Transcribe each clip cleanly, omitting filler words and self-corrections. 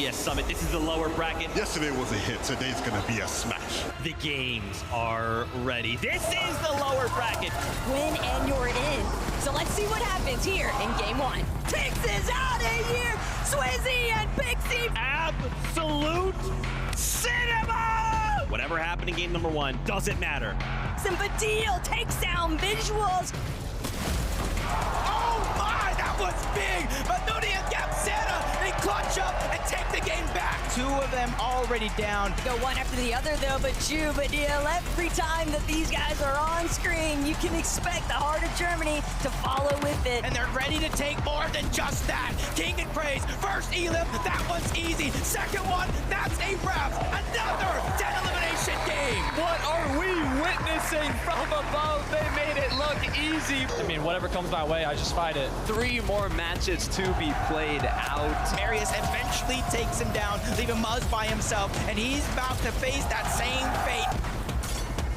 be a summit. This is the lower bracket. Yesterday was a hit, today's gonna be a smash. The games are ready. This is the lower bracket. Win and you're in. So let's see what happens here in game one. Tix is out of here. Swizzy and Pixie. Absolute cinema! Whatever happened in game number one doesn't matter. Badil takes down visuals. Oh my, that was big! Manuni and Gapsana, they clutch up and take the game back. Two of them already down. Go one after the other though, but Badil, every time that these guys are on screen, you can expect the heart of Germany to follow with it. And they're ready to take more than just that. King and Praise, first Elim, that one's easy. Second one, that's a wrap. Another 10 elimination game. What are we witnessing from above? They made it look easy. I mean, whatever comes my way, I just fight it. 3 more matches to be played out. Marius eventually takes him down, leaving Muzz by himself, and he's about to face that same fate.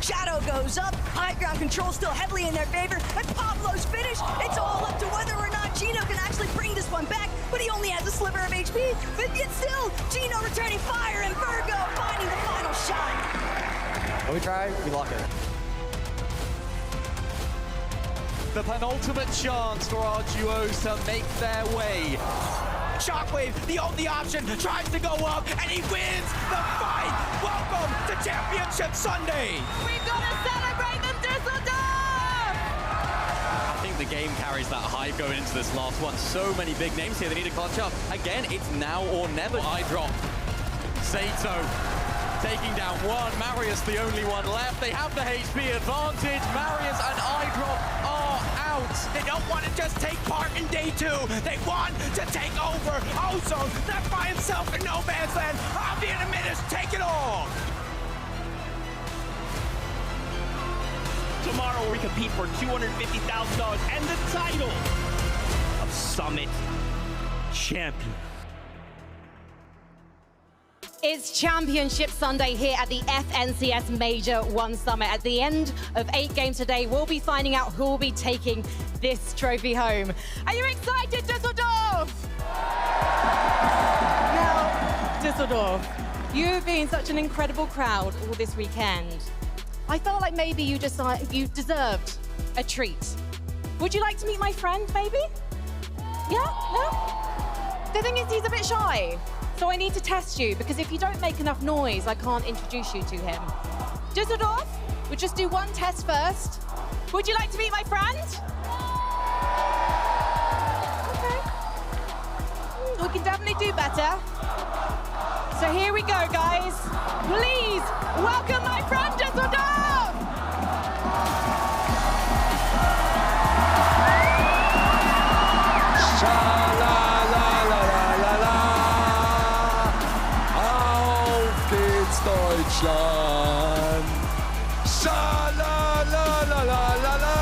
Shadow goes up, high ground control still heavily in their favor, and Pablo's finish. It's all up to whether or not Gino can actually bring this one back, but he only has a sliver of HP. But yet still, Gino returning fire, and Virgo finding the final shot. When we try, we lock it. The penultimate chance for our duos to make their way. Shockwave, the only option, tries to go up, and he wins the fight. Welcome to Championship Sunday. We've got to celebrate the Düsseldorf! I think the game carries that hype going into this last one. So many big names here, they need to clutch up. Again, it's now or never. I drop. Sato taking down one. Marius the only one left. They have the HP advantage. Marius and iDrop are out. They don't want to just take part in day 2. They want to take over. Ozone left by himself in no man's land. Javi and Aminus take it all. Tomorrow we compete for $250,000 and the title of Summit Champion. It's Championship Sunday here at the FNCS Major 1 Summit. At the end of 8 games today, we'll be finding out who will be taking this trophy home. Are you excited, Düsseldorf? Now, Düsseldorf, you've been such an incredible crowd all this weekend. I felt like maybe you deserved a treat. Would you like to meet my friend, maybe? Yeah? No? The thing is, he's a bit shy. So I need to test you, because if you don't make enough noise, I can't introduce you to him. Düsseldorf, we'll just do one test first. Would you like to meet my friend? Okay. We can definitely do better. So here we go, guys. Please welcome my friend, Düsseldorf! Deutschland. Scha-la-la-la-la-la-la.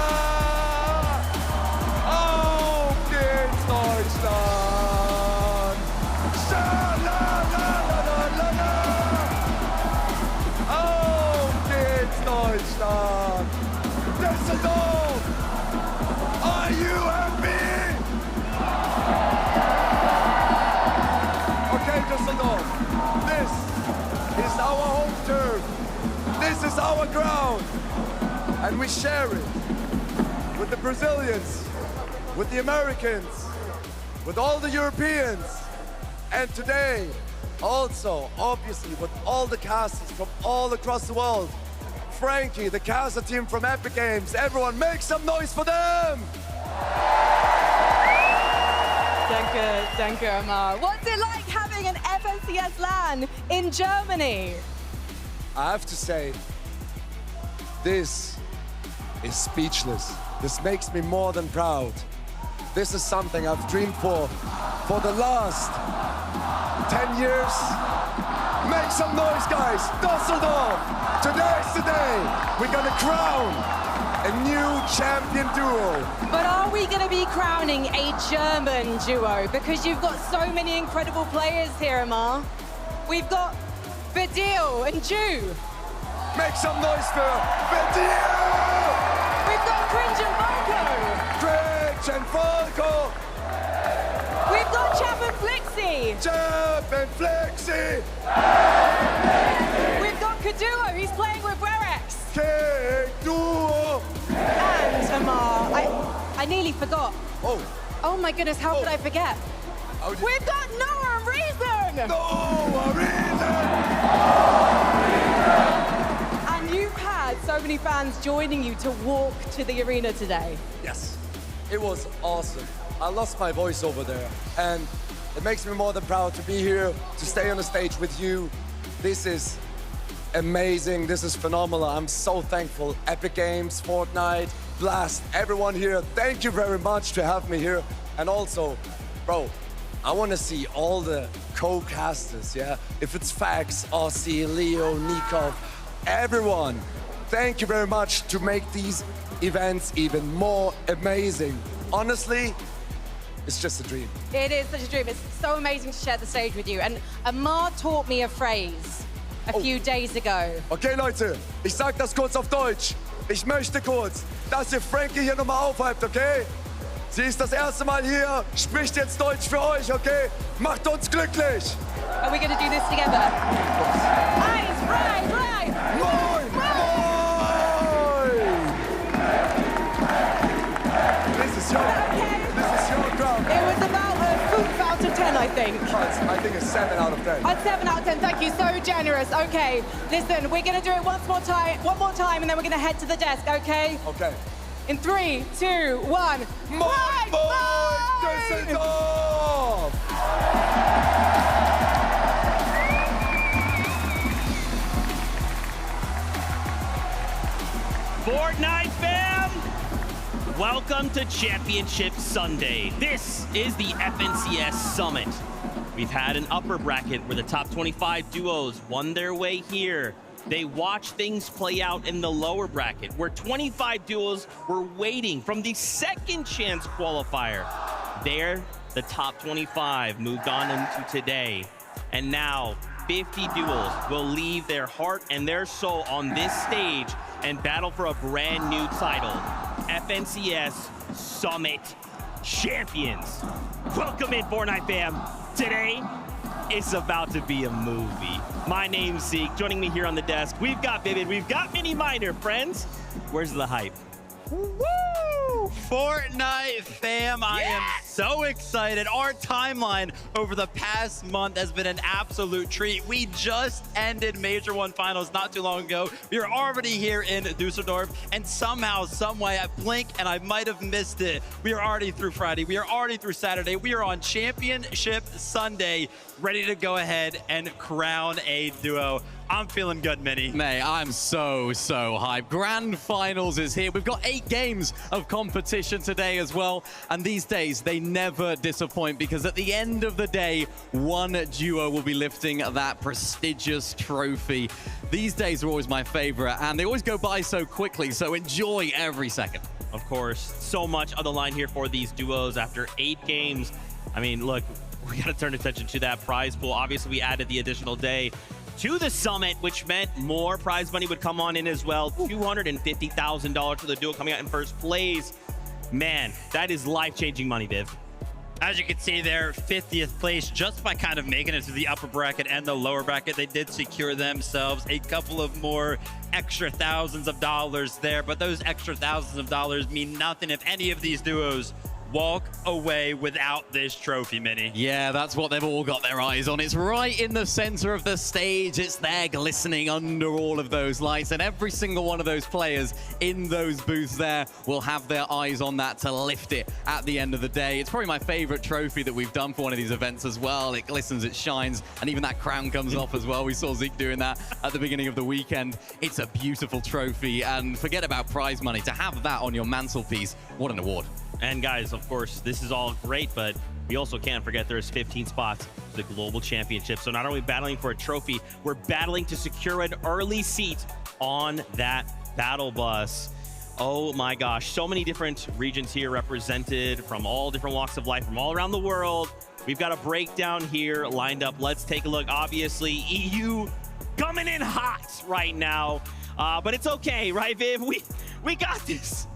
Auf geht's, Deutschland. Scha-la-la-la-la-la-la. Auf geht's, Deutschland. Düsseldorf, are you happy? Okay, Düsseldorf, this is our home turf. This is our ground. And we share it with the Brazilians, with the Americans, with all the Europeans. And today, also, obviously, with all the casters from all across the world. Frankie, the caster team from Epic Games. Everyone, make some noise for them! Danke, Amar. What's it like having an FNCS LAN in Germany? I have to say, this is speechless. This makes me more than proud. This is something I've dreamed for the last 10 years. Make some noise, guys. Düsseldorf, today's the day. We're gonna crown a new champion duo. But are we going to be crowning a German duo? Because you've got so many incredible players here, Amar. We've got Badil and Ju. Make some noise for Badil! We've got Cringe and Vico. Cringe and Vico! We've got Chap and Flixie. Chap and Flixie. We've got Kaduo. He's playing with Rerex. K-Duo. And Amar. I nearly forgot. Oh my goodness, how could I forget? We've got Noah and Reason. Noah Reason. And you've had so many fans joining you to walk to the arena today. Yes, it was awesome. I lost my voice over there, and it makes me more than proud to be here, to stay on the stage with you. This is amazing. This is phenomenal. I'm so thankful. Epic Games, Fortnite, Blast, everyone here. Thank you very much to have me here. And also, bro, I want to see all the co-casters, yeah? If it's Fax, Aussie, Leo, Nikov, everyone. Thank you very much to make these events even more amazing. Honestly, it's just a dream. It is such a dream. It's so amazing to share the stage with you. And Amar taught me a phrase a few days ago. Okay, Leute, ich sag das kurz auf Deutsch. Ich möchte kurz, dass ihr Frankie hier nochmal aufhypt, okay? Sie ist das erste Mal hier, spricht jetzt Deutsch für euch, okay? Macht uns glücklich! Are we going to do this together? Eins, frei! Moin! Moin! This is your crowd. It was about a 5 out of 10, I think. I think it's 7 out of 10. A 7 out of 10, thank you, so generous. Okay, listen, we're going to do it one more time, and then we're going to head to the desk, okay? Okay. In 3, 2, 1. Moin, moin, Düsseldorf! Fortnite fam, welcome to Championship Sunday. This is the FNCS Summit. We've had an upper bracket where the top 25 duos won their way here. They watched things play out in the lower bracket where 25 duos were waiting from the second chance qualifier. There, the top 25 moved on into today. And now 50 duos will leave their heart and their soul on this stage and battle for a brand new title. FNCS Summit Champions. Welcome in, Fortnite fam. Today, it's about to be a movie. My name's Zeke. Joining me here on the desk, we've got Vivid, we've got Mini Minor. Friends, where's the hype? Woo! Fortnite fam, I am so excited. Our timeline over the past month has been an absolute treat. We just ended Major 1 finals not too long ago. We are already here in Dusseldorf, and somehow, someway, I blink and I might have missed it. We are already through Friday. We are already through Saturday. We are on Championship Sunday, ready to go ahead and crown a duo. I'm feeling good, Minnie. Mate, I'm so hyped. Grand Finals is here. We've got 8 games of competition today as well. And these days, they never disappoint because at the end of the day, one duo will be lifting that prestigious trophy. These days are always my favorite, and they always go by so quickly, so enjoy every second. Of course, so much on the line here for these duos after 8 games. I mean, look, we got to turn attention to that prize pool. Obviously, we added the additional day to the summit, which meant more prize money would come on in as well. $250,000 for the duo coming out in first place. Man, that is life-changing money, Viv. As you can see there, 50th place, just by kind of making it to the upper bracket and the lower bracket, they did secure themselves a couple of more extra thousands of dollars there, but those extra thousands of dollars mean nothing if any of these duos walk away without this trophy, Minnie. Yeah, that's what they've all got their eyes on. It's right in the center of the stage. It's there glistening under all of those lights, and every single one of those players in those booths there will have their eyes on that to lift it at the end of the day. It's probably my favorite trophy that we've done for one of these events as well. It glistens, it shines, and even that crown comes off as well. We saw Zeke doing that at the beginning of the weekend. It's a beautiful trophy, and forget about prize money. To have that on your mantelpiece, what an award. And guys, of course, this is all great, but we also can't forget there's 15 spots for the Global Championship. So not only battling for a trophy, we're battling to secure an early seat on that battle bus. Oh my gosh, so many different regions here represented from all different walks of life, from all around the world. We've got a breakdown here lined up. Let's take a look. Obviously, EU coming in hot right now, but it's okay, right, Viv? We got this.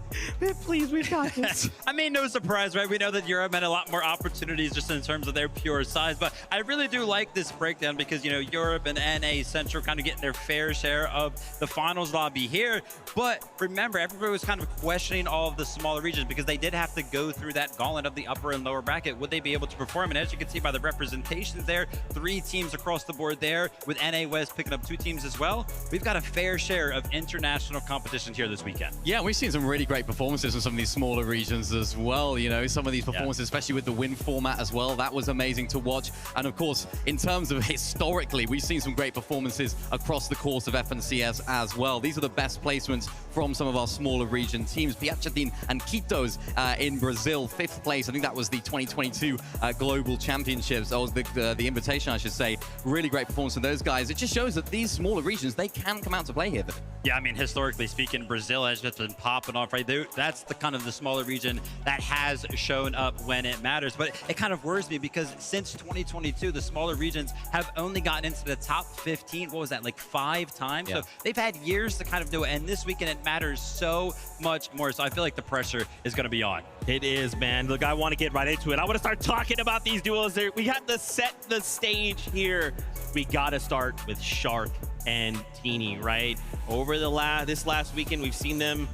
Please, we've got this. I mean, no surprise, right? We know that Europe had a lot more opportunities just in terms of their pure size, but I really do like this breakdown because, you know, Europe and NA Central kind of getting their fair share of the finals lobby here. But remember, everybody was kind of questioning all of the smaller regions because they did have to go through that gauntlet of the upper and lower bracket. Would they be able to perform? And as you can see by the representations there, 3 teams across the board there, with NA West picking up 2 teams as well. We've got a fair share of international competition here this weekend. Yeah, we've seen some really great performances in some of these smaller regions as well. You know, some of these performances, especially with the win format as well, that was amazing to watch. And of course, in terms of historically, we've seen some great performances across the course of FNCS as well. These are the best placements from some of our smaller region teams. Piacentini and Quito's in Brazil, 5th place. I think that was the 2022 Global Championships, or the invitation, I should say. Really great performance from those guys. It just shows that these smaller regions, they can come out to play here. Yeah, I mean, historically speaking, Brazil has just been popping off, right? That's the kind of the smaller region that has shown up when it matters. But it kind of worries me because since 2022, the smaller regions have only gotten into the top 15. What was that, like 5 times? Yeah. So they've had years to kind of do it. And this weekend, it matters so much more. So I feel like the pressure is going to be on. It is, man. Look, I want to get right into it. I want to start talking about these duels. We have to set the stage here. We got to start with Shark and Teeny, right? Over this last weekend, we've seen them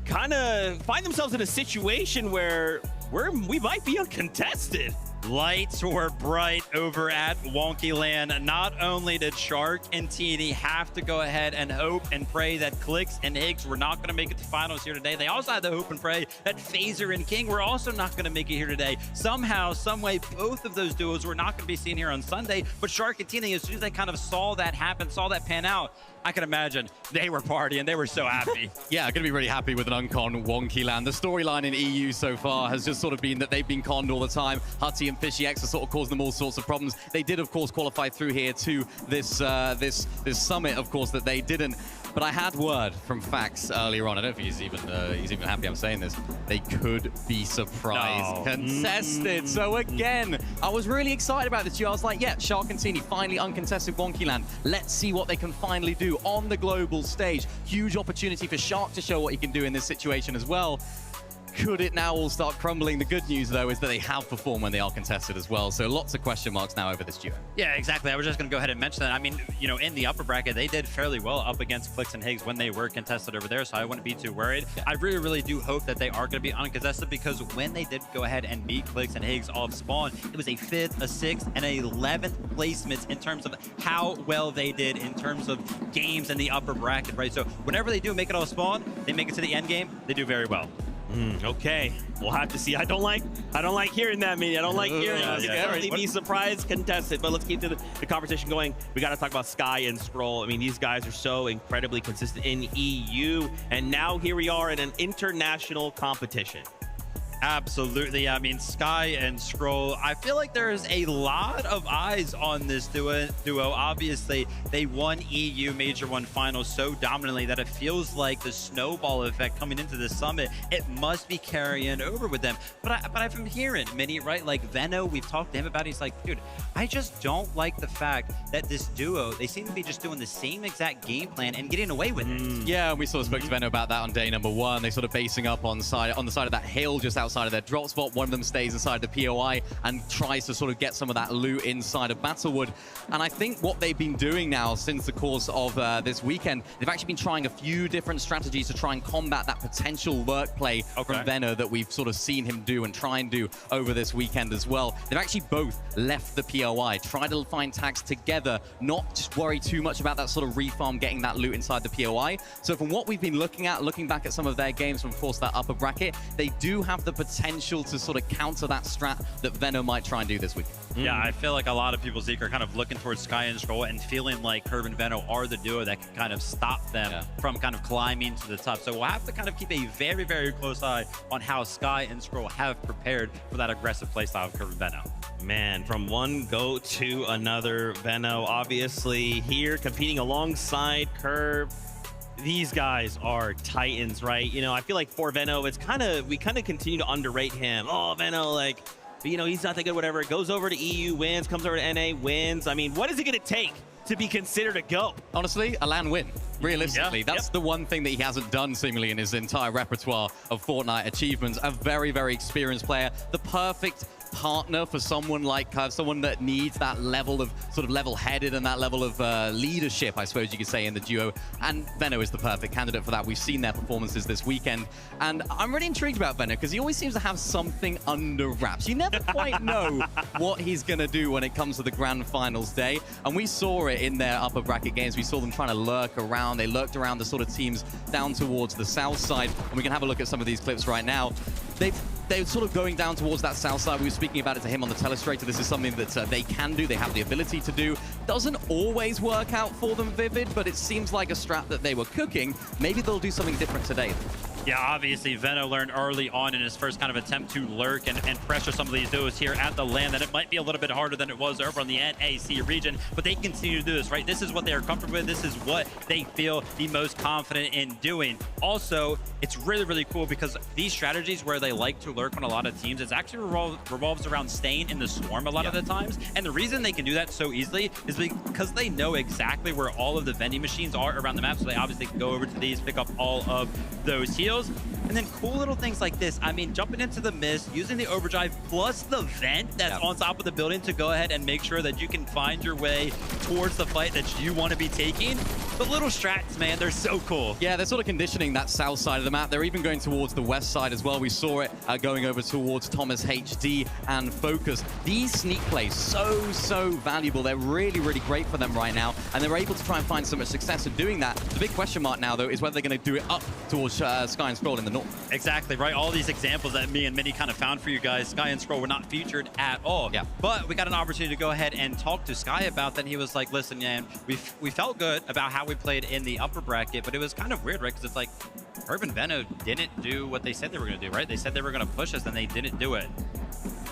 kind of find themselves in a situation where we might be uncontested. Lights were bright over at Wonky LAN. Not only did Shark and Teeny have to go ahead and hope and pray that Clicks and Higgs were not going to make it to finals here today, they also had to hope and pray that Phaser and King were also not going to make it here today. Somehow, someway, both of those duos were not going to be seen here on Sunday, but Shark and Teeny, as soon as they kind of saw that happen, saw that pan out, I can imagine they were partying. They were so happy. Yeah, going to be really happy with an uncon Wonky LAN. The storyline in EU so far has just sort of been that they've been conned all the time. Hutty and Fishy X are sort of causing them all sorts of problems. They did, of course, qualify through here to this this summit, of course, that they didn't. But I had word from Fax earlier on. I don't think he's even happy I'm saying this. They could be surprise contested. So again, I was really excited about this. I was like, yeah, Shark and Teeny finally uncontested Wonky LAN. Let's see what they can finally do on the global stage. Huge opportunity for Shark to show what he can do in this situation as well. Could it now all start crumbling? The good news, though, is that they have performed when they are contested as well. So lots of question marks now over this duo. Yeah, exactly. I was just going to go ahead and mention that. I mean, you know, in the upper bracket, they did fairly well up against Clicks and Higgs when they were contested over there, so I wouldn't be too worried. Yeah. I really, really do hope that they are going to be uncontested because when they did go ahead and beat Clicks and Higgs off spawn, it was a 5th, a 6th, and a 11th placements in terms of how well they did in terms of games in the upper bracket, right? So whenever they do make it off spawn, they make it to the end game, they do very well. Okay, we'll have to see. I don't like hearing that, man. I don't like hearing it. Be surprised contested. But let's keep the conversation going. We got to talk about Sky and Scroll. I mean, these guys are so incredibly consistent in EU, and now here we are in an international competition. Absolutely. I mean, Sky and Scroll, I feel like there's a lot of eyes on this duo. Obviously, they won EU Major 1 finals so dominantly that it feels like the snowball effect coming into the summit, it must be carrying over with them. But I've been hearing many, right? Like Veno, we've talked to him about it. He's like, dude, I just don't like the fact that this duo, they seem to be just doing the same exact game plan and getting away with it. Yeah, we sort of spoke to Veno about that on day number 1. They sort of basing up on the side of that hill just outside of their drop spot. One of them stays inside the POI and tries to sort of get some of that loot inside of Battlewood. And I think what they've been doing now since the course of this weekend, they've actually been trying a few different strategies to try and combat that potential lurk play from Veno that we've sort of seen him do and try and do over this weekend as well. They've actually both left the POI, tried to find tags together, not just worry too much about that sort of refarm, getting that loot inside the POI. So from what we've been looking back at some of their games from, of course, that upper bracket, they do have the potential to sort of counter that strat that Veno might try and do this week. Yeah, I feel like a lot of people, Zeke, are kind of looking towards Sky and Scroll and feeling like Herb and Veno are the duo that can kind of stop them from kind of climbing to the top. So we'll have to kind of keep a very, very close eye on how Sky and Scroll have prepared for that aggressive playstyle of Herb and Veno. Man, from one goat to another, Veno obviously here competing alongside Curve. These guys are titans, right? You know, I feel like for Veno, it's we kind of continue to underrate him. Oh, Veno, like, you know, he's not that good, whatever. It goes over to EU, wins, comes over to NA, wins. I mean, what is it going to take to be considered a GOAT? Honestly, a LAN win. Realistically, Yeah, that's the one thing that he hasn't done seemingly in his entire repertoire of Fortnite achievements. A very, very experienced player. The perfect partner for someone like Curve, someone that needs that level of sort of level-headed and that level of leadership, I suppose you could say, in the duo. And Veno is the perfect candidate for that. We've seen their performances this weekend. And I'm really intrigued about Veno because he always seems to have something under wraps. You never quite know what he's going to do when it comes to the grand finals day. And we saw it in their upper bracket games. We saw them trying to lurk around. They lurked around the sort of teams down towards the south side. And we can have a look at some of these clips right now. They're sort of going down towards that south side. We were speaking about it to him on the telestrator. This is something that they can do. They have the ability to do. Doesn't always work out for them, Vivid, but it seems like a strat that they were cooking. Maybe they'll do something different today. Yeah, obviously, Veno learned early on in his first kind of attempt to lurk and pressure some of these duos here at the LAN that it might be a little bit harder than it was over on the NAC region, but they continue to do this, right? This is what they are comfortable with. This is what they feel the most confident in doing. Also, it's really, really cool because these strategies where they like to lurk on a lot of teams, it's actually revolves around staying in the swarm a lot of the times. And the reason they can do that so easily is because they know exactly where all of the vending machines are around the map, so they obviously can go over to these, pick up all of those heals. And then cool little things like this. I mean, jumping into the mist, using the overdrive, plus the vent that's on top of the building to go ahead and make sure that you can find your way towards the fight that you want to be taking. The little strats, man, they're so cool. Yeah, they're sort of conditioning that south side of the map. They're even going towards the west side as well. We saw it going over towards Thomas HD and Focus. These sneak plays, so valuable. They're really, really great for them right now. And they're able to try and find so much success in doing that. The big question mark now, though, is whether they're going to do it up towards Sky and Scroll in the north. Exactly, right? All these examples that me and Minnie kind of found for you guys, Sky and Scroll were not featured at all. Yeah. But we got an opportunity to go ahead and talk to Sky about that. And he was like, listen, man, we felt good about how we played in the upper bracket, but it was kind of weird, right? Because it's like, Urban Veno didn't do what they said they were going to do, right? They said they were going to push us, and they didn't do it.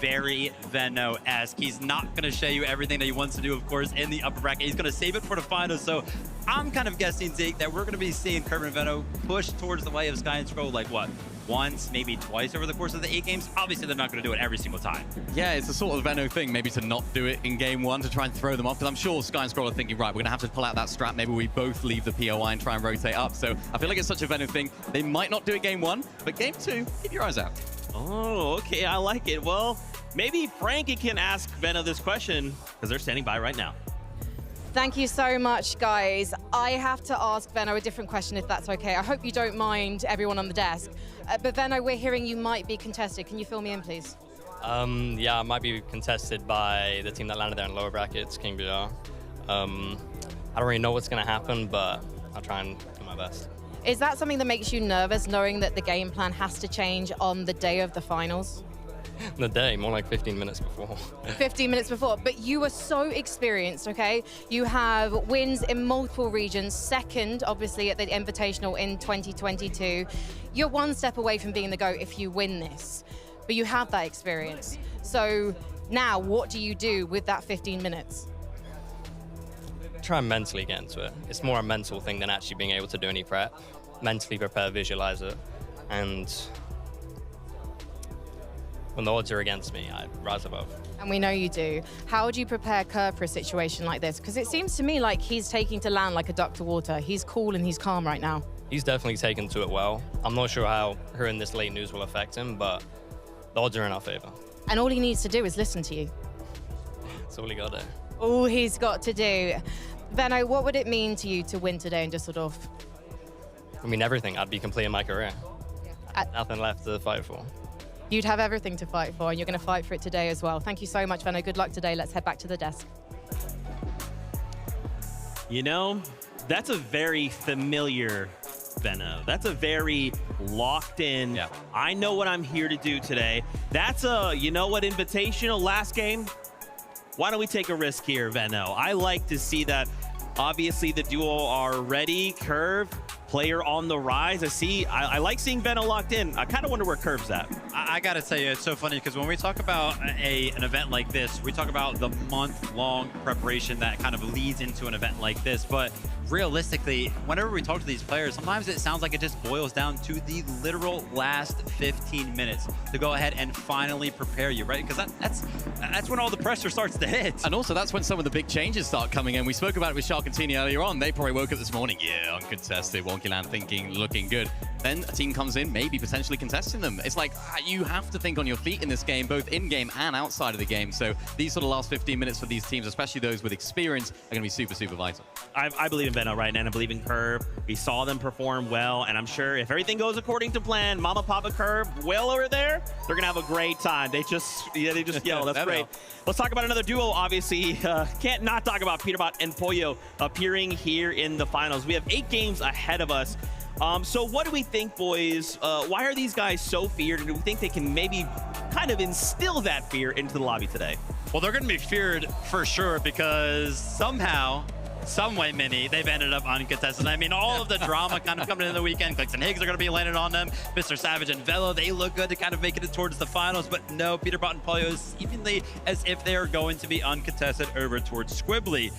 Very Veno-esque. He's not going to show you everything that he wants to do, of course, in the upper bracket. He's going to save it for the finals. So I'm kind of guessing, Zeke, that we're going to be seeing Urban Veno push towards the way of Sky and Scroll, like what? Once, maybe twice over the course of the 8 games. Obviously, they're not going to do it every single time. Yeah, it's a sort of Veno thing, maybe to not do it in game 1 to try and throw them off, because I'm sure Sky and Scroll are thinking, right, we're going to have to pull out that strat. Maybe we both leave the POI and try and rotate up. So I feel like it's such a Veno thing. They might not do it game 1, but game 2, keep your eyes out. Oh, okay, I like it. Well, maybe Frankie can ask Veno this question because they're standing by right now. Thank you so much, guys. I have to ask Veno a different question, if that's okay. I hope you don't mind, everyone on the desk. But Veno, we're hearing you might be contested. Can you fill me in, please? Yeah, I might be contested by the team that landed there in lower brackets, King BR. I don't really know what's going to happen, but I'll try and do my best. Is that something that makes you nervous, knowing that the game plan has to change on the day of the finals? The day, more like 15 minutes before. 15 minutes before, but you are so experienced, okay? You have wins in multiple regions, second, obviously, at the Invitational in 2022. You're one step away from being the GOAT if you win this, but you have that experience. So now, what do you do with that 15 minutes? Try and mentally get into it. It's more a mental thing than actually being able to do any prep. Mentally prepare, visualize it, and when the odds are against me, I rise above. And we know you do. How would you prepare Curve for a situation like this? Because it seems to me like he's taking to LAN like a duck to water. He's cool and he's calm right now. He's definitely taken to it well. I'm not sure how hearing this late news will affect him, but the odds are in our favor. And all he needs to do is listen to you. That's all he got there. All he's got to do. Veno, what would it mean to you to win today in Dusseldorf? I mean, everything. I'd be completing my career. Nothing left to fight for. You'd have everything to fight for, and you're going to fight for it today as well. Thank you so much, Veno. Good luck today. Let's head back to the desk. You know, that's a very familiar Veno. That's a very locked in, I know what I'm here to do today. That's a, you know what, invitational last game? Why don't we take a risk here, Veno? I like to see that. Obviously, the duo are ready. Curve, player on the rise. I like seeing Veno locked in. I kind of wonder where Curve's at. I got to tell you, it's so funny because when we talk about an event like this, we talk about the month-long preparation that kind of leads into an event like this. But realistically, whenever we talk to these players, sometimes it sounds like it just boils down to the literal last 15 minutes to go ahead and finally prepare you, right? Because that's when all the pressure starts to hit. And also, that's when some of the big changes start coming in. We spoke about it with Shark and Tini earlier on. They probably woke up this morning, yeah, uncontested, Wonky LAN thinking, looking good. Then a team comes in, maybe potentially contesting them. It's like, you have to think on your feet in this game, both in-game and outside of the game. So these sort of last 15 minutes for these teams, especially those with experience, are going to be super, super vital. I believe in Veno right now, and I believe in Curve. We saw them perform well, and I'm sure if everything goes according to plan, Mama Papa Curve well over there, they're going to have a great time. They just yell. That's great. Let's talk about another duo, obviously. Can't not talk about Peterbot and Pollo appearing here in the finals. We have 8 games ahead of us. So what do we think, boys? Why are these guys so feared? And do we think they can maybe kind of instill that fear into the lobby today? Well, they're going to be feared for sure because somehow, some way, Mini, they've ended up uncontested. I mean, all of the drama kind of coming into the weekend. Clicks and Higgs are going to be landed on them. Mr. Savage and Velo, they look good to kind of make it towards the finals. But no, Peterbot and Pollo is seemingly as if they are going to be uncontested over towards Squibbly.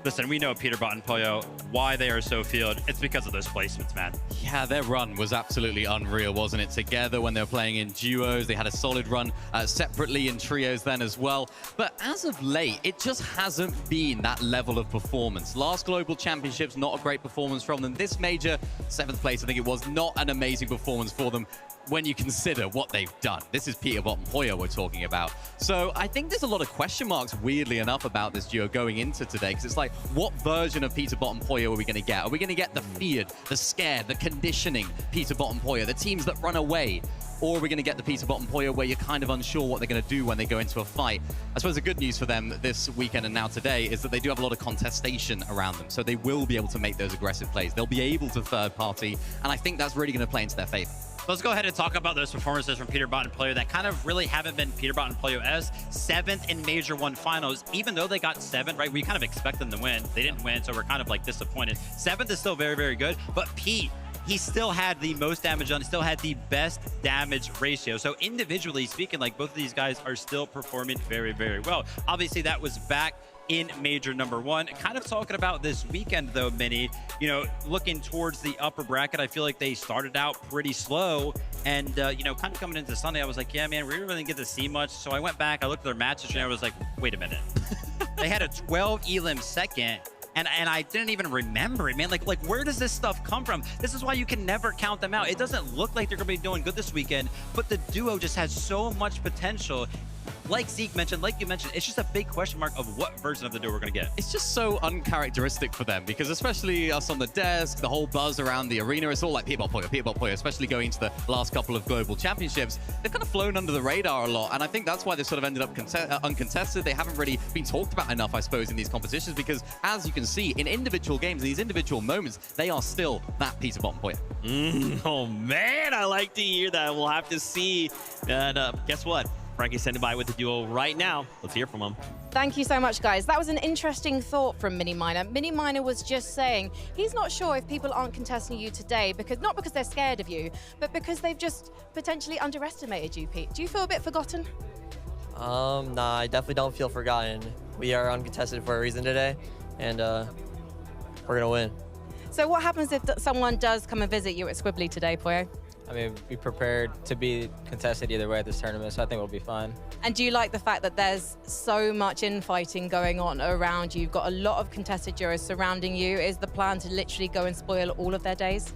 Listen, we know Peterbot and Pollo, why they are so feared. It's because of those placements, man. Yeah, their run was absolutely unreal, wasn't it? Together when they were playing in duos, they had a solid run separately in trios then as well. But as of late, it just hasn't been that level of performance. Last Global Championships, not a great performance from them. This major, 7th place, I think it was, not an amazing performance for them when you consider what they've done. This is Peterbot and Pollo we're talking about. So I think there's a lot of question marks, weirdly enough, about this duo going into today, because it's like, what version of Peterbot and Pollo are we going to get? Are we going to get the feared, the scared, the conditioning Peterbot and Pollo, the teams that run away? Or are we going to get the Peterbot and Pollo where you're kind of unsure what they're going to do when they go into a fight? I suppose the good news for them this weekend and now today is that they do have a lot of contestation around them, so they will be able to make those aggressive plays. They'll be able to third party, and I think that's really going to play into their favor. Let's go ahead and talk about those performances from Peterbot and Pollo that kind of really haven't been Peterbot and Pollo as 7th in Major 1 finals. Even though they got 7, right? We kind of expect them to win. They didn't win, so we're kind of like disappointed. 7th is still very, very good, but Pete, he still had the most damage done, still had the best damage ratio. So individually speaking, like both of these guys are still performing very, very well. Obviously, that was back in Major number 1. Kind of talking about this weekend though, Minnie, you know, looking towards the upper bracket, I feel like they started out pretty slow and, you know, kind of coming into Sunday, I was like, yeah, man, we really didn't get to see much. So I went back, I looked at their matches and I was like, wait a minute. They had a 12 elim second. And I didn't even remember it, man. Like, where does this stuff come from? This is why you can never count them out. It doesn't look like they're going to be doing good this weekend, but the duo just has so much potential. Like Zeke mentioned, like you mentioned, it's just a big question mark of what version of the duo we're going to get. It's just so uncharacteristic for them because especially us on the desk, the whole buzz around the arena, it's all like Peterbot Pollo, especially going into the last couple of global championships. They've kind of flown under the radar a lot, and I think that's why they've sort of ended up uncontested. They haven't really been talked about enough, I suppose, in these competitions because, as you can see, in individual games, in these individual moments, they are still that Peterbot and Pollo. Oh, man, I like to hear that. We'll have to see. And guess what? Frankie's standing by with the duo right now. Let's hear from him. Thank you so much, guys. That was an interesting thought from Mini Miner. Mini Miner was just saying he's not sure if people aren't contesting you today, because not because they're scared of you, but because they've just potentially underestimated you, Pete. Do you feel a bit forgotten? Nah, I definitely don't feel forgotten. We are uncontested for a reason today, and we're gonna win. So what happens if someone does come and visit you at Squibbly today, Pollo? I mean, we prepared to be contested either way at this tournament, so I think we'll be fine. And do you like the fact that there's so much infighting going on around you? You've got a lot of contested duos surrounding you. Is the plan to literally go and spoil all of their days?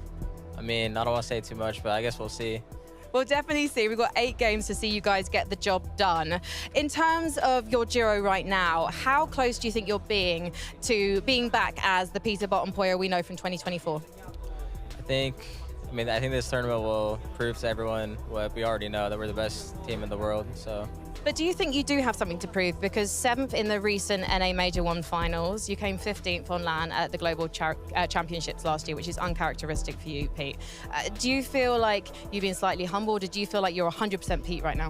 I mean, I don't want to say too much, but I guess we'll see. We'll definitely see. We've got 8 games to see you guys get the job done. In terms of your duo right now, how close do you think you're being to being back as the Peterbot and Pollo we know from 2024? I think this tournament will prove to everyone what we already know, that we're the best team in the world. So. But do you think you do have something to prove? Because 7th in the recent NA Major 1 finals, you came 15th on LAN at the Global Championships last year, which is uncharacteristic for you, Pete. Do you feel like you've been slightly humbled, or do you feel like you're 100% Pete right now?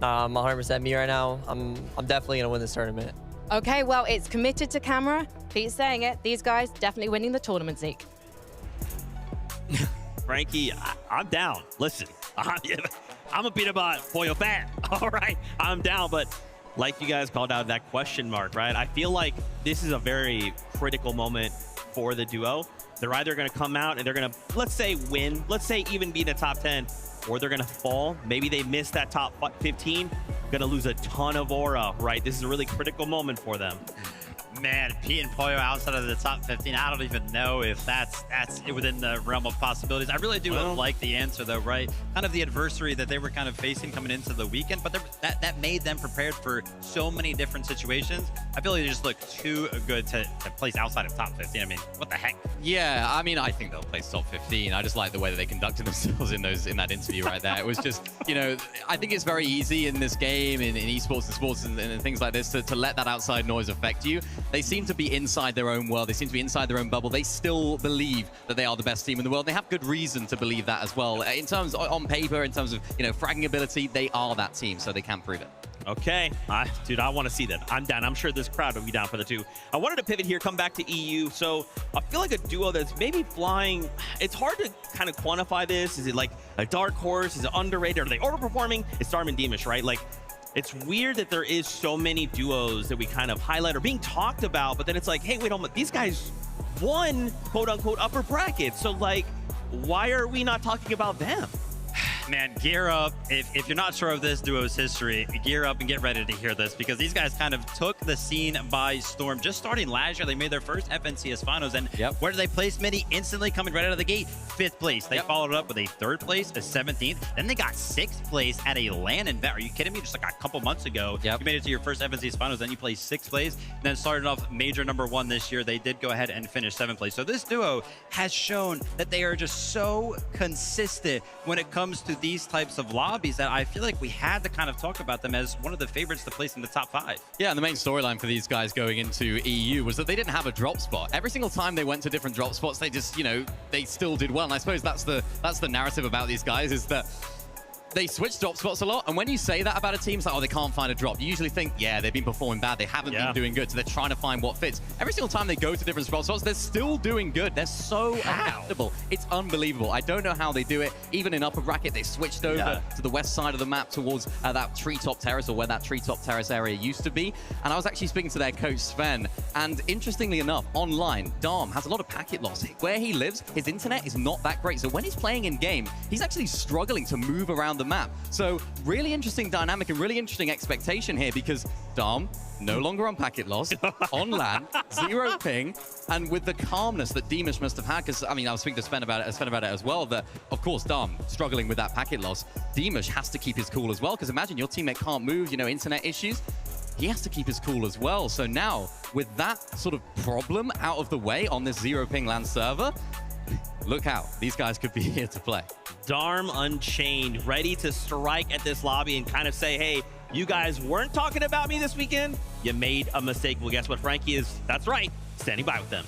I'm 100% me right now. I'm definitely gonna win this tournament. Okay, well, it's committed to camera. Pete's saying it. These guys definitely winning the tournament, Zeke. Frankie, I'm down. Listen, I'm a Peterbot Pollo fan. All right, I'm down. But like you guys called out that question mark, right? I feel like this is a very critical moment for the duo. They're either going to come out and they're going to, let's say, win. Let's say even be in the top 10. or they're going to fall. Maybe they miss that top 15, going to lose a ton of aura, right? This is a really critical moment for them. Man, Pete and Pollo outside of the top 15. I don't even know if that's within the realm of possibilities. I really do like the answer, though, right? Kind of the adversary that they were kind of facing coming into the weekend, but that made them prepared for so many different situations. I feel like they just look too good to place outside of top 15. I mean, what the heck? Yeah, I mean, I think they'll place top 15. I just like the way that they conducted themselves in that interview right there. It was just, you know, I think it's very easy in this game, in esports and sports and things like this, to let that outside noise affect you. They seem to be inside their own world. They seem to be inside their own bubble. They still believe that they are the best team in the world. They have good reason to believe that as well. In terms, on paper, in terms of, you know, fragging ability, they are that team, so they can prove it. Okay, dude, I want to see that. I'm down. I'm sure this crowd will be down for the two. I wanted to pivot here, come back to EU. So I feel like a duo that's maybe flying. It's hard to kind of quantify this. Is it like a dark horse? Is it underrated? Are they overperforming? It's Darm and Demish, right? Like, it's weird that there is so many duos that we kind of highlight or being talked about, but then it's like, hey, wait, these guys won, quote unquote, upper bracket. So like, why are we not talking about them? Man, gear up. If you're not sure of this duo's history, gear up and get ready to hear this, because these guys kind of took the scene by storm. Just starting last year, they made their first FNCS finals, and where did they place Mini? Instantly coming right out of the gate, 5th place. They followed it up with a 3rd place, a 17th. Then they got 6th place at a LAN event. Are you kidding me? Just like a couple months ago, you made it to your first FNCS finals, then you placed 6th place, and then started off major #1 this year. They did go ahead and finish 7th place. So this duo has shown that they are just so consistent when it comes to these types of lobbies that I feel like we had to kind of talk about them as one of the favorites to place in the top 5. Yeah, and the main storyline for these guys going into EU was that they didn't have a drop spot. Every single time they went to different drop spots, they just, you know, they still did well. And I suppose that's the narrative about these guys, is that they switch drop spots a lot, and when you say that about a team, it's like, oh, they can't find a drop. You usually think, yeah, they've been performing bad. They haven't been doing good, so they're trying to find what fits. Every single time they go to different drop spots, they're still doing good. They're so adaptable. It's unbelievable. I don't know how they do it. Even in upper bracket, they switched over to the west side of the map towards that treetop terrace, or where that treetop terrace area used to be. And I was actually speaking to their coach, Sven, and interestingly enough, online, Darm has a lot of packet loss. Where he lives, his internet is not that great. So when he's playing in game, he's actually struggling to move around the map. So really interesting dynamic and really interesting expectation here, because Darm, no longer on packet loss, on LAN, 0 ping, and with the calmness that Demish must have had, because, I mean, I was speaking to Sven about it as well, that, of course, Darm struggling with that packet loss. Demish has to keep his cool as well, because imagine your teammate can't move, you know, internet issues. He has to keep his cool as well. So now, with that sort of problem out of the way on this 0 ping LAN server, look out, these guys could be here to play. Darm Unchained, ready to strike at this lobby and kind of say, hey, you guys weren't talking about me this weekend. You made a mistake. Well, guess what? Frankie is, that's right, standing by with them.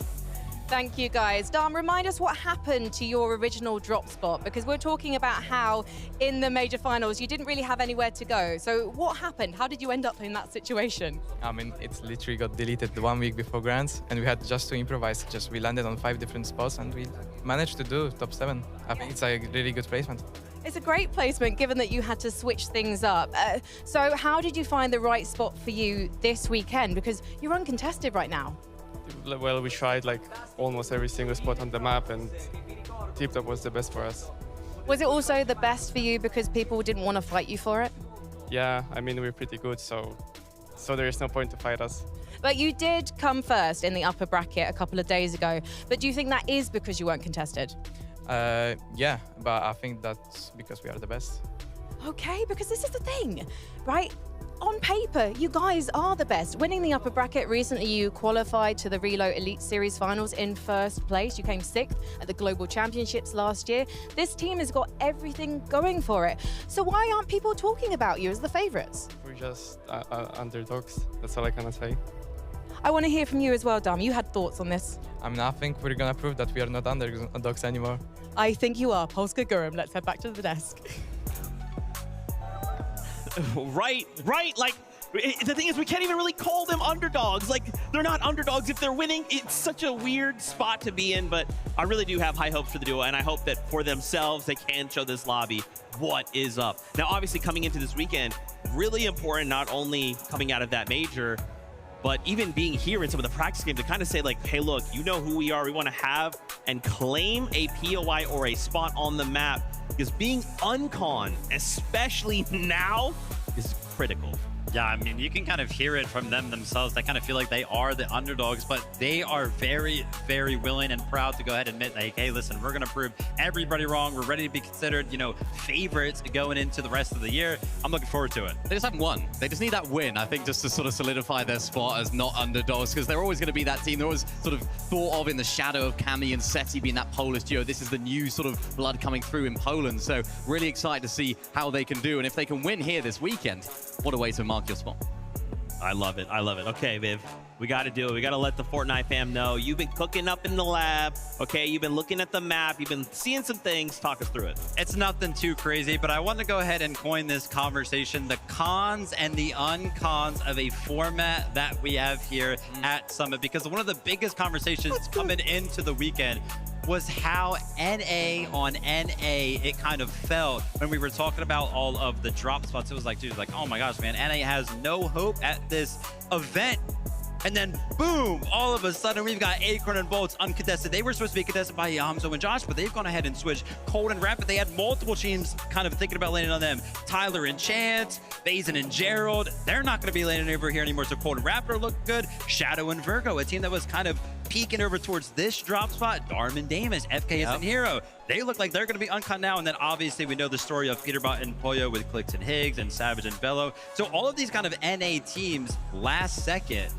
Thank you, guys. Darm, remind us what happened to your original drop spot, because we're talking about how in the major finals you didn't really have anywhere to go. So what happened? How did you end up in that situation? I mean, it's literally got deleted 1 week before Grands, and we had just to improvise. We landed on 5 different spots, and we managed to do top 7. I think it's a really good placement. It's a great placement, given that you had to switch things up. So how did you find the right spot for you this weekend? Because you're uncontested right now. Well, we tried like almost every single spot on the map, and Tip Top was the best for us. Was it also the best for you because people didn't want to fight you for it? Yeah, I mean, we're pretty good, so there is no point to fight us. But you did come first in the upper bracket a couple of days ago. But do you think that is because you weren't contested? Yeah, but I think that's because we are the best. Okay, because this is the thing, right? On paper, you guys are the best. Winning the upper bracket recently, you qualified to the Reload Elite Series finals in 1st place. You came 6th at the Global Championships last year. This team has got everything going for it. So why aren't people talking about you as the favorites? We're just underdogs. That's all I can say. I want to hear from you as well, Dom. You had thoughts on this. I mean, I think we're going to prove that we are not underdogs anymore. I think you are. Polska Gurum. Let's head back to the desk. Right. Like, the thing is, we can't even really call them underdogs. Like, they're not underdogs if they're winning. It's such a weird spot to be in, but I really do have high hopes for the duo, and I hope that for themselves, they can show this lobby what is up. Now, obviously, coming into this weekend, really important, not only coming out of that major, But even being here in some of the practice games to kind of say like, hey, look, you know who we are. We want to have and claim a POI or a spot on the map, because being uncon, especially now, is critical. Yeah, I mean, you can kind of hear it from them themselves. They kind of feel like they are the underdogs, but they are very, very willing and proud to go ahead and admit, like, hey, listen, we're going to prove everybody wrong. We're ready to be considered, you know, favorites going into the rest of the year. I'm looking forward to it. They just haven't won. They just need that win, I think, just to sort of solidify their spot as not underdogs, because they're always going to be that team. They're always sort of thought of in the shadow of Cami and Seti being that Polish duo. This is the new sort of blood coming through in Poland. So really excited to see how they can do. And if they can win here this weekend, what a way to mark your spot. I love it. I love it. Okay, Viv, we got to do it. We got to let the Fortnite fam know. You've been cooking up in the lab. Okay, you've been looking at the map. You've been seeing some things. Talk us through it. It's nothing too crazy, but I want to go ahead and coin this conversation, the cons and the uncons of a format that we have here at Summit, because one of the biggest conversations coming into the weekend was how NA on NA it kind of felt when we were talking about all of the drop spots. It was like, dude, like, oh my gosh, man, NA has no hope at this event. And then, boom, all of a sudden, we've got Acorn and Bolts uncontested. They were supposed to be contested by Yamzo and Josh, but they've gone ahead and switched Cold and Rapid. They had multiple teams kind of thinking about landing on them. Tyler and Chance, Basin and Gerald, they're not going to be landing over here anymore, so Cold and Rapid look good. Shadow and Virgo, a team that was kind of peeking over towards this drop spot. Darman Damus, FKS and Hero, they look like they're going to be uncon now. And then obviously we know the story of Peterbot and Pollo with Clicks and Higgs and Savage and Bello. So all of these kind of NA teams last second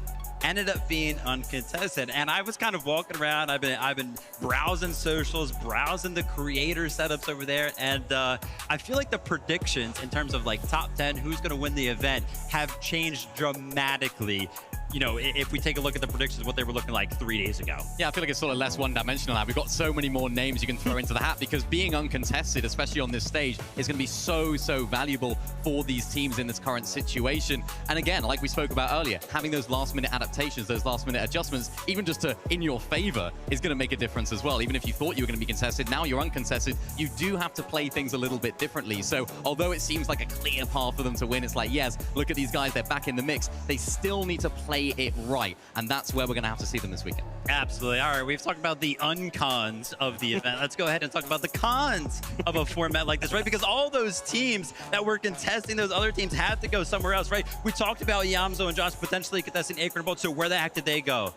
ended up being uncontested. And I was kind of walking around. I've been browsing socials, browsing the creator setups over there, and I feel like the predictions in terms of like top 10, who's going to win the event, have changed dramatically. You know, if we take a look at the predictions, what they were looking like 3 days ago. Yeah, I feel like it's sort of less one-dimensional now. We've got so many more names you can throw into the hat, because being uncontested, especially on this stage, is going to be so valuable for these teams in this current situation. And again, like we spoke about earlier, having those last-minute adaptations, those last-minute adjustments, even just to in your favor, is going to make a difference as well. Even if you thought you were going to be contested, now you're uncontested, you do have to play things a little bit differently. So although it seems like a clear path for them to win, it's like, yes, look at these guys, they're back in the mix. They still need to play it right, and that's where we're going to have to see them this weekend. Absolutely. All right, we've talked about the uncons of the event. Let's go ahead and talk about the cons of a format like this, right? Because all those teams that were contesting those other teams had to go somewhere else, right? We talked about Yamzo and Josh potentially contesting Acorn and Bolt, so where the heck did they go?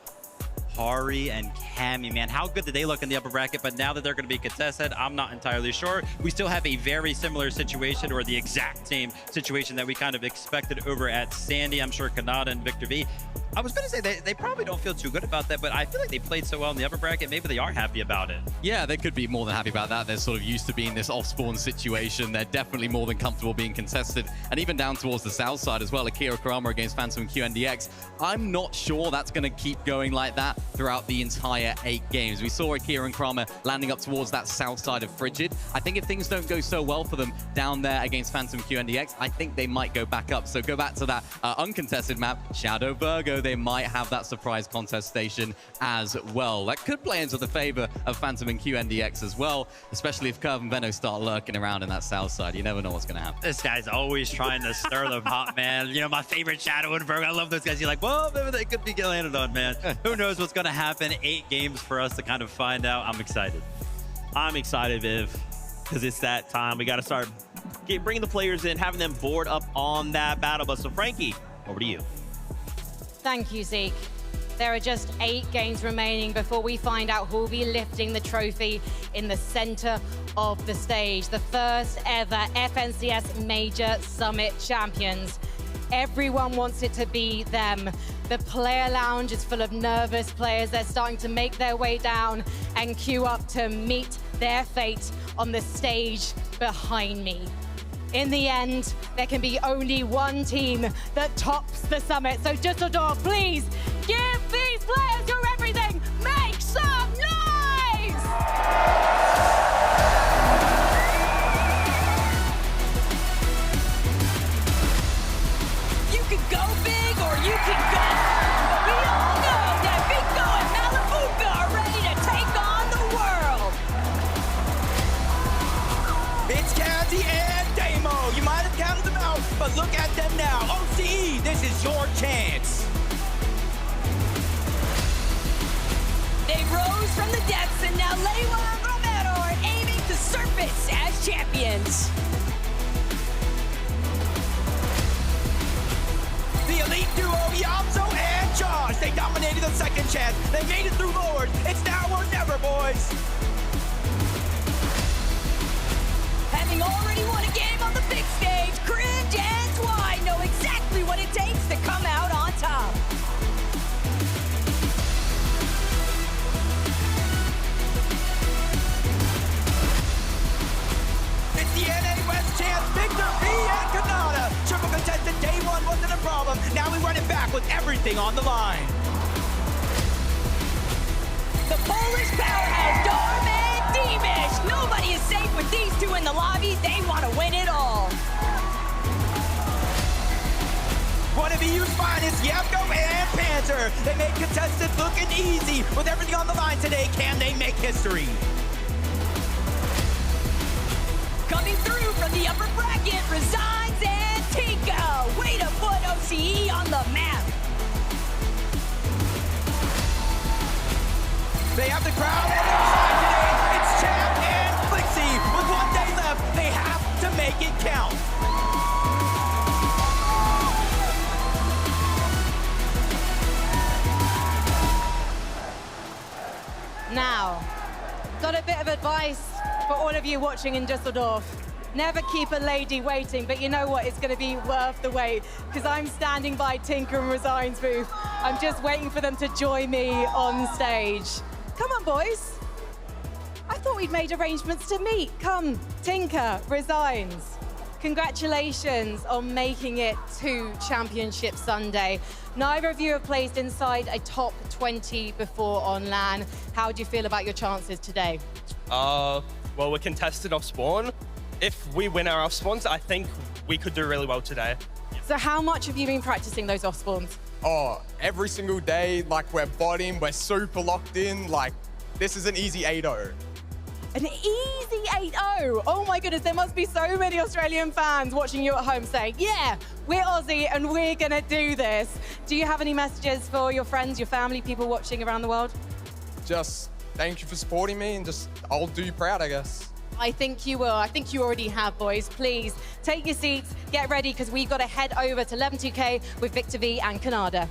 Hari and Cammy, man, how good did they look in the upper bracket? But now that they're going to be contested, I'm not entirely sure. We still have a very similar situation, or the exact same situation that we kind of expected over at Sandy. I'm sure Kanata and Victor V, I was going to say they probably don't feel too good about that, but I feel like they played so well in the upper bracket, maybe they are happy about it. Yeah, they could be more than happy about that. They're sort of used to being this off-spawn situation. They're definitely more than comfortable being contested. And even down towards the south side as well, Akira Kurama against Phantom and QNDX. I'm not sure that's going to keep going like that throughout the entire 8 games. We saw Akira and Kurama landing up towards that south side of Frigid. I think if things don't go so well for them down there against Phantom QNDX, I think they might go back up. So go back to that uncontested map, Shadow Virgo. They might have that surprise contest station as well. That could play into the favor of Phantom and QNDX as well, especially if Curve and Veno start lurking around in that south side. You never know what's going to happen. This guy's always trying to stir the pot, man. You know, my favorite Shadow and Virgo. I love those guys. You're like, well, maybe they could be landed on, man. Who knows what's going to happen? 8 games for us to kind of find out. I'm excited. I'm excited, Viv, because it's that time. We got to start bringing the players in, having them board up on that battle bus. So, Frankie, over to you. Thank you, Zeke. There are just 8 games remaining before we find out who will be lifting the trophy in the center of the stage. The first ever FNCS Major Summit champions. Everyone wants it to be them. The player lounge is full of nervous players. They're starting to make their way down and queue up to meet their fate on the stage behind me. In the end, there can be only one team that tops the summit. So Düsseldorf, please give these players your everything. Make some noise! You can go big or you can go home, but we all know that Vico and Malibuca are ready to take on the world. It's Candy and Damo. You might have counted them out, but look at them now. OCE, this is your chance. Lewa and Romero are aiming to surface as champions. The elite duo, Yamso and Josh. They dominated the second chance. They made it through Lord. It's now or never, boys. Having already won a game on the big stage, Cringe and Twine know exactly what it takes to come out on top. It's the NA West chance. Victor V and Kanata. Triple contested day one wasn't a problem. Now we run it back with everything on the line. The Polish powerhouse, Dorm and Demish. Nobody is safe with these two in the lobby. They want to win it all. One of EU's finest, Yevko and Panther. They made contested looking easy. With everything on the line today, can they make history? Coming through from the upper bracket, Resigns and Tinka. Way to put OCE on the map. They have the crowd on their side today. It's Champ and Flixie. With 1 day left, they have to make it count. Now, got a bit of advice for all of you watching in Düsseldorf. Never keep a lady waiting, but you know what? It's going to be worth the wait because I'm standing by Tinker and Resign's booth. I'm just waiting for them to join me on stage. Come on, boys. I thought we'd made arrangements to meet. Come, Tinker, Resigns. Congratulations on making it to Championship Sunday. Neither of you have placed inside a top 20 before on LAN. How do you feel about your chances today? Well, we're contested off spawn. If we win our off spawns, I think we could do really well today. So how much have you been practicing those off spawns? Oh, every single day, like we're botting, we're super locked in. Like, this is an easy 8-0. An easy 8-0. Oh my goodness, there must be so many Australian fans watching you at home saying, yeah, we're Aussie and we're gonna do this. Do you have any messages for your friends, your family, people watching around the world? Just thank you for supporting me and just, I'll do you proud, I guess. I think you will. I think you already have, boys. Please take your seats, get ready, because we've got to head over to 11-2K with Victor V and Kanada.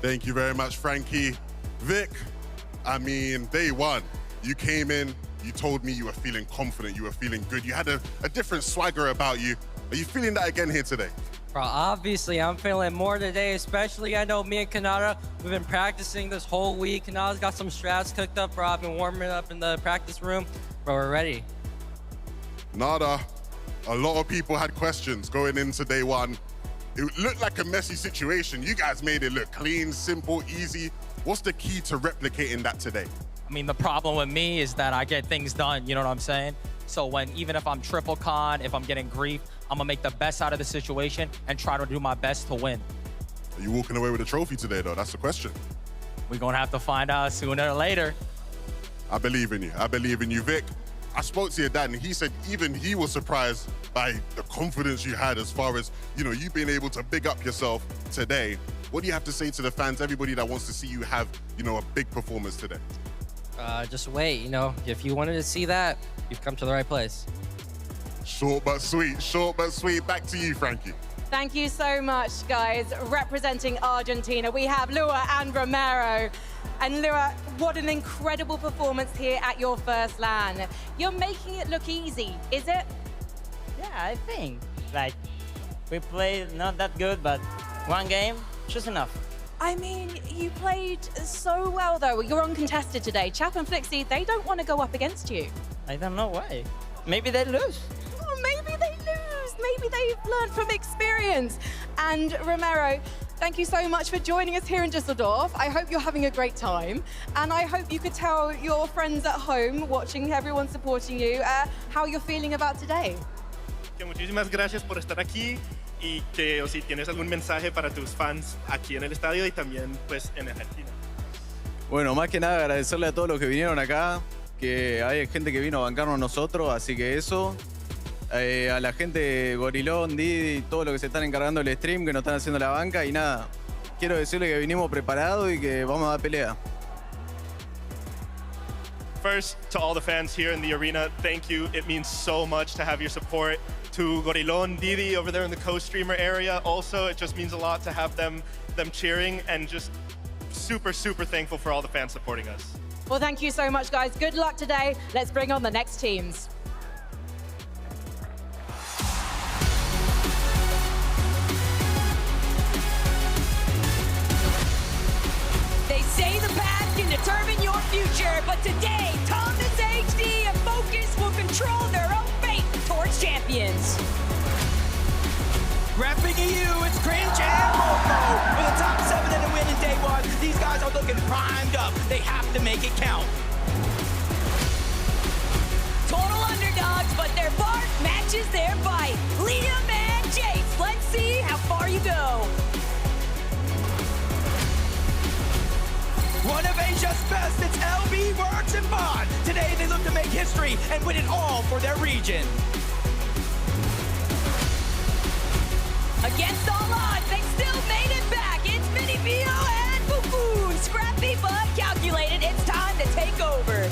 Thank you very much, Frankie. Vic, I mean, day one, you came in, you told me you were feeling confident, you were feeling good. You had a different swagger about you. Are you feeling that again here today? Bro, obviously, I'm feeling more today, especially I know me and Kanada, we've been practicing this whole week. Kanada's got some strats cooked up, bro. I've been warming up in the practice room. Bro, we're ready. Nada, a lot of people had questions going into day one. It looked like a messy situation. You guys made it look clean, simple, easy. What's the key to replicating that today? I mean, the problem with me is that I get things done, you know what I'm saying? So even if I'm triple con, if I'm getting grief, I'm gonna make the best out of the situation and try to do my best to win. Are you walking away with a trophy today, though? That's the question. We're gonna have to find out sooner or later. I believe in you. I believe in you, Vic. I spoke to your dad and he said even he was surprised by the confidence you had as far as, you being able to big up yourself today. What do you have to say to the fans, everybody that wants to see you have, a big performance today? Just wait, if you wanted to see that, you've come to the right place. Short but sweet, short but sweet. Back to you, Frankie. Thank you so much, guys. Representing Argentina, we have Lua and Romero. And Lua, what an incredible performance here at your first LAN. You're making it look easy, is it? Yeah, I think. Like, we played not that good, but one game, just enough. I mean, you played so well, though. You're uncontested today. Chap and Flixie, they don't want to go up against you. I don't know why. Maybe they lose. Oh, maybe they lose. Maybe they've learned from experience. And Romero, thank you so much for joining us here in Düsseldorf. I hope you're having a great time. And I hope you could tell your friends at home, watching, everyone supporting you, how you're feeling about today. Que muchísimas gracias por estar aquí y que si tienes algún mensaje para tus fans aquí en el estadio y también pues en Argentina. Bueno, más que nada agradecerle a todos los que vinieron acá, que hay gente que vino a bancarnos a nosotros, así que eso. A la gente Gorilón, Didi, todo lo que se están encargando del stream, que nos están haciendo la banca y nada. Quiero decirle que vinimos preparados y que vamos a dar pelea. First, to all the fans here in the arena, thank you. It means so much to have your support. To Gorilon, Didi over there in the co-streamer area, also, it just means a lot to have them cheering, and just super, super thankful for all the fans supporting us. Well, thank you so much, guys. Good luck today. Let's bring on the next teams. They say the past can determine your future, but today, Thomas HD and Focus will control their own fate towards champions. Repping EU, it's Cringe and Volko for the top 7 and a win in day 1. These guys are looking primed up. They have to make it count. Total underdogs, but their bark matches their bite. Liam and Jace, let's see how far you go. One of Asia's best, it's LB, Works, and Bond. Today they look to make history and win it all for their region. Against all odds, they still made it back. It's Mini Vio and Fufu. Scrappy but calculated. It's time to take over.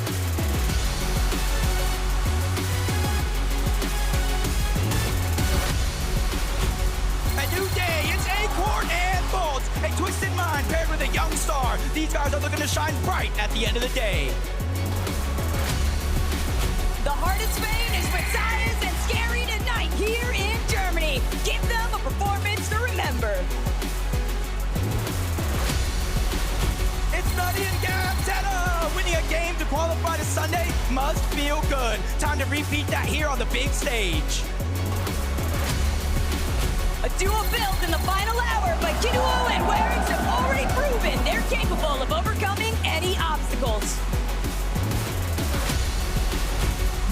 A new day, it's Acorn and Bolts. A twisted mind paired with a young star. These guys are looking to shine bright at the end of the day. The hardest fate is Messiahs and Scary tonight here in Germany. Give them a performance to remember. It's Nutty and Gantetta. Winning a game to qualify to Sunday must feel good. Time to repeat that here on the big stage. A duo built in the final hour, but Kiduo and Warings have already proven they're capable of overcoming any obstacles.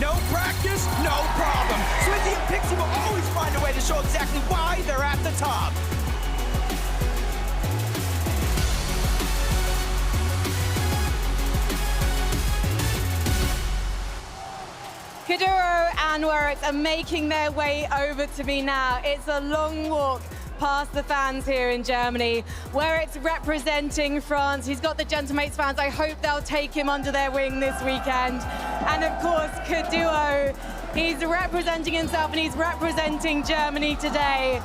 No practice, no problem. Swizzy and Pixie will always find a way to show exactly why they're at the top. Kuduro and Warwick are making their way over to me now. It's a long walk past the fans here in Germany. Warwick's representing France. He's got the Gentlemates fans. I hope they'll take him under their wing this weekend. And of course, Kuduro, he's representing himself and he's representing Germany today.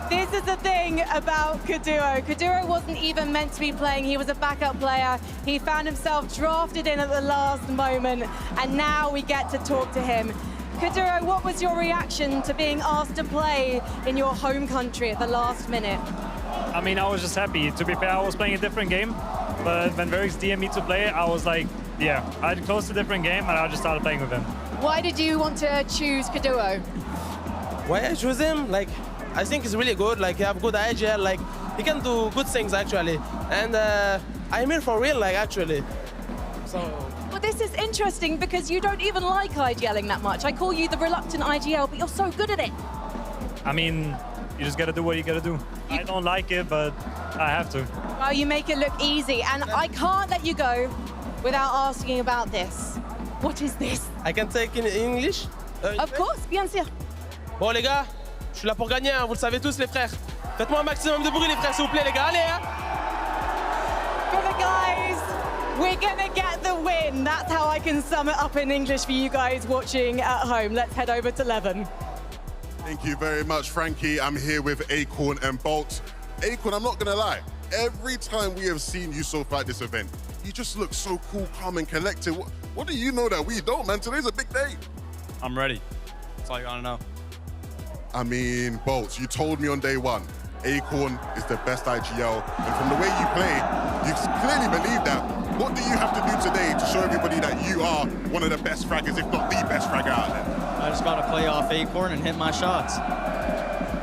This is the thing about Kuduro. Kuduro wasn't even meant to be playing. He was a backup player. He found himself drafted in at the last moment, and now we get to talk to him. Kuduro, what was your reaction to being asked to play in your home country at the last minute? I mean, I was just happy. To be fair, I was playing a different game, but when Varix DM'd me to play it, I was like, yeah, I'd closed a different game, and I just started playing with him. Why did you want to choose Kuduro? Why I choose him? Like, I think he's really good. Like, he have good IGL. Like, he can do good things actually. And I'm here for real, like actually. So. Well, this is interesting because you don't even like IGLing that much. I call you the reluctant IGL, but you're so good at it. I mean, you just gotta do what you gotta do. I don't like it, but I have to. Well, you make it look easy, and I can't let you go without asking about this. What is this? I can take in English? Of course, bien sûr. Bon les gars, je suis là pour gagner, hein, vous le savez tous les frères. Faites-moi un maximum de bruit les frères s'il vous plaît les gars, allez hein. For the guys, we're gonna get the win. That's how I can sum it up in English for you guys watching at home. Let's head over to Levin. Thank you very much, Frankie. I'm here with Acorn and Bolt. Acorn, I'm not gonna lie. Every time we have seen you so far at this event, you just look so cool, calm, and collected. What do you know that we don't, man? Today's a big day. I'm ready. That's all you gotta know. I mean, Bolt, you told me on day one, Acorn is the best IGL, and from the way you play, you clearly believe that. What do you have to do today to show everybody that you are one of the best fraggers, if not the best fragger out there? I just gotta play off Acorn and hit my shots.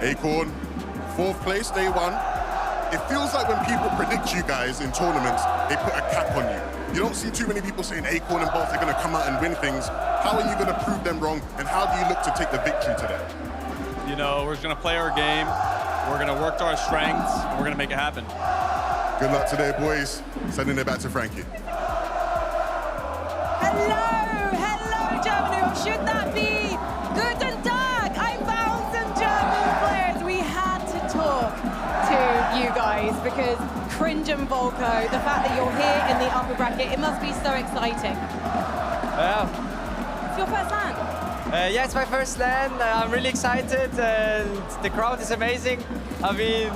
Acorn, 4th place, day one. It feels like when people predict you guys in tournaments, they put a cap on you. You don't see too many people saying Acorn and Bolt are gonna come out and win things. How are you gonna prove them wrong, and how do you look to take the victory today? You know, we're just gonna play our game, we're gonna work to our strengths, and we're gonna make it happen. Good luck today, boys. Sending it back to Frankie. Hello, Germany, or should that be Guten Tag? I found some German players. We had to talk to you guys because Cringe and Volko, the fact that you're here in the upper bracket, it must be so exciting. Yeah. It's your first LAN. Yeah, it's my first LAN. I'm really excited. The crowd is amazing. I mean,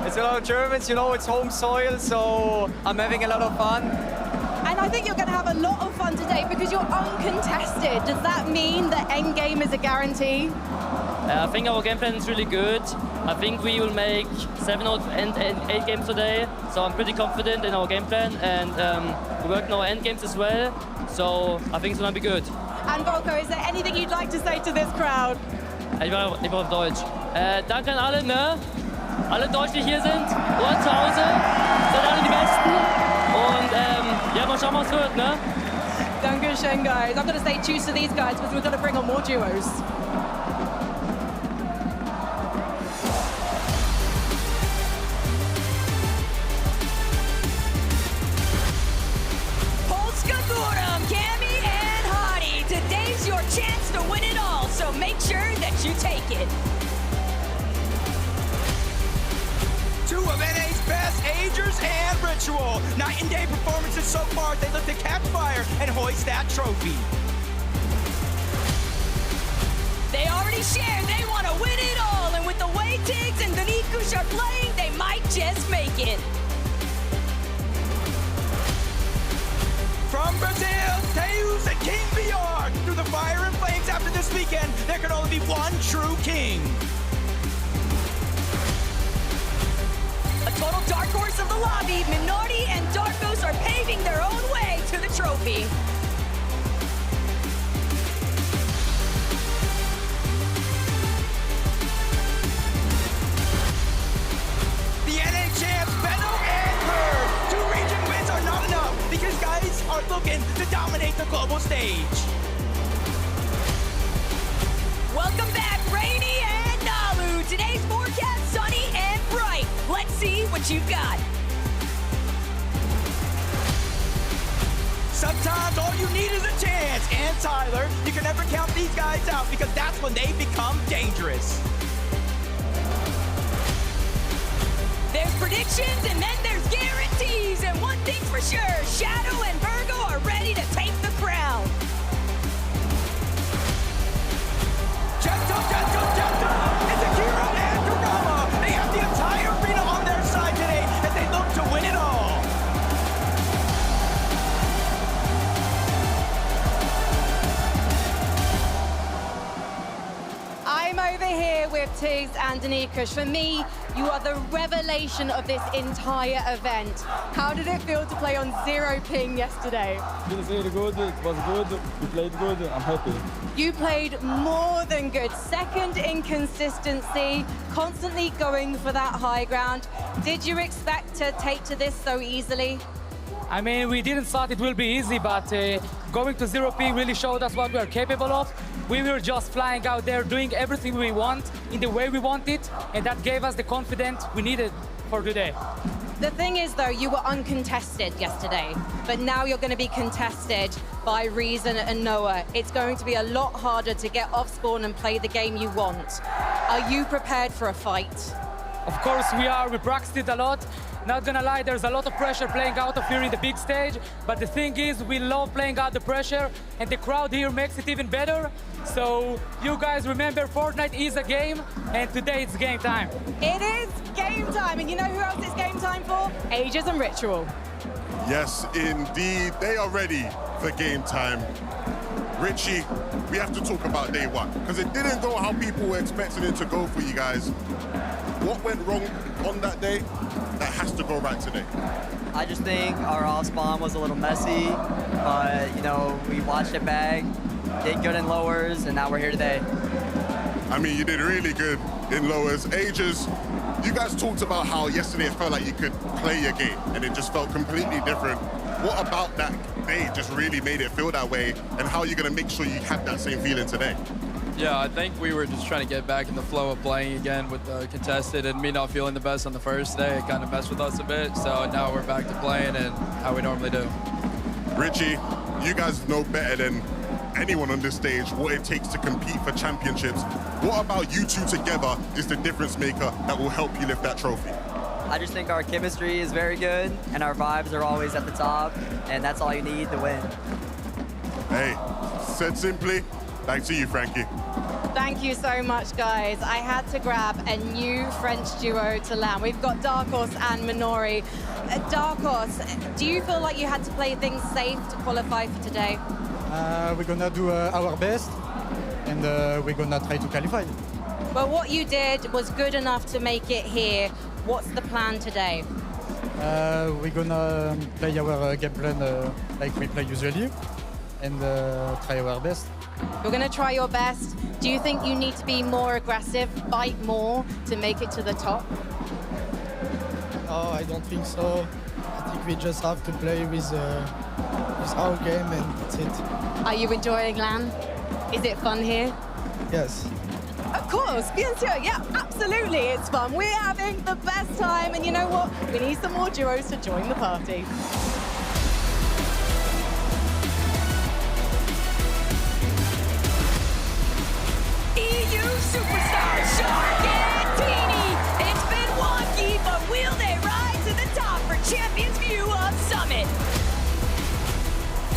it's a lot of Germans, you know, it's home soil, so I'm having a lot of fun. And I think you're going to have a lot of fun today because you're uncontested. Does that mean that endgame is a guarantee? I think our game plan is really good. I think we will make 7 or 8 games today, so I'm pretty confident in our game plan, and we work on our end games as well, so I think it's going to be good. And Volko, is there anything you'd like to say to this crowd? Ich war auf Deutsch. Danke an alle, ne? Alle Deutschen, die hier sind, und zu Hause, sind alle die Besten. Und ja, mal schauen, was wird, ne? Dankeschön, guys. I've got to say cheers to these guys because we've got to bring on more duos. Your chance to win it all, so make sure that you take it. Two of NA's best, Agers and Ritual. Night and day performances so far, they look to catch fire and hoist that trophy. They already shared they want to win it all, and with the way Tiggs and Danikush are playing, they might just make it. From Brazil, Teus and King VR. Through the fire and flames after this weekend, there can only be one true king. A total dark horse of the lobby, Minardi and Darkos are paving their own way to the trophy. The NA champs, Benno and Bird. 2 region wins are not enough because guys are looking to dominate the global stage. Welcome back, Rainy and Nalu. Today's forecast, sunny and bright. Let's see what you've got. Sometimes all you need is a chance. And Tyler, you can never count these guys out because that's when they become dangerous. There's predictions and then there's guarantees. And one thing's for sure, Shadow and Virgo are ready to take the crown. It's Akira and Kurama. They have the entire arena on their side today as they look to win it all. I'm over here with Tiggs and Danikush. For me, you are the revelation of this entire event. How did it feel to play on 0 ping yesterday? It was really good, it was good, we played good, I'm happy. You played more than good. Second in consistency, constantly going for that high ground. Did you expect to take to this so easily? I mean, we didn't thought it will be easy, but going to 0 ping really showed us what we are capable of. We were just flying out there, doing everything we want in the way we want it, and that gave us the confidence we needed for today. The thing is, though, you were uncontested yesterday, but now you're going to be contested by Reason and Noah. It's going to be a lot harder to get off spawn and play the game you want. Are you prepared for a fight? Of course we are, we practiced it a lot. Not gonna lie, there's a lot of pressure playing out of here in the big stage, but the thing is, we love playing out the pressure, and the crowd here makes it even better. So you guys remember, Fortnite is a game, and today it's game time. It is game time, and you know who else it's game time for? Agers and Ritual. Yes, indeed. They are ready for game time. Richie, we have to talk about day one, because it didn't go how people were expecting it to go for you guys. What went wrong on that day that has to go right today? I just think our off spawn was a little messy, but you know, we watched it back, did good in lowers, and now we're here today. I mean, you did really good in lowers. Agers, you guys talked about how yesterday it felt like you could play your game, and it just felt completely different. What about that day just really made it feel that way, and how are you going to make sure you have that same feeling today? Yeah, I think we were just trying to get back in the flow of playing again with the contested, and me not feeling the best on the first day. It kind of messed with us a bit, so now we're back to playing and how we normally do. Richie, you guys know better than anyone on this stage what it takes to compete for championships. What about you two together is the difference maker that will help you lift that trophy? I just think our chemistry is very good, and our vibes are always at the top, and that's all you need to win. Hey, said simply, back to you, Frankie. Thank you so much, guys. I had to grab a new French duo to LAN. We've got Dark Horse and Minori. Dark Horse, do you feel like you had to play things safe to qualify for today? We're gonna do our best, and we're gonna try to qualify. Well, what you did was good enough to make it here. What's the plan today? We're gonna play our game plan like we play usually, and try our best. You're going to try your best. Do you think you need to be more aggressive, fight more to make it to the top? Oh, I don't think so. I think we just have to play with our game, and that's it. Are you enjoying LAN? Is it fun here? Yes. Of course, bien sûr. Yeah, absolutely, it's fun. We're having the best time, and you know what? We need some more duos to join the party. EU superstar Sharkantini. It's been wonky, but will they rise to the top for Champions View of Summit?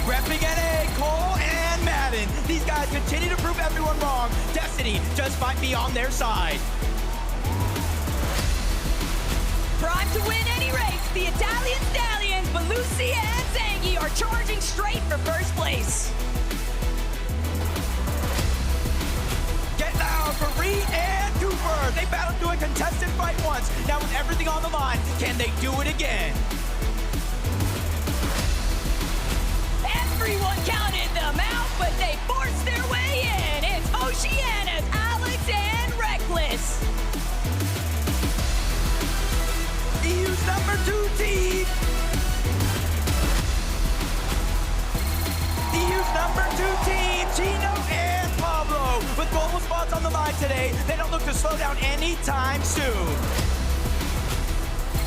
Repping NA, Cole and Madden. These guys continue to prove everyone wrong. Destiny just might be on their side. Prime to win any race, the Italian Stallions, Belusi and Zangi are charging straight for first place. Get loud for Reed and Cooper. They battled through a contested fight once. Now with everything on the line, can they do it again? Everyone counted them out, but they forced their way in. It's Oceana's Alex and Reckless. EU's #2 team. EU's #2 team, Gino and Pablo. With global spots on the line today, they don't look to slow down anytime soon.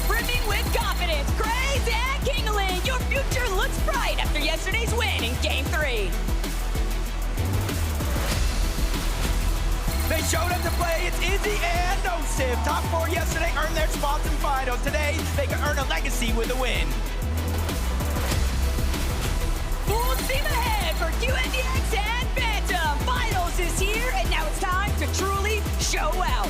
Brimming with confidence, Grace and Kingeling, your future looks bright after yesterday's win in Game 3. They showed up to play, it's Izzy and Nosif. Top 4 yesterday earned their spots in finals. Today, they can earn a legacy with a win. Full steam ahead for QNDX and Phantom. Finals is here, and now it's time to truly show out.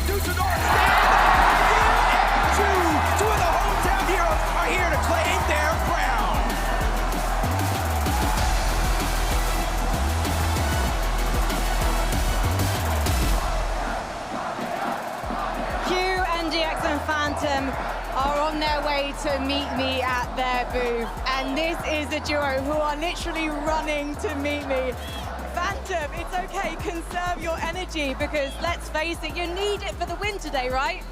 Dusseldorf stand two of the hometown heroes are here to claim their crown. QNDX and Phantom are on their way to meet me at their booth, and this is a duo who are literally running to meet me. Phantom, it's okay, conserve your energy, because let's face it, you need it for the win today, right?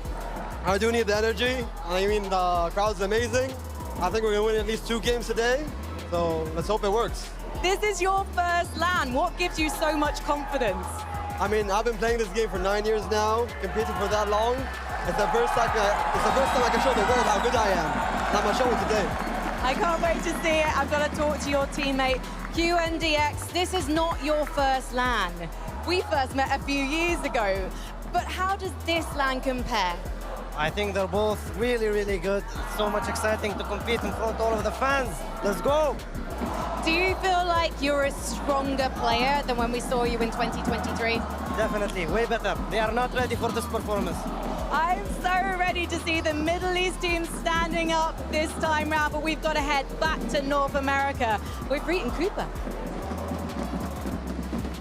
I do need the energy. I mean, the crowd's amazing. I think we're gonna win at least 2 games today, so let's hope it works. This is your first LAN. What gives you so much confidence? I mean, I've been playing this game for 9 years now, competing for that long. It's the first time I can show the world how good I am, and I'm gonna show it today. I can't wait to see it. I've got to talk to your teammate. QNDX, this is not your first LAN. We first met a few years ago, but how does this LAN compare? I think they're both really, really good. It's so much exciting to compete in front of all of the fans. Let's go! Do you feel like you're a stronger player than when we saw you in 2023? Definitely, way better. They are not ready for this performance. I'm so ready to see the Middle East team standing up this time round, but we've got to head back to North America with Reet and Cooper.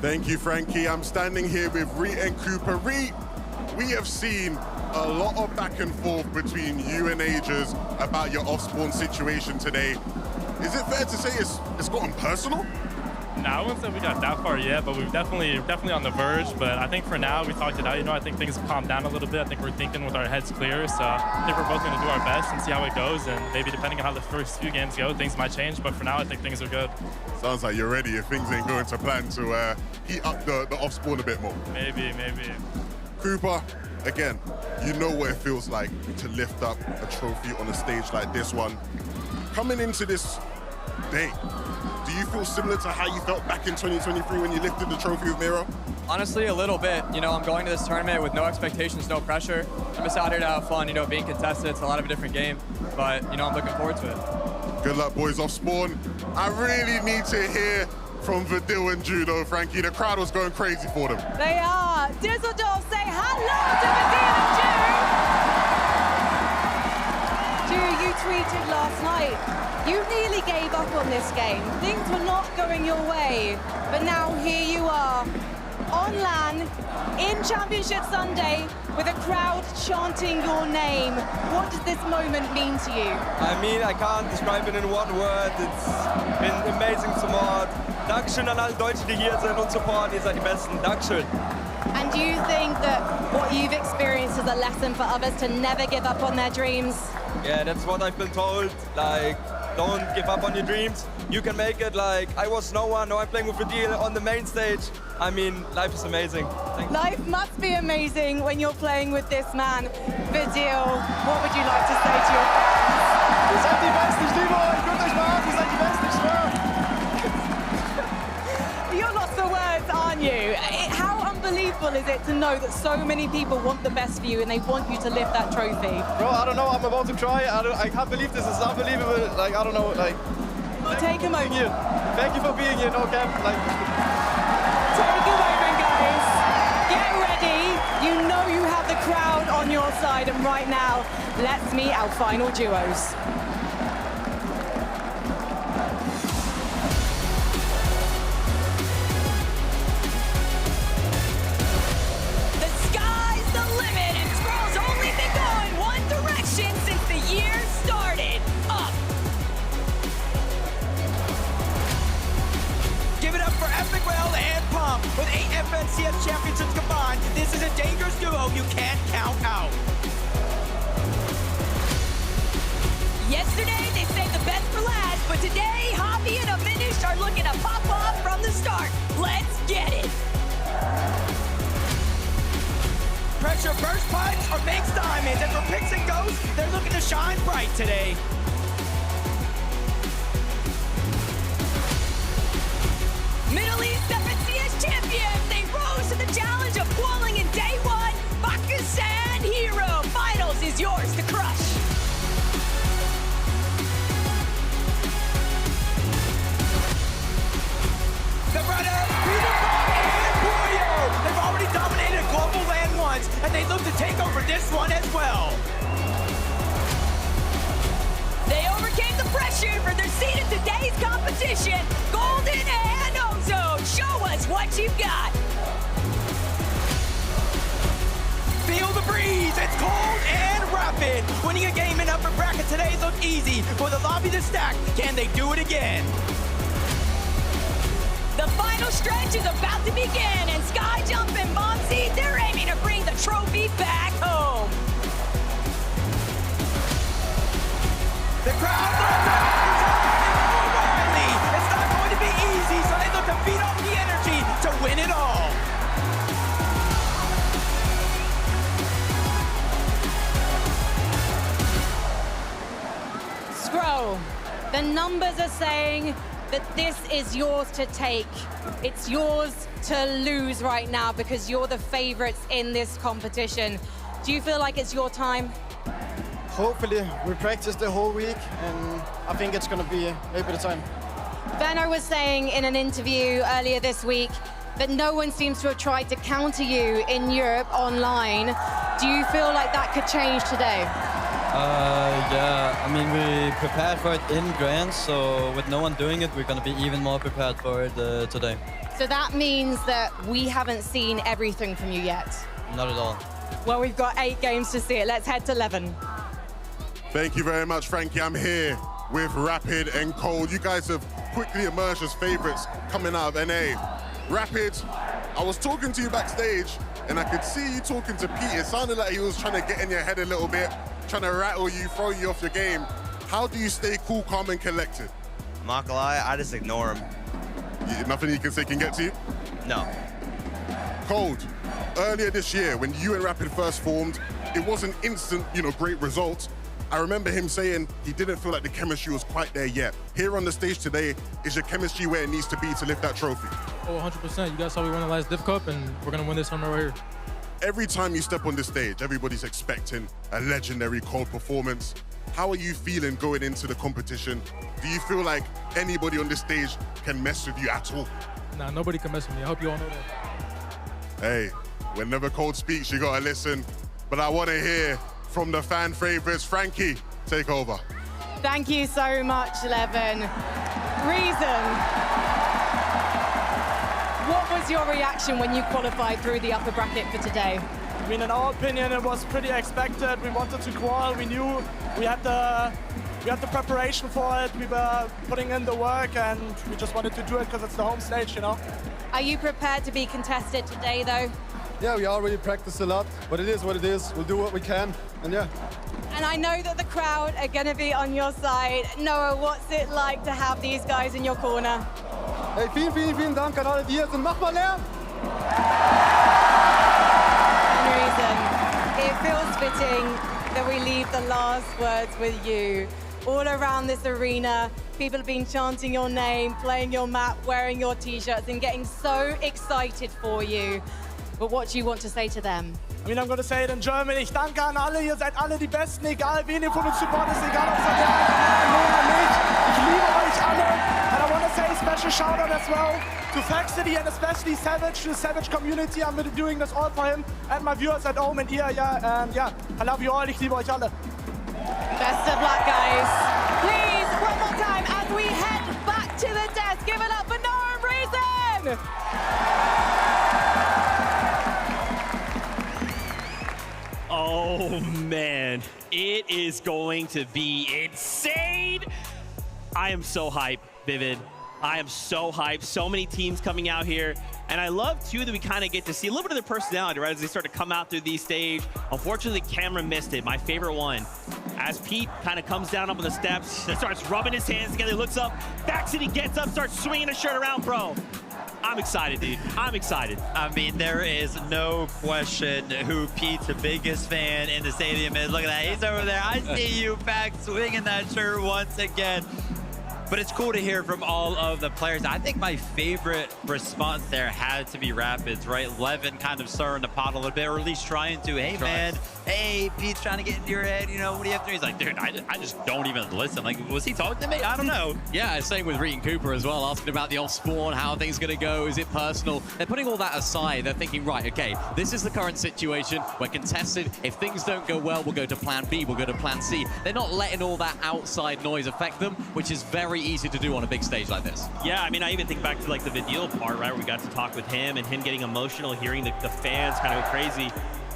Thank you, Frankie. I'm standing here with Reet and Cooper. Reet, we have seen a lot of back and forth between you and Ages about your off-spawn situation today. Is it fair to say it's gotten personal? No, I wouldn't say we got that far yet, but we've definitely on the verge. But I think for now, we talked it out. You know, I think things have calmed down a little bit. I think we're thinking with our heads clear. So I think we're both going to do our best and see how it goes. And maybe depending on how the first few games go, things might change. But for now, I think things are good. Sounds like you're ready if things ain't going to plan to heat up the off-spawn a bit more. Maybe. Cooper, again, you know what it feels like to lift up a trophy on a stage like this one. Coming into this day, do you feel similar to how you felt back in 2023 when you lifted the trophy with Miro? Honestly, a little bit. You know, I'm going to this tournament with no expectations, no pressure. I'm just out here to have fun, you know, being contested. It's a lot of a different game, but, you know, I'm looking forward to it. Good luck, boys, off spawn. I really need to hear from Vidil and Judo, Frankie. The crowd was going crazy for them. They are. Düsseldorf say hello to Vidil and Ju. Ju, you tweeted last night. You nearly gave up on this game. Things were not going your way. But now here you are, on LAN, in Championship Sunday, with a crowd chanting your name. What does this moment mean to you? I mean, I can't describe it in one word. It's been amazing support. Dankeschön an alle Deutschen, die hier sind und supporten. Ihr seid die Besten. Dankeschön. And do you think that what you've experienced is a lesson for others to never give up on their dreams? Yeah, that's what I've been told. Like, don't give up on your dreams. You can make it. Like, I was no one. Now I'm playing with Vidil on the main stage. I mean, life is amazing. Life must be amazing when you're playing with this man. Vidil, what would you like to say to your fans? Ihr seid die Besten, ich liebe euch. Guckt euch mal an, ihr seid die Besten, ich schwöre. You're lost for words, aren't you? How unbelievable is it to know that so many people want the best for you and they want you to lift that trophy? Bro, I don't know, I'm about to cry. I can't believe this is unbelievable. Like, I don't know, like... Take a moment. Thank you for being here, no cap. Like... Take a moment, guys. Get ready. You know you have the crowd on your side, and right now, let's meet our final duos. The sky's the limit, and Scroll's only been going one direction since the year started. Up. Give it up for Epic Rail and Pump. With 8 FNCS championships combined, this is a dangerous duo you can't count out. Yesterday, they saved the best for last, but today, Hobby and Unfinished are looking to pop off from the start. Let's get it. Pressure burst pipes or makes diamonds, and for Picks and Ghosts, they're looking to shine bright today. Middle East FNCS champions, they rose to the challenge of qualing in day one. Bakusan Hero Finals is yours to crush. The brothers, Peter Pan and Wario, they've already dominated global LAN once, and they look to take over this one as well. They overcame the pressure for their seat in today's competition. Golden and Ozone, show us what you've got. Feel the breeze, it's cold and rapid. Winning a game in upper bracket today looked easy. For the lobby to stack, can they do it again? The final stretch is about to begin, and Skyjump and Momsy, they're aiming to bring the trophy back home. The crowd loves O'Reilly. It's not going to be easy, so they look to feed off the energy to win it all. Scroll, the numbers are saying that this is yours to take. It's yours to lose right now because you're the favorites in this competition. Do you feel like it's your time? Hopefully, we practiced the whole week, and I think it's gonna be maybe the time. Benno was saying in an interview earlier this week that no one seems to have tried to counter you in Europe online. Do you feel like that could change today? Yeah, I mean, we prepared for it in Grand, so with no one doing it, we're going to be even more prepared for it today. So that means that we haven't seen everything from you yet? Not at all. Well, we've got 8 games to see it. Let's head to 11. Thank you very much, Frankie. I'm here with Rapid and Cold. You guys have quickly emerged as favorites coming out of NA. Rapid, I was talking to you backstage, and I could see you talking to Pete. It sounded like he was trying to get in your head a little bit, trying to rattle you, throw you off your game. How do you stay cool, calm, and collected? I'm not gonna lie, I just ignore him. Nothing you can say can get to you? No. Cold, earlier this year, when you and Rapid first formed, it wasn't instant, great results. I remember him saying he didn't feel like the chemistry was quite there yet. Here on the stage today, is your chemistry where it needs to be to lift that trophy? Oh, 100%. You guys saw we won the last Div Cup, and we're going to win this tournament right here. every time you step on the stage, everybody's expecting a legendary cold performance. How are you feeling going into the competition? Do you feel like anybody on the stage can mess with you at all? Nah, nobody can mess with me. I hope you all know that. Hey, whenever Cold speaks, you gotta listen. But I wanna hear from the fan favorites. Frankie, take over. Thank you so much, Levin. Reason. What was your reaction when you qualified through the upper bracket for today? I mean, in our opinion, it was pretty expected. We wanted to qual. We knew we had the preparation for it. We were putting in the work, and we just wanted to do it because it's the home stage, you know. Are you prepared to be contested today, though? Yeah, we already practiced a lot, but it is what it is. We'll do what we can, and yeah. And I know that the crowd are going to be on your side. Noah, what's it like to have these guys in your corner? Hey, vielen Dank an alle, die hier sind. Mach mal Lärm! Reason, it feels fitting that we leave the last words with you. All around this arena, people have been chanting your name, playing your map, wearing your t-shirts, and getting so excited for you. But what do you want to say to them? I mean, I'm going to say it in German. Ich danke an alle, ihr seid alle die Besten, egal wen ihr von uns supportet, egal ob es oder nicht. Ich liebe euch alle. And I want to say a special shout out as well to Fact City and especially Savage, to the Savage community. I'm doing this all for him and my viewers at home and here, yeah. And yeah, I love you all. Ich liebe euch alle. Best of luck, guys. Please, one more time, as we head back to the desk, give it up for Noah and Reason! Oh man, it is going to be insane. I am so hyped, Vivid. I am so hyped. So many teams coming out here. And I love, too, that we kind of get to see a little bit of their personality, right, as they start to come out through these stage. Unfortunately, the camera missed it, my favorite one. As Pete kind of comes down up on the steps, he starts rubbing his hands together, he looks up, Fact City gets up, starts swinging his shirt around, bro. I'm excited, dude. I'm excited. I mean, there is no question who Pete's the biggest fan in the stadium is. Look at that. He's over there. I see you back swinging that shirt once again. But it's cool to hear from all of the players. I think my favorite response there had to be Rapids, right? Levin kind of stirring the pot a little bit, or at least trying to, hey, man, hey, Pete's trying to get into your head, you know, what do you have to do? He's like, dude, I just don't even listen. Like, was he talking to me? I don't know. Yeah, same with Reed and Cooper as well, asking about the off-spawn, how are things going to go, is it personal? They're putting all that aside. They're thinking, right, okay, this is the current situation. We're contested. If things don't go well, we'll go to plan B, we'll go to plan C. They're not letting all that outside noise affect them, which is very easy to do on a big stage like this. Yeah, I mean, I even think back to like the Vidil part, right, where we got to talk with him and him getting emotional, hearing the fans kind of go crazy.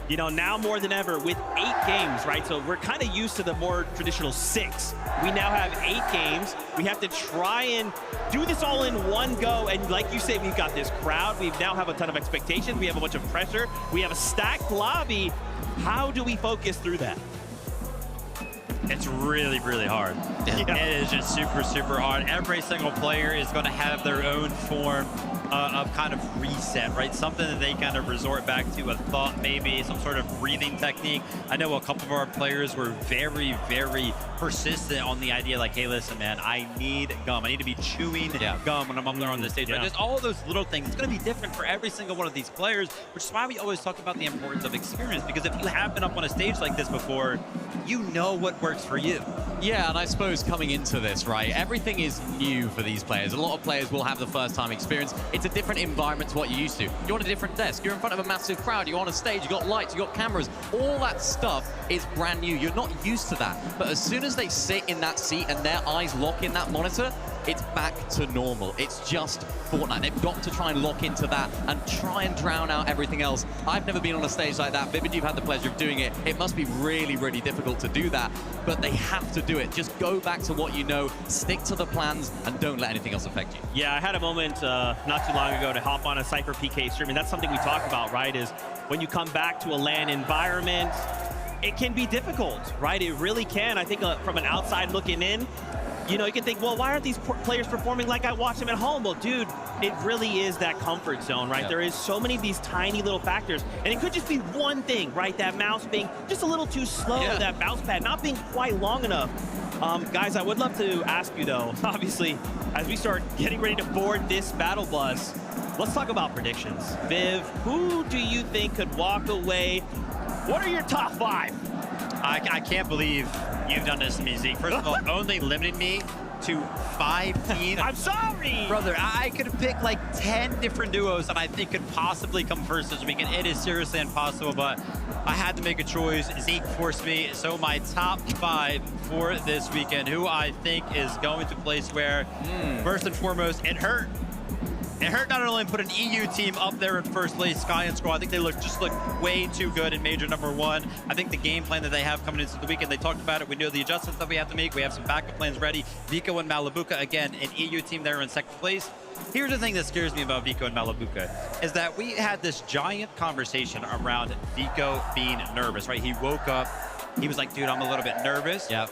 You know, now more than ever with 8 games, right? So we're kind of used to the more traditional 6. We now have 8 games. We have to try and do this all in one go. And like you say, we've got this crowd. We now have a ton of expectations. We have a bunch of pressure. We have a stacked lobby. How do we focus through that? It's really, really hard. Yeah. It is just super, super hard. Every single player is going to have their own form of kind of reset, right? Something that they kind of resort back to, a thought maybe, some sort of breathing technique. I know a couple of our players were very, very persistent on the idea like, hey, listen, man, I need gum. I need to be chewing gum when I'm up there on the stage. Right? Just all of those little things. It's going to be different for every single one of these players, which is why we always talk about the importance of experience, because if you have been up on a stage like this before, you know what works for you. Yeah, and I suppose coming into this, right, everything is new for these players. A lot of players will have the first time experience. It's a different environment to what you're used to. You're on a different desk, you're in front of a massive crowd, you're on a stage, you got lights, you got cameras. All that stuff is brand new. You're not used to that. But as soon as they sit in that seat and their eyes lock in that monitor, it's back to normal. It's just Fortnite. They've got to try and lock into that and try and drown out everything else. I've never been on a stage like that. Vivid, you've had the pleasure of doing it. It must be really, really difficult to do that, but they have to do it. Just go back to what you know, stick to the plans, and don't let anything else affect you. Yeah, I had a moment not too long ago to hop on a Cypher PK stream, and that's something we talk about, right, is when you come back to a LAN environment, it can be difficult, right? It really can. I think from an outside looking in, you know, you can think, well, why aren't these players performing like I watch them at home? Well, dude, it really is that comfort zone, right? Yep. There is so many of these tiny little factors, and it could just be one thing, right? That mouse being just a little too slow, that mouse pad not being quite long enough. Guys, I would love to ask you, though, obviously, as we start getting ready to board this battle bus, let's talk about predictions. Viv, who do you think could walk away? What are your top 5? I can't believe you've done this to me, Zeke. First of all, only limited me to 5 teams. I'm sorry! Brother, I could have picked like 10 different duos that I think could possibly come first this weekend. It is seriously impossible, but I had to make a choice. Zeke forced me. So my top 5 for this weekend, who I think is going to place where, first and foremost, it hurt. It hurt not only put an EU team up there in first place, Sky and Scroll. I think they look way too good in Major number 1. I think the game plan that they have coming into the weekend, they talked about it. We know the adjustments that we have to make. We have some backup plans ready. Vico and Malibuca, again, an EU team there in second place. Here's the thing that scares me about Vico and Malibuca, is that we had this giant conversation around Vico being nervous, right? He woke up, he was like, dude, I'm a little bit nervous. Yep.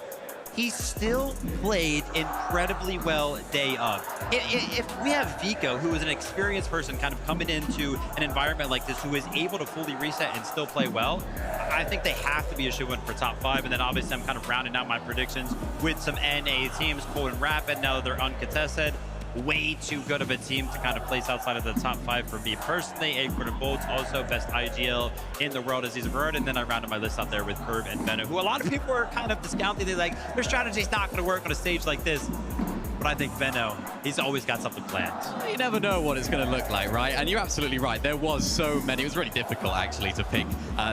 He still played incredibly well day of. If we have Vico, who is an experienced person kind of coming into an environment like this, who is able to fully reset and still play well, I think they have to be a shoo-in for top 5. And then obviously I'm kind of rounding out my predictions with some NA teams, Cold and Rapid, now that they're uncontested. Way too good of a team to kind of place outside of the top 5 for me personally. Acorn and Bolts, also best IGL in the world as he's heard. And then I rounded my list out there with Curve and Venom, who a lot of people are kind of discounting. They're like, their strategy's not going to work on a stage like this. But I think Venno, he's always got something planned. You never know what it's going to look like, right? And you're absolutely right. There was so many. It was really difficult, actually, to pick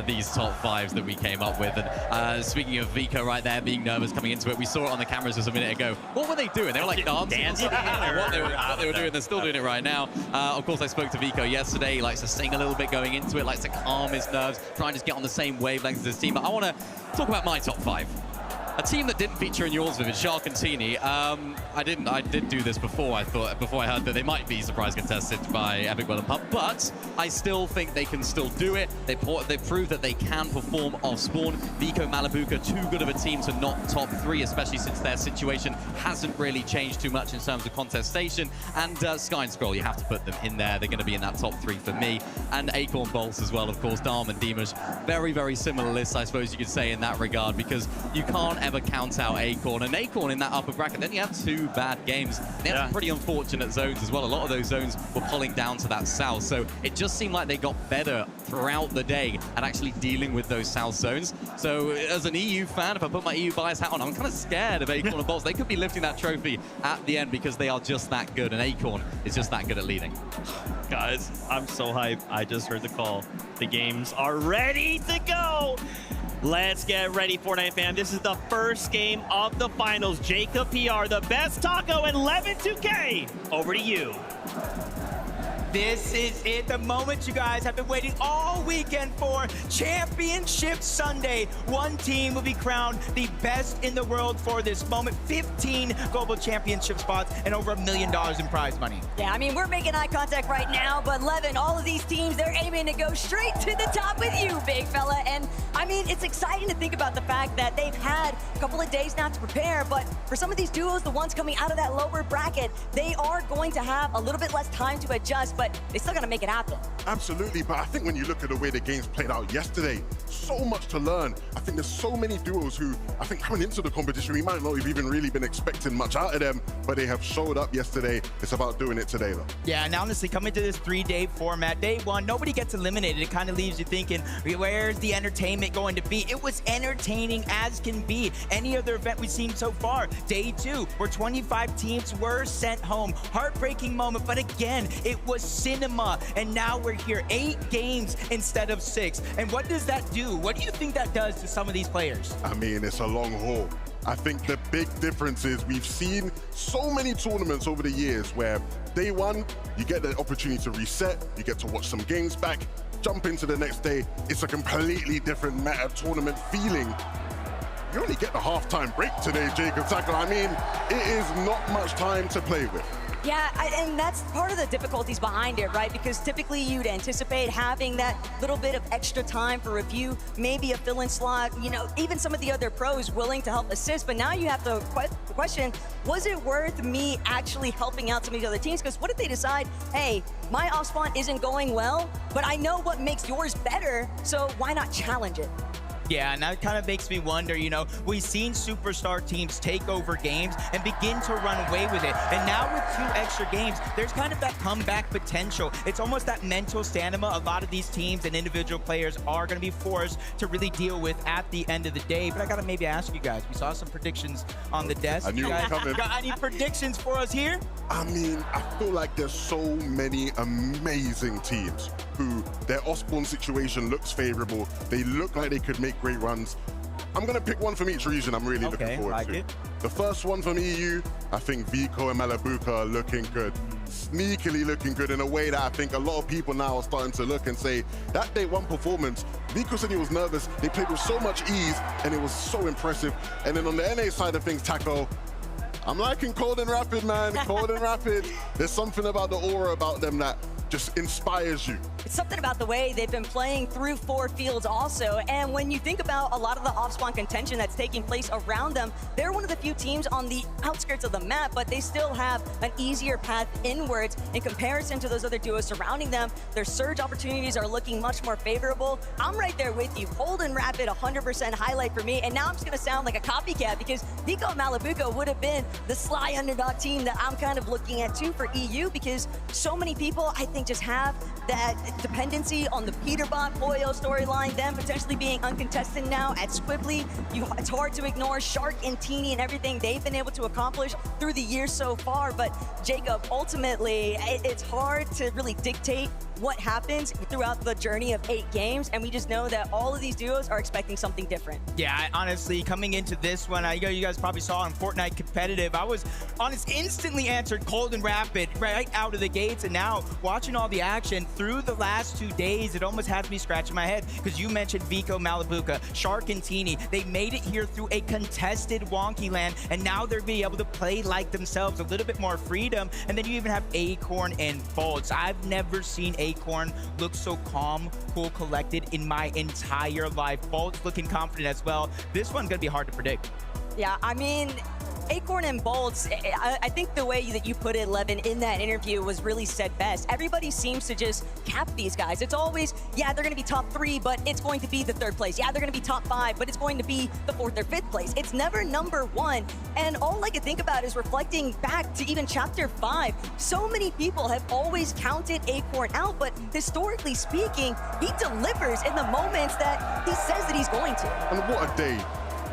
these top 5s that we came up with. And speaking of Vico right there, being nervous coming into it, we saw it on the cameras just a minute ago. What were they doing? They were like dancing. What they were doing. They're still doing it right now. Of course, I spoke to Vico yesterday. He likes to sing a little bit going into it, likes to calm his nerves, try and just get on the same wavelength as his team. But I want to talk about my top 5. A team that didn't feature in yours, Vivid, Shark and Teeny. I did do this before. I heard that they might be surprise contested by Epic Well and Pump, but I still think they can still do it. They proved that they can perform off spawn. Vico, Malibuca, too good of a team to not top 3, especially since their situation hasn't really changed too much in terms of contestation. And Sky and Scroll, you have to put them in there. They're going to be in that top 3 for me. And Acorn Bolts as well, of course. Darm and Dimash, very, very similar lists, I suppose you could say in that regard, because you can't ever count out Acorn. And Acorn in that upper bracket, then you have 2 bad games. They had some pretty unfortunate zones as well. A lot of those zones were pulling down to that south. So it just seemed like they got better throughout the day at actually dealing with those south zones. So as an EU fan, if I put my EU bias hat on, I'm kind of scared of Acorn and Bolts. They could be lifting that trophy at the end because they are just that good. And Acorn is just that good at leading. Guys, I'm so hyped. I just heard the call. The games are ready to go. Let's get ready, Fortnite fam. This is the first game of the finals. Jacob PR, the best taco, and Levin 2K. Over to you. This is it, the moment you guys have been waiting all weekend for. Championship Sunday. One team will be crowned the best in the world for this moment. 15 global championship spots and over $1 million in prize money. Yeah, I mean, we're making eye contact right now, but Levin, all of these teams, they're aiming to go straight to the top with you, big fella. And I mean, it's exciting to think about the fact that they've had a couple of days now to prepare, but for some of these duos, the ones coming out of that lower bracket, they are going to have a little bit less time to adjust, but they still gotta make it happen. Absolutely, but I think when you look at the way the games played out yesterday, so much to learn. I think there's so many duos who, I think coming into the competition, we might not have even really been expecting much out of them, but they have showed up yesterday. It's about doing it today, though. Yeah, and honestly, coming to this 3-day format, day 1, nobody gets eliminated. It kind of leaves you thinking, where's the entertainment going to be? It was entertaining as can be. Any other event we've seen so far. Day 2, where 25 teams were sent home. Heartbreaking moment, but again, it was cinema. And now we're here, 8 games instead of 6. And what does that do? What do you think that does to some of these players? I mean, it's a long haul. I think the big difference is we've seen so many tournaments over the years where day 1, you get the opportunity to reset, you get to watch some games back, jump into the next day. It's a completely different meta tournament feeling. You only get the halftime break today, Jacob Tackle. I mean, it is not much time to play with. Yeah, and that's part of the difficulties behind it, right? Because typically you'd anticipate having that little bit of extra time for review, maybe a fill-in slot, you know, even some of the other pros willing to help assist. But now you have to question, was it worth me actually helping out some of these other teams? Because what if they decide, hey, my off-spawn isn't going well, but I know what makes yours better, so why not challenge it? Yeah, and that kind of makes me wonder, you know, we've seen superstar teams take over games and begin to run away with it. And now with 2 extra games, there's kind of that comeback potential. It's almost that mental stamina a lot of these teams and individual players are going to be forced to really deal with at the end of the day. But I got to maybe ask you guys, we saw some predictions on the desk. I knew it was coming. Got any predictions for us here? I mean, I feel like there's so many amazing teams who their Osborne situation looks favorable. They look like they could make great runs. I'm going to pick one from each region I'm really looking forward to. The first one from EU, I think Vico and Malibuca are looking good. Sneakily looking good in a way that I think a lot of people now are starting to look and say, that day 1 performance, Vico said he was nervous, they played with so much ease, and it was so impressive. And then on the NA side of things, Taco, I'm liking Cold and Rapid, man. Cold and Rapid. There's something about the aura about them that just inspires you. It's something about the way they've been playing through 4 fields also. And when you think about a lot of the off-spawn contention that's taking place around them, they're one of the few teams on the outskirts of the map, but they still have an easier path inwards in comparison to those other duos surrounding them. Their surge opportunities are looking much more favorable. I'm right there with you. Cold and Rapid, 100% highlight for me. And now I'm just going to sound like a copycat because Vico and Malibuca would have been the sly underdog team that I'm kind of looking at too for EU, because so many people, I think, just have that dependency on the Peterbot Boyo storyline, them potentially being uncontested now at Squibbly. It's hard to ignore Shark and Teeny and everything they've been able to accomplish through the years so far. But Jacob, ultimately, it's hard to really dictate what happens throughout the journey of 8 games, and we just know that all of these duos are expecting something different. Yeah, honestly, coming into this one, you guys probably saw on Fortnite competitive, I was honest, instantly answered Cold and Rapid right out of the gates, and now watching all the action through the last 2 days, it almost has me scratching my head, because you mentioned Vico, Malibuca, Shark, and Teeny. They made it here through a contested wonky land, and now they're being able to play like themselves, a little bit more freedom, and then you even have Acorn and Bolts. I've never seen Acorn look so calm, cool, collected in my entire life. Bolt's looking confident as well. This one's gonna be hard to predict. Yeah, I mean, Acorn and Bolts, I think the way that you put it, Levin, in that interview was really said best. Everybody seems to just cap these guys. It's always, yeah, they're going to be top 3, but it's going to be the 3rd place. Yeah, they're going to be top 5, but it's going to be the 4th or 5th place. It's never number 1. And all I can think about is reflecting back to even Chapter 5. So many people have always counted Acorn out, but historically speaking, he delivers in the moments that he says that he's going to. And what a day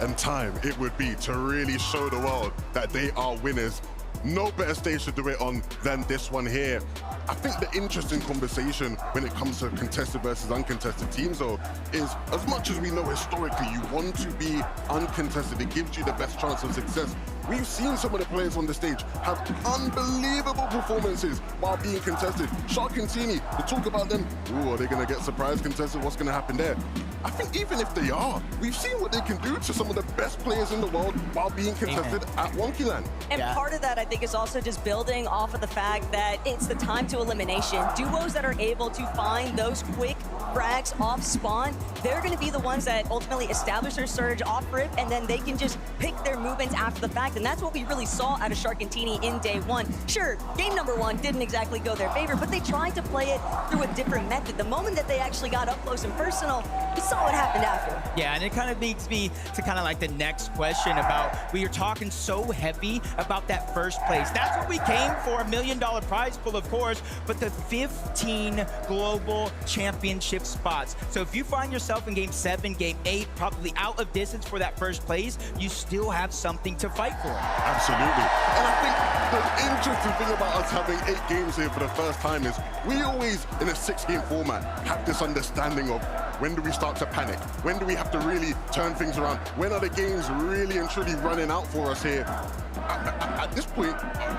and time it would be to really show the world that they are winners. No better stage to do it on than this one here. I think the interesting conversation when it comes to contested versus uncontested teams, though, is as much as we know historically you want to be uncontested, it gives you the best chance of success. We've seen some of the players on the stage have unbelievable performances while being contested. Shark and Teeny, to talk about them, ooh, are they going to get surprise contested? What's going to happen there? I think even if they are, we've seen what they can do to some of the best players in the world while being contested at Wonkyland. And part of that, I think, is also just building off of the fact that it's the time to elimination. Duos that are able to find those quick frags off spawn, they're going to be the ones that ultimately establish their surge off rip, and then they can just pick their movements after the fact. And that's what we really saw out of Shark and Teeny in day 1. Sure, game number 1 didn't exactly go their favor, but they tried to play it through a different method. The moment that they actually got up close and personal, we saw what happened after. Yeah, and it kind of leads me to kind of like the next question about, we are talking so heavy about that first place. That's what we came for, $1 million prize pool, of course, but the 15 global championship spots. So if you find yourself in game 7, game 8, probably out of distance for that first place, you still have something to fight for. Absolutely. And I think the interesting thing about us having 8 games here for the first time is we always, in a 6-game format, have this understanding of when do we start to panic? When do we have to really turn things around? When are the games really and truly running out for us here? At this point,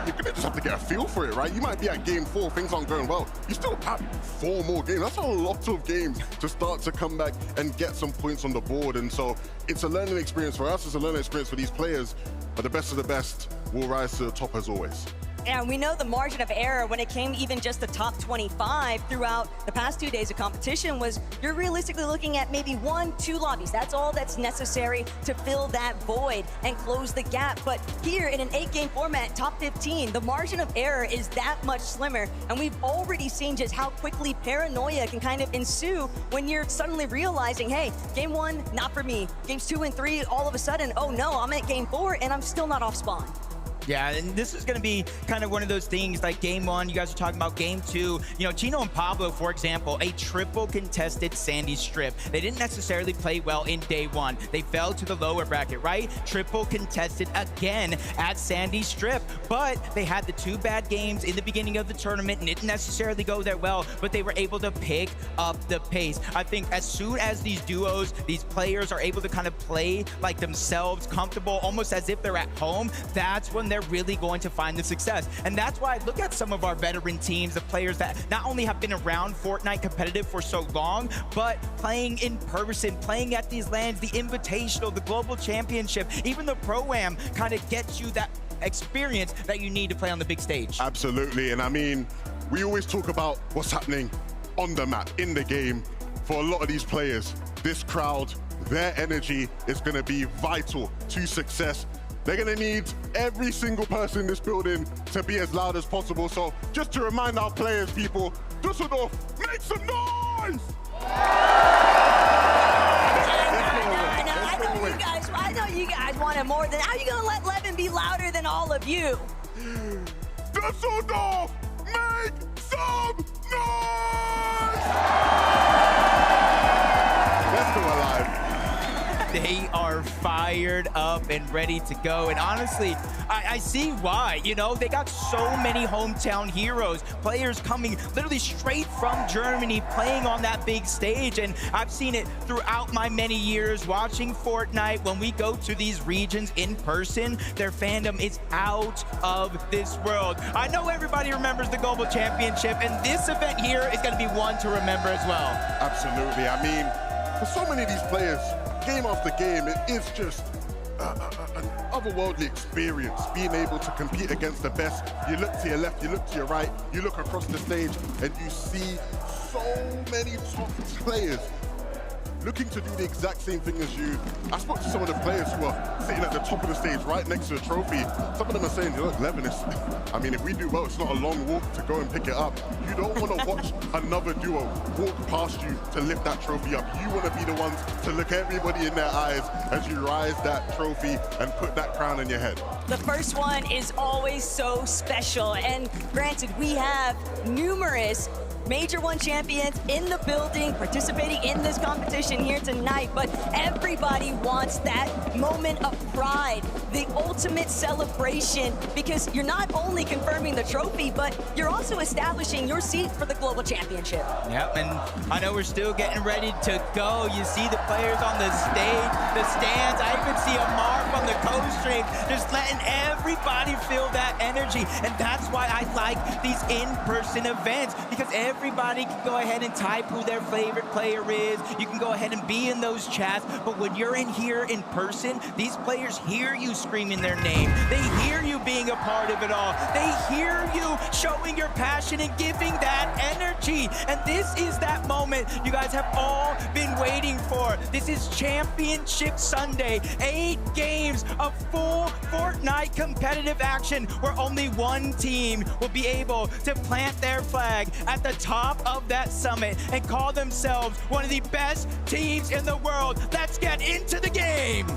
you're going to just have to get a feel for it, right? You might be at game 4, things aren't going well. You still have 4 more games. That's a lot of games to start to come back and get some points on the board. And so it's a learning experience for us, it's a learning experience for these players, but the best of the best will rise to the top as always. And we know the margin of error when it came even just the top 25 throughout the past 2 days of competition was you're realistically looking at maybe 1-2 lobbies. That's all that's necessary to fill that void and close the gap. But here in an 8-game format, top 15, the margin of error is that much slimmer. And we've already seen just how quickly paranoia can kind of ensue when you're suddenly realizing, hey, game 1, not for me. Games 2 and 3, all of a sudden, oh no, I'm at game 4 and I'm still not off spawn. Yeah, and this is going to be kind of one of those things like game 1, you guys are talking about game 2. You know, Chino and Pablo, for example, a triple contested Sandy Strip. They didn't necessarily play well in day 1. They fell to the lower bracket, right? Triple contested again at Sandy Strip. But they had the 2 bad games in the beginning of the tournament and didn't necessarily go that well, but they were able to pick up the pace. I think as soon as these duos, these players are able to kind of play like themselves, comfortable, almost as if they're at home, that's when they're really going to find the success. And that's why I look at some of our veteran teams, the players that not only have been around Fortnite competitive for so long, but playing in person, playing at these LANs, the Invitational, the Global Championship, even the Pro-Am kind of gets you that experience that you need to play on the big stage. Absolutely, and I mean, we always talk about what's happening on the map, in the game. For a lot of these players, this crowd, their energy is going to be vital to success. They're going to need every single person in this building to be as loud as possible. So just to remind our players, people, Dusseldorf, make some noise! I know you guys wanted more than, how are you going to let Levin be louder than all of you? Dusseldorf, make some noise! Let's go alive. They are fired up and ready to go. And honestly, I see why. You know, they got so many hometown heroes, players coming literally straight from Germany, playing on that big stage. And I've seen it throughout my many years watching Fortnite. When we go to these regions in person, their fandom is out of this world. I know everybody remembers the Global Championship, and this event here is going to be one to remember as well. Absolutely. I mean, for so many of these players, game after game, it is just an otherworldly experience, being able to compete against the best. You look to your left, you look to your right, you look across the stage, and you see so many top players looking to do the exact same thing as you. I spoke to some of the players who are sitting at the top of the stage right next to a trophy. Some of them are saying, look, Levin, I mean, if we do well, it's not a long walk to go and pick it up. You don't want to watch another duo walk past you to lift that trophy up. You want to be the ones to look everybody in their eyes as you rise that trophy and put that crown on your head. The first one is always so special. And granted, we have numerous Major 1 champions in the building participating in this competition here tonight, but everybody wants that moment of pride, the ultimate celebration, because you're not only confirming the trophy, but you're also establishing your seat for the Global Championship. Yep, and I know we're still getting ready to go. You see the players on the stage, the stands. I even see a Mark on the co-stream, just letting everybody feel that energy. And that's why I like these in-person events, because everybody can go ahead and type who their favorite player is. You can go ahead and be in those chats. But when you're in here in person, these players hear you screaming their name. They hear you being a part of it all. They hear you showing your passion and giving that energy. And this is that moment you guys have all been waiting for. This is Championship Sunday. 8 games of full Fortnite competitive action where only one team will be able to plant their flag at the top of that summit and call themselves one of the best teams in the world. Let's get into the game.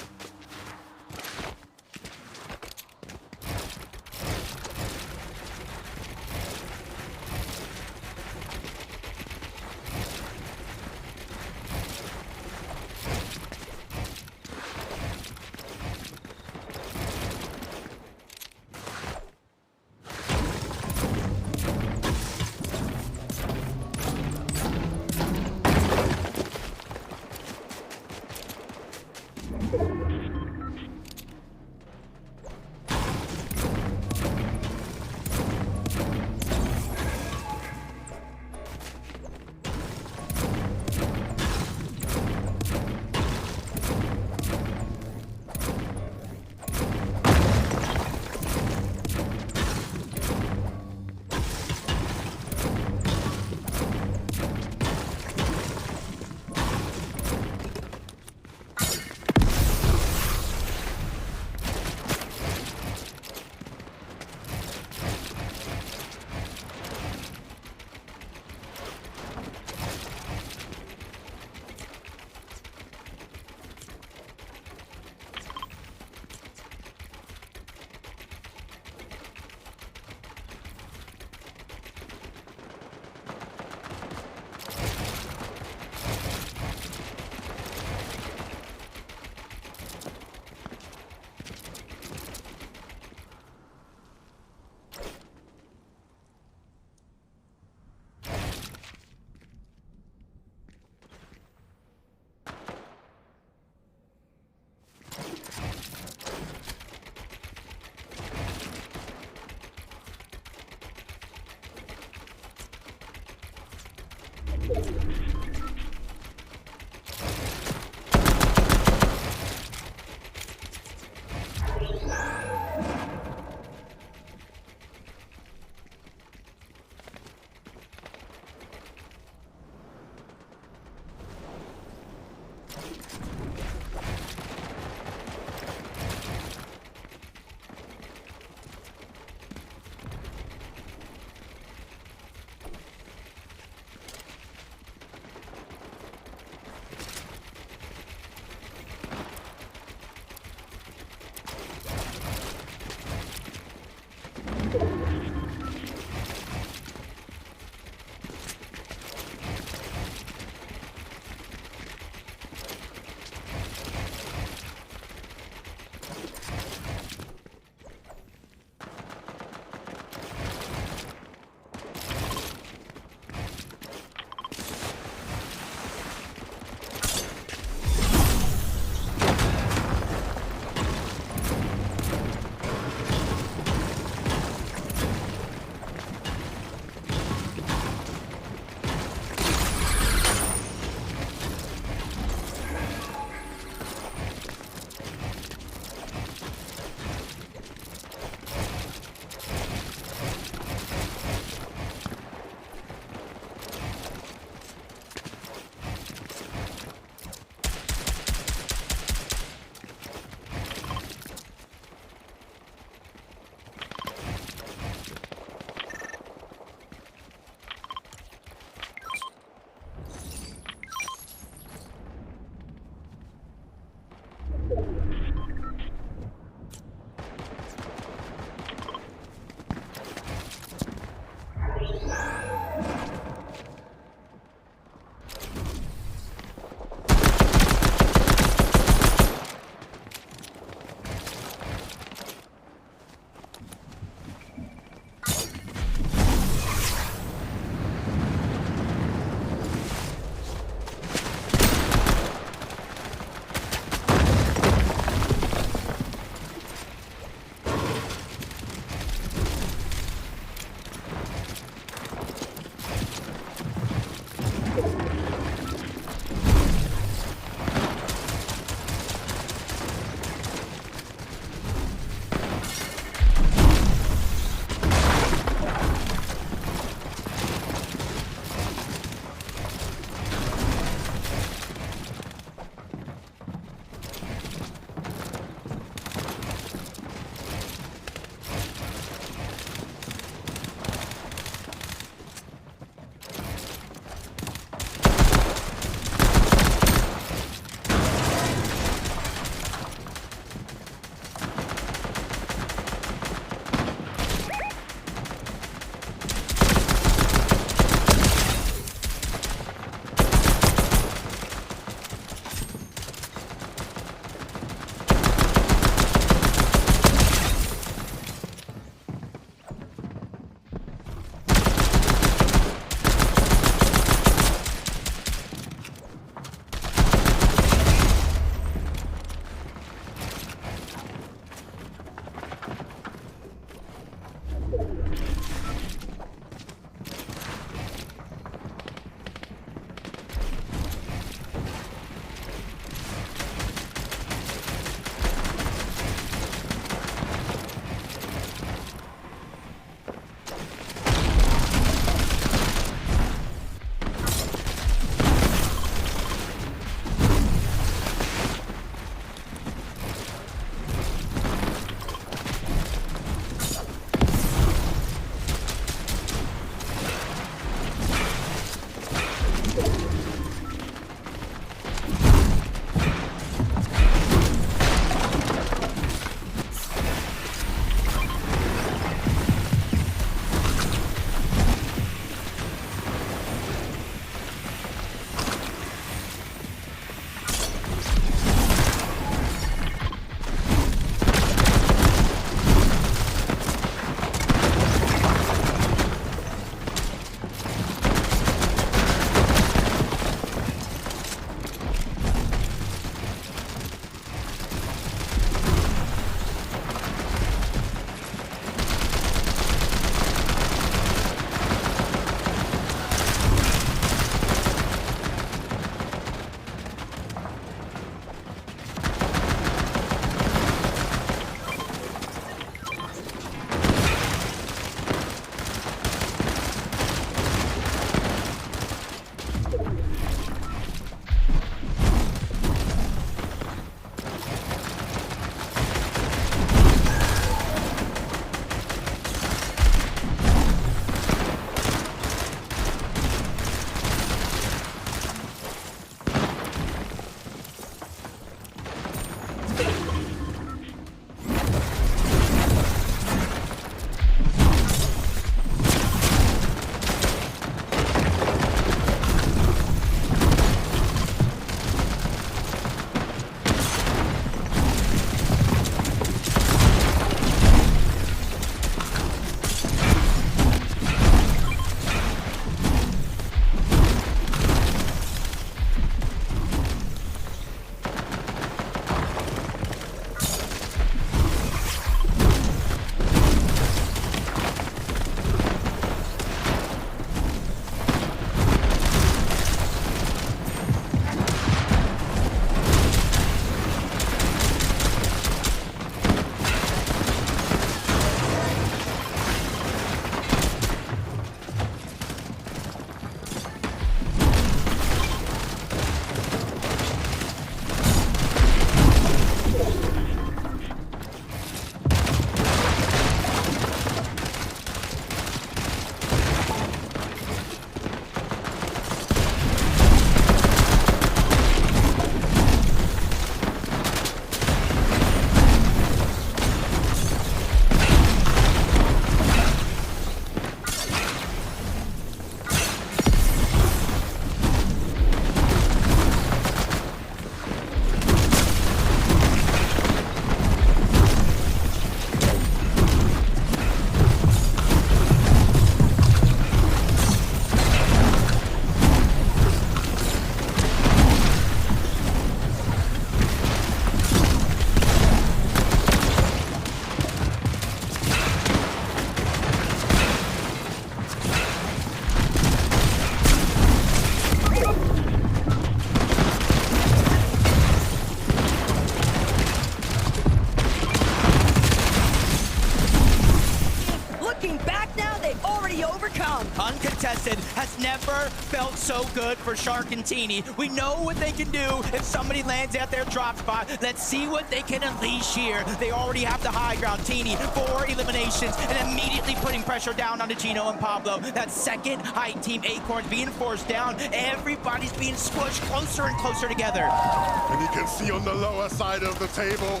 season has never felt so good for Shark and Teeny. We know what they can do if somebody lands at their drop spot. Let's see what they can unleash here. They already have the high ground. Teeny, 4 eliminations, and immediately putting pressure down onto Gino and Pablo. That second height team Acorns being forced down. Everybody's being squished closer and closer together. And you can see on the lower side of the table,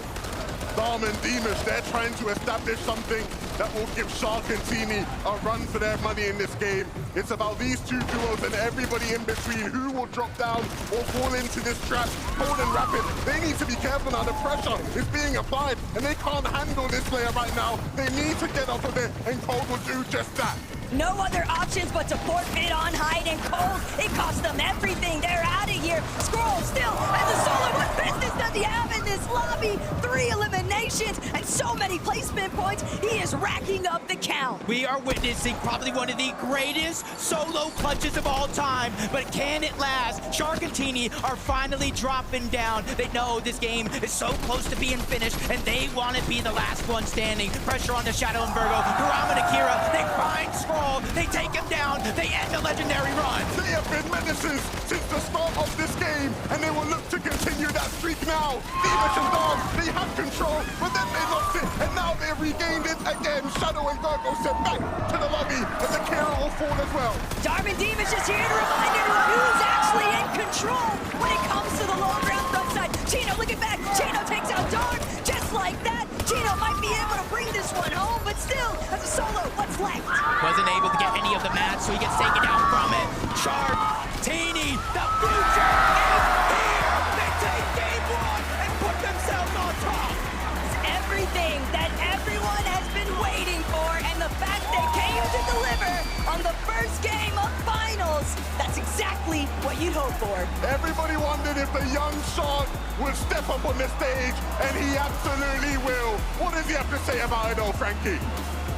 Dom and Demus, they're trying to establish something that will give Shark and Teeny a run for their money in this game. It's about these two duos and everybody in between who will drop down or fall into this trap. Cold and Rapid, they need to be careful now. The pressure is being applied and they can't handle this player right now. They need to get off of it, and Cold will do just that. No other options but to forfeit on Hyde and Cold. It cost them everything. They're out of here. Scroll still has a solo. What business does he have in this lobby? 3 eliminations and so many placement points. He is racking up the count. We are witnessing probably one of the greatest solo clutches of all time, but can it last? Shark and Teeny are finally dropping down. They know this game is so close to being finished, and they want to be the last one standing. Pressure on the Shadow and Virgo. Karam and Akira, they find Scroll, they take him down, they end the legendary run. They have been menaces since the start of this game, and they will look to continue that streak now. Demus and Dom, they have control, but then they lost it, and now they've regained it again. Shadow and Virgo sent back to the lobby, and the Kira will fall as well. Darwin Demus just here to remind everyone who's actually in control when it comes to the low ground front side. Gino looking back, Gino takes out Dark, just like that. Gino might be able to bring this one home, but still, as a solo, what's left? Wasn't able to get any of the match, so he gets taken down from it. Shark, Teeny, the future is here! They take game 1 and put themselves on top! It's everything that everyone has been waiting for, and the fact they came to deliver on the first game of finals, that's exactly what you'd hope for. Everybody wondered if the young Shark would step up on the stage, and he absolutely will. What does he have to say about it all, Frankie?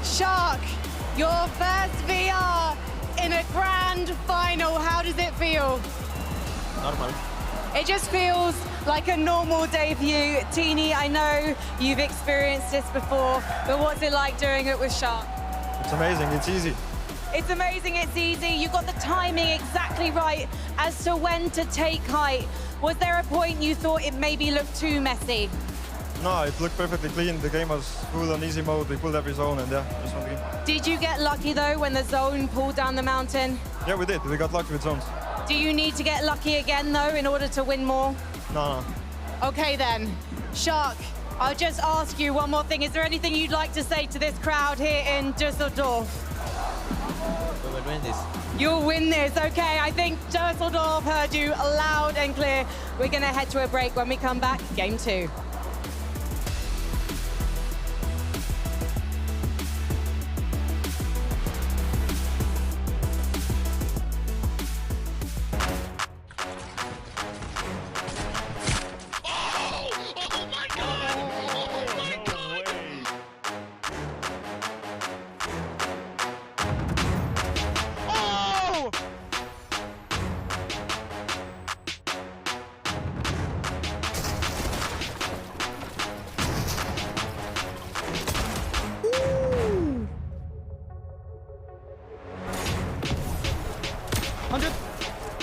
Shark, your first VR in a grand final. How does it feel? Normal. It just feels like a normal day for you. Teeny, I know you've experienced this before, but what's it like doing it with Shark? It's amazing, it's easy. It's amazing, it's easy. You got the timing exactly right as to when to take height. Was there a point you thought it maybe looked too messy? No, it looked perfectly clean. The game was full on easy mode. We pulled every zone and yeah, just won the game. Did you get lucky though when the zone pulled down the mountain? Yeah, we did. We got lucky with zones. Do you need to get lucky again though in order to win more? No. Okay then. Shark, I'll just ask you one more thing. Is there anything you'd like to say to this crowd here in Düsseldorf? We will win this. You'll win this, okay. I think Düsseldorf heard you loud and clear. We're gonna head to a break. When we come back, game 2.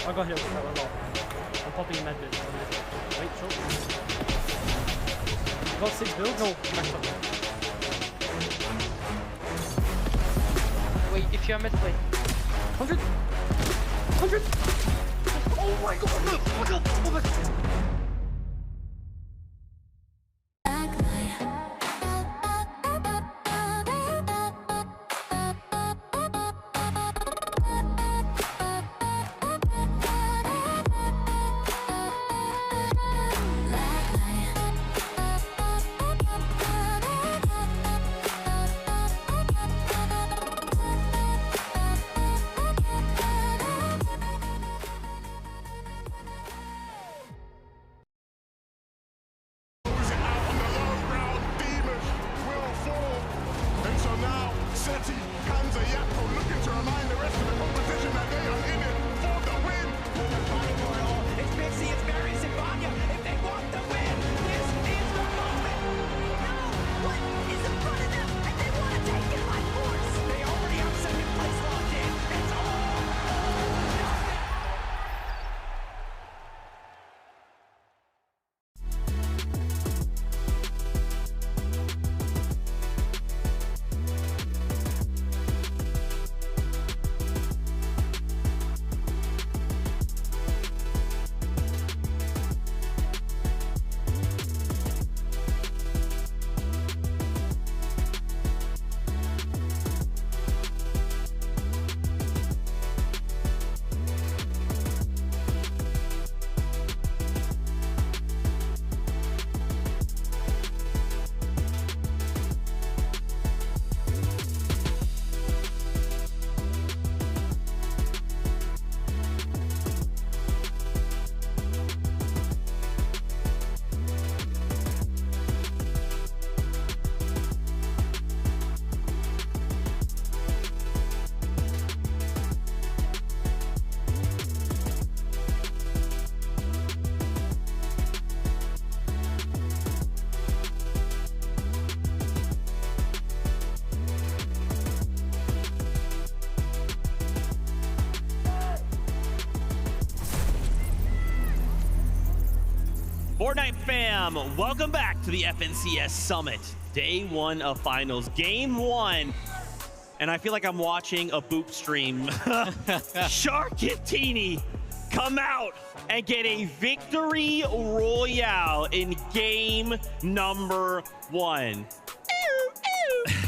I got hit with that one. I'm popping a med bit. Wait, short. You got 6 builds? No, max up. Wait, if you're mid, wait. 100! 100! Oh my god! Oh my god! Oh my god! Fortnite fam, welcome back to the FNCS Summit. Day 1 of finals, game 1. And I feel like I'm watching a boop stream. Shark and Teeny come out and get a victory royale in game number 1.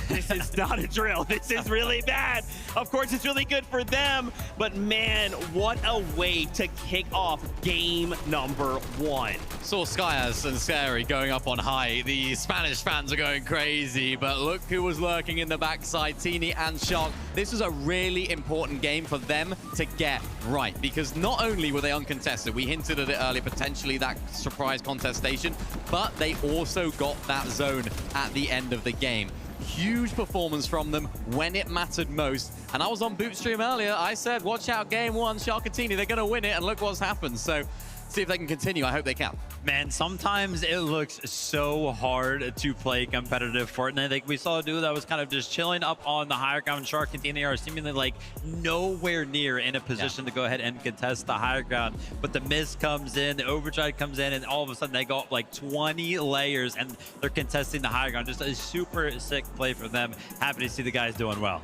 This is not a drill. This is really bad. Of course, it's really good for them, but man, what a way to kick off game number 1. Saw Skyas and Scary going up on high. The Spanish fans are going crazy, but look who was lurking in the backside, Teeny and Shark. This was a really important game for them to get right, because not only were they uncontested, we hinted at it earlier, potentially that surprise contestation, but they also got that zone at the end of the game. Huge performance from them when it mattered most. And I was on Bootstream earlier. I said, watch out, game 1, Sharkatini, they're going to win it. And look what's happened. So see if they can continue. I hope they can. Man, sometimes it looks so hard to play competitive Fortnite. Like we saw a dude that was kind of just chilling up on the higher ground. Shark and Teeny are seemingly like nowhere near in a position to go ahead and contest the higher ground. But the mist comes in, the overdrive comes in, and all of a sudden they go up like 20 layers and they're contesting the higher ground. Just a super sick play for them. Happy to see the guys doing well.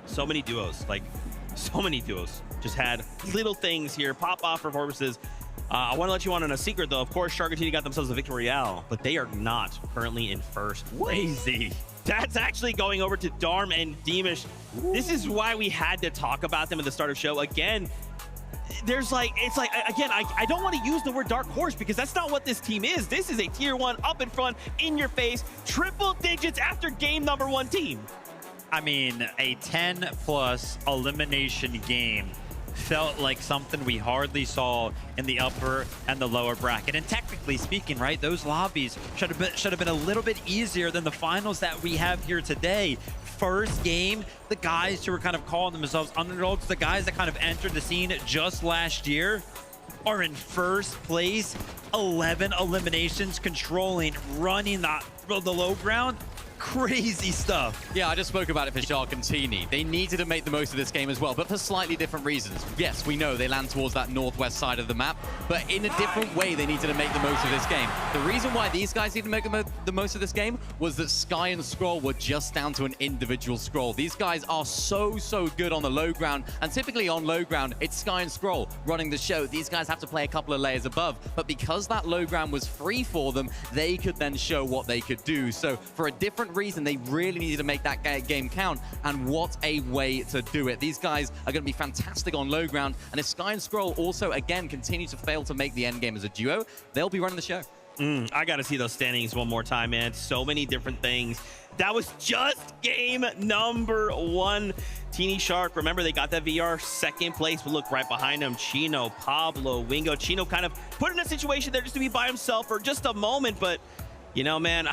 So many duos, like so many duos. Just had little things here pop off for performances. I want to let you on a secret, though. Of course, Shark and Teeny got themselves a victory royale, but they are not currently in first place. That's actually going over to Darm and Deemish. This is why we had to talk about them at the start of the show. Again, there's like, it's like, again, I don't want to use the word dark horse because that's not what this team is. This is a tier 1, up in front, in your face, triple digits after game number 1 team. I mean, a 10+ elimination game felt like something we hardly saw in the upper and the lower bracket. And technically speaking, right, those lobbies should have been a little bit easier than the finals that we have here today. First game, the guys who were kind of calling themselves underdogs, the guys that kind of entered the scene just last year, are in first place. 11 eliminations, controlling, running the low ground. Crazy stuff. Yeah, I just spoke about it for Shark and Teeny. They needed to make the most of this game as well, but for slightly different reasons. Yes, we know they land towards that northwest side of the map, but in a different way they needed to make the most of this game. The reason why these guys needed to make the most of this game was that Sky and Scroll were just down to an individual Scroll. These guys are so good on the low ground, and typically on low ground, it's Sky and Scroll running the show. These guys have to play a couple of layers above, but because that low ground was free for them, they could then show what they could do. So for a different reason, they really needed to make that game count, and what a way to do it. These guys are going to be fantastic on low ground, and if Sky and Scroll also, again, continue to fail to make the end game as a duo, they'll be running the show. I got to see those standings one more time, man. So many different things. That was just game number 1. Teeny Shark, remember they got that VR second place, but look right behind him, Chino, Pablo, Wingo. Chino kind of put in a situation there just to be by himself for just a moment, but you know, man,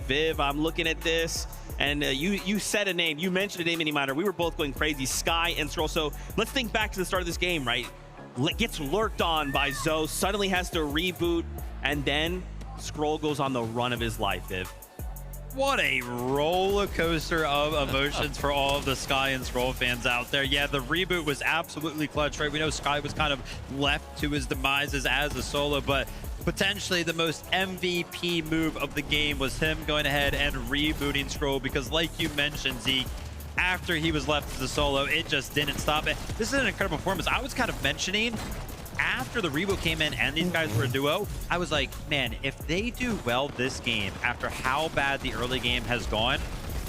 Viv, I'm looking at this, and you said a name. You mentioned a name, Miniminer. We were both going crazy, Sky and Scroll. So let's think back to the start of this game, right? Gets lurked on by Zoe, suddenly has to reboot, and then Scroll goes on the run of his life, Viv. What a roller coaster of emotions for all of the Sky and Scroll fans out there. Yeah, the reboot was absolutely clutch, right? We know Sky was kind of left to his demises as a solo, but potentially the most MVP move of the game was him going ahead and rebooting Scroll, because like you mentioned, Zeke, after he was left as a solo, it just didn't stop it. This is an incredible performance. I was kind of mentioning after the reboot came in and these guys were a duo, I was like, man, if they do well this game after how bad the early game has gone,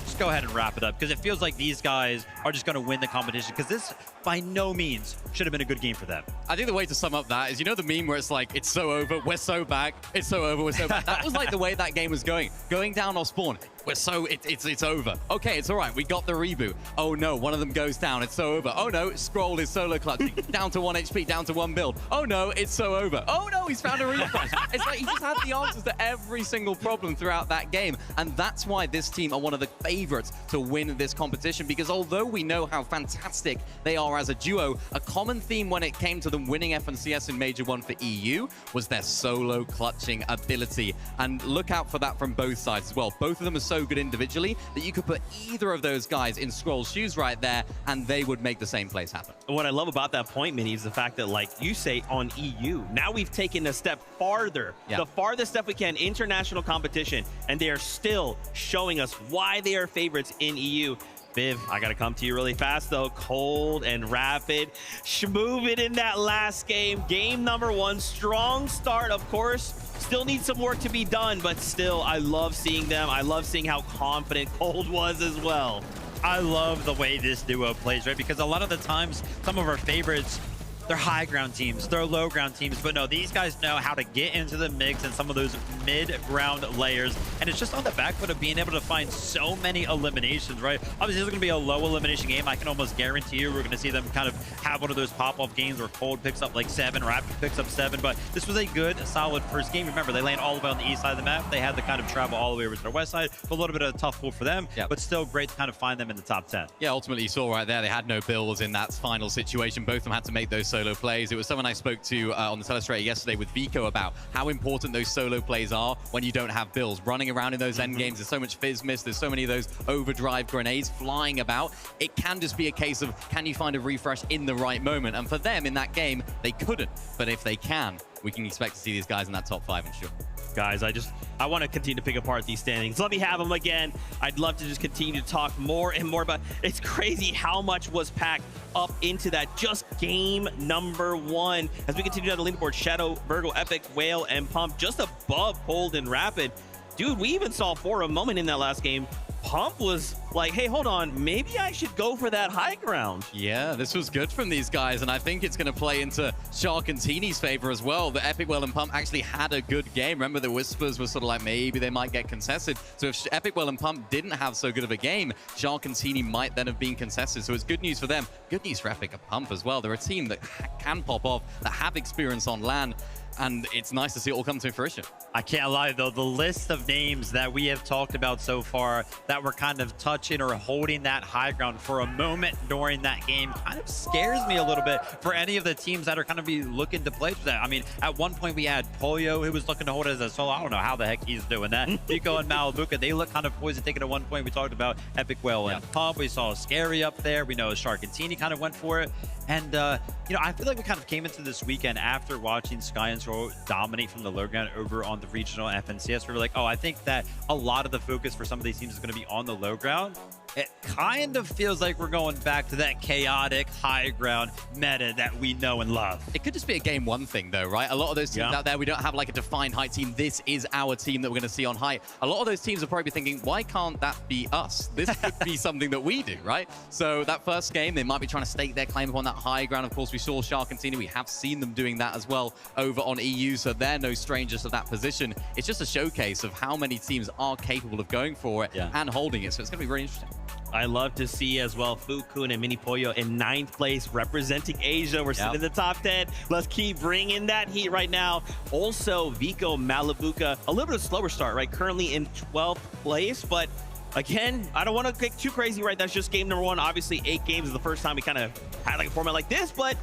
just go ahead and wrap it up, because it feels like these guys are just going to win the competition, because this by no means should have been a good game for them. I think the way to sum up that is, you know the meme where it's like, it's so over, we're so back, it's so over, we're so back. That was like the way that game was going down off spawn. We're so, it's over. Okay, it's all right, we got the reboot. Oh no, one of them goes down, it's so over. Oh no, Scroll is solo clutching, down to 1 HP, down to 1 build. Oh no, it's so over. Oh no, he's found a refresh. It's like he just had the answers to every single problem throughout that game. And that's why this team are one of the favorites to win this competition, because although we know how fantastic they are as a duo, a common theme when it came to them winning FNCS in Major 1 for EU was their solo clutching ability. And look out for that from both sides as well. Both of them are so good individually that you could put either of those guys in Scroll's shoes right there, and they would make the same plays happen. What I love about that point, Minnie, is the fact that, like you say, on EU, now we've taken a step farther, the farthest step we can, international competition, and they are still showing us why they are favorites in EU. Viv, I gotta come to you really fast though. Cold and Rapid schmoving in that last game. Game number 1, strong start, of course. Still needs some work to be done, but still, I love seeing them. I love seeing how confident Cold was as well. I love the way this duo plays, right? Because a lot of the times, some of our favorites, they're high ground teams, they're low ground teams, but no, these guys know how to get into the mix and some of those mid ground layers. And it's just on the back foot of being able to find so many eliminations, right? Obviously, this is gonna be a low elimination game. I can almost guarantee you we're gonna see them kind of have one of those pop-off games where Cold picks up like 7, Rapid picks up 7, but this was a good, solid first game. Remember, they land all the way on the east side of the map. They had to kind of travel all the way over to the west side. A little bit of a tough pull for them, but still great to kind of find them in the top 10. Yeah, ultimately you saw right there, they had no builds in that final situation. Both of them had to make those solo plays. It was someone I spoke to on the Telestrator yesterday with Vico about how important those solo plays are when you don't have builds. Running around in those end games, there's so much fizz miss, there's so many of those overdrive grenades flying about. It can just be a case of, can you find a refresh in the right moment? And for them in that game, they couldn't. But if they can, we can expect to see these guys in that top 5, I'm sure. Guys, I want to continue to pick apart these standings. Let me have them again. I'd love to just continue to talk more and more, but it's crazy how much was packed up into that just game number 1. As we continue down the leaderboard, Shadow, Virgo, Epic, Whale, and Pump just above Cold and Rapid. Dude, we even saw for a moment in that last game, Pump was like, hey, hold on, maybe I should go for that high ground. Yeah, this was good from these guys, and I think it's going to play into Shark and Teeny's favor as well. The Epic, Well, and Pump actually had a good game. Remember, the whispers were sort of like, maybe they might get contested. So if Epic, Well, and Pump didn't have so good of a game, Shark and Teeny might then have been contested. So it's good news for them. Good news for Epic and Pump as well. They're a team that can pop off, that have experience on LAN, and it's nice to see it all come to fruition. I can't lie, though. The list of names that we have talked about so far that were kind of touching or holding that high ground for a moment during that game kind of scares me a little bit for any of the teams that are kind of be looking to play for that. I mean, at one point we had Pollo, who was looking to hold it as a solo. I don't know how the heck he's doing that. Vico and Malibuca, they look kind of poised to take it at one point. We talked about Epic, Well, and Pump. We saw Scary up there. We know Shark and Teeny kind of went for it. And, you know, I feel like we kind of came into this weekend after watching Sky and Stroll dominate from the low ground over on the regional FNCS. We were like, oh, I think that a lot of the focus for some of these teams is going to be on the low ground. It kind of feels like we're going back to that chaotic high ground meta that we know and love. It could just be a game 1 thing, though, right? A lot of those teams out there, we don't have like a defined height team. This is our team that we're going to see on height. A lot of those teams will probably be thinking, why can't that be us? This could be something that we do, right? So that first game, they might be trying to stake their claim upon that high ground. Of course, we saw Shark and Tina. We have seen them doing that as well over on EU, so they're no strangers to that position. It's just a showcase of how many teams are capable of going for it and holding it, so it's going to be very interesting. I love to see as well Fukun and Mini Pollo in 9th place representing Asia. We're sitting in the top 10. Let's keep bringing that heat right now. Also, Vico, Malibuca, a little bit of slower start, right? Currently in 12th place, but again, I don't want to get too crazy, right? That's just game number 1. Obviously, 8 games is the first time we kind of had like a format like this, but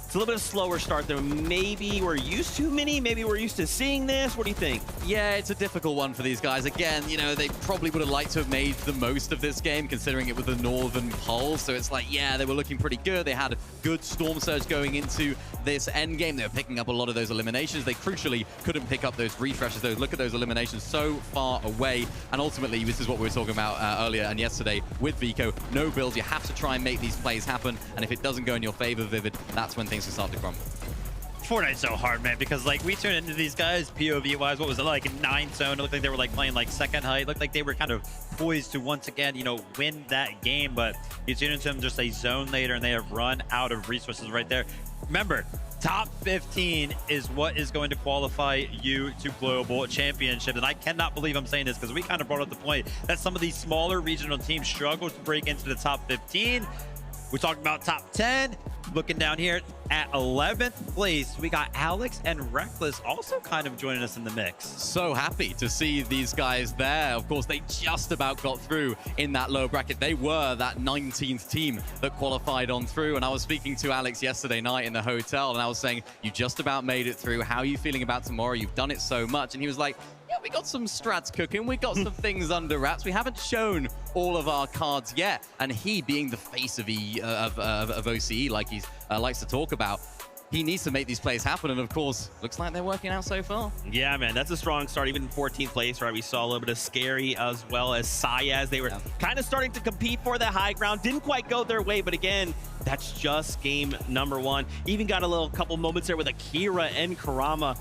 it's a little bit of a slower start than maybe we're used to, Mini. Maybe we're used to seeing this. What do you think? Yeah, it's a difficult one for these guys. Again, you know, they probably would have liked to have made the most of this game, considering it was the Northern Pole. So it's like, yeah, they were looking pretty good. They had a good Storm Surge going into this end game. They were picking up a lot of those eliminations. They crucially couldn't pick up those refreshes. Though, look at those eliminations so far away. And ultimately, this is what we were talking about earlier and yesterday with Vico. No builds. You have to try and make these plays happen. And if it doesn't go in your favor, Vivid, that's when things can start to crumble. Fortnite's so hard, man, because like we turned into these guys POV-wise, what was it, like 9th zone? It looked like they were like playing like second height. It looked like they were kind of poised to once again, you know, win that game, but you tune into them just a zone later and they have run out of resources right there. Remember, top 15 is what is going to qualify you to global championships. And I cannot believe I'm saying this because we kind of brought up the point that some of these smaller regional teams struggle to break into the top 15. We talked about top 10. Looking down here at 11th place, we got Alex and Reckless also kind of joining us in the mix. So happy to see these guys there. Of course, they just about got through in that low bracket. They were that 19th team that qualified on through. And I was speaking to Alex yesterday night in the hotel, and I was saying, you just about made it through. How are you feeling about tomorrow? You've done it so much. And he was like, yeah, we got some strats cooking. We got some things under wraps. We haven't shown all of our cards yet. And he, being the face of OCE, like he likes to talk about, he needs to make these plays happen. And of course, looks like they're working out so far. Yeah, man, that's a strong start. Even in 14th place, right? We saw a little bit of Scary as well as Sayaz. They were kind of starting to compete for the high ground. Didn't quite go their way, but again, that's just game number 1. Even got a couple moments there with Akira and Karama.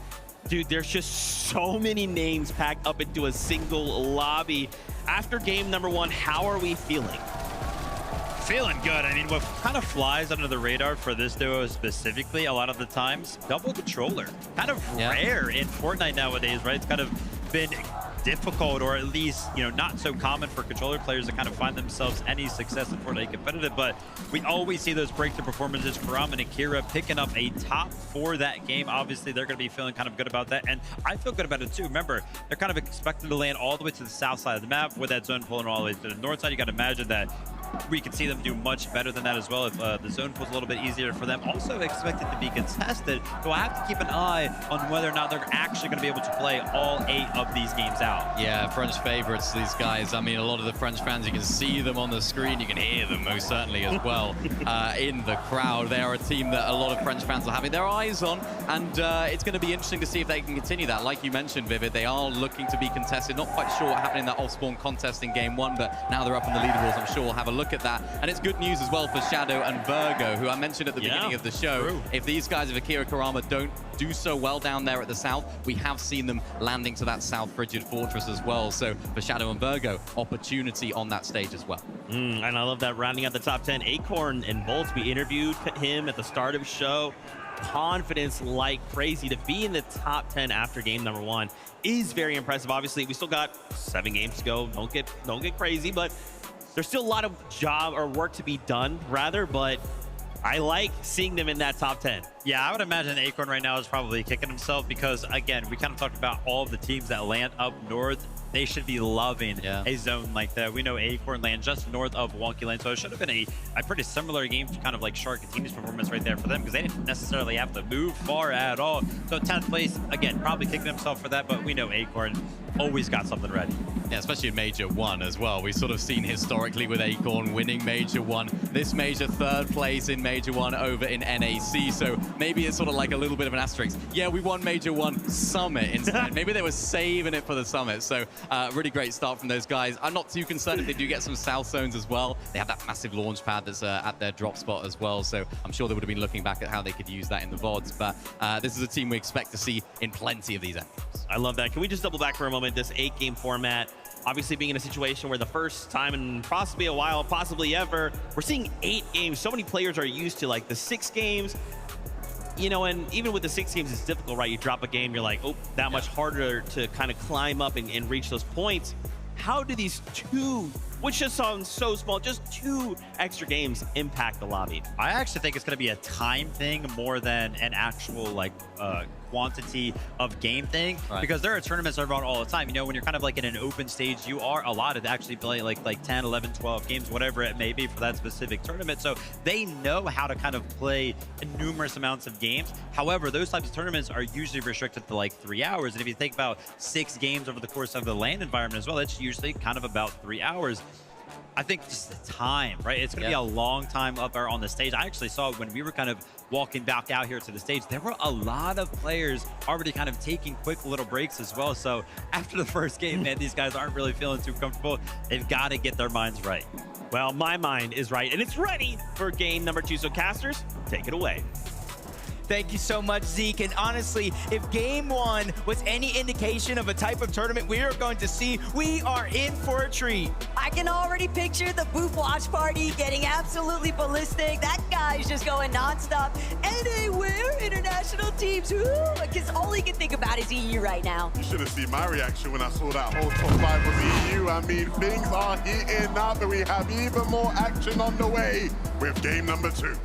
Dude, there's just so many names packed up into a single lobby. After game number 1, how are we feeling? Feeling good. I mean, what kind of flies under the radar for this duo specifically, a lot of the times, double controller. Kind of rare in Fortnite nowadays, right? It's kind of been difficult, or at least, you know, not so common for controller players to kind of find themselves any success in Fortnite competitive, but we always see those breakthrough performances. Karama and Akira picking up a top for that game. Obviously, they're going to be feeling kind of good about that, and I feel good about it too. Remember, they're kind of expected to land all the way to the south side of the map with that zone pulling all the way to the north side. You got to imagine that we could see them do much better than that as well if the zone pulls a little bit easier for them. Also expected to be contested, so I have to keep an eye on whether or not they're actually going to be able to play all 8 of these games out. Yeah, French favorites, these guys. I mean, a lot of the French fans, you can see them on the screen, you can hear them most certainly as well in the crowd. They are a team that a lot of French fans are having their eyes on, and it's going to be interesting to see if they can continue that. Like you mentioned, Vivid, they are looking to be contested. Not quite sure what happened in that off-spawn contest in game 1, but now they're up in the leaderboards. I'm sure we'll have a look at that. And it's good news as well for Shadow and Virgo, who I mentioned at the beginning of the show. True. If these guys, if Akira Karama don't do so well down there at the south, we have seen them landing to that South Frigid Fortress as well. So for Shadow and Virgo, opportunity on that stage as well. And I love that rounding out the top 10. Acorn and Bolts, we interviewed him at the start of the show. Confidence like crazy. To be in the top 10 after game number 1 is very impressive. Obviously, we still got 7 games to go. Don't get crazy, but there's still a lot of job or work to be done, rather, but I like seeing them in that top 10. Yeah, I would imagine Acorn right now is probably kicking himself because, again, we kind of talked about all of the teams that land up north. They should be loving a zone like that. We know Acorn land just north of Wonky Lane, so it should have been a pretty similar game to kind of like Shark and Team's performance right there for them because they didn't necessarily have to move far at all. So 10th place, again, probably kicking himself for that, but we know Acorn always got something ready. Yeah, especially in Major 1 as well. We've sort of seen historically with Acorn winning Major 1. This Major 3rd place in Major 1 over in NAC, so maybe it's sort of like a little bit of an asterisk. Yeah, we won Major 1 Summit instead. Maybe they were saving it for the Summit, so really great start from those guys. I'm not too concerned if they do get some south zones as well. They have that massive launch pad that's at their drop spot as well, so I'm sure they would have been looking back at how they could use that in the VODs, but this is a team we expect to see in plenty of these episodes. I love that. Can we just double back for a moment? This 8-game format, obviously being in a situation where the first time in possibly a while, possibly ever, we're seeing 8 games. So many players are used to like the 6 games, you know, and even with the 6 games, it's difficult, right? You drop a game, you're like, oh, that much harder to kind of climb up and reach those points. How do these 2, which just sounds so small, just 2 extra games impact the lobby? I actually think it's going to be a time thing more than an actual like quantity of game thing, because there are tournaments that are on all the time. You know, when you're kind of like in an open stage, you are allotted to actually play like 10, 11, 12 games, whatever it may be for that specific tournament. So they know how to kind of play numerous amounts of games. However, those types of tournaments are usually restricted to like 3 hours. And if you think about 6 games over the course of the LAN environment as well, it's usually kind of about 3 hours. I think just the time, right? It's going to be a long time up there on the stage. I actually saw when we were kind of walking back out here to the stage, there were a lot of players already kind of taking quick little breaks as well. So after the first game, man, these guys aren't really feeling too comfortable. They've got to get their minds right. Well, my mind is right, and it's ready for game number 2. So casters, take it away. Thank you so much, Zeke. And honestly, if game 1 was any indication of a type of tournament we are going to see, we are in for a treat. I can already picture the booth watch party getting absolutely ballistic. That guy's just going nonstop. Anywhere, international teams, because all he can think about is EU right now. You should have seen my reaction when I saw that whole top 5 was EU. I mean, things are heating up, and we have even more action on the way with game number 2.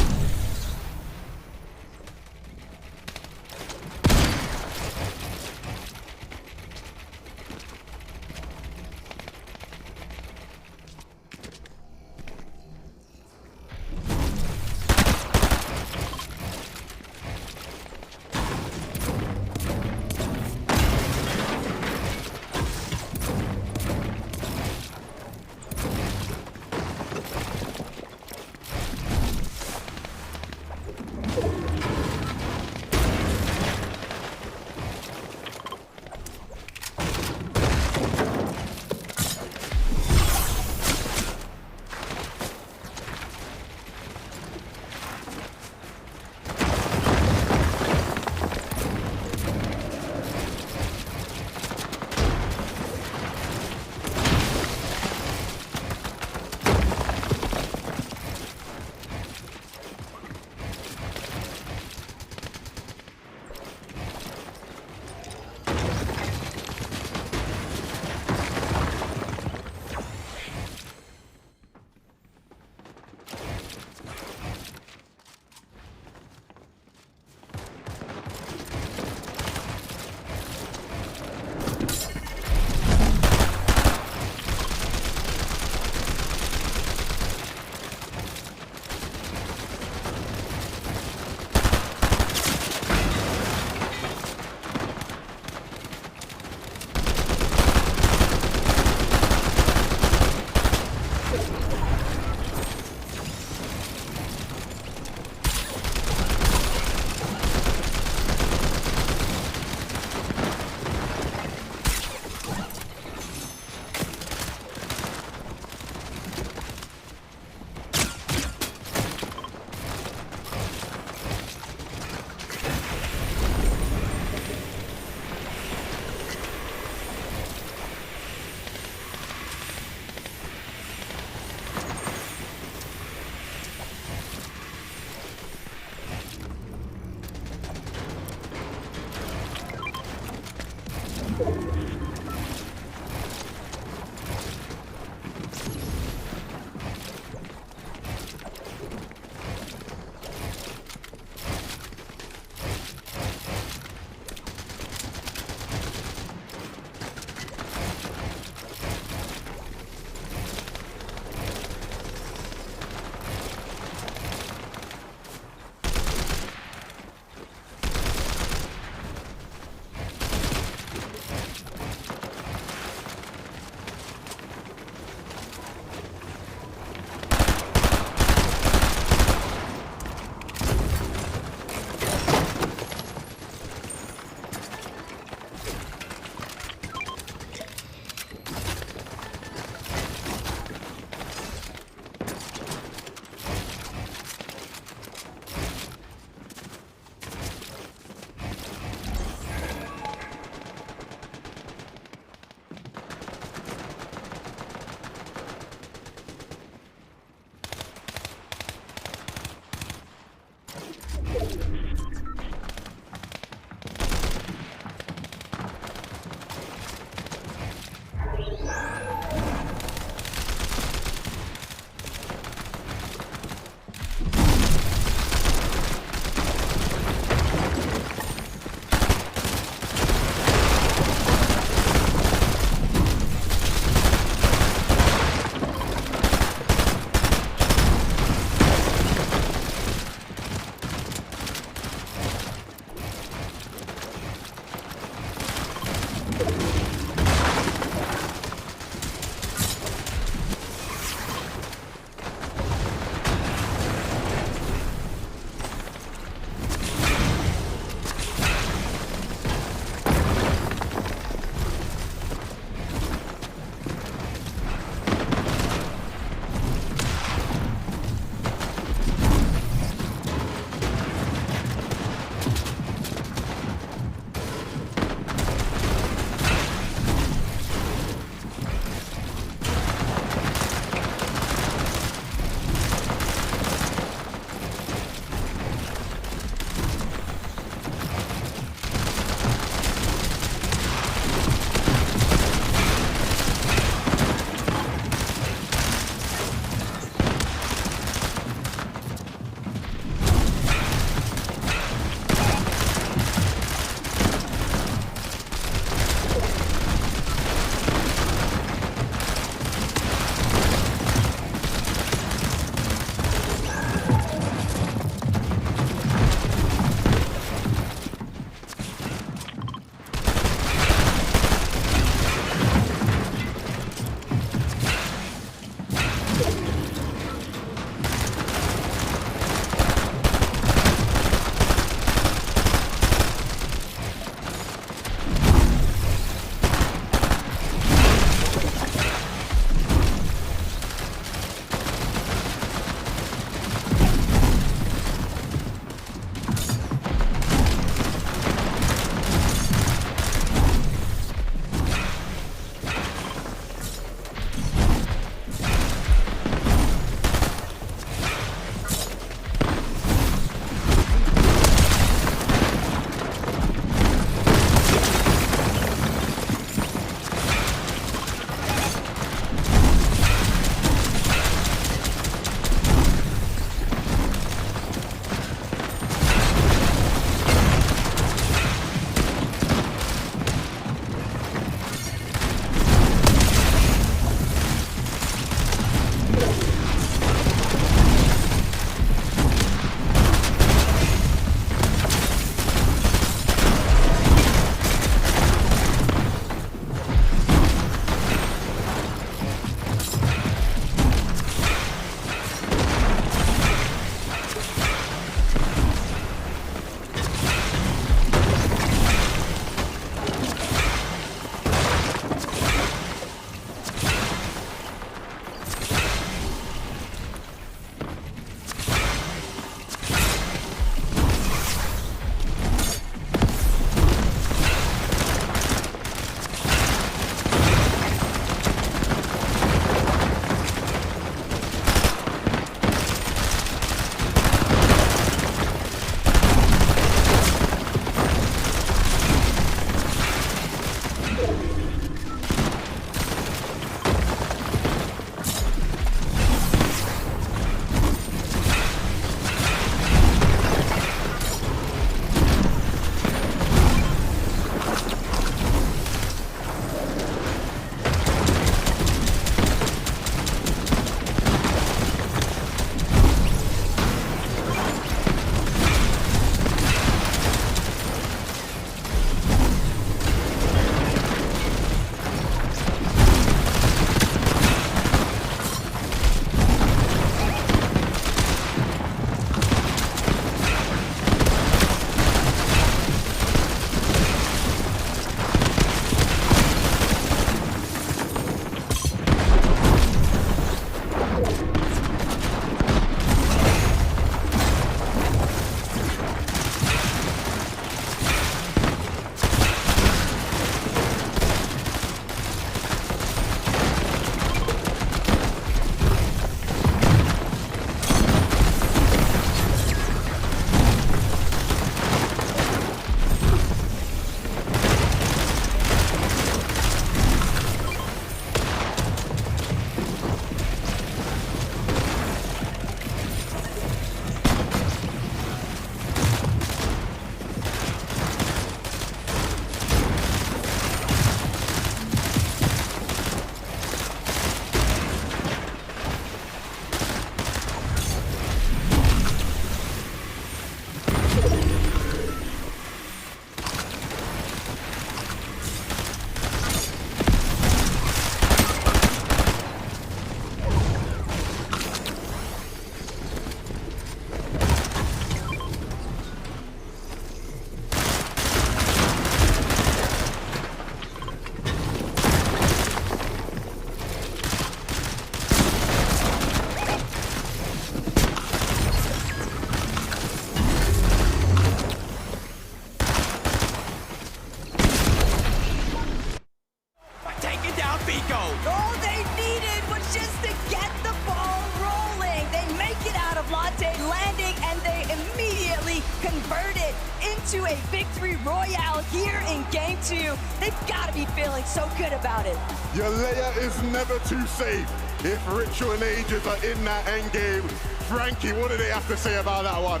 Day landing, and they immediately converted into a victory royale here in Game 2. They've got to be feeling so good about it. Your layer is never too safe if Ritual and Aegis are in that end game. Frankie, what do they have to say about that one?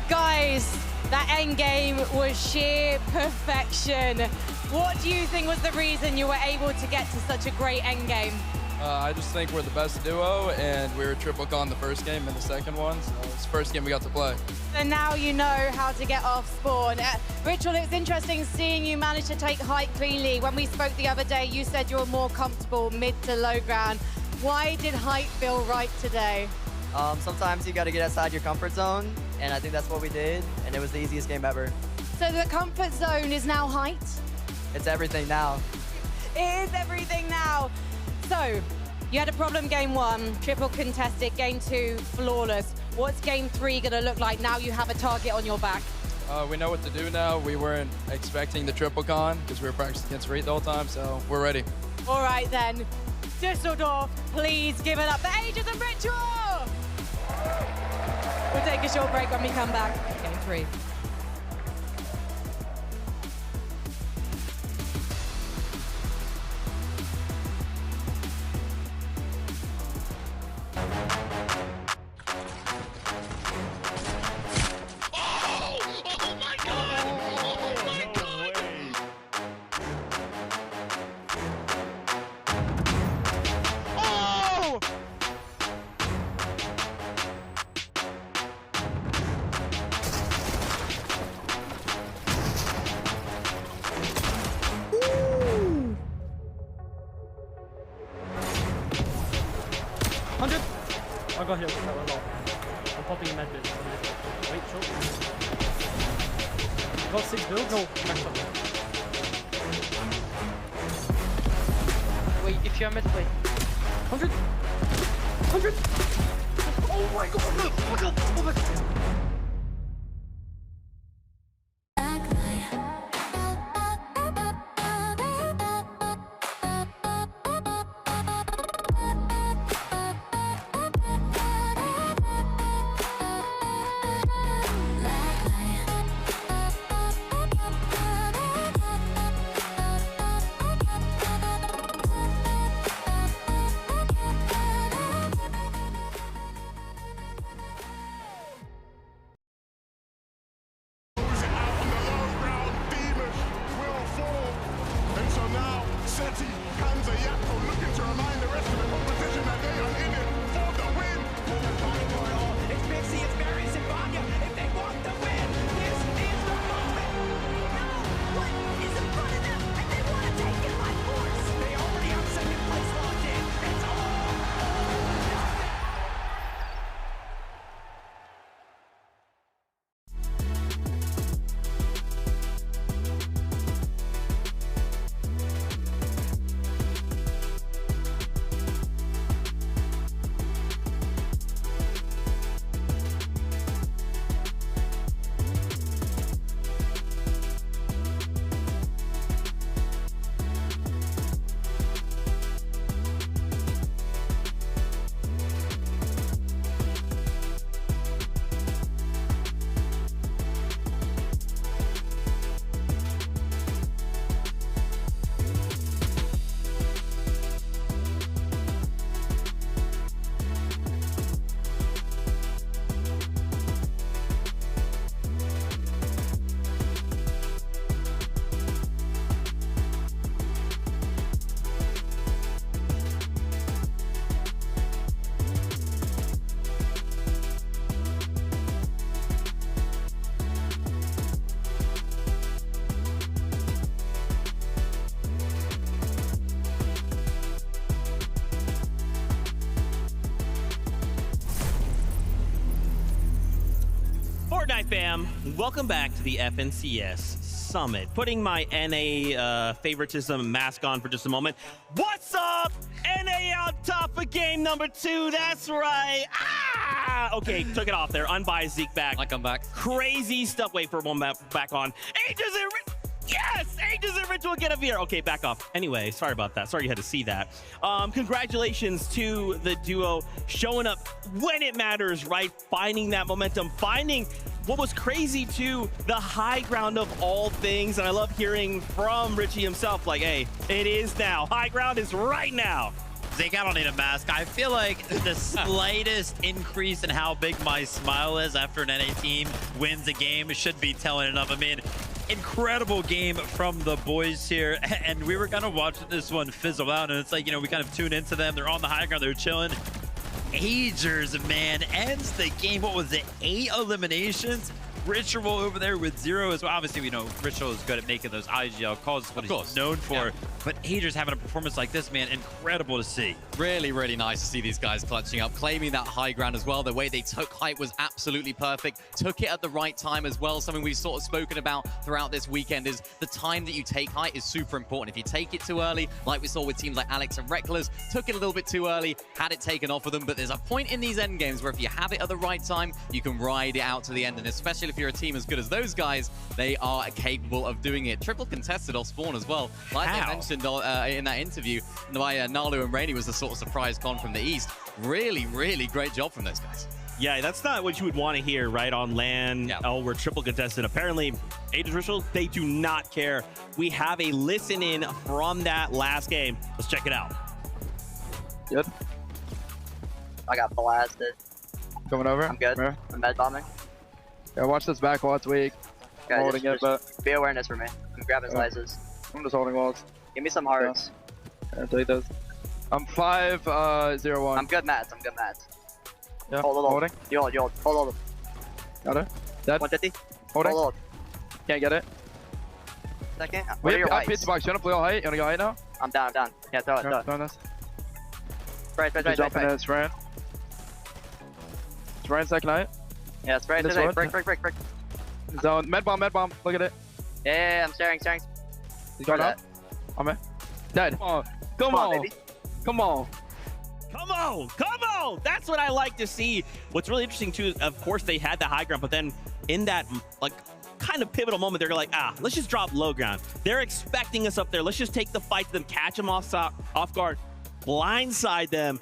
Guys, that end game was sheer perfection. What do you think was the reason you were able to get to such a great end game? I just think we're the best duo, and we were triple con the first game and the second one, so it's the first game we got to play. And now you know how to get off spawn. Ritual, it was interesting seeing you manage to take height cleanly. When we spoke the other day, you said you were more comfortable mid to low ground. Why did height feel right today? Sometimes you got to get outside your comfort zone, and I think that's what we did, and it was the easiest game ever. So the comfort zone is now height? It's everything now. It is everything now. So, you had a problem game 1, triple contested, game 2, flawless. What's game 3 gonna look like now you have a target on your back? We know what to do now. We weren't expecting the triple con because we were practicing against Reed the whole time, so we're ready. All right then. Düsseldorf, please give it up for Aegis and Ritual! We'll take a short break when we come back. Game 3. I got here. I'm popping a med bit. Wait, short. Got 6 builds? No, max up. Wait, if you're med, wait. 100! 100! Oh my god! No! Oh my god! Oh my god! Fortnite fam, welcome back to the FNCS Summit. Putting my NA favoritism mask on for just a moment. What's up? NA on top of game number 2, that's right. Ah! Okay, took it off there. Unbiased Zeke back. I come back. Crazy stuff. Wait for one back on. Aegis and yes! Aegis and Ritual get a VR. Okay, back off. Anyway, sorry about that. Sorry you had to see that. Congratulations to the duo showing up when it matters, right? Finding that momentum, finding what was crazy to the high ground of all things. And I love hearing from Richie himself, like, hey, it is now. High ground is right now. Zeke, I don't need a mask. I feel like the slightest increase in how big my smile is after an NA team wins a game should be telling enough. I mean, incredible game from the boys here. And we were kind of watching this one fizzle out. And it's like, you know, we kind of tune into them. They're on the high ground. They're chilling. Agers, man, ends the game. What was it? 8 eliminations? Ritual over there with 0 as well. Obviously, we know Ritual is good at making those IGL calls. That's what he's known for. Yeah. But Agers having a performance like this, man, incredible to see. Really, really nice to see these guys clutching up, claiming that high ground as well. The way they took height was absolutely perfect. Took it at the right time as well. Something we've sort of spoken about throughout this weekend is the time that you take height is super important. If you take it too early, like we saw with teams like Alex and Reckless, took it a little bit too early, had it taken off of them. But there's a point in these end games where if you have it at the right time, you can ride it out to the end. And especially if you're a team as good as those guys, they are capable of doing it. Triple contested off spawn as well. Like they mentioned in that interview by Nalu and Rainy was the sort of surprise con from the East. Really, really great job from those guys. Yeah, that's not what you would want to hear, right, on LAN. Yeah. Oh, we're triple contested. Apparently, Agents Ritual, they do not care. We have a listen-in from that last game. Let's check it out. Good. I got blasted. Coming over. I'm good. Where? I'm med bombing. Yeah, watch this back wall. It's weak. I'm holding it, but be awareness for me. I'm grabbing slices. I'm just holding walls. Give me some hearts. Yeah, take those. I'm 5-0-1. I'm good mats. I'm good mats. Yeah, hold. holding. You hold. Hold. Got it. Dead. 150. Holding. Hold. Can't get it. Second. I picked the box. You wanna play all height? You wanna go height now? I'm down. Yeah, throw it. Throwing this. Right. Jumping in. It's Ryan. It's Ryan second height. Yeah, it's right. Break. Zone. Med bomb. Look at it. Yeah, I'm staring. He's going up. I'm in. Dead. Come on. Baby. Come on. That's what I like to see. What's really interesting too, of course, they had the high ground, but then in that like kind of pivotal moment, they're like, let's just drop low ground. They're expecting us up there. Let's just take the fight to them, catch them off guard, blindside them,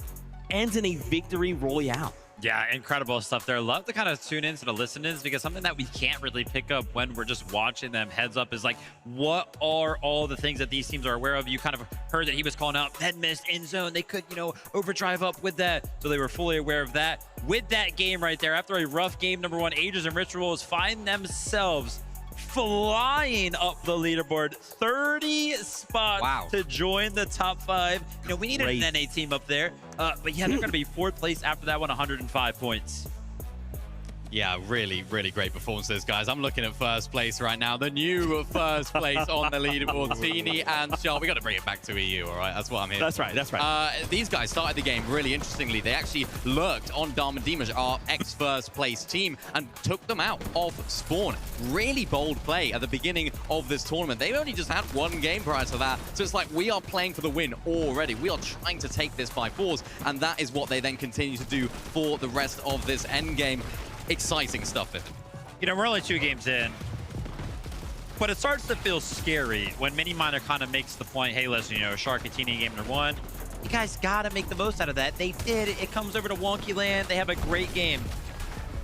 ends in a victory royale. Yeah, incredible stuff there. Love to kind of tune into the listen-ins because something that we can't really pick up when we're just watching them heads up is like, what are all the things that these teams are aware of? You kind of heard that he was calling out head mist, end zone. They could, you know, overdrive up with that. So they were fully aware of that. With that game right there, after a rough game, number 1, Agers and Rituals find themselves flying up the leaderboard, 30 spots to join the top 5. You know, we needed an NA team up there, but yeah, they're going to be 4th place after that one, 105 points. Yeah, really, really great performances, guys. I'm looking at first place right now. The new first place on the leaderboard. Teeny and Sharp. We got to bring it back to EU, all right? That's what I'm here. That's right. These guys started the game really interestingly. They actually lurked on Dharma Dimash, our ex-first place team, and took them out of spawn. Really bold play at the beginning of this tournament. They've only just had 1 game prior to that. So it's like we are playing for the win already. We are trying to take this by force, and that is what they then continue to do for the rest of this end game. Exciting stuff, Vivid. You know, we're only 2 games in, but it starts to feel scary when Mini Miner kind of makes the point, hey, listen, you know, Shark and Teeny game number 1. You guys got to make the most out of that. They did. It comes over to Wonky Land. They have a great game.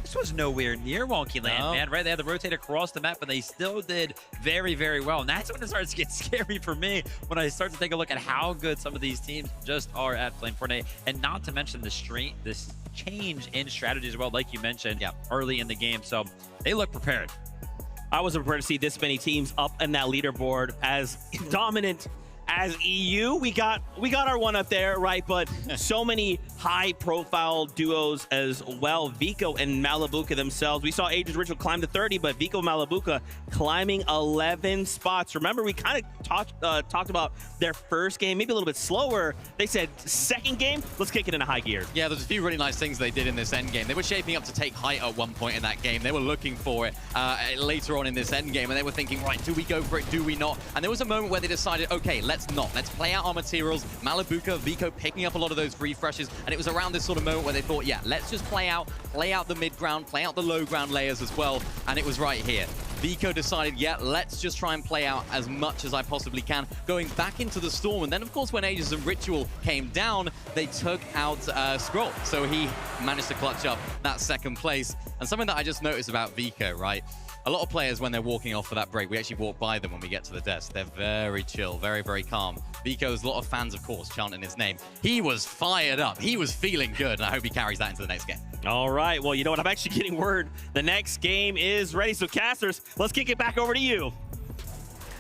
This was nowhere near Wonky Land, man, right? They had to rotate across the map, but they still did very, very well. And that's when it starts to get scary for me, when I start to take a look at how good some of these teams just are at playing Fortnite. And not to mention this change in strategy as well, like you mentioned early in the game. So they look prepared. I wasn't prepared to see this many teams up in that leaderboard as dominant as EU. We got our one up there, right? But so many high-profile duos as well. Vico and Malibuca themselves. We saw Agents Ritual climb to 30, but Vico and Malibuca climbing 11 spots. Remember, we kind of talked about their first game, maybe a little bit slower. They said second game, let's kick it into high gear. Yeah, there's a few really nice things they did in this end game. They were shaping up to take height at one point in that game. They were looking for it later on in this end game, and they were thinking, right, do we go for it? Do we not? And there was a moment where they decided, okay, let's not. Let's play out our materials. Malibuca, Vico picking up a lot of those refreshes, and it was around this sort of moment where they thought, yeah, let's just play out the mid ground, play out the low ground layers as well, and it was right here. Vico decided, yeah, let's just try and play out as much as I possibly can, going back into the storm. And then, of course, when Aegis and Ritual came down, they took out Scroll. So he managed to clutch up that second place. And something that I just noticed about Vico, right? A lot of players, when they're walking off for that break, we actually walk by them when we get to the desk. They're very chill, very, very calm. Vico's a lot of fans, of course, chanting his name. He was fired up. He was feeling good, and I hope he carries that into the next game. All right. Well, you know what? I'm actually getting word the next game is ready. So, casters, let's kick it back over to you.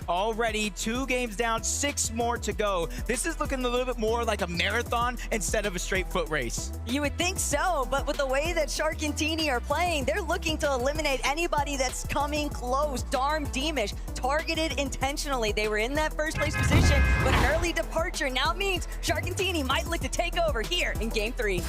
Already 2 games down, 6 more to go. This is looking a little bit more like a marathon instead of a straight foot race. You would think so, but with the way that Shark and Teeny are playing, they're looking to eliminate anybody that's coming close. Darm, Deemish, targeted intentionally. They were in that first place position, but an early departure now means Shark and Teeny might look to take over here in Game 3.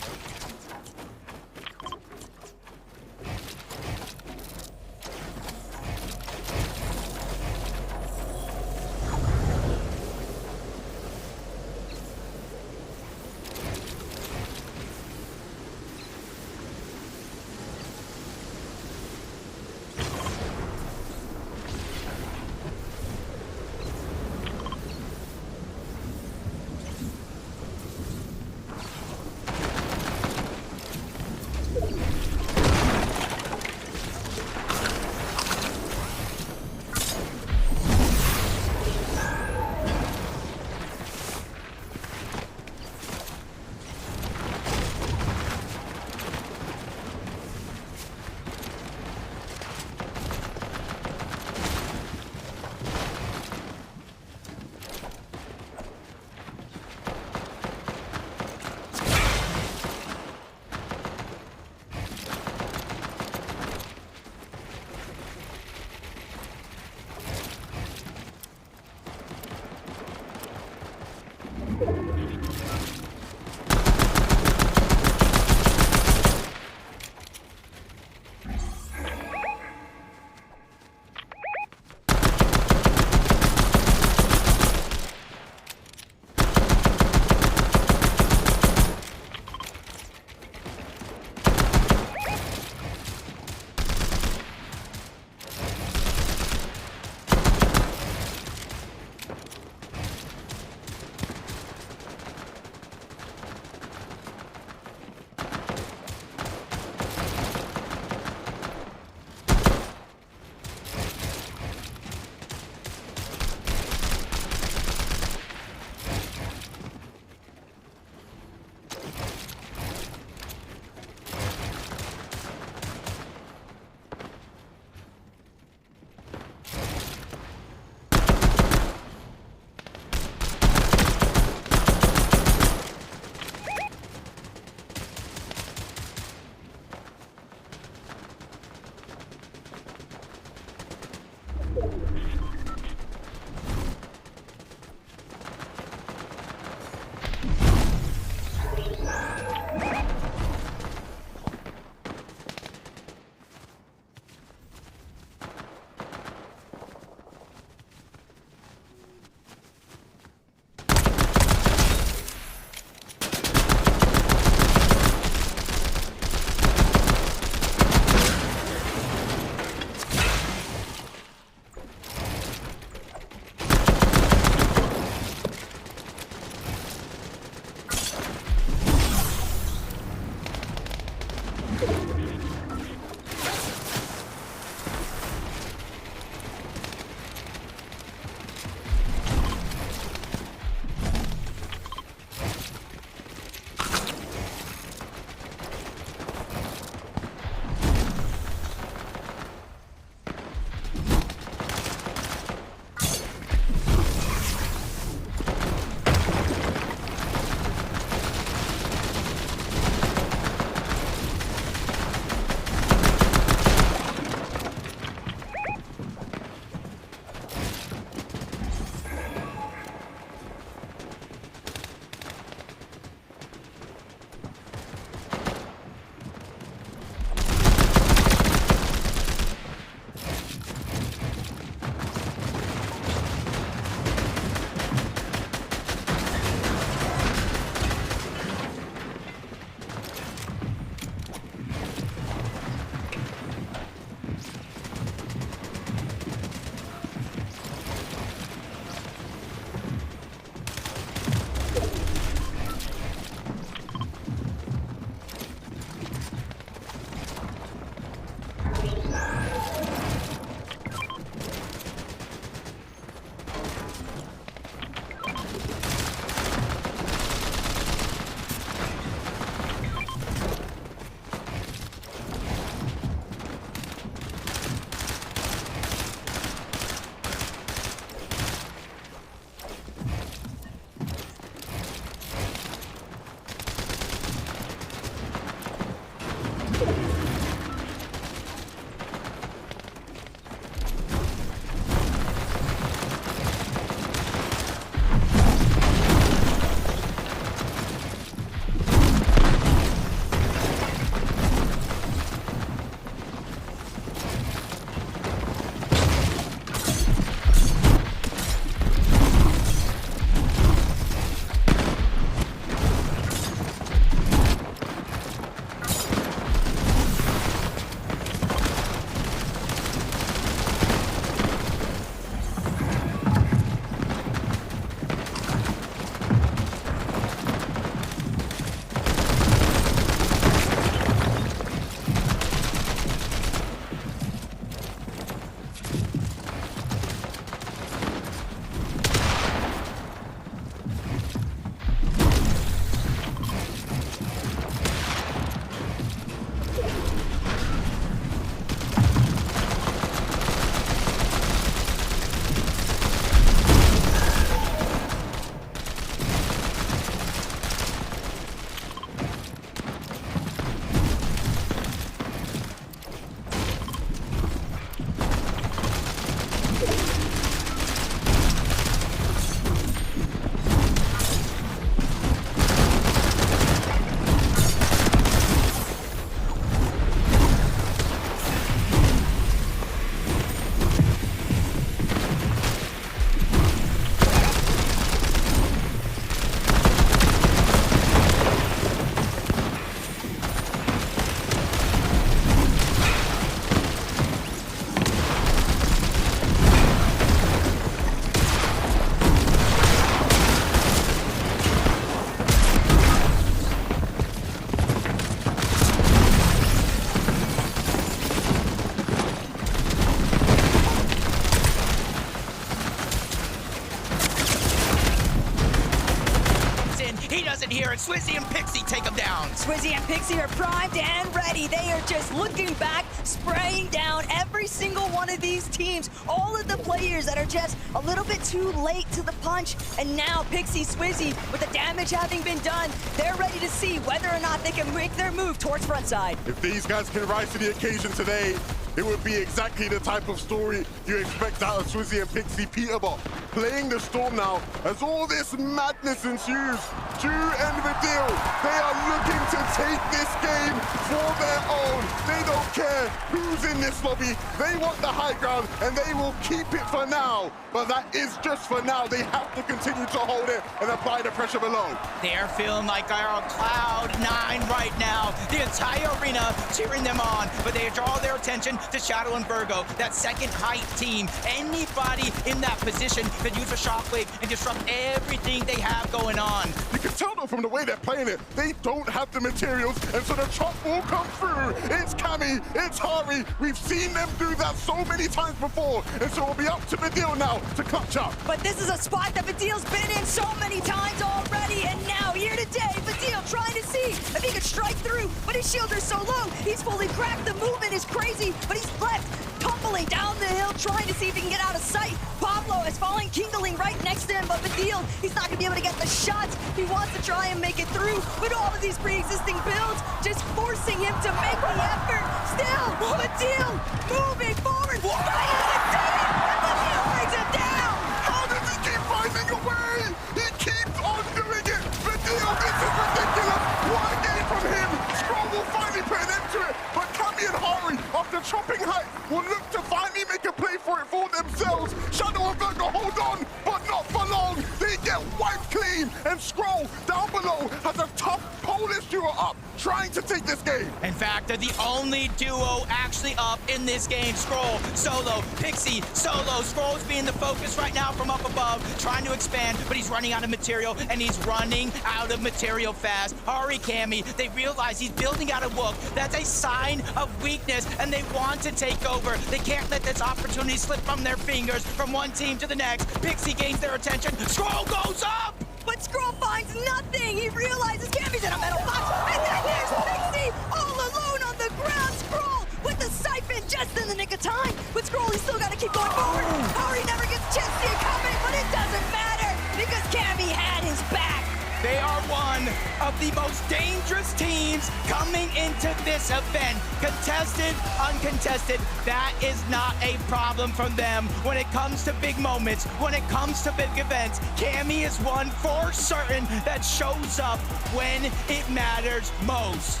doesn't hear it. Swizzy and Pixie take him down. Swizzy and Pixie are primed and ready. They are just looking back, spraying down every single one of these teams. All of the players that are just a little bit too late to the punch. And now Pixie, Swizzy, with the damage having been done, they're ready to see whether or not they can make their move towards frontside. If these guys can rise to the occasion today, it would be exactly the type of story you expect out of Swizzy and Pixie. Peterbot playing the Storm now as all this madness ensues. Ju and Vidil, they are looking to take this game for their own. They don't care who's in this lobby. They want the high ground and they will keep it for now. But that is just for now. They have to continue to hold it and apply the pressure below. They're feeling like they're on cloud 9 right now. The entire arena cheering them on, but they draw their attention to Shadow and Virgo, that second height team. Anybody in that position could use a shockwave and disrupt everything they have going on. You can tell though from the way they're playing it, they don't have the materials, and so the chop will come through. It's Cammy, it's Hari. We've seen them do that so many times before, and so it'll be up to Vidil now to clutch up. But this is a spot that Vidil's been in so many times already, and now here today, Vidil trying to see if he could strike through, but his shields are so low. He's fully cracked. The movement is crazy, but he's left tumbling down the hill, trying to see if he can get out of sight. Pablo is falling, Kindling right next to him, but Vidil, he's not gonna be able to get the shots. He wants to try and make it through, but all of these pre-existing builds just forcing him to make the effort. Still, Vidil moving forward. Trying to succeed, and Vidil brings him down. How does he keep finding a way? He keeps on doing it. Vidil, this is ridiculous. What a game from him. Scroll will finally put an end to it, but Cammy and Hari, after chopping height, will look to finally make a play for it for themselves. Shadow and Virgo hold on, but not for long. They get wiped clean, and Scroll down below has a tough Polish duo up, trying to take this game. In fact, they're the only duo actually up in this game. Scroll, solo, Pixie, solo. Scroll's being the focus right now from up above, trying to expand, but he's running out of material, and he's running out of material fast. Hari, Cammy, they realize he's building out a Wook. That's a sign of weakness, and they want to take over. They can't let this opportunity slip from their fingers from one team to the next. Pixie gains their attention. Scroll goes up! But Scroll finds nothing. He realizes Cammy's in a metal box, and then there's Pixie all alone on the ground. Scroll with the siphon just in the nick of time. But Scroll, he's still got to keep going forward. Hari never gets a chance to see it coming, but it doesn't matter because Cammy had his back. They are one of the most dangerous teams coming into this event. Contested, uncontested, that is not a problem from them. When it comes to big moments, when it comes to big events, Cammy is one for certain that shows up when it matters most.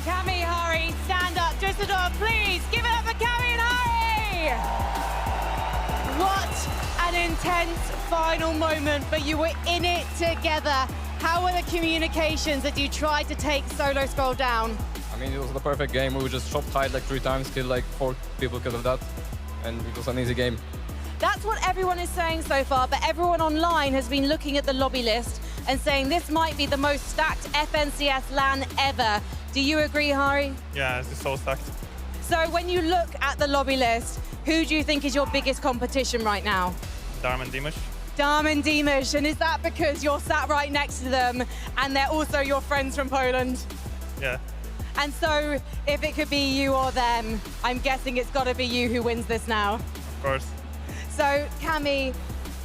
Cammy, Hari, stand up. Düsseldorf, please, give it up for Cammy and Hari! What an intense final moment, but you were in it together. How were the communications as you tried to take Solo Scroll down? I mean, it was the perfect game. We just chopped height like 3 times, killed like 4 people because of that, and it was an easy game. That's what everyone is saying so far, but everyone online has been looking at the lobby list and saying this might be the most stacked FNCS LAN ever. Do you agree, Hari? Yeah, it's so stacked. So when you look at the lobby list, who do you think is your biggest competition right now? Darm and Dimash. Darm and Dimash, and is that because you're sat right next to them and they're also your friends from Poland? Yeah. And so if it could be you or them, I'm guessing it's got to be you who wins this now. Of course. So Cammy,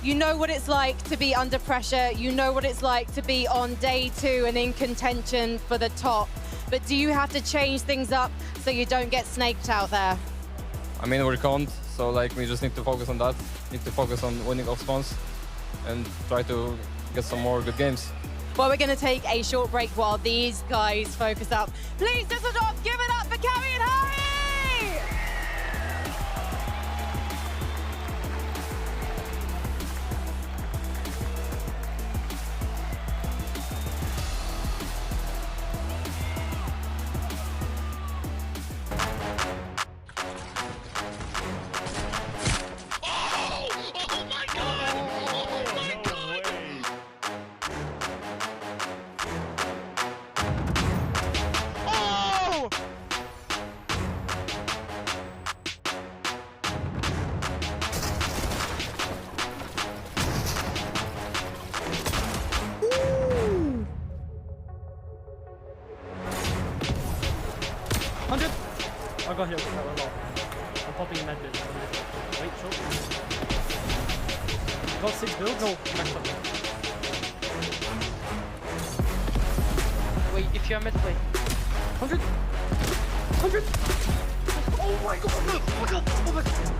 you know what it's like to be under pressure. You know what it's like to be on day 2 and in contention for the top. But do you have to change things up so you don't get snaked out there? I mean, we can't, so like we just need to focus on that. Need to focus on winning off spawns and try to get some more good games. Well, we're going to take a short break while these guys focus up. Please, Düsseldorf, give it up for Cammy and Hari! got him. I'm popping in that bit. Wait, short. Got 6 builds? No, maxed up. Wait, if you're mid, wait. 100! 100! Oh my god! Oh my god! Oh my god!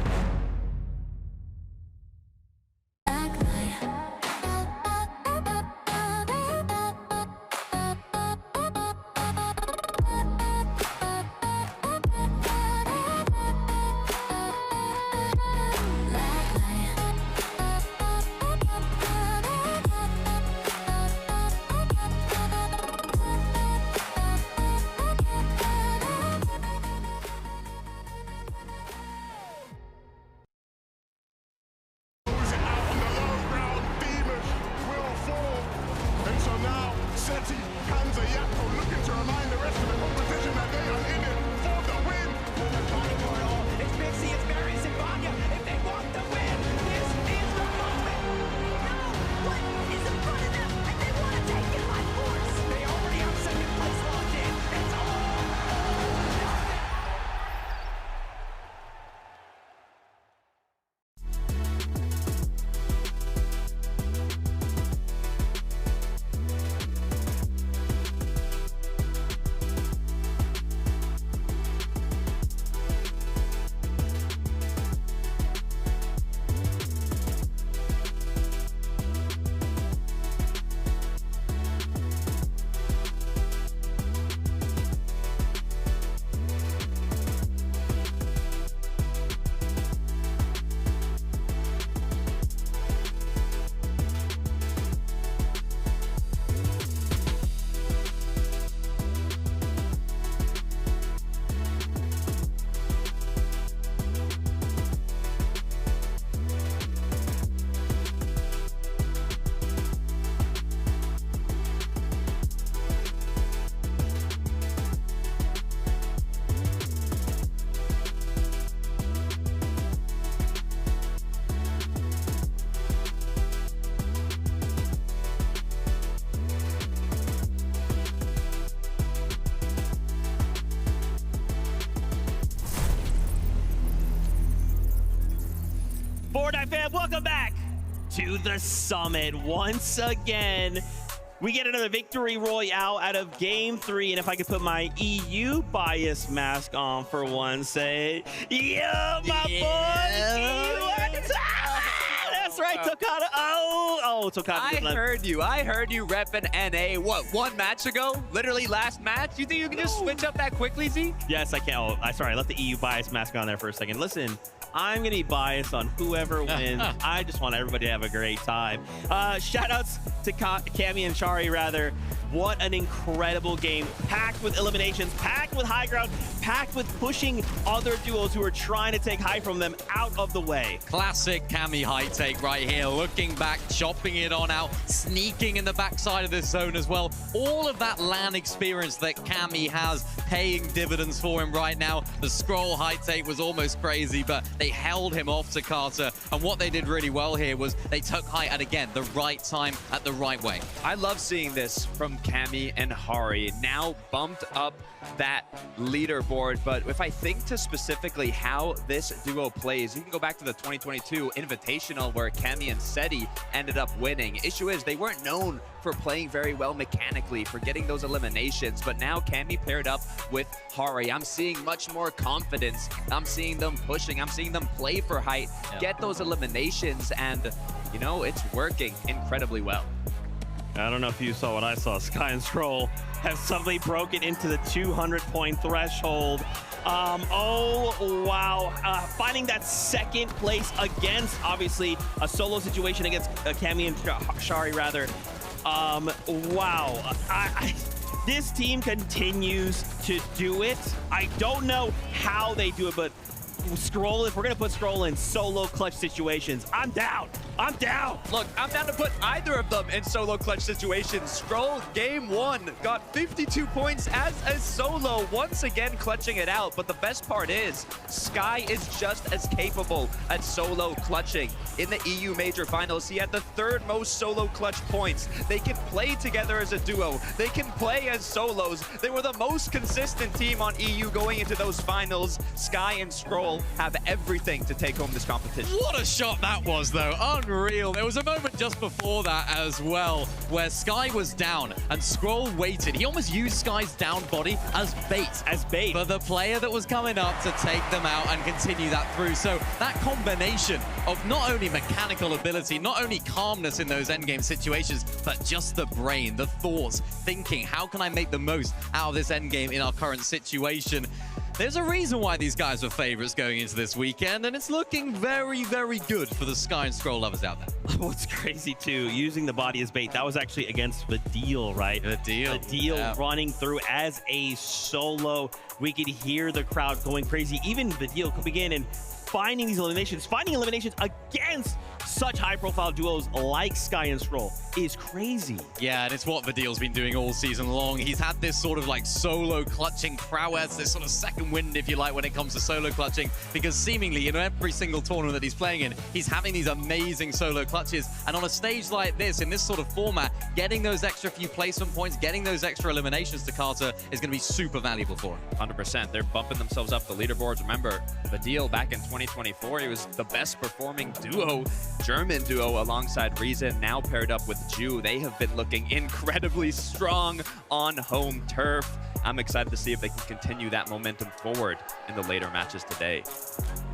Fortnite fam, welcome back to the summit once again. We get another victory royale out of game 3, and if I could put my EU bias mask on for one, say, yeah, my boy, EU. That's right, Tokata. Oh, Tokata. I heard you repping NA. What, 1 match ago? Literally last match? You think you can just switch up that quickly, Zeke? Yes, I can. Oh, sorry, I left the EU bias mask on there for a second. Listen, I'm gonna be biased on whoever wins. I just want everybody to have a great time. Shout outs to Cammy and Shari, rather. What an incredible game, packed with eliminations, packed with high ground, packed with pushing other duos who are trying to take high from them out of the way. Classic Cammy high take right here, looking back, chopping it on out, sneaking in the backside of this zone as well. All of that LAN experience that Cammy has paying dividends for him right now. The scroll high take was almost crazy, but they held him off to Carter. And what they did really well here was they took height at, again, the right time at the right way. I love seeing this from Cammy and Hari, now bumped up that leaderboard. But if I think to specifically how this duo plays, you can go back to the 2022 Invitational where Cammy and Seti ended up winning. Issue is they weren't known for playing very well mechanically, for getting those eliminations, but now Cammy paired up with Hari. I'm seeing much more confidence. I'm seeing them pushing. I'm seeing them play for height, get those eliminations, and you know, it's working incredibly well. I don't know if you saw what I saw. Sky and Scroll have suddenly broken into the 200-point threshold. Oh, wow. Finding that second place against, obviously, a solo situation against Cammy and Shari, rather. Wow. This team continues to do it. I don't know how they do it, but Scroll, if we're going to put Scroll in solo clutch situations, I'm down. I'm down. Look, I'm down to put either of them in solo clutch situations. Scroll, game 1, got 52 points as a solo, once again clutching it out. But the best part is, Sky is just as capable at solo clutching. In the EU Major Finals, he had the 3rd most solo clutch points. They can play together as a duo. They can play as solos. They were the most consistent team on EU going into those finals. Sky and Scroll have everything to take home this competition. What a shot that was, though. Unreal. There was a moment just before that as well, where Sky was down and Scroll waited. He almost used Sky's down body as bait. For the player that was coming up to take them out and continue that through. So that combination of not only mechanical ability, not only calmness in those endgame situations, but just the brain, the thoughts, thinking, how can I make the most out of this endgame in our current situation? There's a reason why these guys were favorites going into this weekend, and it's looking very, very good for the Sky and Scroll lovers out there. What's crazy, too, using the body as bait, that was actually against Vidil, right? Vidil running through as a solo. We could hear the crowd going crazy. Even Vidil coming in and finding these eliminations, against such high-profile duos like Sky and Scroll is crazy. Yeah, and it's what Vidil's been doing all season long. He's had this sort of like solo clutching prowess, this sort of second wind, if you like, when it comes to solo clutching, because seemingly in every single tournament that he's playing in, he's having these amazing solo clutches. And on a stage like this, in this sort of format, getting those extra few placement points, getting those extra eliminations to Carter is going to be super valuable for him. 100%. They're bumping themselves up the leaderboards. Remember, Vidil back in 2024, he was the best performing duo, German duo alongside Reason, now paired up with Ju. They have been looking incredibly strong on home turf. I'm excited to see if they can continue that momentum forward in the later matches today.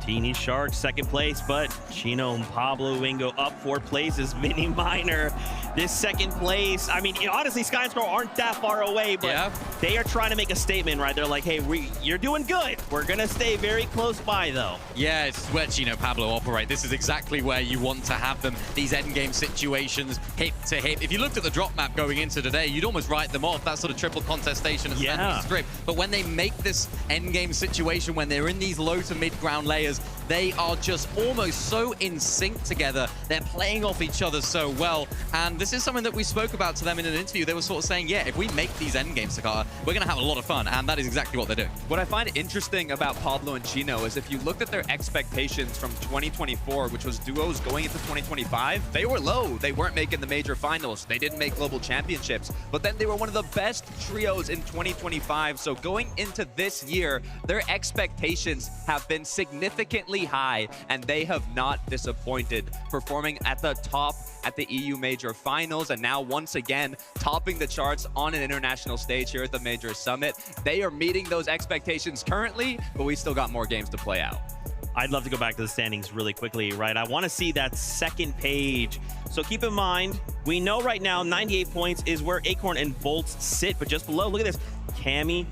Teeny Sharks, 2nd place, but Chino and Pablo Wingo up 4 places. Mini Minor, this 2nd place. I mean, honestly, Sky and Scroll aren't that far away, but they are trying to make a statement, right? They're like, hey, you're doing good. We're going to stay very close by, though. Yeah, it's where Chino Pablo operate. This is exactly where you want to have them. These endgame situations, hip to hip. If you looked at the drop map going into today, you'd almost write them off. That sort of triple contestation and standing strip. But when they make this endgame situation, when they're in these low to mid ground layers, they are just almost so in sync together. They're playing off each other so well. And this is something that we spoke about to them in an interview. They were sort of saying, yeah, if we make these endgames, Takata, we're going to have a lot of fun. And that is exactly what they're doing. What I find interesting about Pablo and Chino is if you looked at their expectations from 2024, which was duos going into 2025, they were low. They weren't making the major finals. They didn't make global championships. But then they were one of the best trios in 2025. So going into this year, their expectations have been significantly high, and they have not disappointed, performing at the top at the EU Major Finals, and now once again topping the charts on an international stage here at the Major Summit. They are meeting those expectations currently, but we still got more games to play out. I'd love to go back to the standings really quickly, right? I want to see that 2nd page. So keep in mind, we know right now 98 points is where Acorn and Bolts sit, but just below, look at this. Cammy,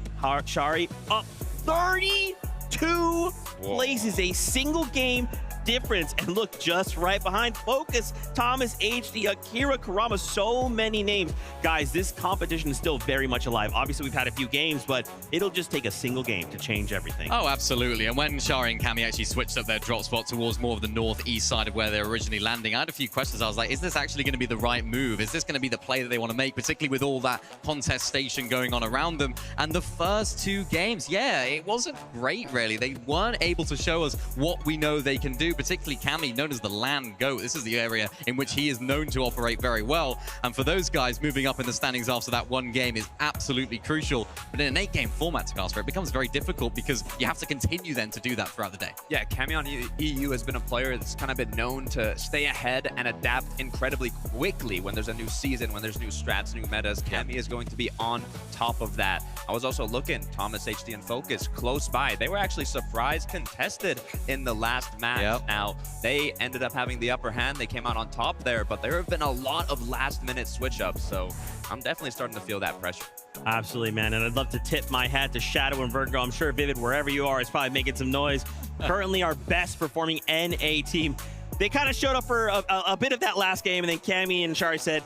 Shari up 32 places, a single game difference. And look, just right behind Focus, Thomas HD, Akira Karama, so many names. Guys, this competition is still very much alive. Obviously, we've had a few games, but it'll just take a single game to change everything. Oh, absolutely. And when Shari and Cammy actually switched up their drop spot towards more of the northeast side of where they're originally landing, I had a few questions. I was like, is this actually going to be the right move? Is this going to be the play that they want to make, particularly with all that contestation going on around them? And the first 2 games, yeah, it wasn't great, really. They weren't able to show us what we know they can do, particularly Cammy, known as the LAN GOAT. This is the area in which he is known to operate very well. And for those guys, moving up in the standings after that 1 game is absolutely crucial. But in an 8-game format, to Casper, it becomes very difficult because you have to continue then to do that throughout the day. Yeah, Cammy on EU has been a player that's kind of been known to stay ahead and adapt incredibly quickly when there's a new season, when there's new strats, new metas. Cammy is going to be on top of that. I was also looking, Thomas HD and Focus close by. They were actually surprise contested in the last match. Now, they ended up having the upper hand. They came out on top there, but there have been a lot of last-minute switch-ups, so I'm definitely starting to feel that pressure. Absolutely, man, and I'd love to tip my hat to Shadow and Virgo. I'm sure Vivid, wherever you are, is probably making some noise. Currently our best-performing NA team. They kind of showed up for a bit of that last game, and then Cammy and Shari said,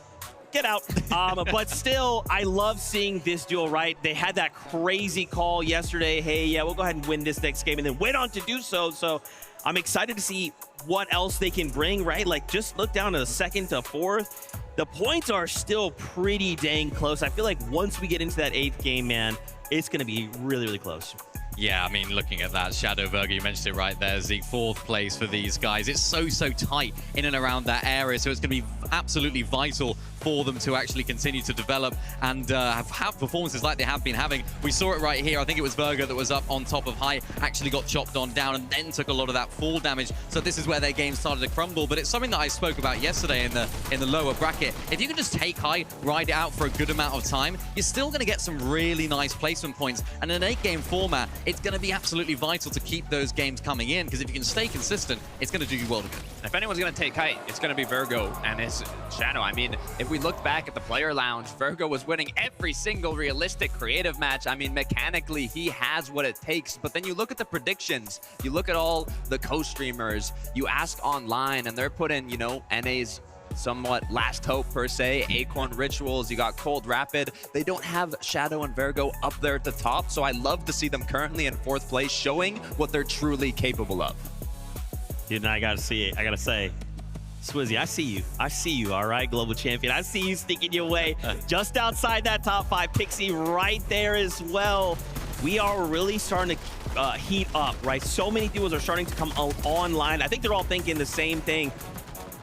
get out. But still, I love seeing this duel, right? They had that crazy call yesterday. Hey, yeah, we'll go ahead and win this next game, and then went on to do so. So I'm excited to see what else they can bring, right? Like, just look down to the second to fourth. The points are still pretty dang close. I feel like once we get into that 8th game, man, it's going to be really, really close. Yeah, I mean, looking at that, Shadow Virgo, you mentioned it right there, Zeke, 4th place for these guys. It's so tight in and around that area, so it's going to be absolutely vital for them to actually continue to develop and have performances like they have been having. We saw it right here. I think it was Virgo that was up on top of High, actually got chopped on down and then took a lot of that fall damage. So this is where their game started to crumble. But it's something that I spoke about yesterday in the lower bracket. If you can just take High, ride it out for a good amount of time, you're still going to get some really nice placement points. And in an 8-game format, it's going to be absolutely vital to keep those games coming in, because if you can stay consistent, it's going to do you well to good. If anyone's going to take height, it's going to be Virgo and his Shadow. I mean, if we look back at the player lounge, Virgo was winning every single realistic creative match. I mean, mechanically, he has what it takes. But then you look at the predictions, you look at all the co-streamers, you ask online, and they're putting, you know, NA's somewhat last hope per se, Acorn Rituals, you got Cold Rapid. They don't have Shadow and Virgo up there at the top, so I love to see them currently in 4th place, showing what they're truly capable of. Dude, and I gotta say, Swizzy, I see you, all right, global champion. I see you sneaking your way just outside that top 5. Pixie right there as well. We are really starting to heat up, right? So many duos are starting to come online. I think they're all thinking the same thing.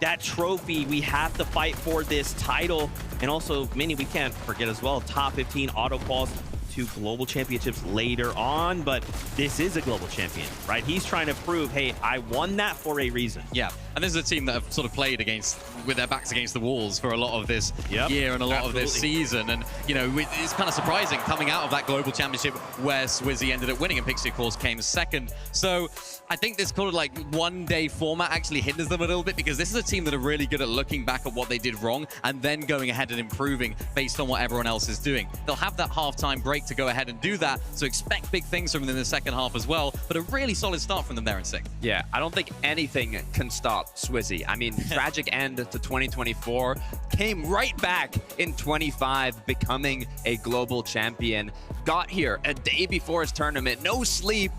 That trophy, we have to fight for this title. And also, Minnie, we can't forget as well, top 15 auto quals to global championships later on, but this is a global champion, right? He's trying to prove, hey, I won that for a reason. Yeah, and this is a team that have sort of played with their backs against the walls for a lot of this year and a lot of this season. And, you know, it's kind of surprising coming out of that global championship where Swizzy ended up winning and Pixie, of course, came second. So I think this kind of like one-day format actually hinders them a little bit, because this is a team that are really good at looking back at what they did wrong and then going ahead and improving based on what everyone else is doing. They'll have that halftime break to go ahead and do that, so expect big things from them in the second half as well, but a really solid start from them there in 6th. Yeah, I don't think anything can stop Swizzy. I mean, tragic end to 2024, came right back in 25, becoming a global champion. Got here a day before his tournament, no sleep,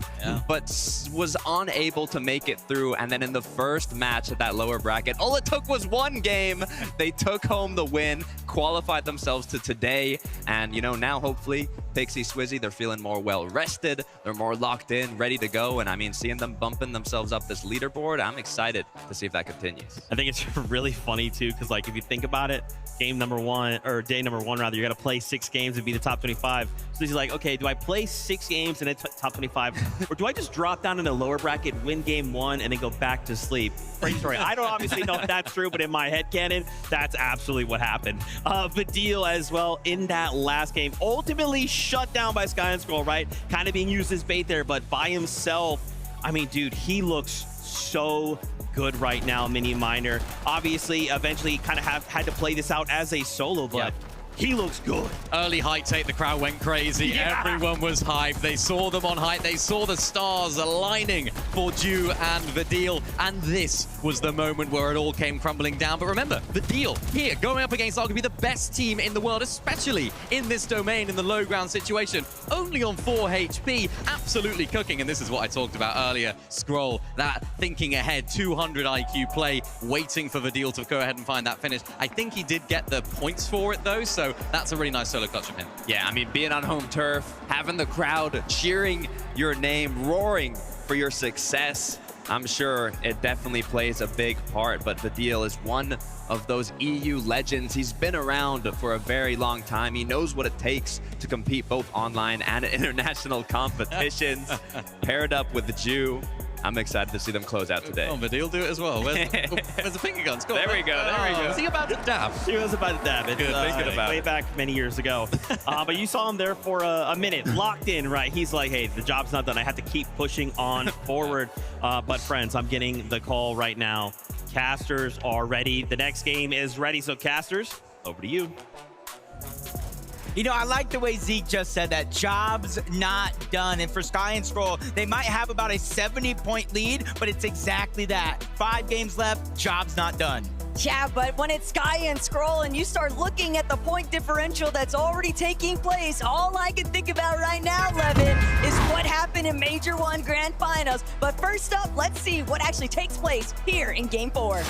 but was unable to make it through. And then in the first match at that lower bracket, all it took was 1 game. They took home the win, qualified themselves to today. And, you know, now hopefully Pixie, Swizzy, they're feeling more well-rested. They're more locked in, ready to go. And I mean, seeing them bumping themselves up this leaderboard, I'm excited to see if that continues. I think it's really funny too, because like if you think about it, game number 1, or day number 1 rather, you got to play 6 games and be the top 25. So he's like, okay, do I play 6 games and then top 25, or do I just drop down in the lower bracket, win game 1, and then go back to sleep? Great story. I don't obviously know if that's true, but in my head canon, that's absolutely what happened. Vidil as well in that last game, ultimately shut down by Sky and Scroll, right? Kind of being used as bait there, but by himself, I mean, dude, he looks so good right now, Mini Minor. Obviously, eventually kind of had to play this out as a solo, but he looks good. Early height take, the crowd went crazy. Everyone was hyped. They saw them on height. They saw the stars aligning for Dew and Vidil. And this was the moment where it all came crumbling down. But remember, Vidil here going up against arguably the best team in the world, especially in this domain in the low ground situation. Only on 4 HP, absolutely cooking. And this is what I talked about earlier. Scroll, that thinking ahead, 200 IQ play, waiting for Vidil to go ahead and find that finish. I think he did get the points for it though, so that's a really nice solo clutch from him. Yeah, I mean, being on home turf, having the crowd cheering your name, roaring for your success, I'm sure it definitely plays a big part. But Vidil is one of those EU legends. He's been around for a very long time. He knows what it takes to compete both online and international competitions. Paired up with Dew. I'm excited to see them close out today. Oh, Vidil do it as well. Where's the finger guns? Go there we go. There we go. Was he about to dab? He was about to dab. It's Good, thinking about way it. back many years ago. But you saw him there for a minute, locked in, right? He's like, hey, the job's not done. I have to keep pushing on forward. But friends, I'm getting the call right now. Casters are ready. The next game is ready. So Casters, over to you. You know, I like the way Zeke just said that. Job's not done. And for Sky and Scroll, they might have about a 70-point lead, but it's exactly that. 5 games left, job's not done. Yeah, but when it's Sky and Scroll and you start looking at the point differential that's already taking place, all I can think about right now, Levin, is what happened in Major 1 Grand Finals. But first up, let's see what actually takes place here in Game 4.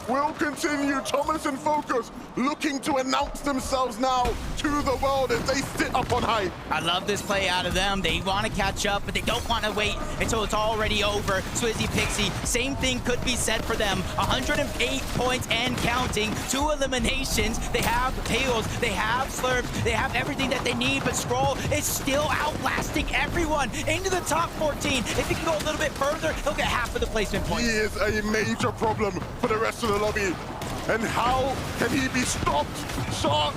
will continue. Thomas and Focus looking to announce themselves now to the world as they sit up on high. I love this play out of them. They want to catch up, but they don't want to wait until it's already over. Swizzy Pixie, same thing could be said for them. 108 points and counting. 2 eliminations. They have Tails, they have Slurp, they have everything that they need, but Scroll is still outlasting everyone into the top 14. If he can go a little bit further, he'll get half of the placement points. He is a major problem for the rest of the lobby. And how can he be stopped? Shark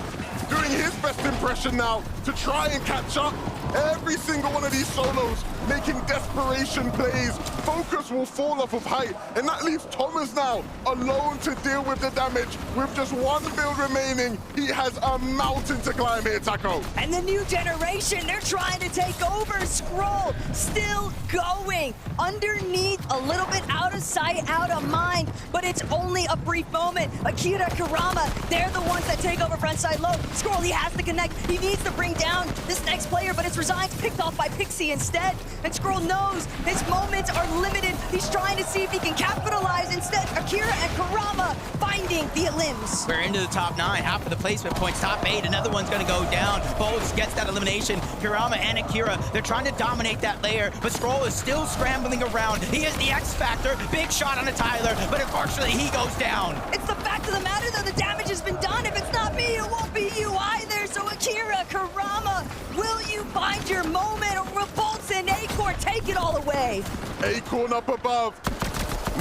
doing his best impression now to try and catch up. Every single one of these solos making desperation plays. Focus will fall off of height, and that leaves Thomas now alone to deal with the damage. With just 1 build remaining, he has a mountain to climb here, Taco. And the new generation, they're trying to take over. Scroll still going. Underneath, a little bit out of sight, out of mind, but it's only a brief moment. Akira, Kurama, they're the ones that take over frontside low. Scroll, he has to connect. He needs to bring down this next player, but it's Resigned, picked off by Pixie instead. And Scroll knows his moments are limited. He's trying to see if he can capitalize. Instead, Akira and Kurama finding the elims. We're into the top 9, half of the placement points, top 8. Another one's gonna go down. Bolts gets that elimination. Kurama and Akira, they're trying to dominate that layer, but Scroll is still scrambling around. He is the X factor. Big shot on a Tyler, but unfortunately he goes down. It's the fact of the matter though, the damage has been done. If it's not me, it won't be you either. So Akira, Kurama, will you find your moment, or will Bolts and Acorn take it all away? Acorn up above,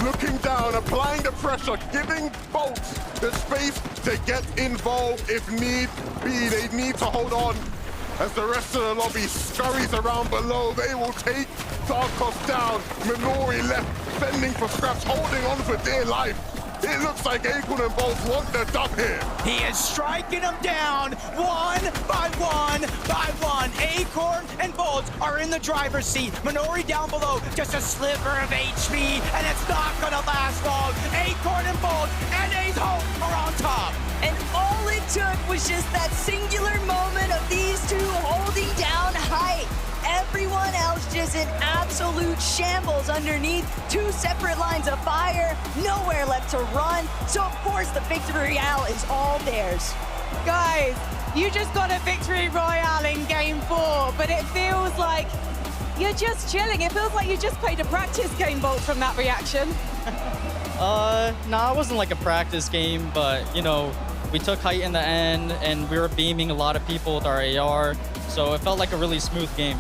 looking down, applying the pressure, giving Bolts the space to get involved if need be. They need to hold on. As the rest of the lobby scurries around below, they will take Darkos down. Minori left, fending for scraps, holding on for dear life. It looks like Acorn and Bolts want the dub here. He is striking them down one by one. Acorn and Bolts are in the driver's seat. Minori down below, just a sliver of HP, and it's not gonna last long. Acorn and Bolts and Ace Hope are on top. And all it took was just that singular moment of these two holding down height. Everyone else just in absolute shambles underneath. 2 separate lines of fire, nowhere left to run. So of course the victory royale is all theirs. Guys, you just got a victory royale in game 4, but it feels like you're just chilling. It feels like you just played a practice game, Bolt, from that reaction. Nah, it wasn't like a practice game, but you know, we took height in the end and we were beaming a lot of people with our AR, so it felt like a really smooth game.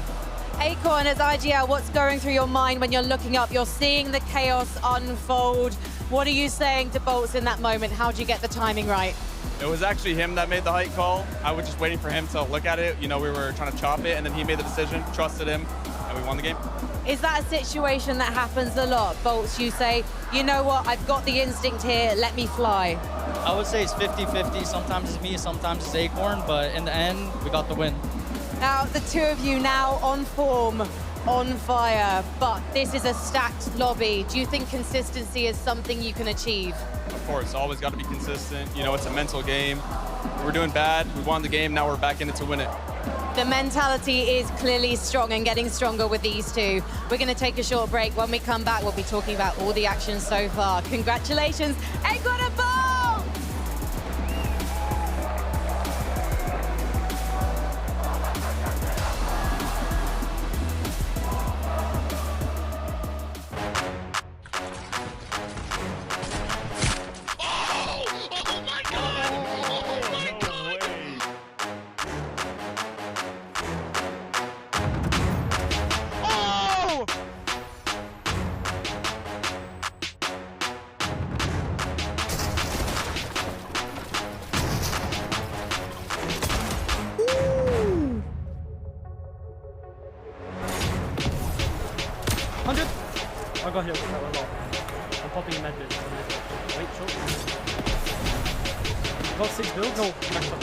Acorn, as IGL, what's going through your mind when you're looking up? You're seeing the chaos unfold. What are you saying to Bolts in that moment? How do you get the timing right? It was actually him that made the height call. I was just waiting for him to look at it. You know, we were trying to chop it, and then he made the decision, trusted him, and we won the game. Is that a situation that happens a lot? Bolts, you say, you know what, I've got the instinct here, let me fly. I would say it's 50-50. Sometimes it's me, sometimes it's Acorn, but in the end, we got the win. Now, the two of you now on form, on fire, but this is a stacked lobby. Do you think consistency is something you can achieve? Of course, always got to be consistent. You know, it's a mental game. We're doing bad. We won the game. Now we're back in it to win it. The mentality is clearly strong and getting stronger with these two. We're going to take a short break. When we come back, we'll be talking about all the action so far. Congratulations, Acorn and Bolts! I got hit with that a lot. I'm popping a med bit. Wait, short. Got 6 builds? No, max up.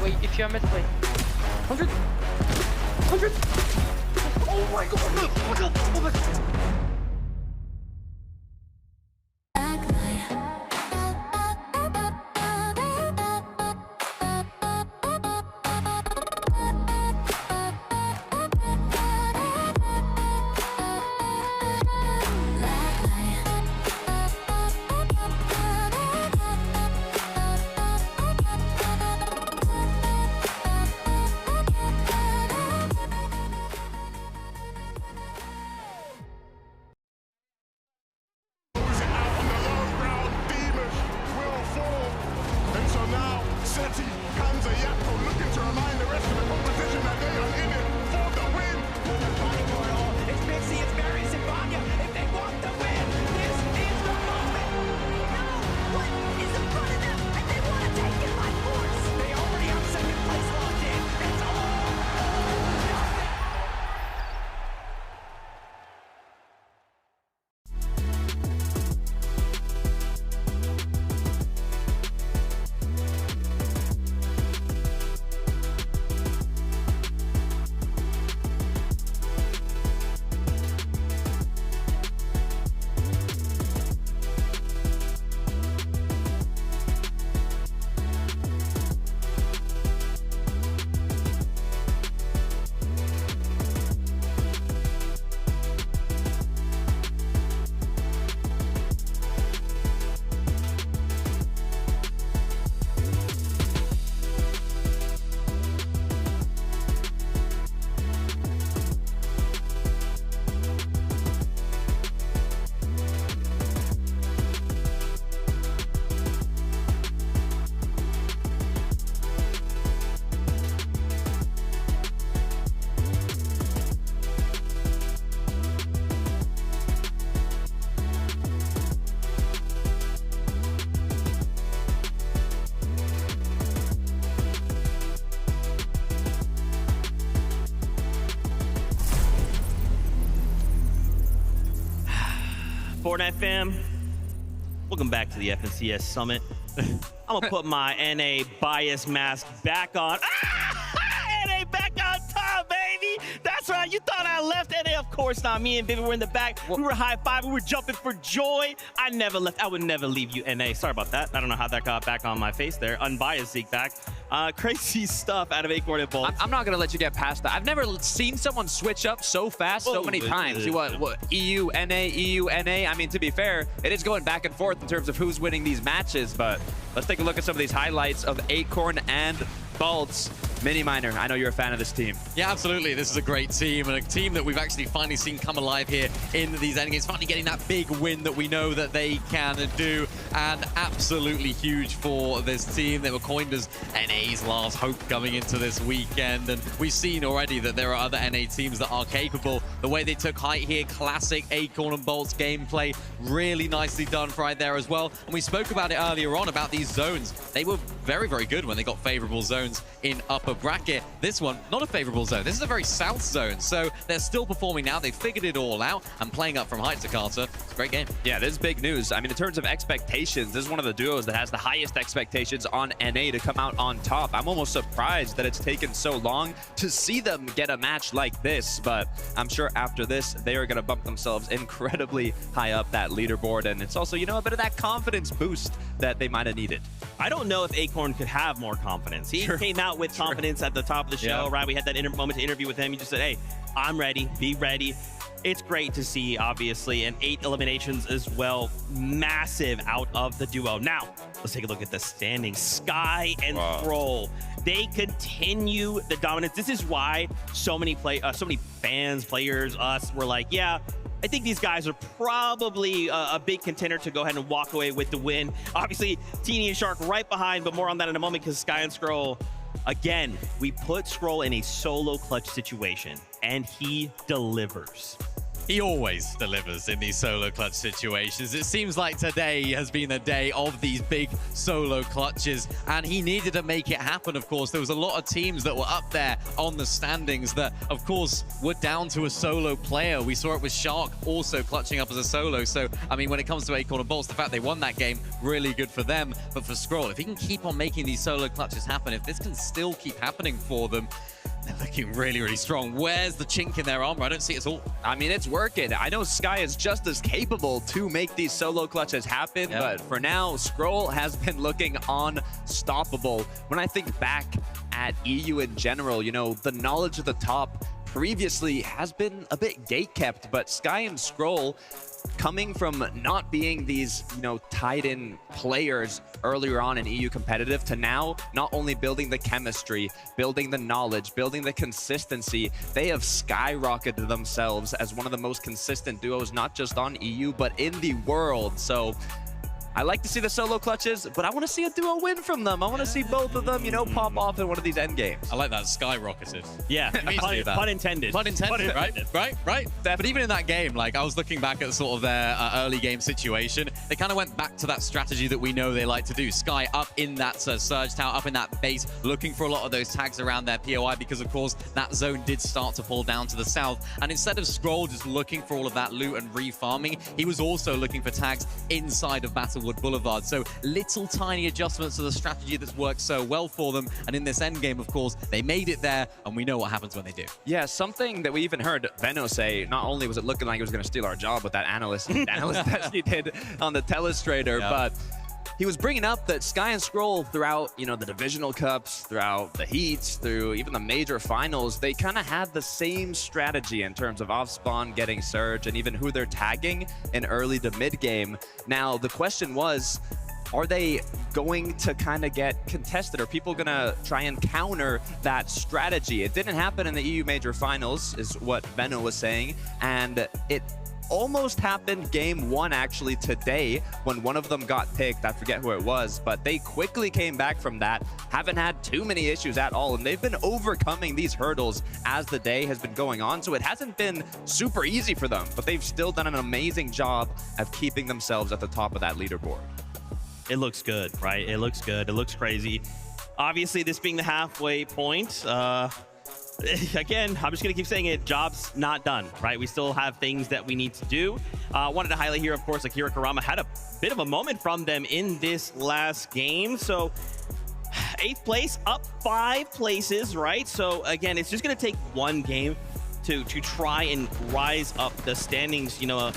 Wait, if you're mid, wait. 100! 100! Oh my god! Oh my god! Oh my god! Fortnite fam, welcome back to the FNCS Summit. I'm gonna put my NA bias mask back on. NA back on top, baby! That's right, you thought I left NA. Of course not. Me and Vivi were in the back. We were high-fiving, we were jumping for joy. I never left. I would never leave you, NA. Sorry about that. I don't know how that got back on my face there. Unbiased Zeke back. Crazy stuff out of Acorn and Bolts. I'm not going to let you get past that. I've never seen someone switch up so fast so many times. What, EU, NA, EU, NA? I mean, to be fair, it is going back and forth in terms of who's winning these matches, but let's take a look at some of these highlights of Acorn and Bolts. Mini Miner, I know you're a fan of this team. Yeah, absolutely. This is a great team, and a team that we've actually finally seen come alive here in these endgames, finally getting that big win that we know that they can do, and absolutely huge for this team. They were coined as NA's last hope coming into this weekend, and we've seen already that there are other NA teams that are capable. The way they took height here, classic Acorn and Bolt's gameplay, really nicely done right there as well. And we spoke about it earlier on about these zones. They were very, very good when they got favorable zones in upper bracket. This one, not a favorable zone. This is a very south zone, so they're still performing now. They figured it all out and playing up from height to Carter. It's a great game. Yeah, this is big news. I mean, in terms of expectations, this is one of the duos that has the highest expectations on NA to come out on top. I'm almost surprised that it's taken so long to see them get a match like this, but I'm sure after this, they are going to bump themselves incredibly high up that leaderboard, and it's also, you know, a bit of that confidence boost that they might have needed. I don't know if Acorn could have more confidence. He came out with confidence at the top of the show, right? We had that moment to interview with him. He just said, hey, I'm ready, be ready. It's great to see, obviously, and 8 eliminations as well. Massive out of the duo. Now, let's take a look at the standings. Sky and Thrall, they continue the dominance. This is why so many fans, players, us, were like, yeah, I think these guys are probably a big contender to go ahead and walk away with the win. Obviously, Teeny and Shark right behind, but more on that in a moment because Sky and Skrull, again, we put Skrull in a solo clutch situation, and he delivers. He always delivers in these solo clutch situations. It seems like today has been a day of these big solo clutches, and he needed to make it happen, of course. There was a lot of teams that were up there on the standings that, of course, were down to a solo player. We saw it with Shark also clutching up as a solo. So, I mean, when it comes to Acorn and Bolts, the fact they won that game, really good for them. But for Skrull, if he can keep on making these solo clutches happen, if this can still keep happening for them, they're looking really, really strong. Where's the chink in their armor? I don't see it at all. I mean, it's working. I know Sky is just as capable to make these solo clutches happen, but for now, Skrull has been looking unstoppable. When I think back at EU in general, you know, the knowledge of the top previously has been a bit gatekept, but Sky and Skrull, coming from not being these, you know, tied-in players earlier on in EU competitive to now not only building the chemistry, building the knowledge, building the consistency, they have skyrocketed themselves as one of the most consistent duos, not just on EU, but in the world. So I like to see the solo clutches, but I want to see a duo win from them. I want to see both of them, you know, pop off in one of these end games. I like that, skyrocketed. Yeah, pun intended. Pun intended, right? But even in that game, like, I was looking back at sort of their early game situation. They kind of went back to that strategy that we know they like to do. Sky up in that surge tower, up in that base, looking for a lot of those tags around their POI because, of course, that zone did start to pull down to the south. And instead of Skrull just looking for all of that loot and re-farming, he was also looking for tags inside of Battlewood Boulevard. So little tiny adjustments to the strategy that's worked so well for them. And in this end game, of course, they made it there, and we know what happens when they do. Yeah, something that we even heard Veno say, not only was it looking like he was going to steal our job with that analyst test he did on the Telestrator, but he was bringing up that Sky and Skrull throughout, you know, the divisional cups, throughout the heats, through even the major finals, they kind of had the same strategy in terms of off spawn, getting surge, and even who they're tagging in early to mid game. Now, the question was, are they going to kind of get contested? Are people going to try and counter that strategy? It didn't happen in the EU major finals, is what Veno was saying, and it almost happened game 1 actually today when one of them got picked. I forget who it was, but they quickly came back from that. Haven't had too many issues at all, and they've been overcoming these hurdles as the day has been going on. So it hasn't been super easy for them, but they've still done an amazing job of keeping themselves at the top of that leaderboard. It looks good, right? It looks good. It looks crazy. Obviously, this being the halfway point, again, I'm just going to keep saying it, job's not done, right? We still have things that we need to do. Wanted to highlight here, of course, Akira Karama had a bit of a moment from them in this last game. So 8th place, up 5 places, right? So again, it's just going to take one game to try and rise up the standings, you know,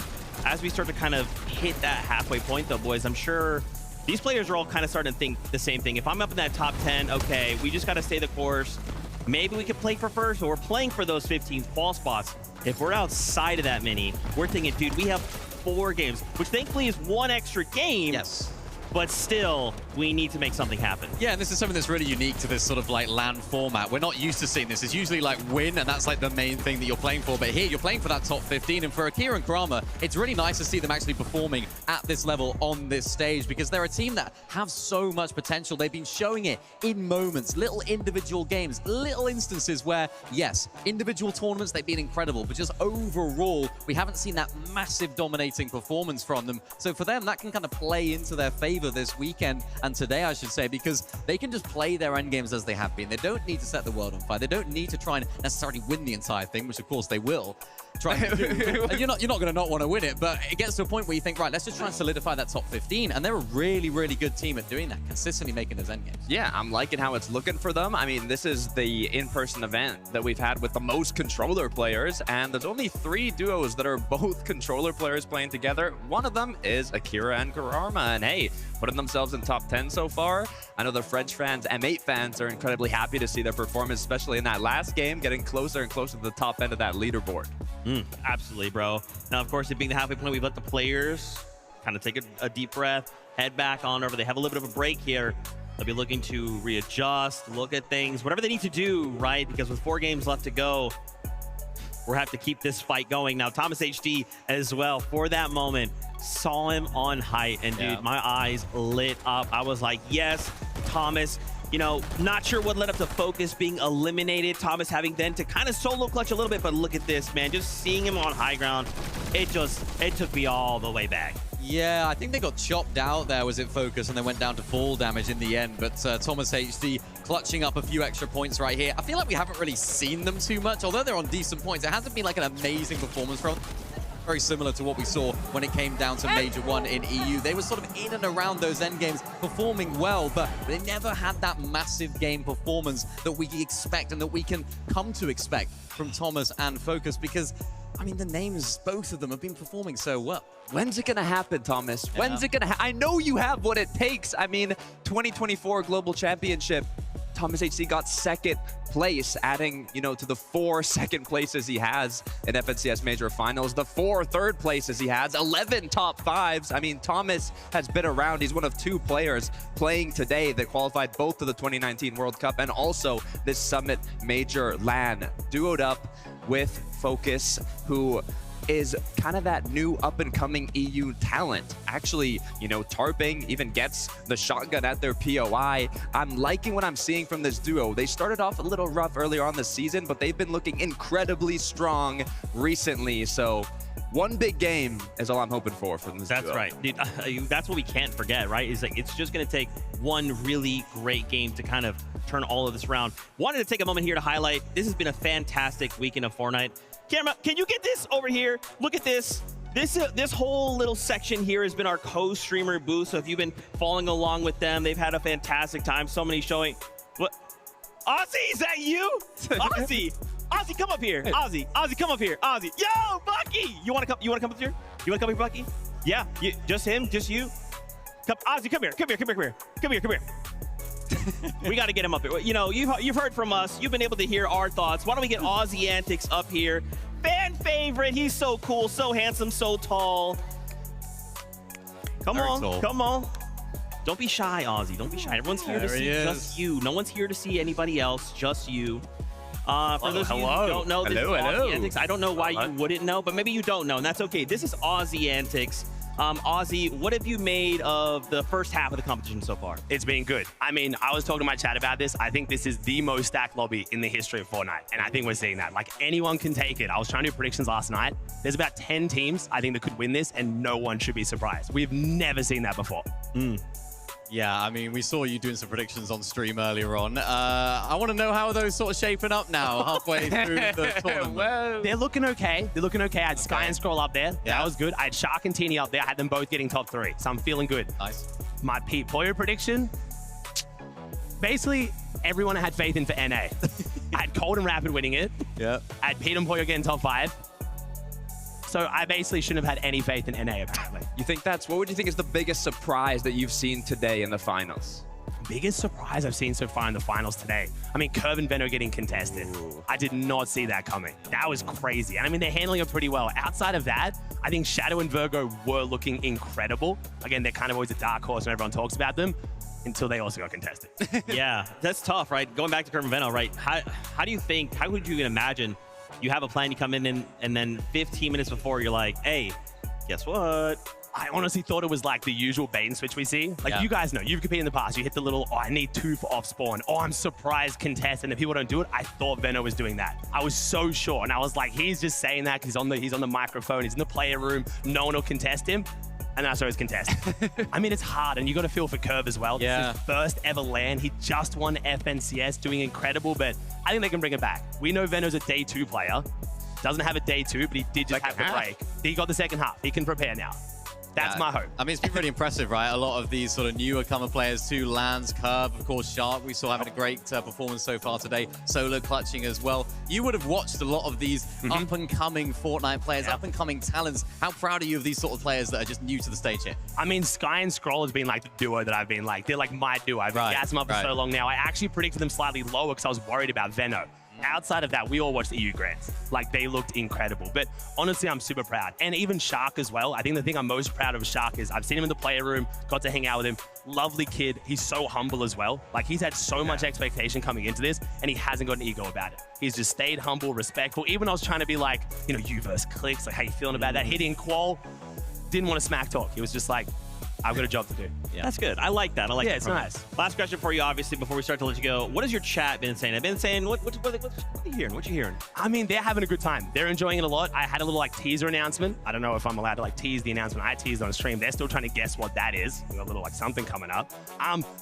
as we start to kind of hit that halfway point though, boys. I'm sure these players are all kind of starting to think the same thing. If I'm up in that top 10, okay, we just got to stay the course. Maybe we could play for first, or we're playing for those 15 qual spots. If we're outside of that many, we're thinking, dude, we have 4 games, which thankfully is 1 extra game. Yes. but still, we need to make something happen. Yeah, and this is something that's really unique to this sort of like LAN format. We're not used to seeing this. It's usually like win, and that's like the main thing that you're playing for. But here, you're playing for that top 15. And for Akira and Kramer, it's really nice to see them actually performing at this level on this stage, because they're a team that have so much potential. They've been showing it in moments, little individual games, little instances where, yes, individual tournaments, they've been incredible, but just overall, we haven't seen that massive dominating performance from them. So for them, that can kind of play into their favor this weekend, and today, I should say, because they can just play their end games as they have been. They don't need to set the world on fire. They don't need to try and necessarily win the entire thing, which of course they will try to do. And you're not going to not want to win it, but it gets to a point where you think, right, let's just try and solidify that top 15. And they're a really, really good team at doing that, consistently making those end games. Yeah, I'm liking how it's looking for them. I mean, this is the in-person event that we've had with the most controller players, and there's only 3 duos that are both controller players playing together. One of them is Akira and Kararma, and hey, putting themselves in top 10 so far. I know the French fans, M8 fans, are incredibly happy to see their performance, especially in that last game, getting closer and closer to the top end of that leaderboard. Absolutely, bro. Now, of course, it being the halfway point, we've let the players kind of take a deep breath, head back on over. They have a little bit of a break here. They'll be looking to readjust, look at things, whatever they need to do, right? Because with 4 games left to go, we'll have to keep this fight going. Now, Thomas HD as well, for that moment, saw him on height, and dude, my eyes lit up. I was like, yes, Thomas. You know, not sure what led up to Focus being eliminated. Thomas having then to kind of solo clutch a little bit, but look at this, man. Just seeing him on high ground, it took me all the way back. Yeah, I think they got chopped out there, was it Focus, and they went down to fall damage in the end. But Thomas HD clutching up a few extra points right here. I feel like we haven't really seen them too much, although they're on decent points. It hasn't been like an amazing performance from them. Very similar to what we saw when it came down to Major 1 in EU. They were sort of in and around those end games, performing well, but they never had that massive game performance that we expect and that we can come to expect from Thomas and Focus, because, I mean, the names, both of them, have been performing so well. When's it going to happen, Thomas? When's it going to I know you have what it takes. I mean, 2024 Global Championship, Thomas HD got 2nd place, adding, you know, to the 4 second places he has in FNCS Major Finals, the 4 third places he has, 11 top 5s. I mean, Thomas has been around. He's one of 2 players playing today that qualified both to the 2019 World Cup and also this Summit Major LAN, duoed up with Focus, who is kind of that new up-and-coming EU talent. Actually, you know, Tarping even gets the shotgun at their POI. I'm liking what I'm seeing from this duo. They started off a little rough earlier on this season, but they've been looking incredibly strong recently. So one big game is all I'm hoping for from this duo. That's right. Dude, that's what we can't forget, right? Is like, it's just going to take one really great game to kind of turn all of this around. Wanted to take a moment here to highlight, this has been a fantastic weekend of Fortnite. Camera, can you get this over here? Look at this. This whole little section here has been our co-streamer booth. So if you've been following along with them, they've had a fantastic time. So many showing. What? Ozzy, is that you? Ozzy, Ozzy, come up here. Ozzy, come up here. Ozzy, yo, Bucky, you wanna come up here? You wanna come here, Bucky? Yeah, just him, just you. Come, Ozzy, come here. We got to get him up here. You know, you've heard from us. You've been able to hear our thoughts. Why don't we get Aussie Antics up here? Fan favorite. He's so cool, so handsome, so tall. Come on. Don't be shy, Aussie. Don't be shy. Everyone's here to see just you. No one's here to see anybody else, just you. For those of you who don't know, this is Aussie Antics. I don't know why you wouldn't know, but maybe you don't know, and that's okay. This is Aussie Antics. Ozzy, what have you made of the first half of the competition so far? It's been good. I mean, I was talking to my chat about this. I think this is the most stacked lobby in the history of Fortnite, and I think we're seeing that. Like, anyone can take it. I was trying to do predictions last night. There's about 10 teams, I think, that could win this, and no one should be surprised. We've never seen that before. Yeah, I mean, we saw you doing some predictions on stream earlier on. I want to know how are those sort of shaping up now, halfway through the tournament. Well, they're looking okay. I had Sky and Scroll up there. Yeah. That was good. I had Shark and Teeny up there. I had them both getting top 3, so I'm feeling good. Nice. My Pete Poyo prediction, basically, everyone had faith in for NA. I had Cold and Rapid winning it. Yeah. I had Pete and Poyo getting top 5. So I basically shouldn't have had any faith in NA, apparently. You think what would you think is the biggest surprise that you've seen today in the finals? biggest surprise I've seen so far in the finals today. I mean, Curve and Veno getting contested. I did not see that coming. That was crazy. And I mean, they're handling it pretty well. Outside of that, I think Shadow and Virgo were looking incredible. Again, they're kind of always a dark horse and everyone talks about them until they also got contested. Yeah, that's tough, right? Going back to Curve and Veno, right? How do you think, how would you imagine you have a plan, you come in and then 15 minutes before you're like, hey, guess what? I honestly thought it was like the usual bait and switch we see. Like, you guys know, you've competed in the past. You hit the little, oh, I need 2 for off spawn. Oh, I'm surprised contest. And if people don't do it, I thought Veno was doing that. I was so sure. And I was like, he's just saying that because he's on the microphone. He's in the player room. No one will contest him. And that's always contest. I mean, it's hard, and you got to feel for Curve as well. This is his first ever LAN. He just won FNCS, doing incredible, but I think they can bring it back. We know Veno's a day 2 player. Doesn't have a day 2, but he did just have the break. He got the second half. He can prepare now. That's my hope. I mean, it's been really impressive, right? A lot of these sort of newer comer players too. Lance, Curve, of course, Shark. We saw having a great performance so far today. Solo clutching as well. You would have watched a lot of these up-and-coming Fortnite players, up-and-coming talents. How proud are you of these sort of players that are just new to the stage here? I mean, Sky and Scroll has been like the duo that I've been like. They're like my duo. I've been gassing them up for so long now. I actually predicted them slightly lower because I was worried about Veno. Outside of that, we all watched EU Grants. Like, they looked incredible. But honestly, I'm super proud. And even Shark as well. I think the thing I'm most proud of Shark is I've seen him in the player room, got to hang out with him. Lovely kid. He's so humble as well. Like, he's had so much expectation coming into this, and he hasn't got an ego about it. He's just stayed humble, respectful. Even I was trying to be like, you know, you versus Clicks, like, how you feeling about that? He didn't qual, didn't want to smack talk. He was just like, I've got a job to do. Yeah. That's good. I like that. I like that. Yeah, it's nice. Last question for you, obviously, before we start to let you go. What has your chat been saying? I've been saying, what are you hearing? What you hearing? I mean, they're having a good time. They're enjoying it a lot. I had a little like teaser announcement. I don't know if I'm allowed to like tease the announcement I teased on stream. They're still trying to guess what that is. We got a little like something coming up.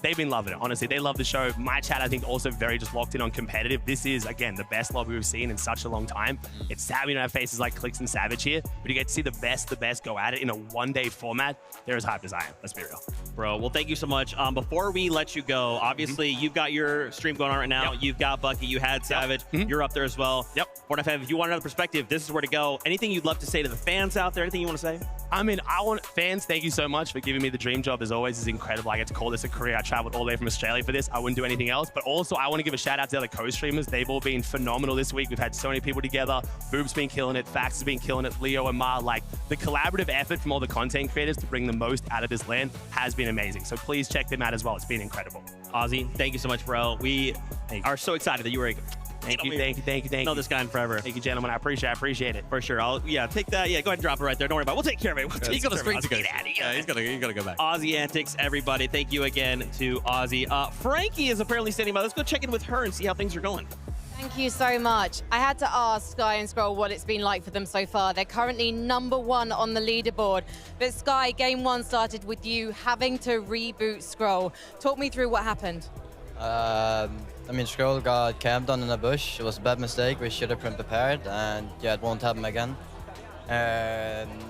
They've been loving it. Honestly, they love the show. My chat, I think, also very just locked in on competitive. This is, again, the best lobby we've seen in such a long time. It's sad we don't have faces like Clicks and Savage here, but you get to see the best go at it in a one-day format. They're as hyped as I am. Let's be real. Bro, well, thank you so much. Before we let you go, obviously, you've got your stream going on right now. You've got Bucky. You had Savage. You're up there as well. Fortnite fan, if you want another perspective, this is where to go. Anything you'd love to say to the fans out there? Anything you want to say? I mean, fans, thank you so much for giving me the dream job. As always, it's incredible. I get to call this a career. I traveled all the way from Australia for this. I wouldn't do anything else. But also, I want to give a shout out to the other co-streamers. They've all been phenomenal this week. We've had so many people together. Boob's been killing it. Fax has been killing it. Leo and Ma, like the collaborative effort from all the content creators to bring the most out of this LAN has been amazing. So please check them out as well. It's been incredible. Ozzy, thank you so much, bro. We are so excited that you were able. Thank you. Know this guy in forever. Thank you, gentlemen. I appreciate it. For sure. Take that. Yeah, go ahead and drop it right there. Don't worry about it. We'll take care of it. He's got a stream to get out of here. Yeah, he's got to go back. Ozzy Antics, everybody. Thank you again to Ozzy. Frankie is apparently standing by. Let's go check in with her and see how things are going. Thank you so much. I had to ask Sky and Scroll what it's been like for them so far. They're currently #1 on the leaderboard. But Sky, game 1 started with you having to reboot Scroll. Talk me through what happened. I mean, Scroll got camped on in a bush. It was a bad mistake. We should have been prepared, and yeah, it won't happen again.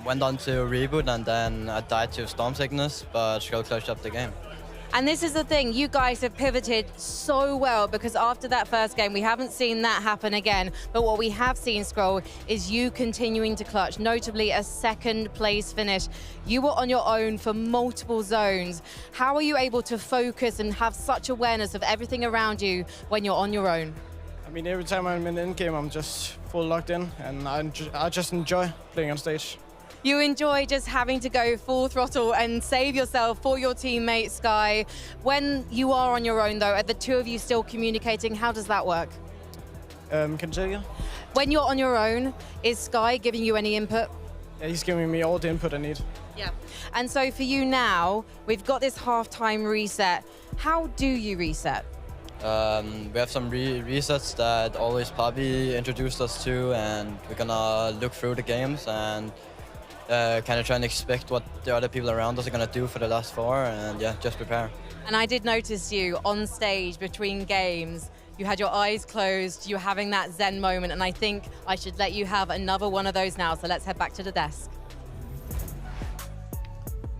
Went on to reboot, and then I died to storm sickness, but Scroll clutched up the game. And this is the thing, you guys have pivoted so well, because after that first game, we haven't seen that happen again. But what we have seen, Scroll, is you continuing to clutch, notably a 2nd place finish. You were on your own for multiple zones. How are you able to focus and have such awareness of everything around you when you're on your own? I mean, every time I'm in the end game, I'm just full locked in, and I just enjoy playing on stage. You enjoy just having to go full throttle and save yourself for your teammates, Sky. When you are on your own, though, are the two of you still communicating? How does that work? Can you say again? When you're on your own, is Sky giving you any input? Yeah, he's giving me all the input I need. Yeah. And so for you now, we've got this halftime reset. How do you reset? We have some resets that always Poppy introduced us to, and we're gonna look through the games and kind of try and expect what the other people around us are going to do for the last 4, and yeah, just prepare. And I did notice you on stage between games. You had your eyes closed, you were having that zen moment, and I think I should let you have another one of those now, so let's head back to the desk.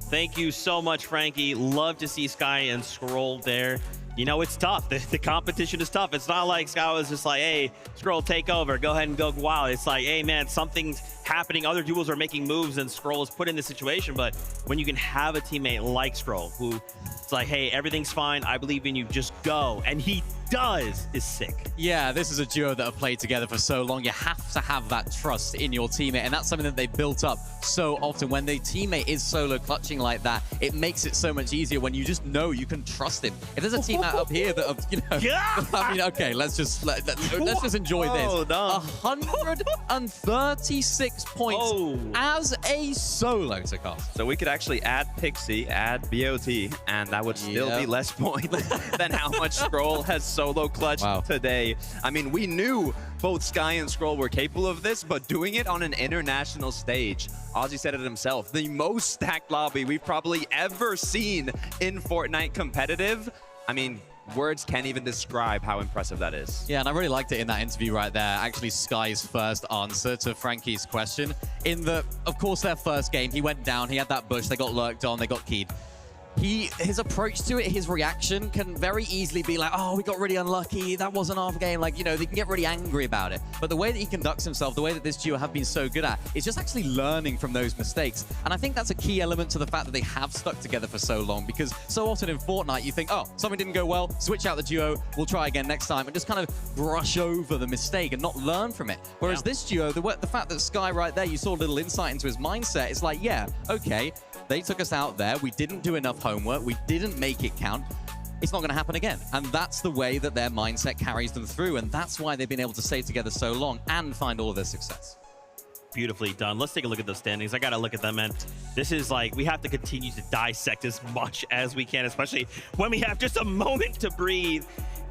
Thank you so much, Frankie. Love to see Sky and Scroll there. You know, it's tough. The competition is tough. It's not like Sky was just like, hey, Scroll, take over. Go ahead and go wild. It's like, hey, man, something's happening. Other duels are making moves, and Scroll is put in this situation. But when you can have a teammate like Scroll, who It's like, hey, everything's fine. I believe in you. Just go. And he does is sick. Yeah, this is a duo that have played together for so long. You have to have that trust in your teammate, and that's something that they built up so often. When the teammate is solo clutching like that, it makes it so much easier when you just know you can trust him. If there's a teammate up here that, I mean, okay, let's just enjoy this. 136 points as a solo to cast. So we could actually add Pixie, add VOD, and that would still be less points than how much Scroll has solo clutched today. I mean, we knew both Sky and Scroll were capable of this, but doing it on an international stage, Ozzy said it himself, the most stacked lobby we've probably ever seen in Fortnite competitive. I mean, words can't even describe how impressive that is. Yeah, and I really liked it in that interview right there. Actually, Sky's first answer to Frankie's question. In the, of course, their first game, he went down, he had that bush, they got lurked on, they got keyed. His approach to it, his reaction can very easily be like, oh, we got really unlucky, that wasn't our game. Like, you know, they can get really angry about it. But the way that he conducts himself, the way that this duo have been so good at, is just actually learning from those mistakes. And I think that's a key element to the fact that they have stuck together for so long, because so often in Fortnite, you think, oh, something didn't go well, switch out the duo, we'll try again next time, and just kind of brush over the mistake and not learn from it. Whereas this duo, the fact that Sky right there, you saw a little insight into his mindset, it's like, yeah, okay, they took us out there, we didn't do enough homework, we didn't make it count, it's not going to happen again. And that's the way that their mindset carries them through, and that's why they've been able to stay together so long and find all of their success. Beautifully done. Let's take a look at those standings. I got to look at them, man. This is like, we have to continue to dissect as much as we can, especially when we have just a moment to breathe.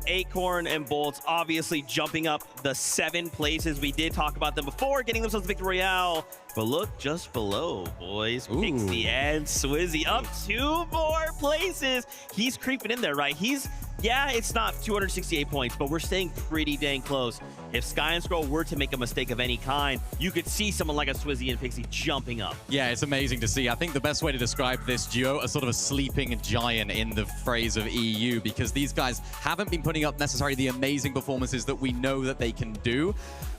Acorn and Bolts obviously jumping up the 7 places. We did talk about them before, getting themselves Victory Royale. But look just below, boys. Pixie and Swizzy up 2 more places. He's creeping in there, right? Yeah, it's not 268 points, but we're staying pretty dang close. If Sky and Scroll were to make a mistake of any kind, you could see someone like a Swizzy and Pixie jumping up. Yeah, it's amazing to see. I think the best way to describe this duo as sort of a sleeping giant in the phrase of EU, because these guys haven't been putting up necessarily the amazing performances that we know that they can do.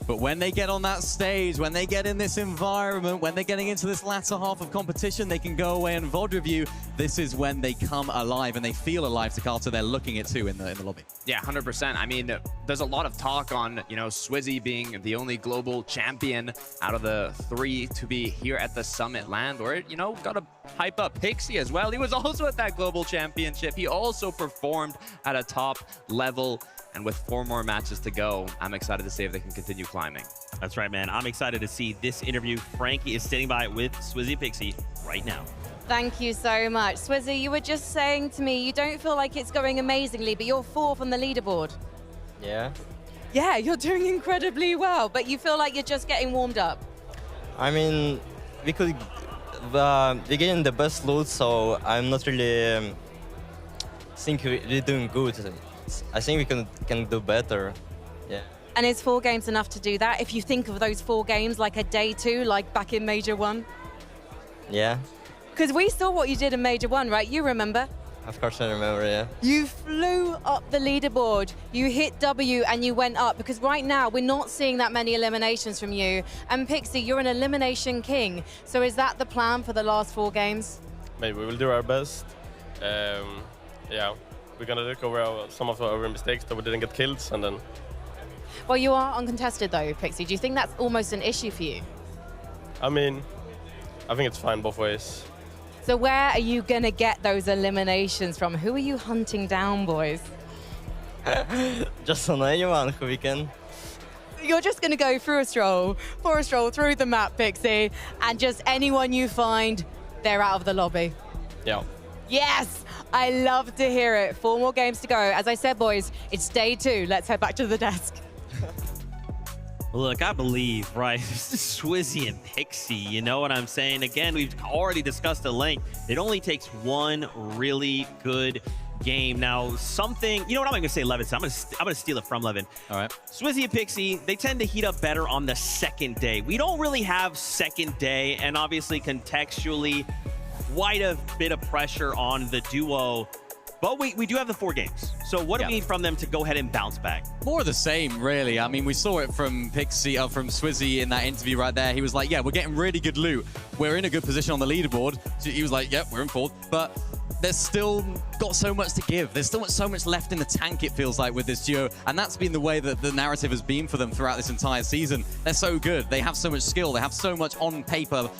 But when they get on that stage, when they get in this environment, when they're getting into this latter half of competition, they can go away and VOD review. This is when they come alive and they feel alive to Carter. They're looking it too in the lobby. Yeah, 100%. I mean, there's a lot of talk on, you know, Swizzy being the only global champion out of the 3 to be here at the Summit Land, or, you know, gotta hype up Pixie as well. He was also at that global championship. He also performed at a top level. And with 4 more matches to go, I'm excited to see if they can continue climbing. That's right, man. I'm excited to see this interview. Frankie is standing by with Swizzy Pixie right now. Thank you so much. Swizzy, you were just saying to me, you don't feel like it's going amazingly, but you're 4th on the leaderboard. Yeah. Yeah, you're doing incredibly well, but you feel like you're just getting warmed up. I mean, we could be getting the best loot, so I'm not really think we're doing good. I think we can do better. Yeah. And is 4 games enough to do that? If you think of those 4 games like a day 2, like back in Major 1? Yeah. Because we saw what you did in Major 1, right? You remember? Of course I remember, yeah. You flew up the leaderboard, you hit W and you went up, because right now we're not seeing that many eliminations from you. And Pixie, you're an elimination king. So is that the plan for the last 4 games? Maybe we will do our best. Yeah. We're gonna look over some of our mistakes that we didn't get kills, and then... Well, you are uncontested though, Pixie. Do you think that's almost an issue for you? I mean, I think it's fine both ways. So where are you gonna get those eliminations from? Who are you hunting down, boys? Just on anyone who we can. You're just gonna go for a stroll through the map, Pixie, and just anyone you find, they're out of the lobby. Yeah. Yes, I love to hear it. 4 more games to go. As I said, boys, it's day 2. Let's head back to the desk. Look, I believe, right, Swizzy and Pixie, you know what I'm saying? Again, we've already discussed the length. It only takes 1 really good game. Now, something, you know what, I'm not gonna say Levin, so I'm gonna steal it from Levin. All right. Swizzy and Pixie, they tend to heat up better on the 2nd day. We don't really have 2nd day, and obviously contextually, quite a bit of pressure on the duo, but we do have the 4 games. So what do we need from them to go ahead and bounce back? More of the same, really. I mean, we saw it from Pixie, from Swizzy in that interview right there. He was like, yeah, we're getting really good loot. We're in a good position on the leaderboard. He was like, yep, we're in 4th. But they're still got so much to give. There's still so much left in the tank, it feels like, with this duo. And that's been the way that the narrative has been for them throughout this entire season. They're so good. They have so much skill. They have so much on paper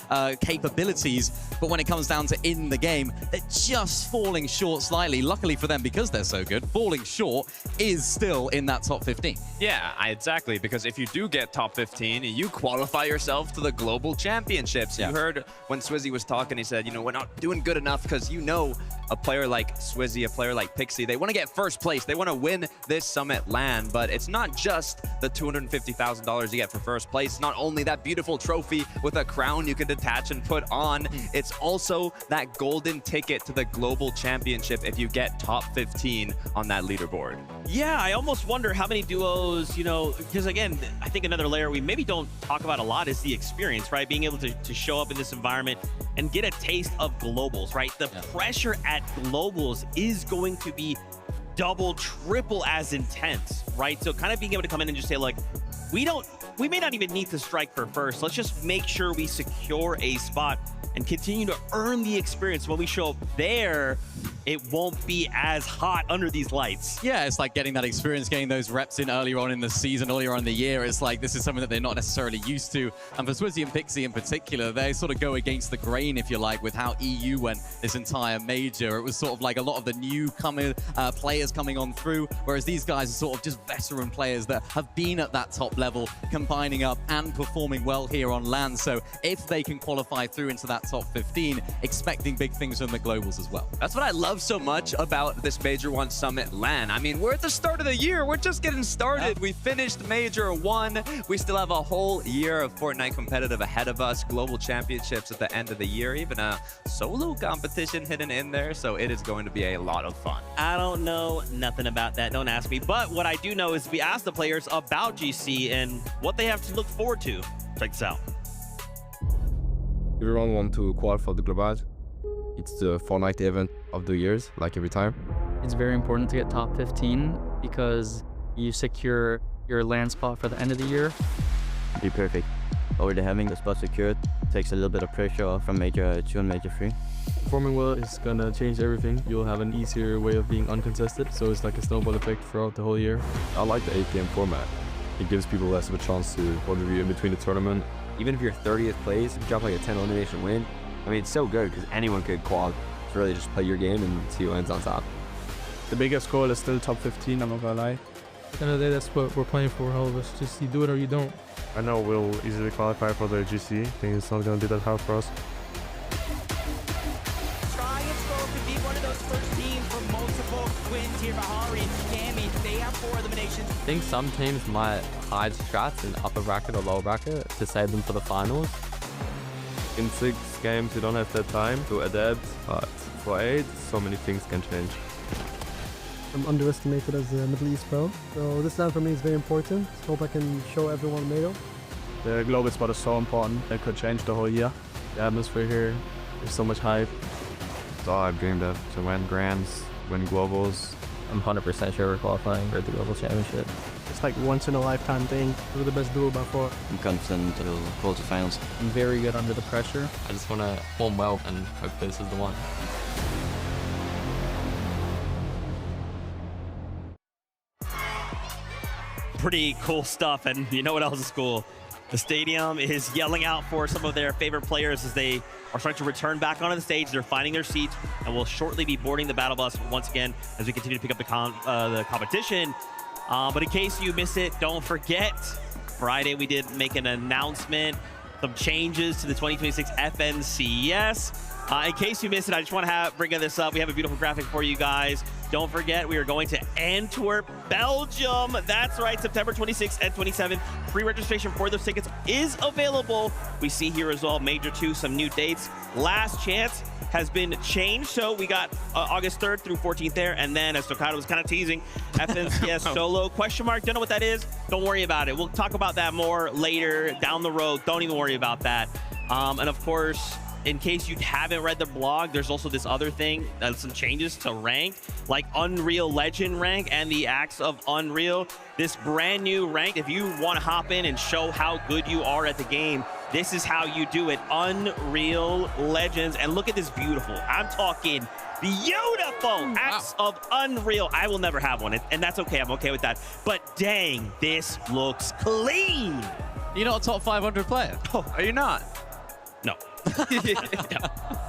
capabilities. But when it comes down to in the game, they're just falling short slightly. Luckily for them, because they're so good, falling short is still in that top 15. Yeah, exactly. Because if you do get top 15, you qualify yourself to the global championships. You heard when Swizzy was talking, he said, you know, we're not doing good enough because, you know, a player like Swizzy, a player like Pixie, they want to get first place. They want to win this Summit LAN, but it's not just the $250,000 you get for first place. It's not only that beautiful trophy with a crown you can detach and put on. It's also that golden ticket to the global championship if you get top 15 on that leaderboard. Yeah, I almost wonder how many duos, you know, because again, I think another layer we maybe don't talk about a lot is the experience, right? Being able to show up in this environment and get a taste of globals, right? The pressure at globals is going to be double, triple as intense, right? So kind of being able to come in and just say, like, we may not even need to strike for first. Let's just make sure we secure a spot and continue to earn the experience. When we show up there, it won't be as hot under these lights. Yeah, it's like getting that experience, getting those reps in earlier on in the season, earlier on in the year. It's like this is something that they're not necessarily used to. And for Swizzy and Pixie in particular, they sort of go against the grain, if you like, with how EU went this entire major. It was sort of like a lot of the newcomer players coming on through, whereas these guys are sort of just veteran players that have been at that top level, combining up and performing well here on LAN. So if they can qualify through into that top 15, expecting big things from the globals as well. That's what I love so much about this Major 1 Summit LAN. I mean, we're at the start of the year. We're just getting started. We finished Major 1. We still have a whole year of Fortnite competitive ahead of us. Global championships at the end of the year. Even a solo competition hidden in there. So it is going to be a lot of fun. I don't know nothing about that. Don't ask me. But what I do know is we asked the players about GC and what they have to look forward to. Check this out. Everyone wants to qualify for the Global. It's the Fortnite event of the years, like every time. It's very important to get top 15 because you secure your LAN spot for the end of the year. Be perfect. Already having the spot secured takes a little bit of pressure off from Major 2 and Major 3. Performing well is gonna change everything. You'll have an easier way of being uncontested, so it's like a snowball effect throughout the whole year. I like the 8 game format. It gives people less of a chance to review in between the tournament. Even if you're 30th place, if you drop like a 10 elimination win, I mean, it's so good because anyone could qual. It's really just play your game and see who ends on top. The biggest goal is still top 15, I'm not gonna lie. At the end of the day, that's what we're playing for, all of us. Just you do it or you don't. I know we'll easily qualify for the GC. I think it's not gonna be that hard for us. Try and stroke to be one of those first teams for multiple wins here for Hari and Cammy. They have 4 eliminations. I think some teams might hide strats in upper bracket or lower bracket to save them for the finals. In 6 games, you don't have that time to adapt, but for 8, so many things can change. I'm underestimated as a Middle East pro, so this LAN for me is very important. Hope I can show everyone NATO. The global spot is so important. It could change the whole year. The atmosphere here, there's so much hype. It's all I've dreamed of, to win Grands, win Globals. I'm 100% sure we're qualifying for the global championship. It's like once in a lifetime thing. We're the best duo by far. I'm confident we'll go to finals. I'm very good under the pressure. I just want to perform well and hope this is the one. Pretty cool stuff, and you know what else is cool? The stadium is yelling out for some of their favorite players as they are starting to return back onto the stage. They're finding their seats and will shortly be boarding the battle bus once again as we continue to pick up the competition. But in case you miss it, don't forget, Friday we did make an announcement, some changes to the 2026 FNCS. In case you missed it, I just want to bring this up. We have a beautiful graphic for you guys. Don't forget, we are going to Antwerp, Belgium. That's right, September 26th and 27th. Pre-registration for those tickets is available. We see here as well, Major 2, some new dates. Last chance has been changed, so we got August 3rd through 14th there, and then, as Stokado was kind of teasing, FNCS Solo, question mark, don't know what that is? Don't worry about it. We'll talk about that more later down the road. Don't even worry about that. And of course, in case you haven't read the blog, there's also this other thing, some changes to rank, like Unreal Legend rank and the Acts of Unreal. This brand new rank, if you want to hop in and show how good you are at the game, this is how you do it. Unreal Legends. And look at this beautiful, I'm talking Beautiful acts of unreal. I will never have one, and that's okay. I'm okay with that. But dang, this looks clean. You're not a top 500 player? Oh, are you not? No. No.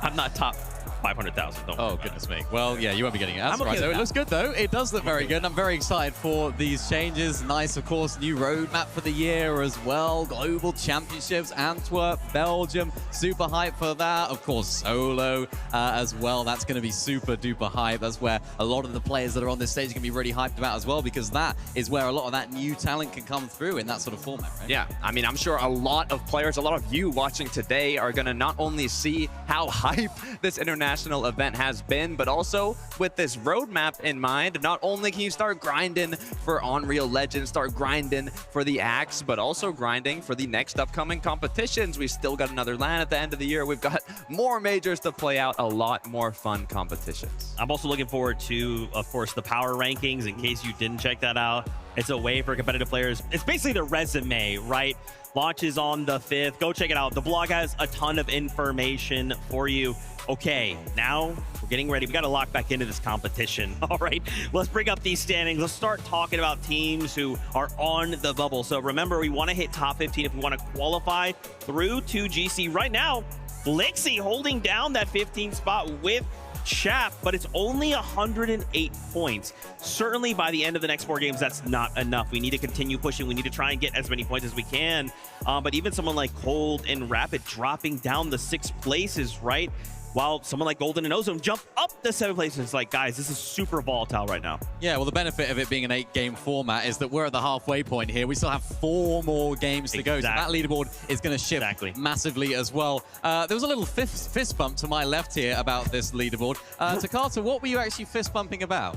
I'm not top 500,000. Oh, goodness me. Well, yeah, you won't be getting it. That's I'm okay right. So with it that. looks good, though. It does look very good. And I'm very excited for these changes. Nice, of course, new roadmap for the year as well. Global Championships, Antwerp, Belgium. Super hype for that. Of course, solo as well. That's going to be super duper hype. That's where a lot of the players that are on this stage are going to be really hyped about as well, because that is where a lot of that new talent can come through in that sort of format, right? Yeah, I mean, I'm sure a lot of players, a lot of you watching today are going to not only see how hype this international event has been, but also with this roadmap in mind, not only can you start grinding for Unreal Legends, start grinding for the Axe, but also grinding for the next upcoming competitions. We still got another LAN at the end of the year. We've got more majors to play out, a lot more fun competitions. I'm also looking forward to, of course, the power rankings, in case you didn't check that out. It's a way for competitive players. It's basically the resume, right? Launches on the 5th. Go check it out. The blog has a ton of information for you. Okay, now we're getting ready. We got to lock back into this competition. All right, let's bring up these standings. Let's start talking about teams who are on the bubble. So remember, we want to hit top 15 if we want to qualify through to GC. Right now, Blixie holding down that 15th spot with Chap, but it's only 108 points. Certainly by the end of the next 4 games, that's not enough. We need to continue pushing. We need to try and get as many points as we can. But even someone like Cold and Rapid dropping down the 6 places, right? While someone like Golden and Ozone jump up the 7 places. Like, guys, this is super volatile right now. Yeah, well, the benefit of it being an 8-game format is that we're at the halfway point here. We still have 4 more games to go. So that leaderboard is going to shift massively as well. There was a little fist bump to my left here about this leaderboard. Takata, what were you actually fist bumping about?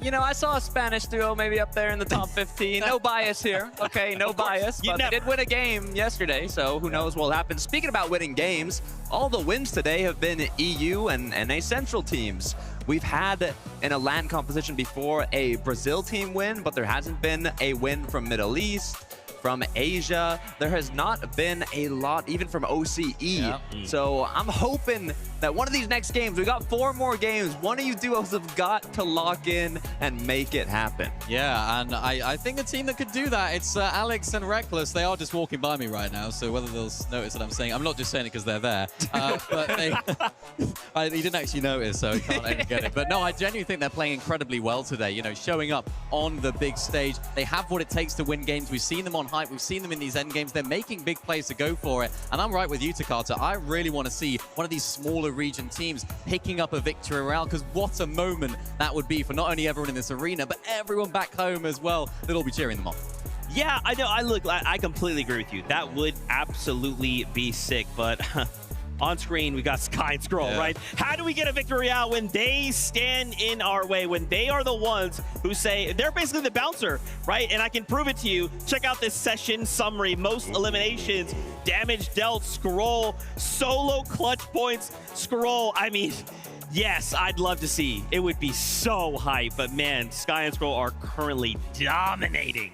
You know, I saw a Spanish duo maybe up there in the top 15. No bias here. Okay, no bias. But they did win a game yesterday, so who knows what will happen. Speaking about winning games, all the wins today have been EU and NA Central teams. We've had in a LAN competition before a Brazil team win, but there hasn't been a win from Middle East, from Asia. There has not been a lot, even from OCE. So I'm hoping that one of these next games, we got 4 more games, one of you duos have got to lock in and make it happen. Yeah, and I think a team that could do that, it's Alex and Reckless. They are just walking by me right now, so whether they'll notice what I'm saying, I'm not just saying it because they're there, but he didn't actually notice, so he can't even get it. But no, I genuinely think they're playing incredibly well today, you know, showing up on the big stage. They have what it takes to win games. We've seen them on hype. We've seen them in these end games. They're making big plays to go for it. And I'm right with you, Takata. I really want to see one of these smaller region teams picking up a victory around, because what a moment that would be for not only everyone in this arena, but everyone back home as well. They'll all be cheering them on. Yeah, I know. I completely agree with you. That would absolutely be sick, but on screen, we got Sky and Scroll, right? How do we get a victory out when they stand in our way, when they are the ones who say, they're basically the bouncer, right? And I can prove it to you. Check out this session summary. Most eliminations, damage dealt, Scroll, solo clutch points, Scroll. I mean, yes, I'd love to see. It would be so hype, but man, Sky and Scroll are currently dominating.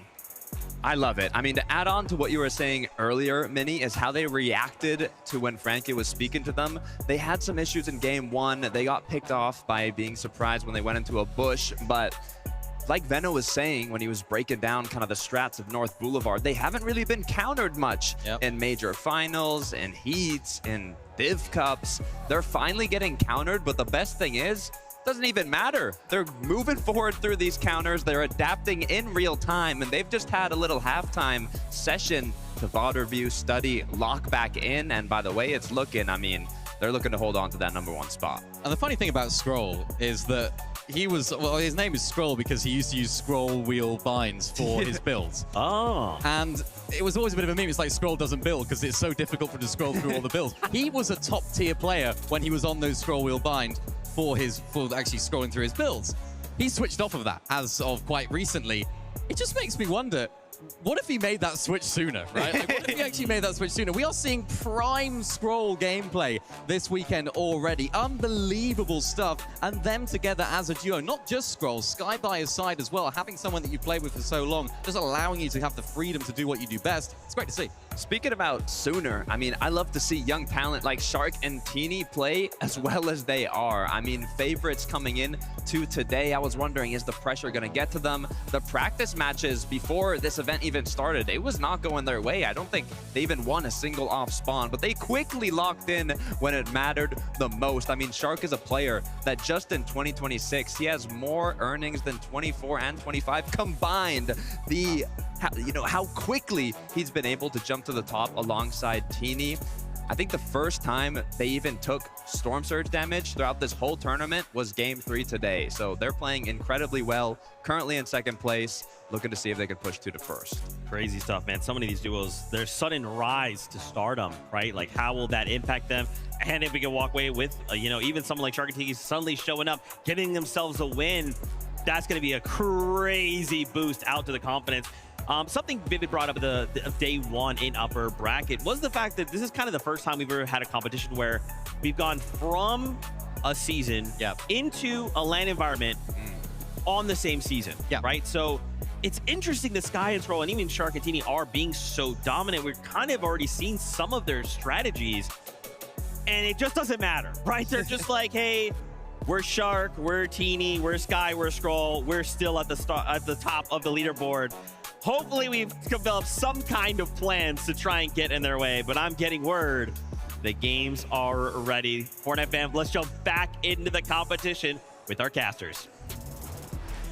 I love it. I mean, to add on to what you were saying earlier, Minnie, is how they reacted to when Frankie was speaking to them. They had some issues in game 1. They got picked off by being surprised when they went into a bush, but like Venno was saying when he was breaking down kind of the strats of North Boulevard, they haven't really been countered much in major finals, in heats, in Div Cups. They're finally getting countered, but the best thing is, doesn't even matter. They're moving forward through these counters. They're adapting in real time, and they've just had a little halftime session to VOD review, study, lock back in, and by the way it's looking, I mean, they're looking to hold on to that #1 spot. And the funny thing about Scroll is that he was, well, his name is Scroll because he used to use scroll wheel binds for his builds. Oh. And it was always a bit of a meme. It's like Scroll doesn't build because it's so difficult for him to scroll through all the builds. He was a top tier player when he was on those scroll wheel bind for actually scrolling through his builds. He switched off of that as of quite recently. It just makes me wonder, what if he made that switch sooner, right? Like, what if he actually made that switch sooner? We are seeing prime Scroll gameplay this weekend already. Unbelievable stuff. And them together as a duo, not just Scroll, Sky by his side as well. Having someone that you played with for so long, just allowing you to have the freedom to do what you do best. It's great to see. Speaking about sooner, I mean, I love to see young talent like Shark and Teeny play as well as they are. I mean, favorites coming in to today. I was wondering, is the pressure going to get to them? The practice matches before this event even started, it was not going their way. I don't think they even won a single off spawn, but they quickly locked in when it mattered the most. I mean, Shark is a player that just in 2026, he has more earnings than 24 and 25 combined. How quickly he's been able to jump to the top alongside Teeny. I think the first time they even took Storm Surge damage throughout this whole tournament was Game 3 today. So they're playing incredibly well, currently in second place, looking to see if they can push to the first. Crazy stuff, man. So many of these duos, their sudden rise to stardom, right? Like, how will that impact them? And if we can walk away with, even someone like Shark and Teeny suddenly showing up, getting themselves a win, that's going to be a crazy boost out to the confidence. Something Vivid brought up at day one in upper bracket was the fact that this is kind of the first time we've ever had a competition where we've gone from a season into a LAN environment on the same season, right? So it's interesting that Sky and Scroll and even Shark and Teeny are being so dominant. We're kind of already seen some of their strategies, and it just doesn't matter, right? They're just like, hey, we're Shark, we're Teeny, we're Sky, we're Scroll, we're still at the top of the leaderboard. Hopefully we've developed some kind of plans to try and get in their way, but I'm getting word the games are ready. Fortnite fam, let's jump back into the competition with our casters.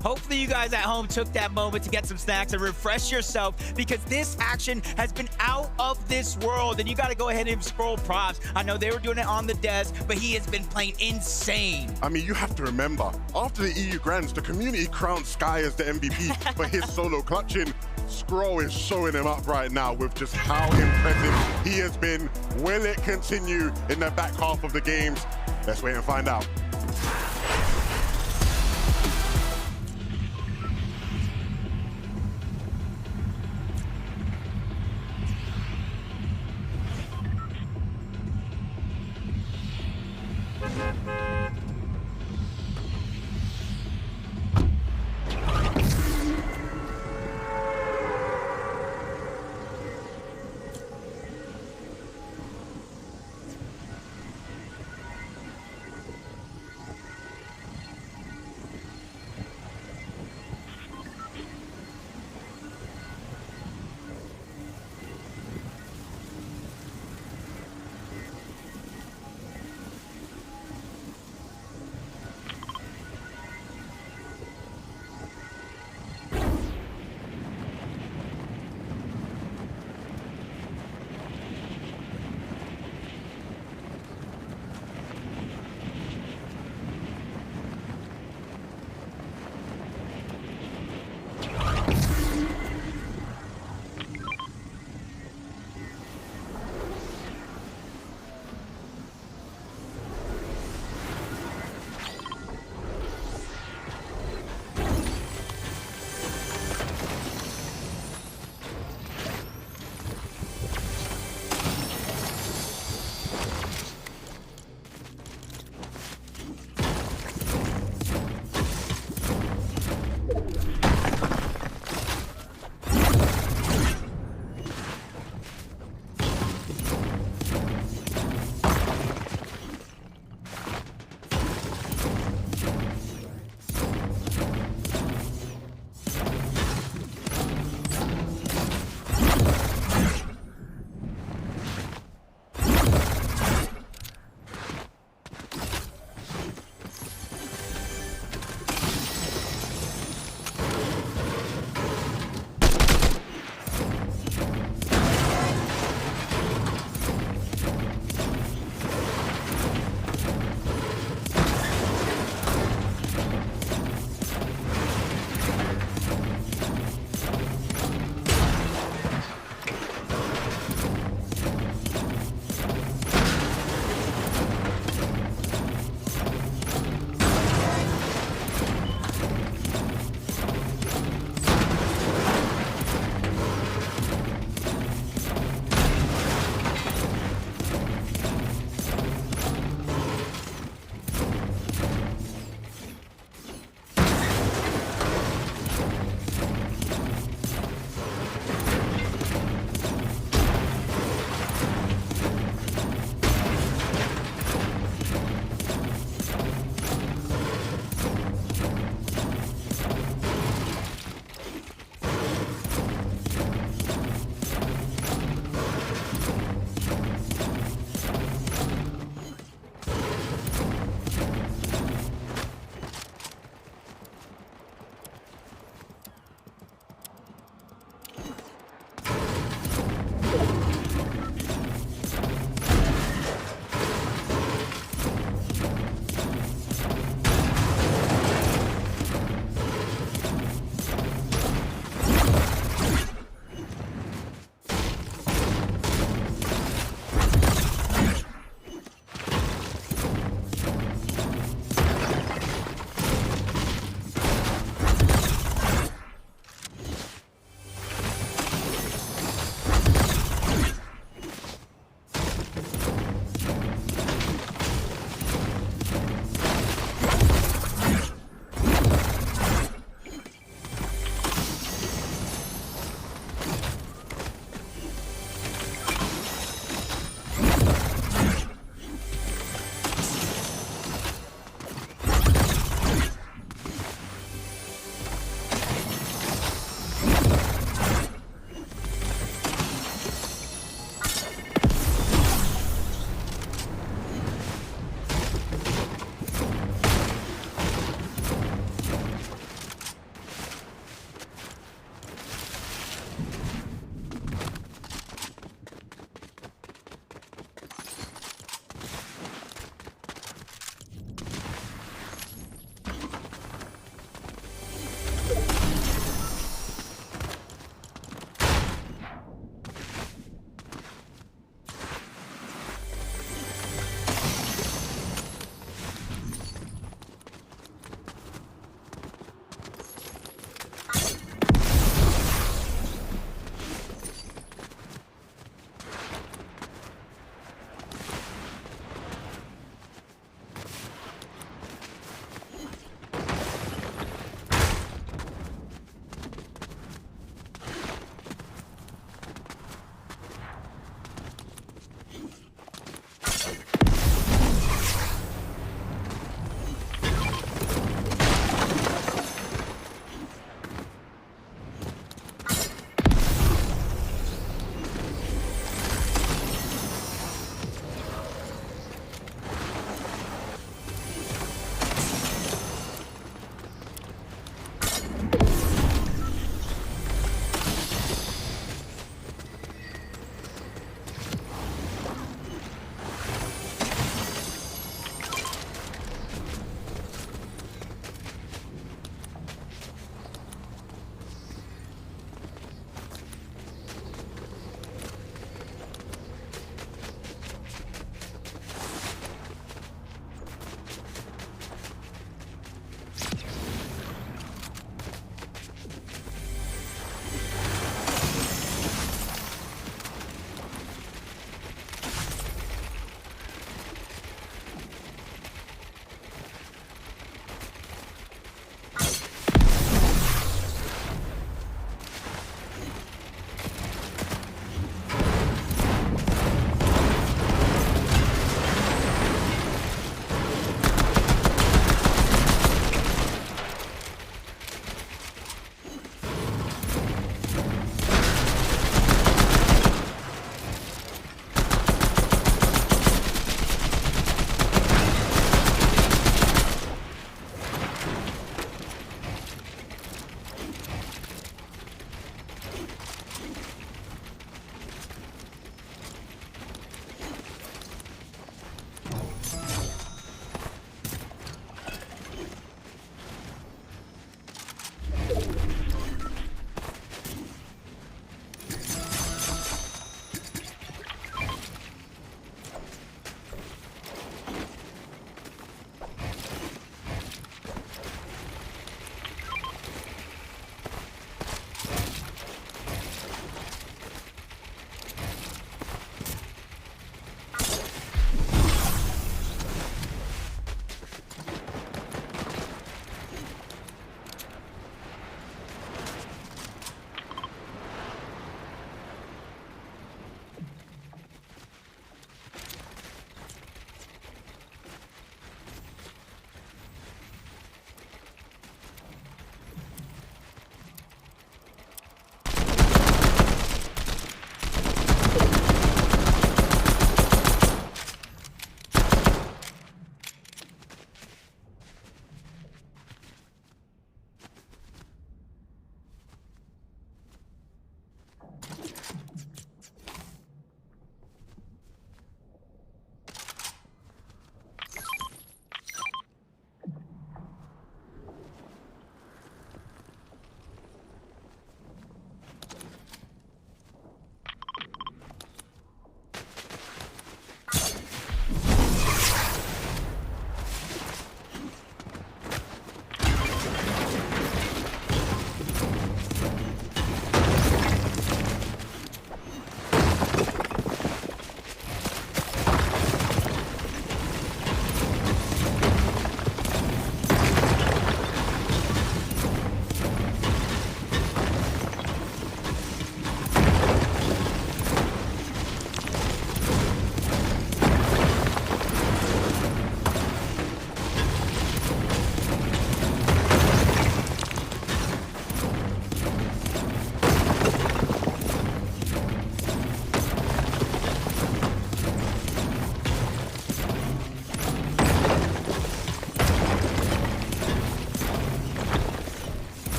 Hopefully you guys at home took that moment to get some snacks and refresh yourself, because this action has been out of this world, and you got to go ahead and Scroll props. I know they were doing it on the Des, but he has been playing insane. I mean, you have to remember, after the EU Grands, the community crowned Sky as the MVP for his solo clutching. Scroll is showing him up right now with just how impressive he has been. Will it continue in the back half of the games? Let's wait and find out.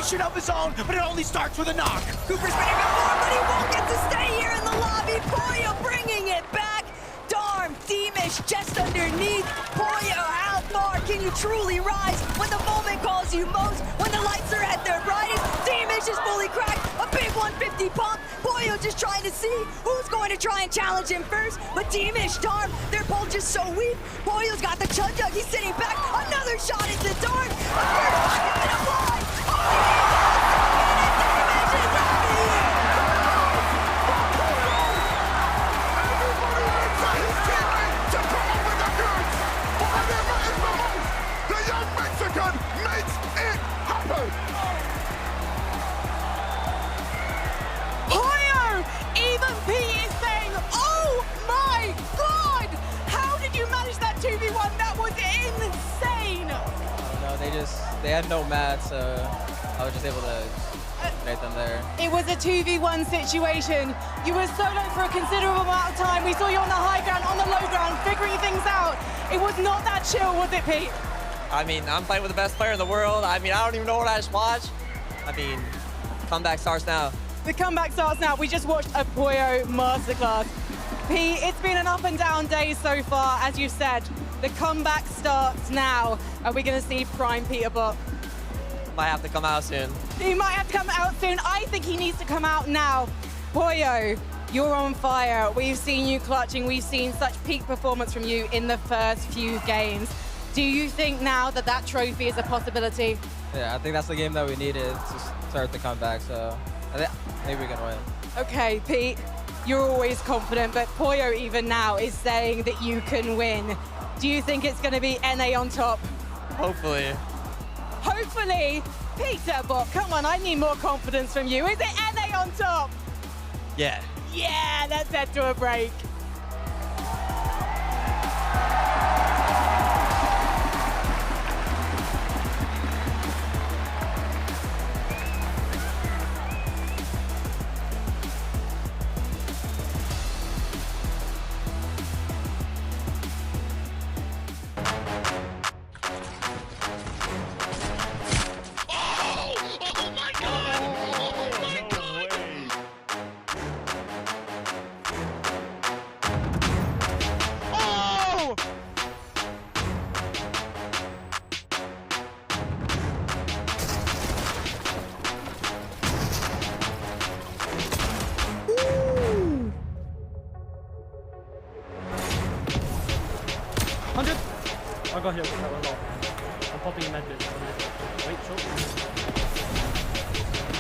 possession of his own, but it only starts with a knock. Cooper's been even more, but he won't get to stay here in the lobby. Pollo bringing it back. Darm, Demish just underneath. Pollo, how far can you truly rise when the moment calls you most? When the lights are at their brightest, Demish is fully cracked. A big 150 pump. Pollo just trying to see who's going to try and challenge him first. But Demish, Darm, they're both just so weak. Pollo's got the chug jug. He's sitting back. Another shot into Darm. A first bucket been applied. Oh, Demish is out of here. The young Mexican makes it happen! Pollo! Even Pete is saying, oh my god! How did you manage that 2v1? That was insane! No, they had no mats, so I was just able to make them there. It was a 2v1 situation. You were solo for a considerable amount of time. We saw you on the high ground, on the low ground, figuring things out. It was not that chill, was it, Pete? I mean, I'm playing with the best player in the world. I mean, I don't even know what I just watched. I mean, comeback starts now. The comeback starts now. We just watched a Pollo masterclass. Pete, it's been an up and down day so far, as you said. The comeback starts now. Are we going to see Prime Peterbot? Might have to come out soon. He might have to come out soon. I think he needs to come out now. Pollo, you're on fire. We've seen you clutching. We've seen such peak performance from you in the first few games. Do you think now that that trophy is a possibility? Yeah, I think that's the game that we needed to start the comeback, so I think we can win. Okay, Pete, you're always confident, but Pollo even now is saying that you can win. Do you think it's going to be NA on top? Hopefully. Hopefully. Peterbot, come on, I need more confidence from you. Is it NA on top? Yeah. Yeah, let's head to a break. I got hit with that one low. I'm popping a med bit. Wait, short.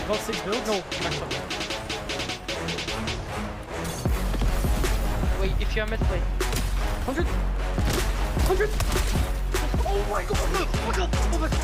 Got 6 build? No, max up. Wait, if you're mid, wait. 100! 100! Oh my god! Oh my god! Oh my god!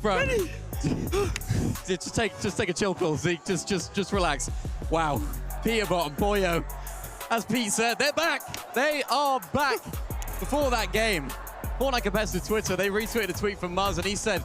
Bro. just take a chill pill, Zeke. Just relax. Wow. Peterbot and Pollo, as Pete said, they're back. They are back. Before that game, Fortnite Competitive Twitter, they retweeted a tweet from Muzz, and he said,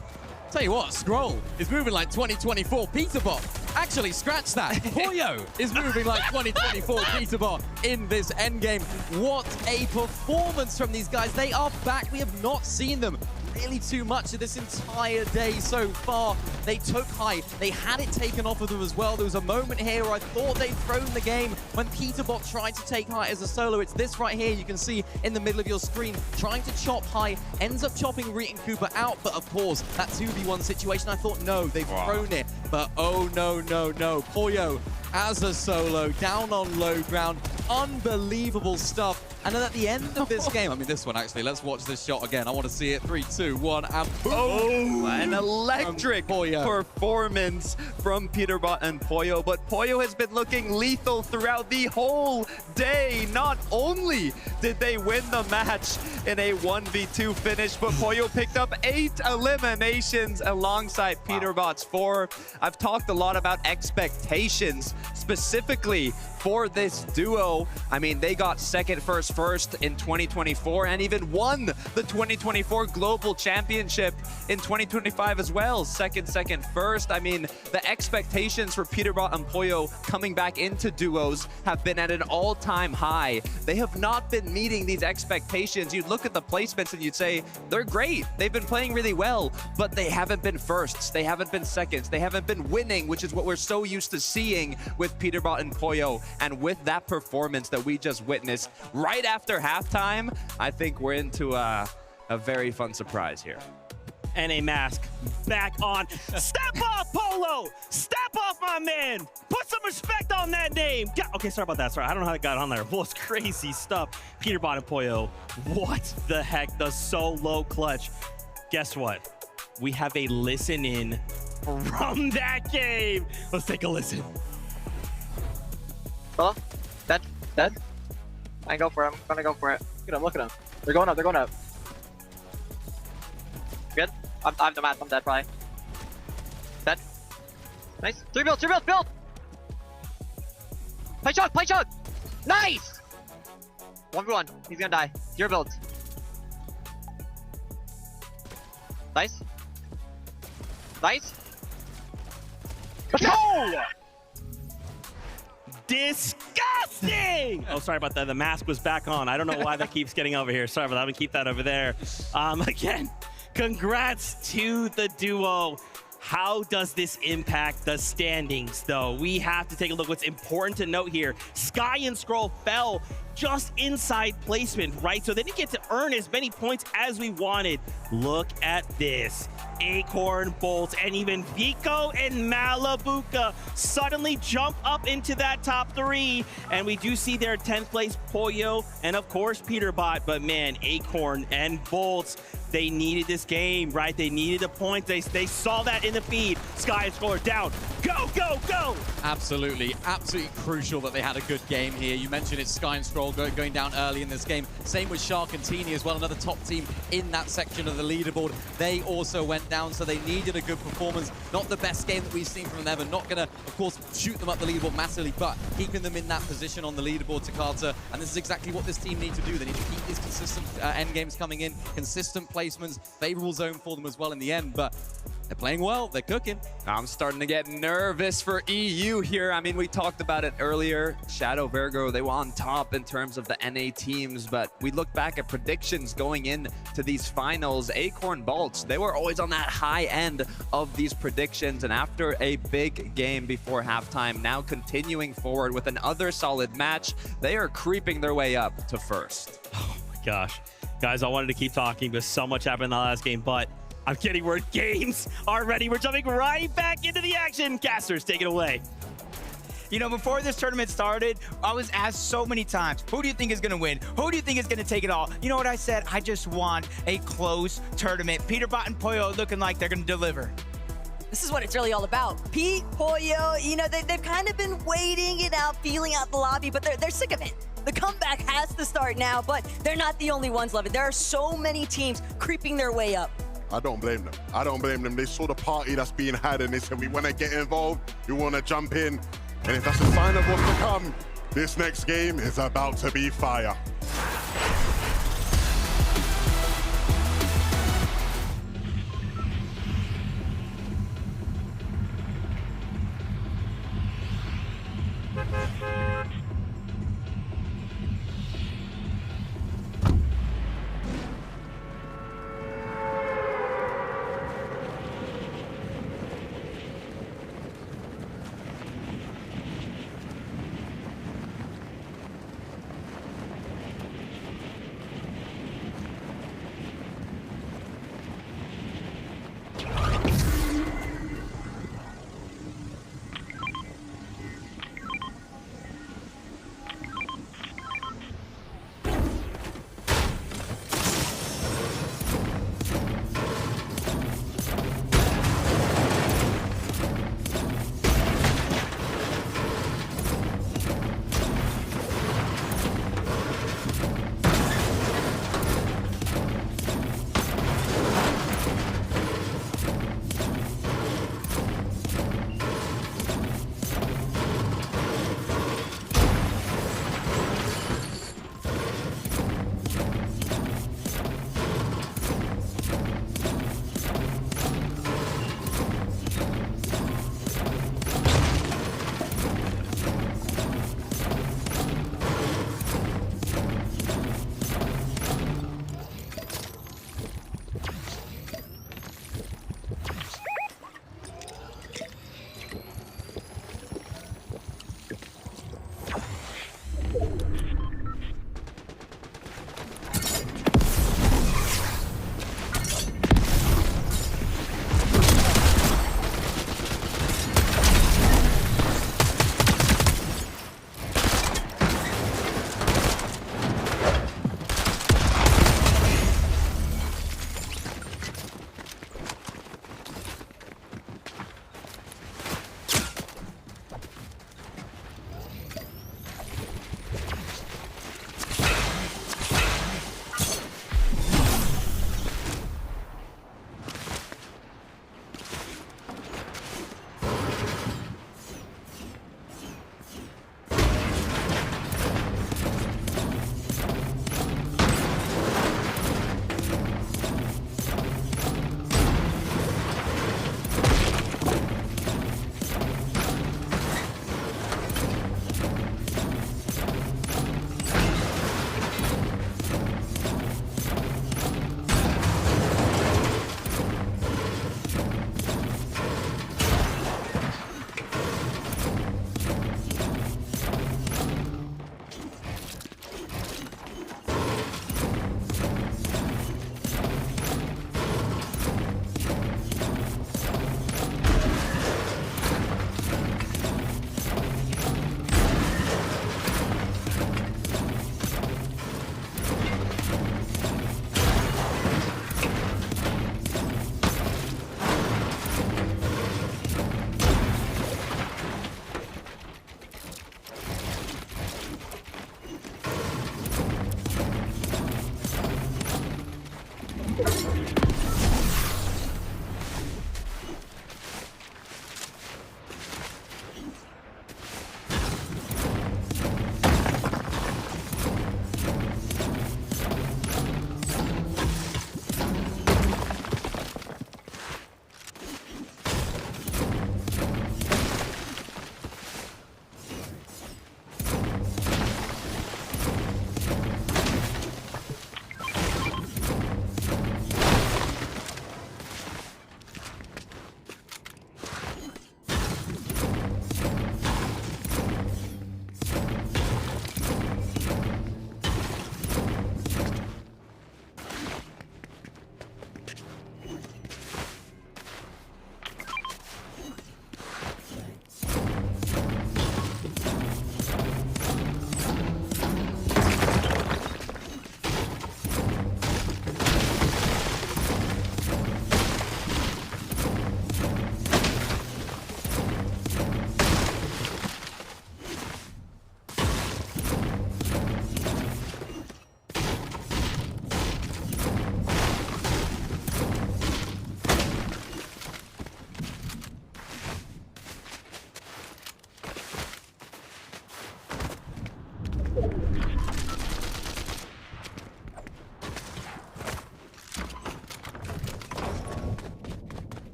tell you what, Scroll is moving like 2024 Peterbot. Actually, scratch that. Pollo is moving like 2024 Peterbot in this endgame. What a performance from these guys. They are back. We have not seen them really too much of this entire day so far. They took high. They had it taken off of them as well. There was a moment here where I thought they'd thrown the game when Peterbot tried to take high as a solo. It's this right here you can see in the middle of your screen. Trying to chop high, ends up chopping Reet and Cooper out, but of course, that 2v1 situation, I thought, no, they've thrown it. But oh no, no, no. Pollo as a solo, down on low ground. Unbelievable stuff. And then at the end of this game, I mean this one actually, let's watch this shot again. I want to see it. 3, 2, 1, and boom! Oh, an electric performance from Peterbot and Pollo. But Pollo has been looking lethal throughout the whole day. Not only did they win the match in a 1v2 finish, but Pollo picked up 8 eliminations alongside Peterbot's 4. I've talked a lot about expectations, specifically for this duo. I mean, they got second, first in 2024 and even won the 2024 Global Championship in 2025 as well. Second, first. I mean, the expectations for Peterbot and Pollo coming back into duos have been at an all-time high. They have not been meeting these expectations. You'd look at the placements and you'd say, they're great. They've been playing really well, but they haven't been firsts. They haven't been seconds. They haven't been winning, which is what we're so used to seeing with Peterbot and Pollo. And with that performance that we just witnessed right after halftime, I think we're into a very fun surprise here. And a mask back on. Step off, Pollo! Step off, my man! Put some respect on that name! Okay, sorry about that. Sorry, I don't know how it got on there. Well, it's crazy stuff. Peterbot and Pollo, what the heck? The solo clutch. Guess what? We have a listen in from that game. Let's take a listen. Oh, dead. I go for it. I'm gonna go for it. Look at him. They're going up. Good. I'm the map. I'm dead, probably. Dead. Nice. 3 builds. Build. Play chug. Nice. 1v1. He's gonna die. 0 builds. Nice. Let's go! Disgusting! Oh, sorry about that. The mask was back on. I don't know why that keeps getting over here. Sorry about that. I'm gonna keep that over there. Again, congrats to the duo. How does this impact the standings, though? We have to take a look. What's important to note here, Sky and Scroll fell just inside placement, right? So they didn't get to earn as many points as we wanted. Look at this. Acorn, Bolt, and even Vico and Malibuca suddenly jump up into that top 3. And we do see their 10th place Pollo and, of course, Peterbot. But, man, Acorn and Bolt, they needed this game, right? They needed a point. They saw that in the feed. Sky and Scroll are down. Go! Absolutely crucial that they had a good game here. You mentioned it's Sky and Scroll going down early in this game. Same with Shark and Teeny as well, another top team in that section of the leaderboard. They also went down, so they needed a good performance. Not the best game that we've seen from them, and not gonna, of course, shoot them up the leaderboard massively, but keeping them in that position on the leaderboard to Carter. And this is exactly what this team needs to do. They need to keep these consistent end games coming in, consistent placements, favorable zone for them as well in the end, but they're playing well, they're cooking. I'm starting to get nervous for EU here. I mean, we talked about it earlier. Shadow Virgo, they were on top in terms of the NA teams, but we look back at predictions going into these finals. Acorn Bolts, they were always on that high end of these predictions, and after a big game before halftime, now continuing forward with another solid match, they are creeping their way up to first. Oh my gosh. Guys, I wanted to keep talking, but so much happened in the last game, but I'm getting word games already. We're jumping right back into the action. Casters, take it away. You know, before this tournament started, I was asked so many times, who do you think is going to win? Who do you think is going to take it all? You know what I said? I just want a close tournament. Peterbot and Pollo looking like they're going to deliver. This is what it's really all about. Pete, Pollo, you know, they've kind of been waiting it out, feeling out the lobby, but they're sick of it. The comeback has to start now, but they're not the only ones, Love it. There are so many teams creeping their way up. I don't blame them. I don't blame them. They saw the party that's being had in this, and we want to get involved. We want to jump in. And if that's a sign of what's to come, this next game is about to be fire.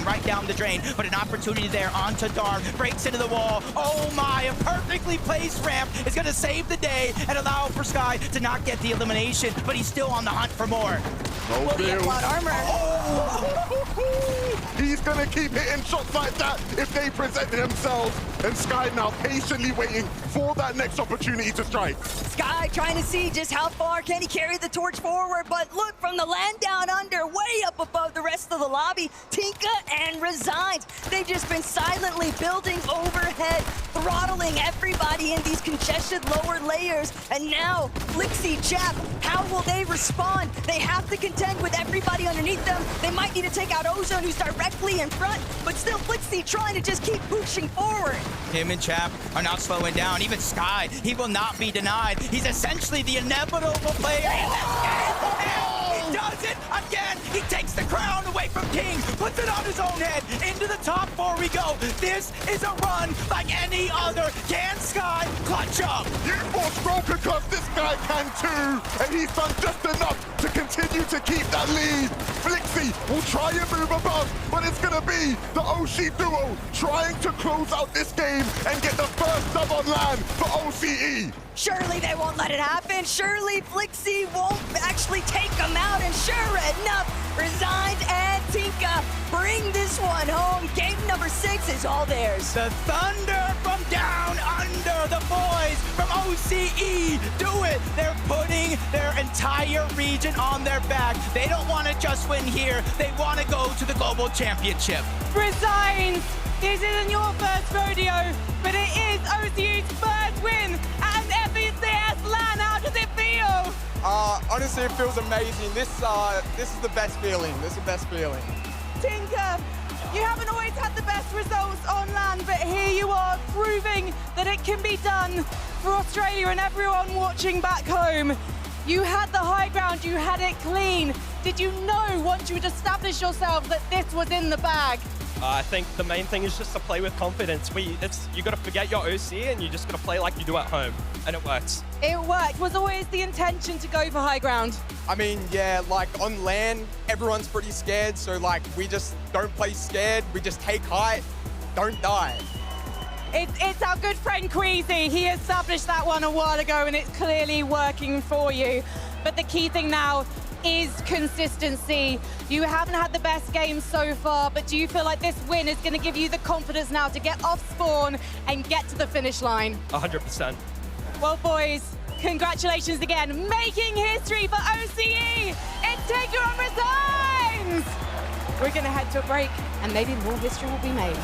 going right down the drain, but an opportunity there onto Darm, breaks into the wall. Oh my, a perfectly placed ramp is gonna save the day and allow for Sky to not get the elimination, but he's still on the hunt for more. No deal. armor. He's gonna keep hitting shots like that if they present themselves. And Sky now patiently waiting for that next opportunity to strike. Sky trying to see just how far can he carry the torch forward, but look, from the LAN down under, way up above the rest of the lobby, Tinka and Resigned. They've just been silently building overhead, throttling everybody in these congested lower layers. And now, Flixie, Jap, how will they respond? They have to contend with everybody underneath them. They might need to take out Ozone, who's directly in front, but still Flixie trying to just keep pushing forward. Him and Chap are not slowing down. Even Sky, he will not be denied. He's essentially the inevitable player in this game. He does it again. He takes the crown away from King, puts it on his own head. Into the top 4 we go. This is a run like any other. Can Sky clutch up? You thought Scroll could clutch, this guy can too. And he's done just enough to continue to keep that lead. Flixie will try and move above, but it's going to be the Oshi duo trying to close out this game and get the first dub on LAN for OCE. Surely they won't let it happen. Surely Flixie won't actually take them out. And sure enough, Resigned and Tinka bring this one home. Game number 6 is all theirs. The thunder from down under, the boys from OCE do it. They're putting their entire region on their back. They don't want to just win here. They want to go to the global championship. Resigned, this isn't your first rodeo, but it is OCE's first win at an FECS LAN. How does it feel? Honestly, it feels amazing. This is the best feeling. This is the best feeling. Tinka, you haven't always had the best results on LAN, but here you are proving that it can be done for Australia and everyone watching back home. You had the high ground, you had it clean. Did you know once you had established yourself that this was in the bag? I think the main thing is just to play with confidence. You got to forget your OC and you just got to play like you do at home, and it works. It worked. Was always the intention to go for high ground? I mean, yeah, like on LAN, everyone's pretty scared, so like we just don't play scared. We just take height, don't die. It's our good friend Queasy. He established that one a while ago, and it's clearly working for you. But the key thing now is consistency. You haven't had the best game so far, but do you feel like this win is going to give you the confidence now to get off spawn and get to the finish line? 100%. Well, boys, congratulations again. Making history for OCE. It's Tinka and Resigns. We're going to head to a break, and maybe more history will be made.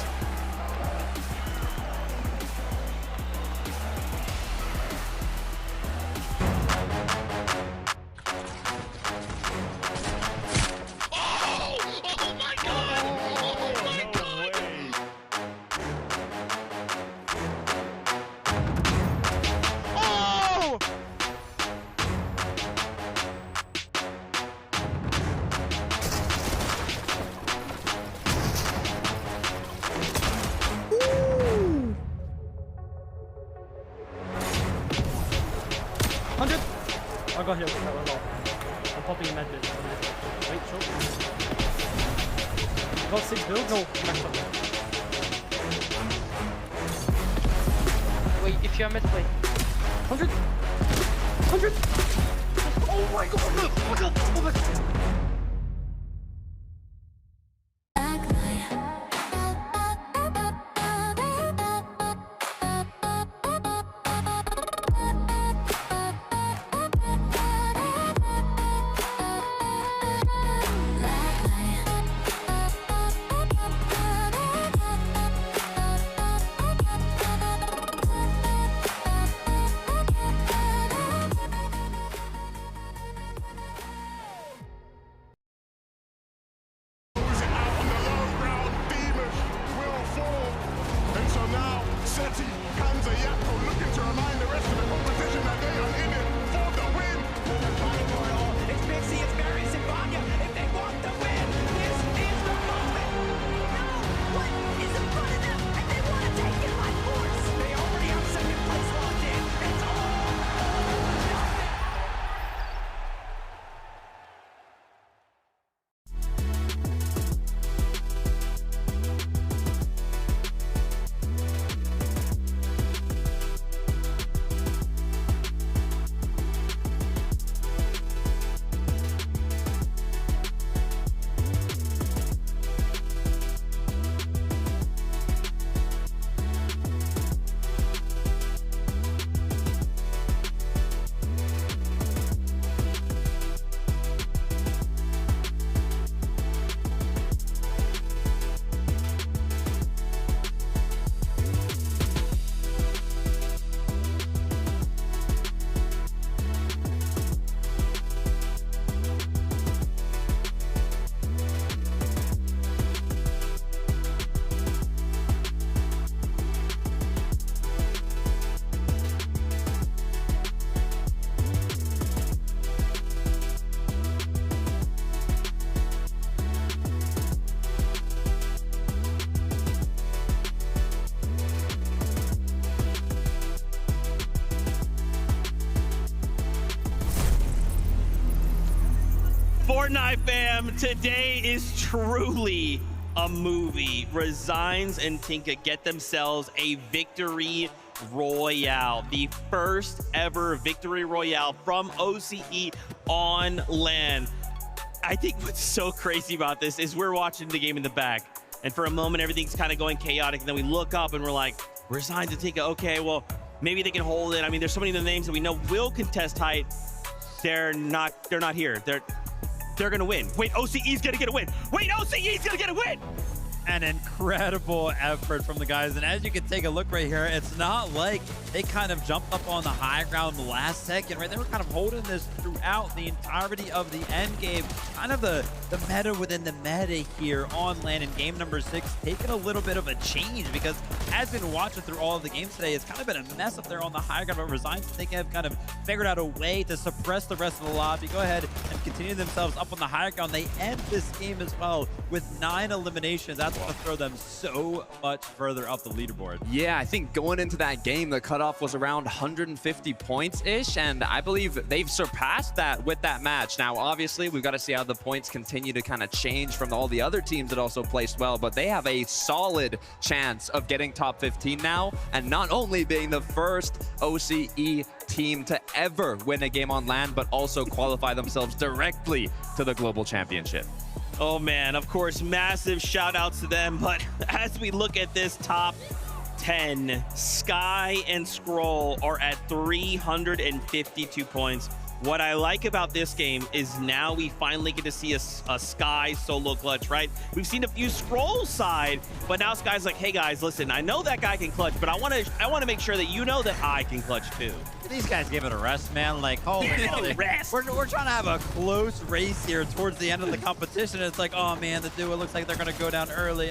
I got here. I'm popping a med bit. Wait, short. Got 6 builds? No, max up. Wait, if you're mid, wait. 100! 100! Oh my god! Oh my god! Oh my god! Fortnite fam, today is truly a movie. Resigns and Tinka get themselves a victory royale, the first ever victory royale from OCE on LAN. I think what's so crazy about this is we're watching the game in the back, and for a moment everything's kind of going chaotic, and then we look up and we're like, Resigns and Tinka, okay, well, maybe they can hold it. I mean, there's so many of the names that we know will contest height. They're not here. They're gonna win. Wait, OCE's gonna get a win. Wait, OCE's gonna get a win. An incredible effort from the guys. And as you can take a look right here, it's not like they kind of jumped up on the high ground the last second, right? They were kind of holding this throughout the entirety of the end game. Kind of the meta within the meta here on LAN in game number 6, taking a little bit of a change, because as been watching through all of the games today, it's kind of been a mess up there on the high ground. But Resigns, they have kind of figured out a way to suppress the rest of the lobby, go ahead and continue themselves up on the high ground. They end this game as well with 9 eliminations. That's going to throw them so much further up the leaderboard. Yeah, I think going into that game, the cutoff was around 150 points-ish, and I believe they've surpassed that with that match. Now, obviously, we've got to see how the points continue to kind of change from all the other teams that also placed well, but they have a solid chance of getting top 15 now, and not only being the first OCE team to ever win a game on LAN, but also qualify themselves directly to the Global Championship. Oh man, of course, massive shout outs to them. But as we look at this top 10, Sky and Scroll are at 352 points. What I like about this game is now we finally get to see a Sky solo clutch, right? We've seen a few Scroll side, but now Sky's like, hey guys, listen, I know that guy can clutch, but I want to make sure that you know that I can clutch too. These guys give it a rest, man. Like, holy rest. We're trying to have a close race here towards the end of the competition. It's like, oh man, the duo looks like they're going to go down early.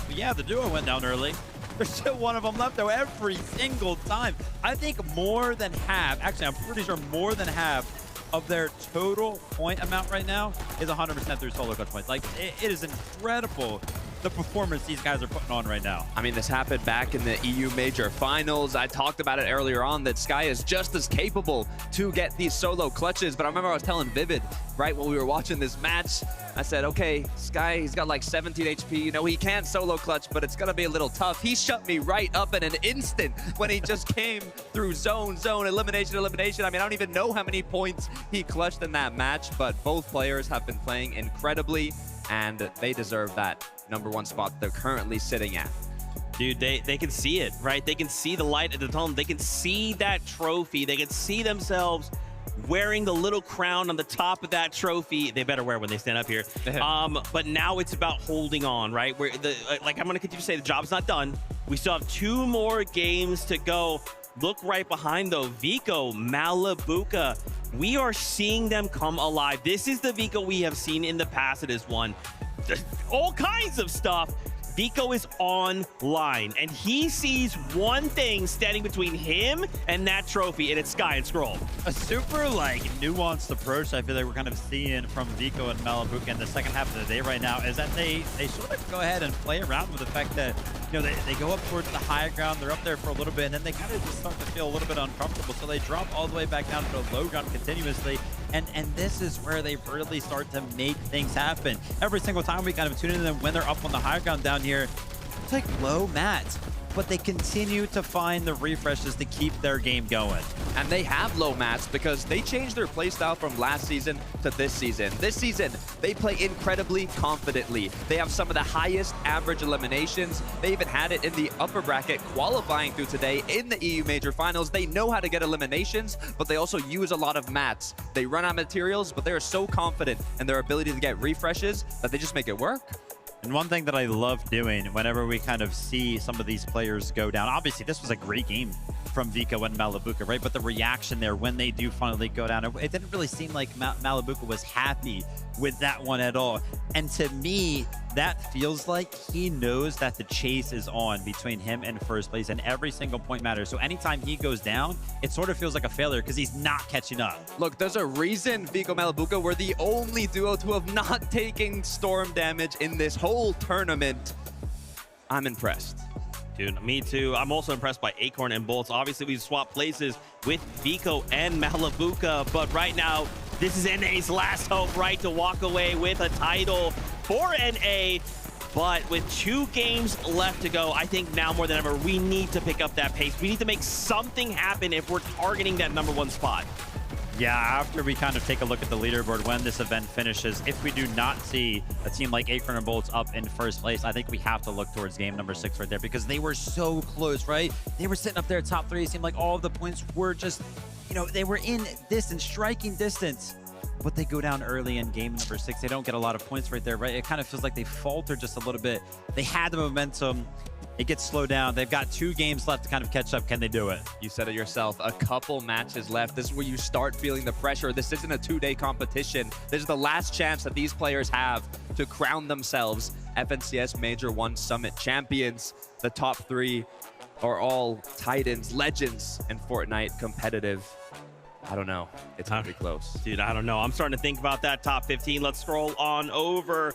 Yeah, the duo went down early. There's still one of them left, though, every single time. I think more than half, actually, I'm pretty sure more than half of their total point amount right now is 100% through solo clutch points. Like, it is incredible, the performance these guys are putting on right now. I mean, this happened back in the EU Major Finals. I talked about it earlier on that Sky is just as capable to get these solo clutches, but I remember I was telling Vivid, right, when we were watching this match, I said, okay, Sky, he's got like 17 HP. You know, he can solo clutch, but it's gonna be a little tough. He shut me right up in an instant when he just came through zone, elimination. I mean, I don't even know how many points he clutched in that match, but both players have been playing incredibly, and they deserve that #1 spot they're currently sitting at. Dude, they can see it, right? They can see the light at the tunnel. They can see that trophy. They can see themselves wearing the little crown on the top of that trophy. They better wear when they stand up here. But now it's about holding on, right? Where like I'm gonna continue to say, the job's not done. We still have 2 more games to go. Look right behind though, Vico, Malibuca. We are seeing them come alive. This is the Vico we have seen in the past. It has won all kinds of stuff. Vico is online, and he sees one thing standing between him and that trophy, and it's Sky and Scroll. A super, like, nuanced approach I feel like we're kind of seeing from Vico and Malibuca in the second half of the day right now is that they sort of go ahead and play around with the fact that, you know, they go up towards the high ground, they're up there for a little bit, and then they kind of just start to feel a little bit uncomfortable, so they drop all the way back down to the low ground continuously, and this is where they really start to make things happen. Every single time we kind of tune into them when they're up on the high ground down here, it's like low mats, but they continue to find the refreshes to keep their game going. And they have low mats because they changed their playstyle from last season to this season. This season, they play incredibly confidently. They have some of the highest average eliminations. They even had it in the upper bracket qualifying through today in the EU Major Finals. They know how to get eliminations, but they also use a lot of mats. They run out of materials, but they are so confident in their ability to get refreshes that they just make it work. And one thing that I love doing whenever we kind of see some of these players go down, obviously this was a great game from Vico and Malibuca, right? But the reaction there when they do finally go down, it didn't really seem like Malibuca was happy with that one at all. And to me, that feels like he knows that the chase is on between him and first place, and every single point matters. So anytime he goes down, it sort of feels like a failure because he's not catching up. Look, there's a reason Vico Malibuca were the only duo to have not taken storm damage in this whole tournament. I'm impressed. Dude, me too. I'm also impressed by Acorn and Bolts. Obviously, we swapped places with Vico and Malibuca, but right now, This is NA's last hope, right, to walk away with a title for NA. But with 2 games left to go, I think now more than ever, we need to pick up that pace. We need to make something happen if we're targeting that #1 spot. Yeah, after we kind of take a look at the leaderboard when this event finishes, if we do not see a team like Acorn and Bolts up in first place, I think we have to look towards game number 6 right there, because they were so close, right? They were sitting up there top 3. It seemed like all of the points were just, you know, they were in distance, striking distance. But they go down early in game number 6. They don't get a lot of points right there, right? It kind of feels like they falter just a little bit. They had the momentum. It gets slowed down. They've got 2 games left to kind of catch up. Can they do it? You said it yourself, a couple matches left. This is where you start feeling the pressure. This isn't a 2-day competition. This is the last chance that these players have to crown themselves FNCS Major 1 Summit champions. The top 3 are all titans, legends in Fortnite competitive. I don't know. It's gonna be close. Dude, I don't know. I'm starting to think about that top 15. Let's scroll on over.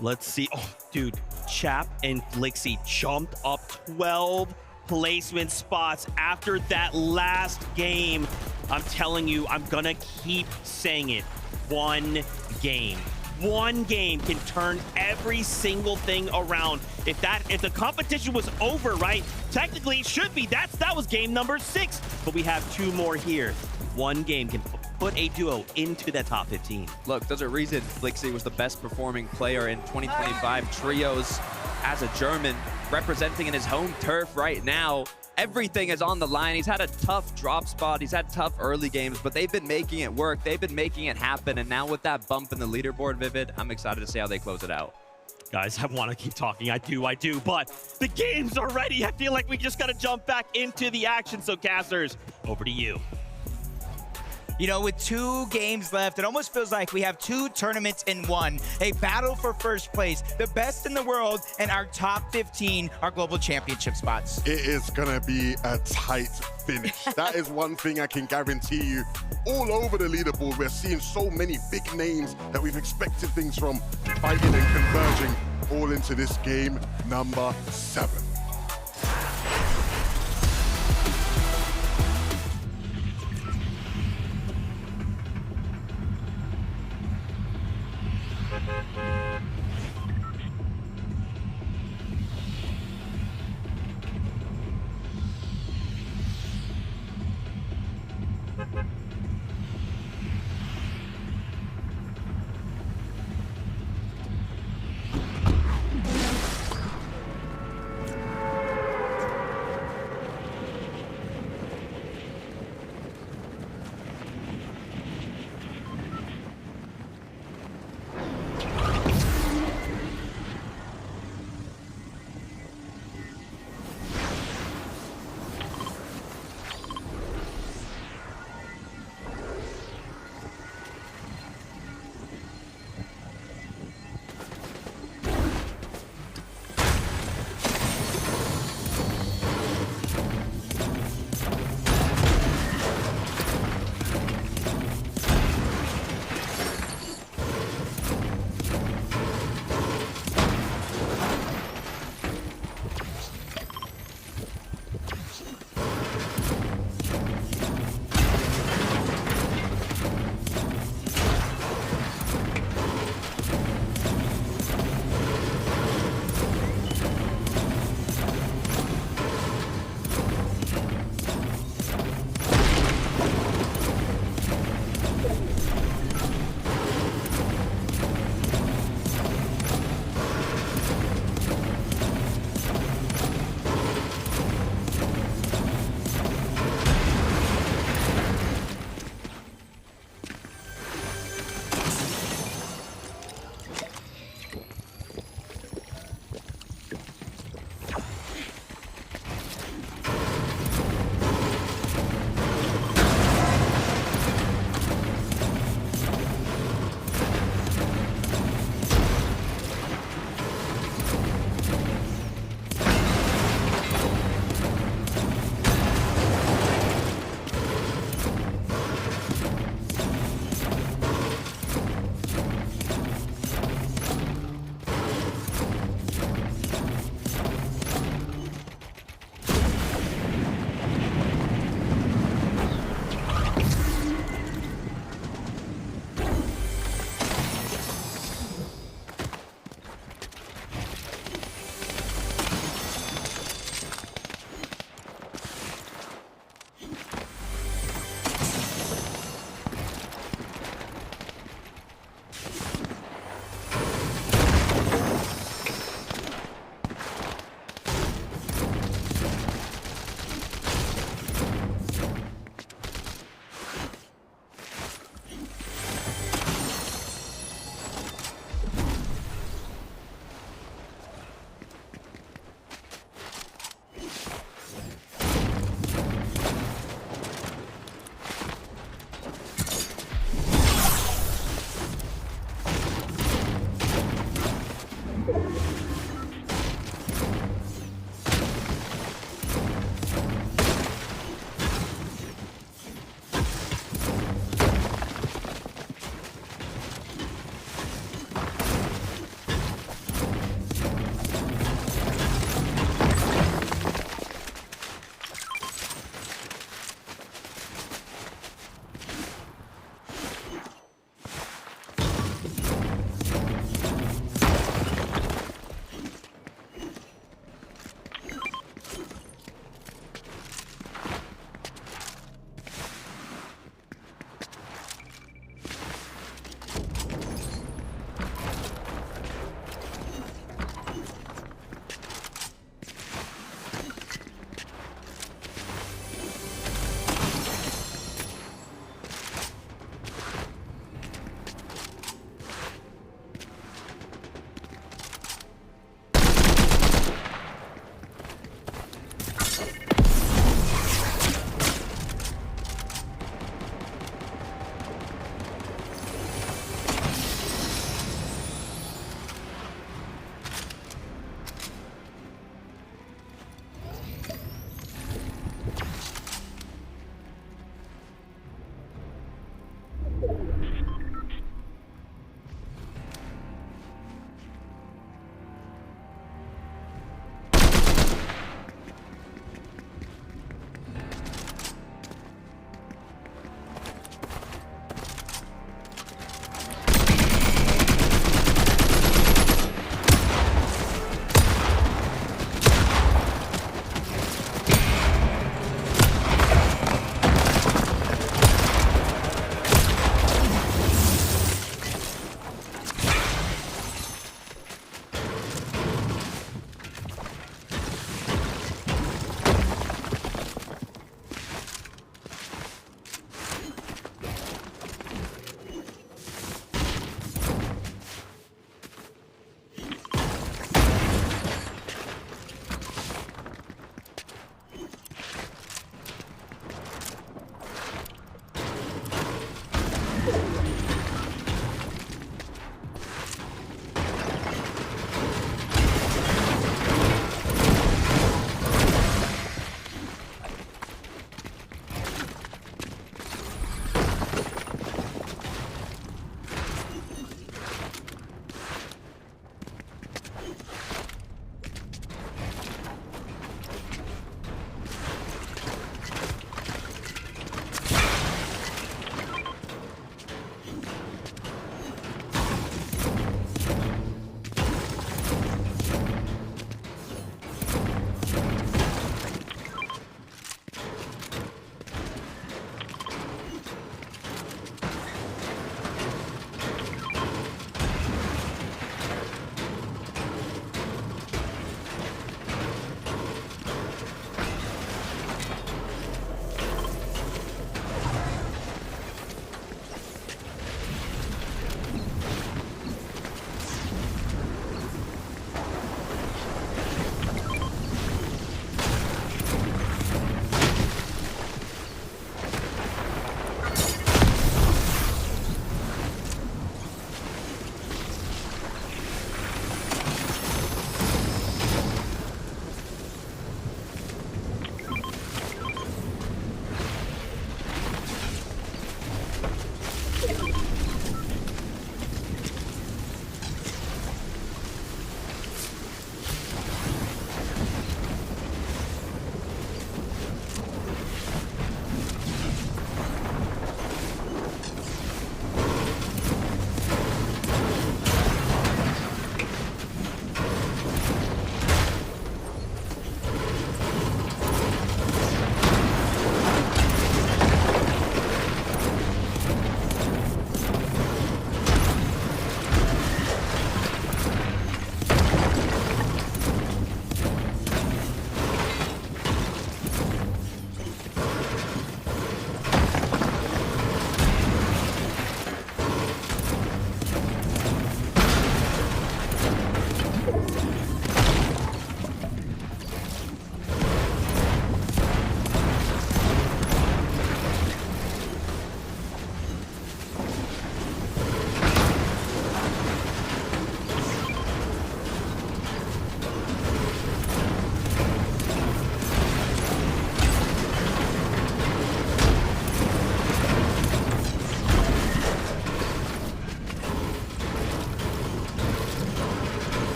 Let's see. Oh, dude, Chap and Flixie jumped up 12 placement spots after that last game. I'm telling you, I'm gonna keep saying it. 1 game. 1 game can turn every single thing around. If the competition was over, right? Technically, it should be. That was game number 6, but we have 2 more here. 1 game can put a duo into that top 15. Look, there's a reason Flixie was the best performing player in 2025 trios as a German, representing in his home turf right now. Everything is on the line. He's had a tough drop spot. He's had tough early games, but they've been making it work. They've been making it happen. And now with that bump in the leaderboard, Vivid, I'm excited to see how they close it out. Guys, I want to keep talking. I do, but the game's are ready. I feel like we just got to jump back into the action. So, casters, over to you. You know, with 2 games left, it almost feels like we have 2 tournaments in one. A battle for first place, the best in the world, and our top 15 are global championship spots. It is gonna be a tight finish. That is one thing I can guarantee you. All over the leaderboard, we're seeing so many big names that we've expected things from fighting and converging all into this game number 7.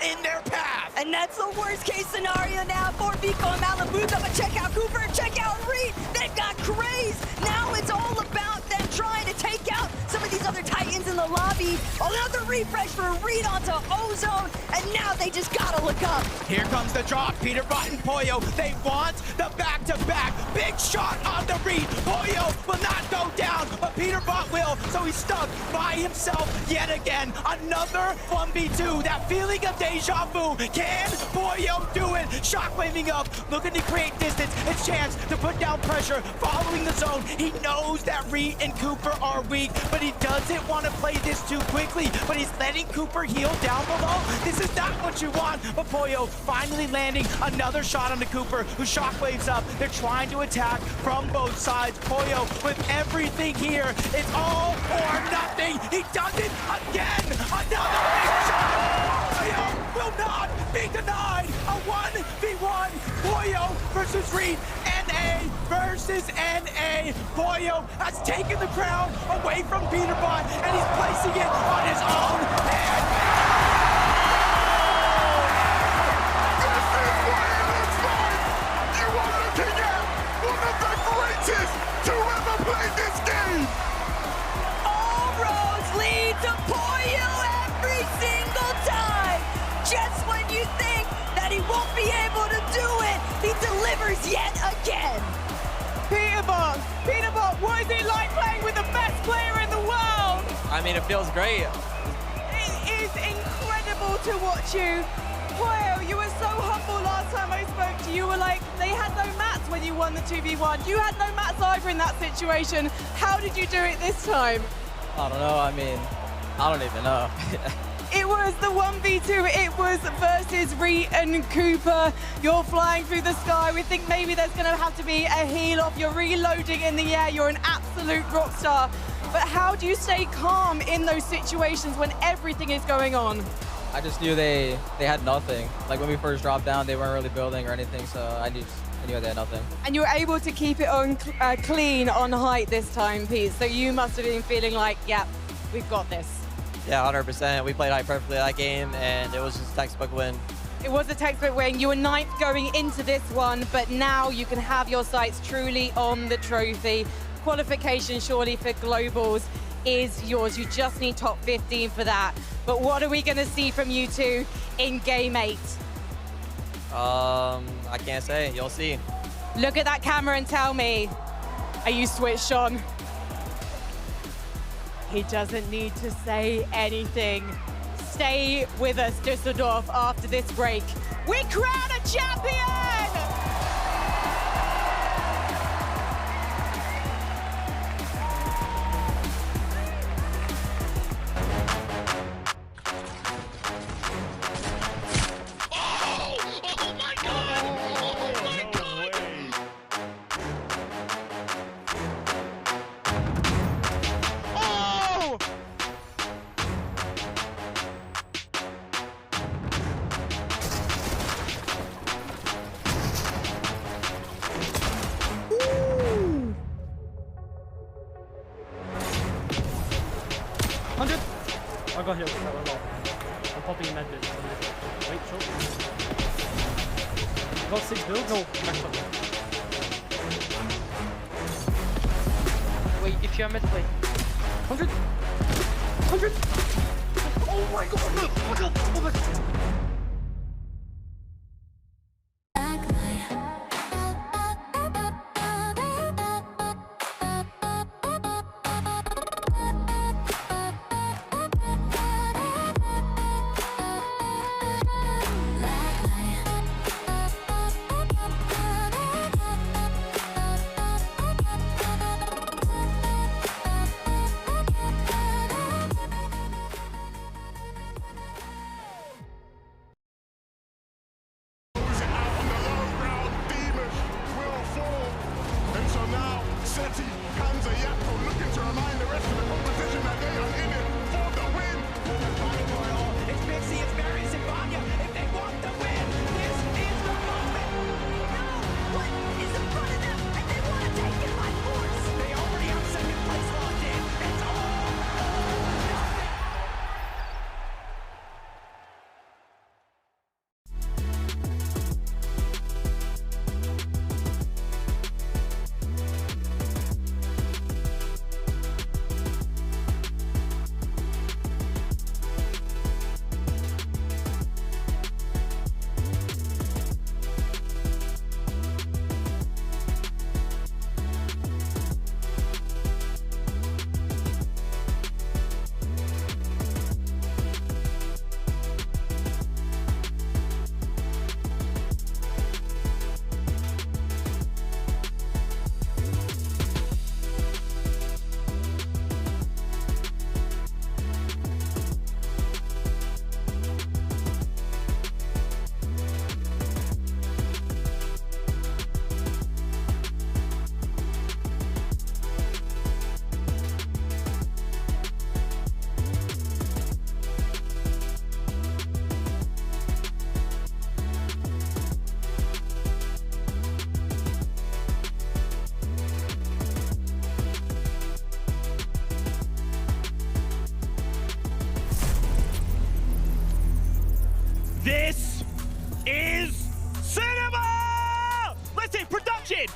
in their path. And that's the worst case scenario now for Vico and Malibuca. But check out Cooper, check out Reed. They've got Craze. Now it's all about them trying to take out some of these other Titans in the lobby. Another refresh for Reed onto Ozone. And now they just gotta look up. Here comes the drop. Peter Bot and Pollo, they want the back-to-back. Big shot on the Reed. Pollo will not go down, but Peter Bot will. So he's stuck by himself yet again. Another 1v2. That feeling of deja vu. Can Pollo do it? Shockwaving up, looking to create distance. A chance to put down pressure, following the zone. He knows that Reed and Cooper are weak, but he doesn't want to play this too quickly. But he's letting Cooper heal down below. This is not what you want. But Pollo finally landing another shot on the Cooper, who shockwaves up. They're trying to attack from both sides. Pollo with everything here. It's all or nothing. He does it again. Another big shot. Pollo will not be denied. A 1v1. Pollo versus Reed. NA versus NA. Pollo has taken the crown away from Peter Bot, and he's placing it on his own hand. To ever play this game! All roads lead to Pollo every single time. Just when you think that he won't be able to do it, he delivers yet again. Peter Bot, what is it like playing with the best player in the world? I mean, it feels great. It is incredible to watch you. Pollo, you were so humble last time I spoke to you. You were like, they had no mats when you won the 2v1. You had no mats either in that situation. How did you do it this time? I don't know. I mean, I don't even know. It was the 1v2. It was versus Reed and Cooper. You're flying through the sky. We think maybe there's going to have to be a heal off. You're reloading in the air. You're an absolute rock star. But how do you stay calm in those situations when everything is going on? I just knew they had nothing. Like when we first dropped down, they weren't really building or anything, so I knew they had nothing. And you were able to keep it on clean on height this time, Pete. So you must have been feeling like, yeah, we've got this. Yeah, 100%. We played height perfectly that game, and it was just a textbook win. It was a textbook win. You were 9th going into this one, but now you can have your sights truly on the trophy. Qualification surely for Globals is yours. You just need top 15 for that. But what are we going to see from you two in Game 8? I can't say. You'll see. Look at that camera and tell me, are you switched on? He doesn't need to say anything. Stay with us, Düsseldorf, after this break. We crown a champion! I got hit. I'm popping a med bit. Wait, short. Got 6 builds. No, max up. Wait, if you're mid, wait. 100. 100. Oh my god! Oh my god! Oh my god! This is cinema! Listen, production,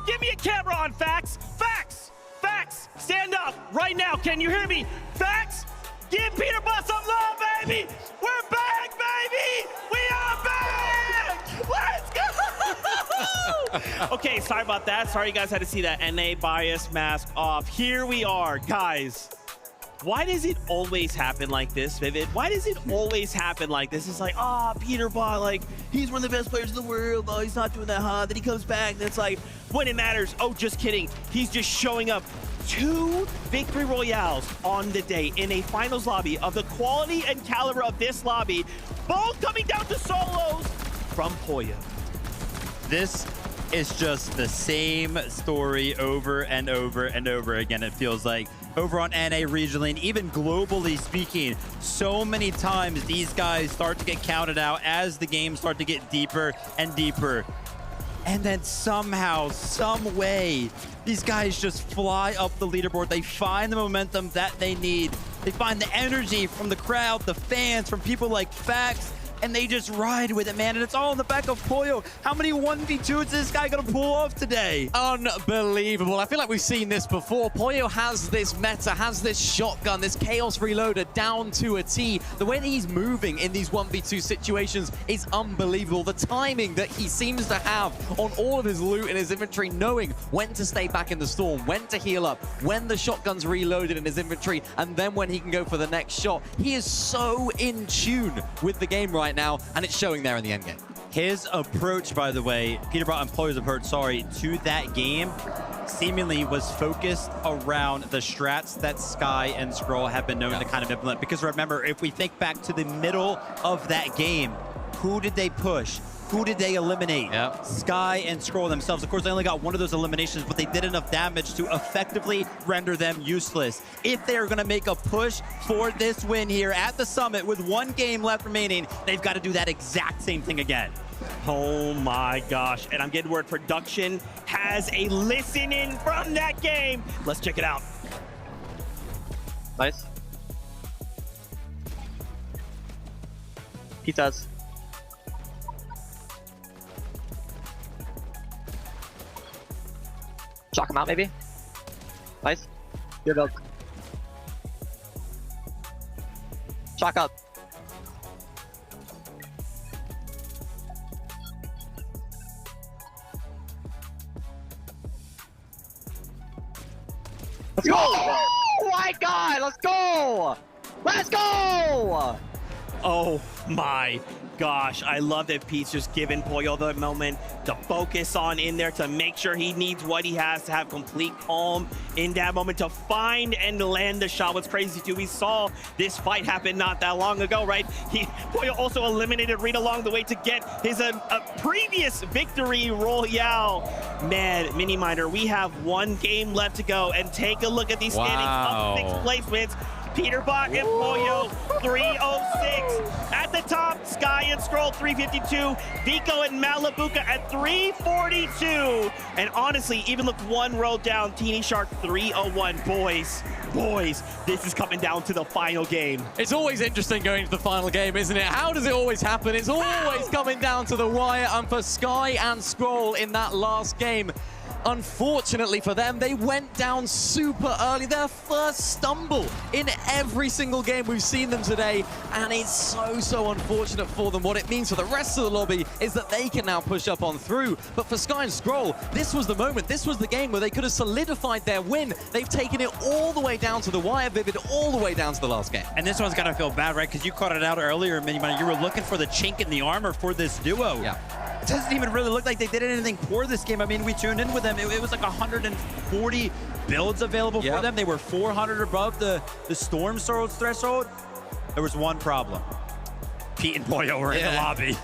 give me a camera on Facts. Facts, stand up right now. Can you hear me? Facts, give Peter Butt some love, baby. We're back, baby. We are back. Let's go. Okay, sorry about that. Sorry you guys had to see that NA bias mask off. Here we are, guys. Why does it always happen like this, Vivid? Why does it always happen like this? It's like, Peter Butt, like, he's one of the best players in the world. Oh, he's not doing that hot. Then he comes back, and it's like, when it matters, oh, just kidding. He's just showing up. 2 victory royales on the day in a finals lobby of the quality and caliber of this lobby, both coming down to solos from Poyo. This is just the same story over and over and over again, it feels like. Over on NA regionally, and even globally speaking, so many times these guys start to get counted out as the games start to get deeper and deeper. And then somehow, some way, these guys just fly up the leaderboard. They find the momentum that they need. They find the energy from the crowd, the fans, from people like Facts, and they just ride with it, man. And it's all in the back of Poyo. How many 1v2s is this guy gonna pull off today? Unbelievable. I feel like we've seen this before. Poyo has this meta, has this shotgun, this chaos reloader down to a T. The way that he's moving in these 1v2 situations is unbelievable. The timing that he seems to have on all of his loot and his inventory, knowing when to stay back in the storm, when to heal up, when the shotgun's reloaded in his inventory, and then when he can go for the next shot. He is so in tune with the game right now, and it's showing there in the end game. His approach, by the way, Peter Butt and Poyo's approach, to that game seemingly was focused around the strats that Sky and Skrull have been known to kind of implement. Because remember, if we think back to the middle of that game, who did they push? Who did they eliminate? Sky and Skrull themselves. Of course, they only got one of those eliminations, but they did enough damage to effectively render them useless. If they are going to make a push for this win here at the Summit with 1 game left remaining, they've got to do that exact same thing again. Oh my gosh, and I'm getting word production has a listen in from that game. Let's check it out. Nice. Pizzas. Shock him out, maybe. Nice. Good build. Shock up. Let's go! Oh my god, let's go! Let's go! Oh my gosh, I love that Pete's just giving Poyo the moment to focus on in there, to make sure he needs what he has to have complete calm in that moment, to find and land the shot. What's crazy too, we saw this fight happen not that long ago, right? Poyo also eliminated Reed along the way to get his previous victory royale. Man, Mini Miner, we have 1 game left to go, and take a look at these standings up 6th placements. Peter Butt and Poyo, 306. At the top, Sky and Skrull, 352. Vico and Malibuca at 342. And honestly, even look 1 row down, Teeny Shark, 301. Boys, this is coming down to the final game. It's always interesting going to the final game, isn't it? How does it always happen? It's always coming down to the wire, and for Sky and Skrull in that last game, unfortunately for them, they went down super early. Their first stumble in every single game we've seen them today, and it's so unfortunate for them. What it means for the rest of the lobby is that they can now push up on through. But for Sky and Skrull, this was the moment. This was the game where they could have solidified their win. They've taken it all the way down to the wire, Vivid, all the way down to the last game. And this one's got to feel bad, right? Because you caught it out earlier, Minimana. You were looking for the chink in the armor for this duo. Yeah. It doesn't even really look like they did anything for this game. I mean, we tuned in with them. It was like 140 builds available for them. They were 400 above the Storm threshold. There was one problem. Pete and Poyo were in the lobby.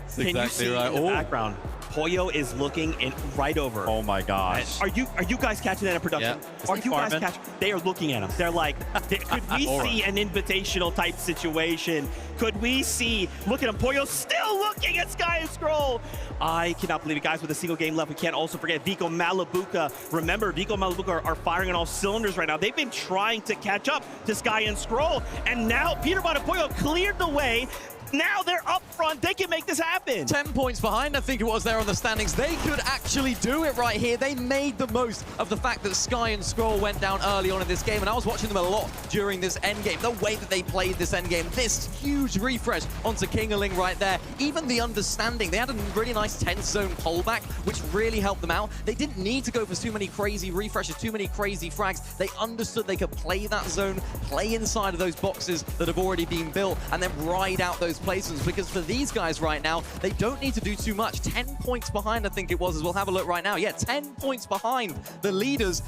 That's exactly right. In the background, Poyo is looking in right over. Oh my gosh. Are you guys catching that in production? Are you guys catching? They are looking at him. They're like, could we see an invitational type situation? Could we see, look at him, Poyo still looking at Sky and Skrull. I cannot believe it, guys, with a single game left. We can't also forget Vico Malibuca. Remember, Vico Malibuca are firing on all cylinders right now. They've been trying to catch up to Sky and Skrull, and now Peter Butt and Poyo cleared the way. Now they're up front. They can make this happen. 10 points behind, I think it was there on the standings. They could actually do it right here. They made the most of the fact that Sky and Scroll went down early on in this game, and I was watching them a lot during this endgame. The way that they played this endgame, this huge refresh onto Kingerling right there. Even the understanding, they had a really nice 10-zone pullback, which really helped them out. They didn't need to go for too many crazy refreshes, too many crazy frags. They understood they could play that zone, play inside of those boxes that have already been built, and then ride out those placements, because for these guys right now, they don't need to do too much. 10 points behind, I think it was, as we'll have a look right now. Yeah, 10 points behind the leaders.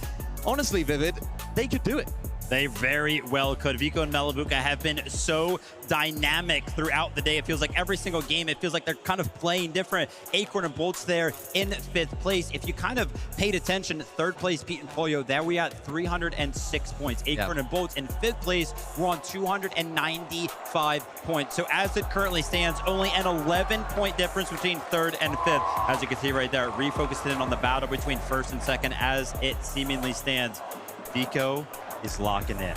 Honestly, Vivid, they could do it. They very well could. Vico and Malibuca have been so dynamic throughout the day. It feels like every single game, it feels like they're kind of playing different. Acorn and Bolts there in 5th place. If you kind of paid attention, 3rd place, Pete and Pollo, there we at 306 points. Acorn and Bolts in 5th place, we're on 295 points. So as it currently stands, only an 11-point difference between 3rd and 5th. As you can see right there, refocused in on the battle between 1st and 2nd as it seemingly stands. Vico is locking in.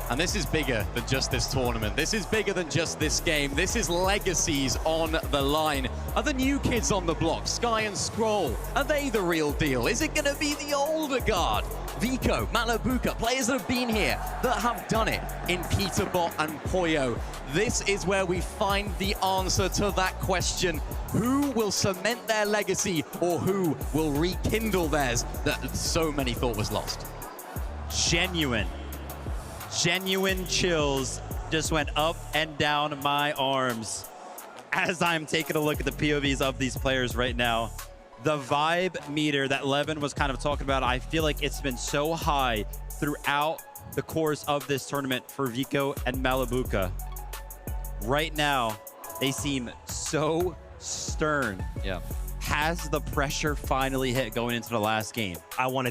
And this is bigger than just this tournament. This is bigger than just this game. This is legacies on the line. Are the new kids on the block, Sky and Scroll, are they the real deal? Is it going to be the older guard? Vico, Malibuca, players that have been here, that have done it in Peterbot and Pollo. This is where we find the answer to that question. Who will cement their legacy, or who will rekindle theirs that so many thought was lost? Genuine chills just went up and down my arms as I'm taking a look at the POVs of these players right now. The vibe meter that Levin was kind of talking about, I feel like it's been so high throughout the course of this tournament for Vico and Malibuca. Right now, they seem so stern. Yeah. Has the pressure finally hit going into the last game?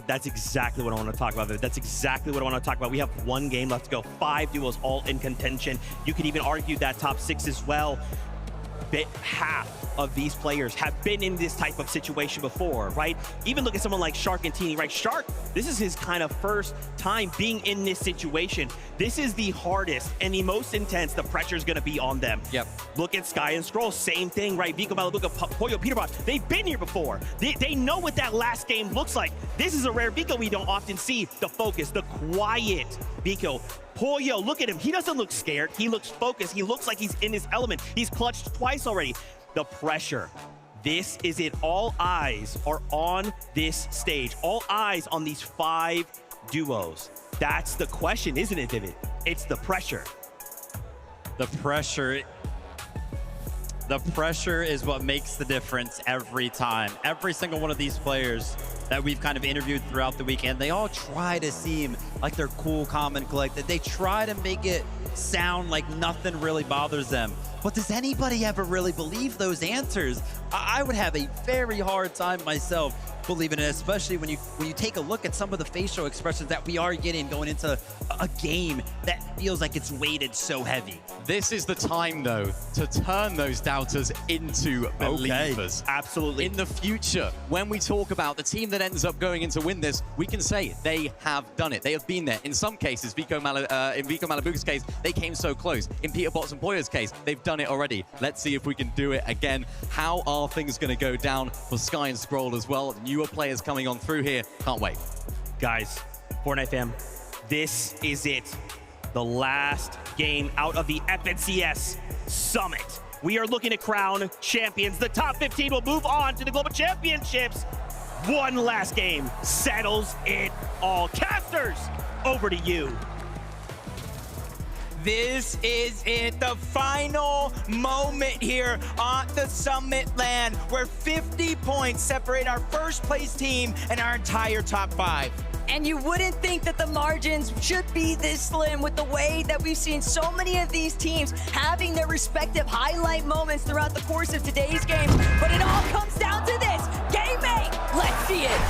That's exactly what I want to talk about. That's exactly what I want to talk about. We have 1 game left to go, 5 duos all in contention. You could even argue that top 6 as well. Half of these players have been in this type of situation before, right? Even look at someone like Shark and Teeny, right? Shark, this is his kind of first time being in this situation. This is the hardest and the most intense. The pressure is going to be on them. Yep. Look at Sky and Scroll, same thing, right? Vico, Malibuca, Pollo, Peterbot, they've been here before. They know what that last game looks like. This is a rare Vico we don't often see. The focus, the quiet Vico. Pollo, look at him. He doesn't look scared. He looks focused. He looks like he's in his element. He's clutched twice already. The pressure. This is it. All eyes are on this stage. All eyes on these 5 duos. That's the question, isn't it, Vivid? It's the pressure. The pressure is what makes the difference every time. Every single one of these players that we've kind of interviewed throughout the weekend, they all try to seem like they're cool, calm, and collected. They try to make it sound like nothing really bothers them. But does anybody ever really believe those answers? I would have a very hard time myself believing it, especially when you take a look at some of the facial expressions that we are getting going into a game that feels like it's weighted so heavy. This is the time, though, to turn those doubters into believers. Absolutely. In the future, when we talk about the team that ends up going in to win this, we can say they have done it. They have been there. In some cases, in Vico Malibuca's case, they came so close. In Peter Bots and Pollo's case, they've done it already. Let's see if we can do it again. How are things going to go down for Sky and Scroll as well? Newer players coming on through here. Can't wait. Guys, Fortnite fam, this is it. The last game out of the FNCS Summit. We are looking to crown champions. The top 15 will move on to the Global Championships. 1 last game settles it all. Casters, over to you. This is it, the final moment here on the Summit LAN, where 50 points separate our first place team and our entire top 5. And you wouldn't think that the margins should be this slim with the way that we've seen so many of these teams having their respective highlight moments throughout the course of today's game. But it all comes down to this. Game 8, let's see it.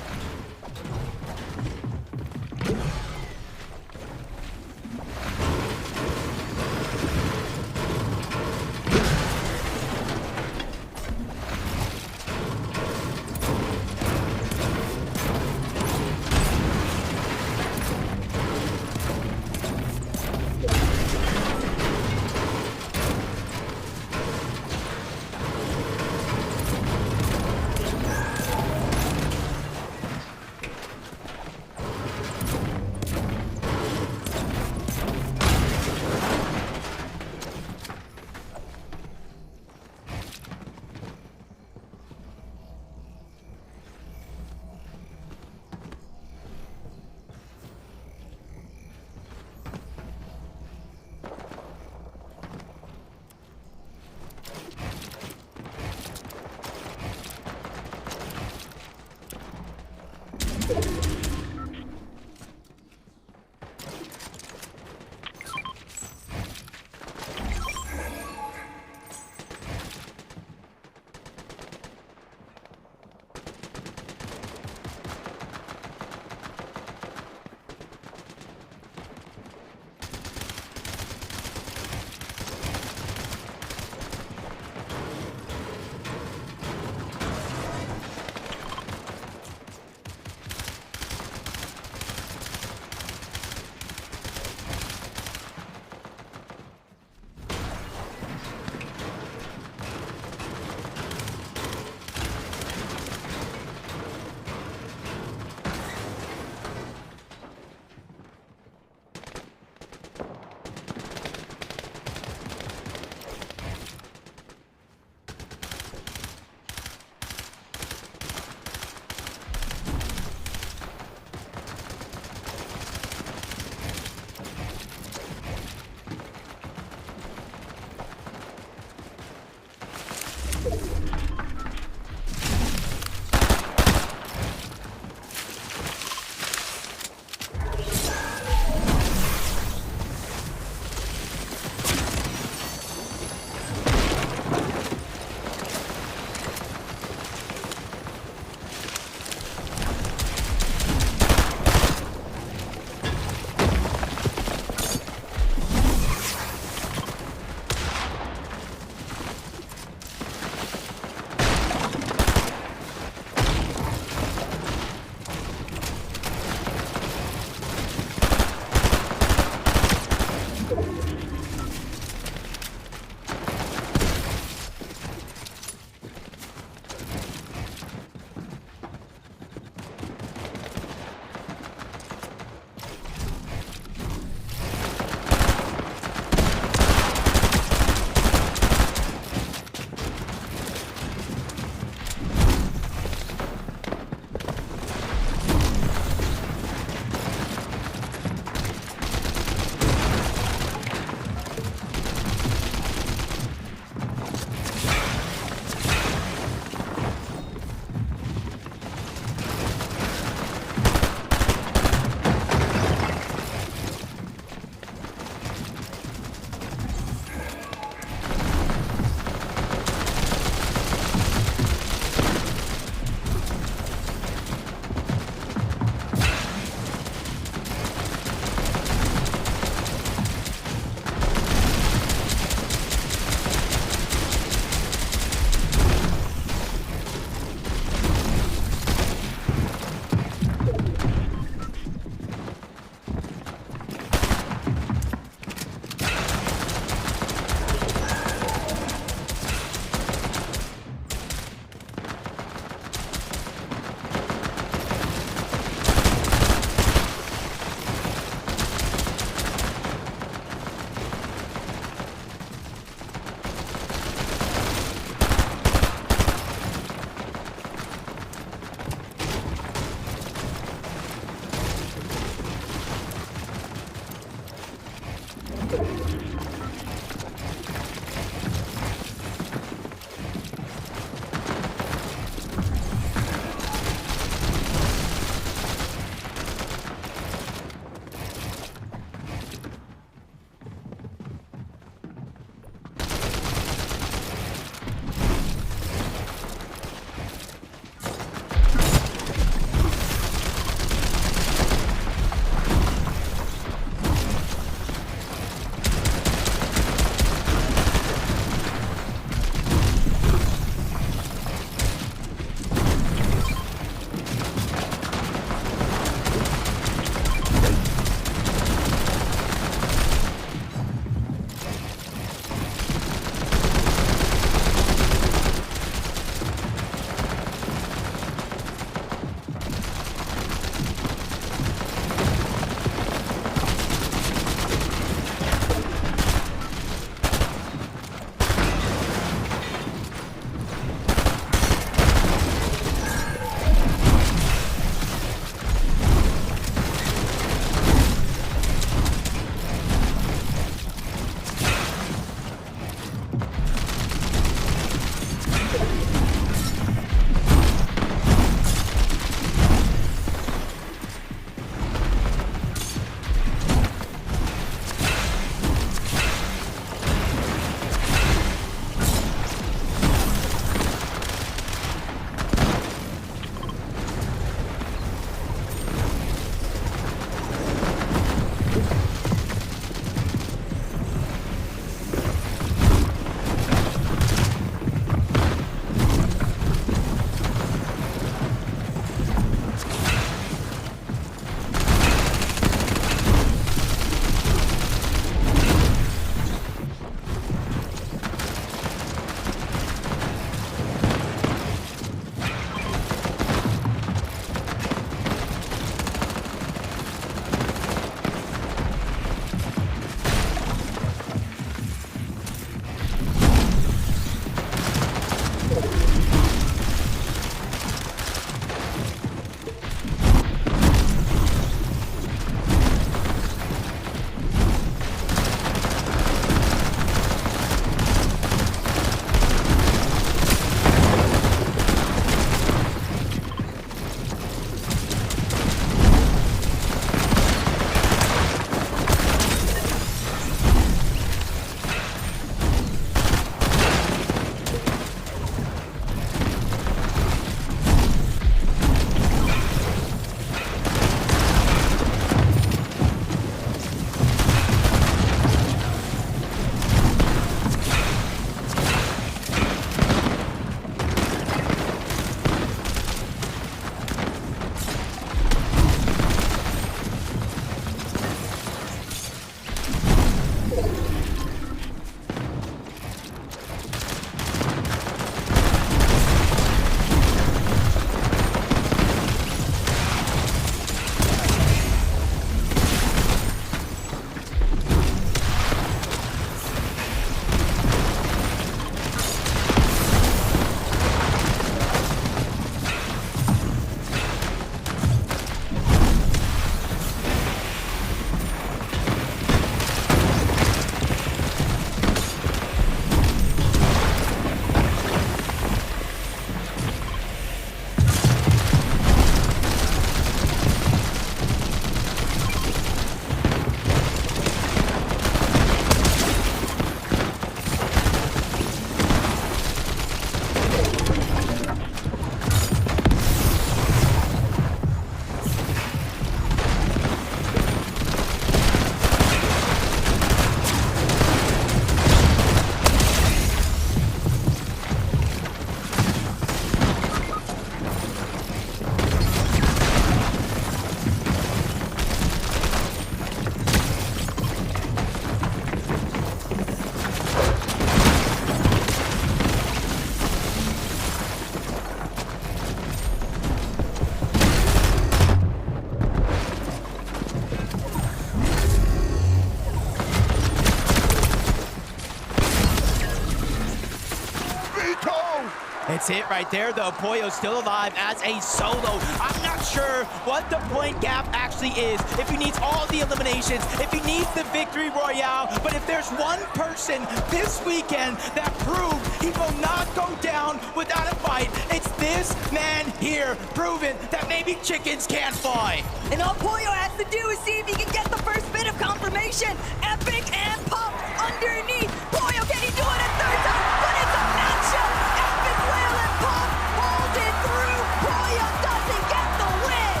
It's it right there, though. Pollo's still alive as a solo. I'm not sure what the point gap actually is, if he needs all the eliminations, if he needs the victory royale, but if there's one person this weekend that proved he will not go down without a fight, it's this man here, proving that maybe chickens can't fly. And all Pollo has to do is see if he can get the first bit of confirmation. Epic and Pop underneath. Pollo, can he do it a third time? But it's a matchup. Epic Whale and Pop hold it through. Pollo doesn't get the win.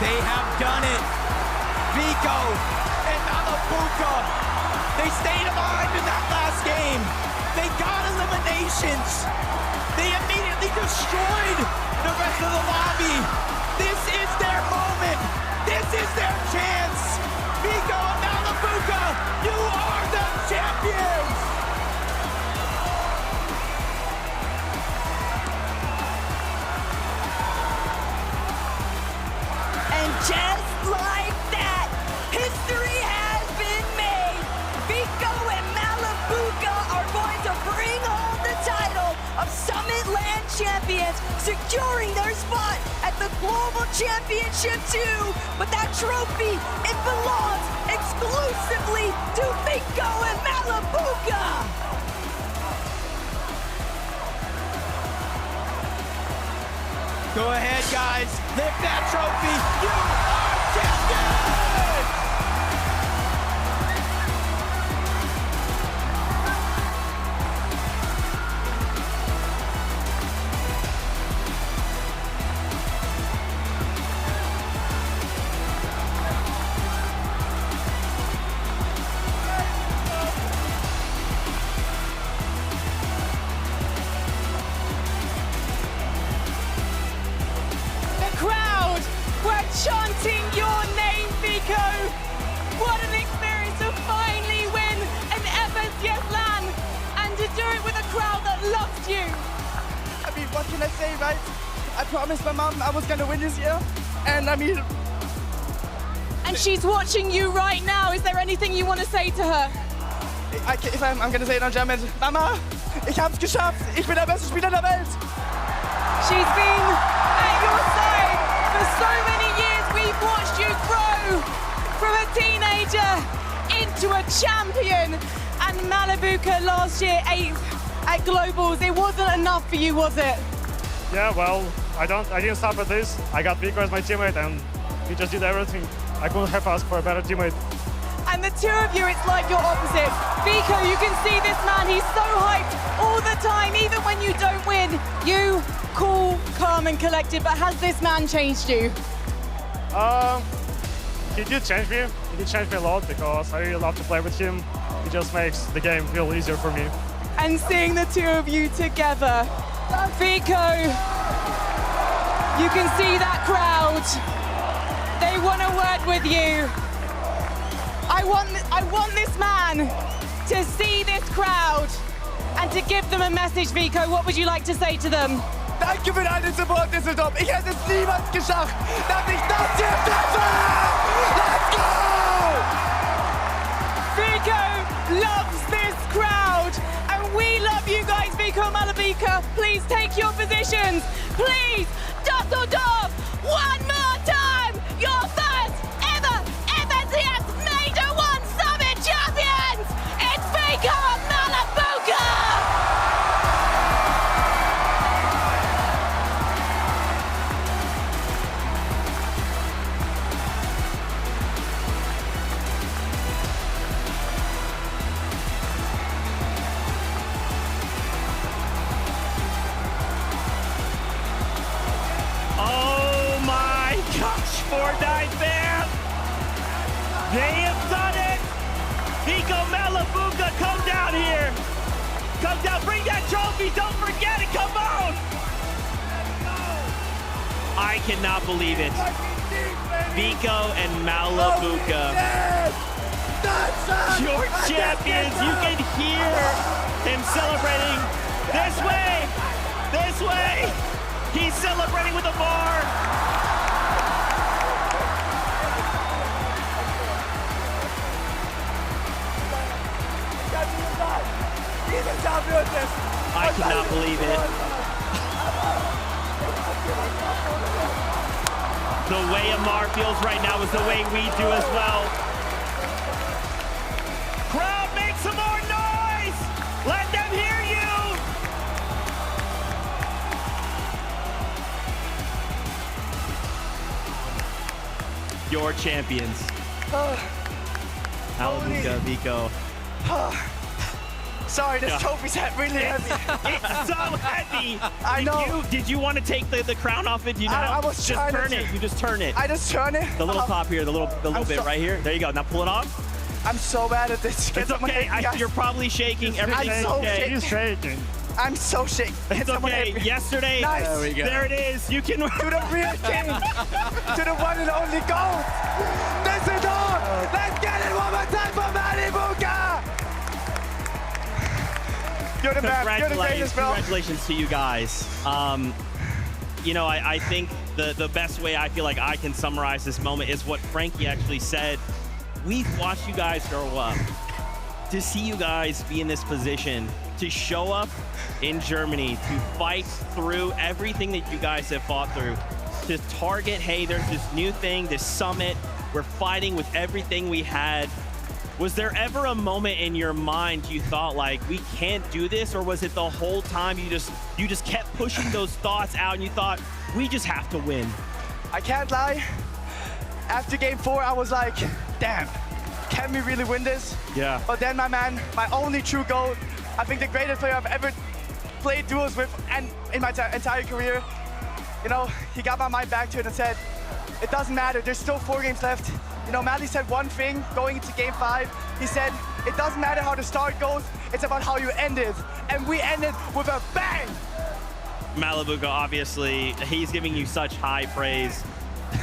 They have done it. Vico and Malibuca. They stayed alive in that last game. They got eliminations. They immediately destroyed the rest of the lobby. This is their moment. This is their chance. Vico and Malibuca, you are the champions. And just like that, history has been made. Vico and Malibuca are going to bring home the title of Summit LAN champions, securing their spot at the Global Championship 2. But that trophy, it belongs exclusively to Vico and Malibuca. Go ahead, guys. Lift that trophy. You are champions! Chanting your name, Vico. What an experience to finally win an FSCS LAN and to do it with a crowd that loves you. I mean, what can I say, right? I promised my mom I was gonna win this year, and I mean... And she's watching you right now. Is there anything you want to say to her? I'm gonna say it on German. Mama, ich hab's geschafft. Ich bin der beste Spieler der Welt. She's been at your side for so many years. We've watched you grow from a teenager into a champion. And Malibuca last year 8th at Globals. It wasn't enough for you, was it? Yeah, well, I didn't stop at this. I got Vico as my teammate and he just did everything. I couldn't have asked for a better teammate. And the two of you, it's like your opposite. Vico, you can see this man, he's so hyped all the time, even when you don't win. You, cool, calm and collected, but has this man changed you? He did change me. He did change me a lot because I really love to play with him. He just makes the game feel easier for me. And seeing the two of you together, Vico, you can see that crowd. They want a word with you. I want this man to see this crowd and to give them a message, Vico. What would you like to say to them? Danke für deinen Support, Düsseldorf. Ich hätte es niemals geschafft, dass ich das hier treffe! Let's go! Vico loves this crowd, and we love you guys, Vico and Malibuca. Please take your positions. Please, Düsseldorf, one more time! Your first ever FSCS Major 1 Summit champions! It's Vico and Malibuca! Fortnite fans, they have done it. Vico, Malibuca, come down here. Come down, bring that trophy. Don't forget it, come on. I cannot believe it. Vico and Malibuca, your champions. You can hear him celebrating. This way, this way. He's celebrating with a bar. Diese Champions I cannot believe it. The way Amar feels right now is the way we do as well. Crowd, make some more noise! Let them hear you! Your champions. Malibuca, Vico. Sorry, this trophy's really heavy. It's so heavy. I know. Did you want to take the crown off it? You know, I was just trying turn to. it. You just turn it. I just turn it. The little top here, the little bit right here. There you go. Now pull it off. I'm so bad at this. It's okay. You're probably shaking. Everything's so okay. He's shaking. I'm so shaking. It's okay. Yesterday, nice. There we go. There it is. You can to the real king, to the one and only GOAT. This is all. Let's get it one more time for Malibuca. You're the man. You're the greatest, bro. Congratulations to you guys. You know, I think the best way I feel like I can summarize this moment is what Frankie actually said. We've watched you guys grow up. To see you guys be in this position, to show up in Germany, to fight through everything that you guys have fought through, to target, hey, there's this new thing, this summit, we're fighting with everything we had. Was there ever a moment in your mind you thought like, we can't do this? Or was it the whole time you just kept pushing those thoughts out and you thought, we just have to win? I can't lie. After game 4, I was like, damn, can we really win this? Yeah. But then my man, my only true GOAT, I think the greatest player I've ever played duos with and in my entire career, you know, he got my mind back to it and said, it doesn't matter, there's still 4 games left. You know, Mali said one thing going into game 5. He said, it doesn't matter how the start goes, it's about how you end it. And we ended with a bang! Malibuca, obviously, he's giving you such high praise.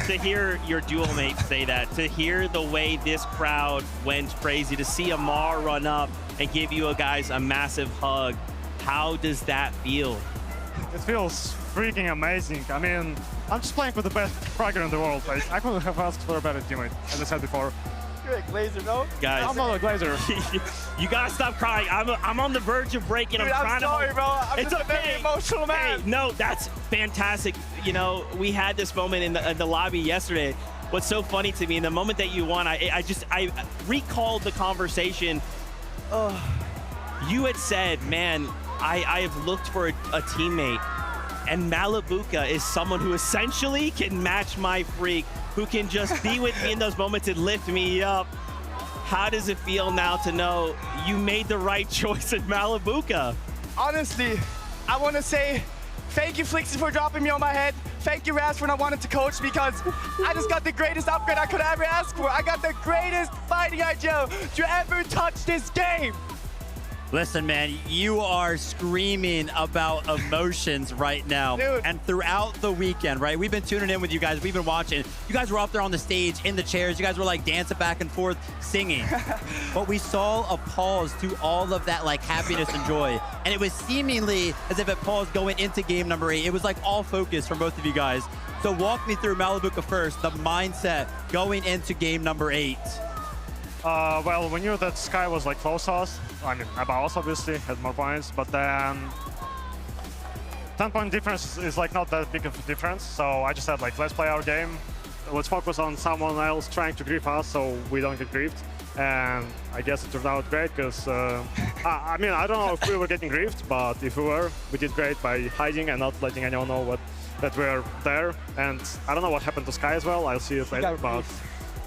To hear your dual mate say that, to hear the way this crowd went crazy, to see Amar run up and give you guys a massive hug, how does that feel? It feels freaking amazing. I mean, I'm just playing with the best fragger in the world. Like, I couldn't have asked for a better teammate, as I said before. You're a glazer, no? Guys, I'm not a glazer. You gotta stop crying. I'm on the verge of breaking. Dude, I'm trying sorry, to. bro. I'm it's just okay. a very emotional man. Hey, no, that's fantastic. You know, we had this moment in the lobby yesterday. What's so funny to me, in the moment that you won, I recalled the conversation. You had said, man, I have looked for a teammate, and Malibuca is someone who essentially can match my freak, who can just be with me in those moments and lift me up. How does it feel now to know you made the right choice at Malibuca? Honestly, I want to say thank you, Flixie, for dropping me on my head. Thank you, Raz, for not wanting to coach, because I just got the greatest upgrade I could ever ask for. I got the greatest fighting idea to ever touch this game. Listen, man, you are screaming about emotions right now. Dude. And throughout the weekend, right? We've been tuning in with you guys. We've been watching. You guys were up there on the stage, in the chairs. You guys were like dancing back and forth, singing. But we saw a pause to all of that like happiness and joy. And it was seemingly as if it paused going into game number 8. It was like all focus from both of you guys. So walk me through Malibuca first, the mindset going into game number 8. Well, we knew that Sky was like close to us. I mean, above us obviously, had more points, but then 10-point difference is like not that big of a difference. So I just said like, let's play our game. Let's focus on someone else trying to grief us so we don't get griefed. And I guess it turned out great because, I mean, I don't know if we were getting griefed, but if we were, we did great by hiding and not letting anyone know that we're there. And I don't know what happened to Sky as well. I'll see it later, but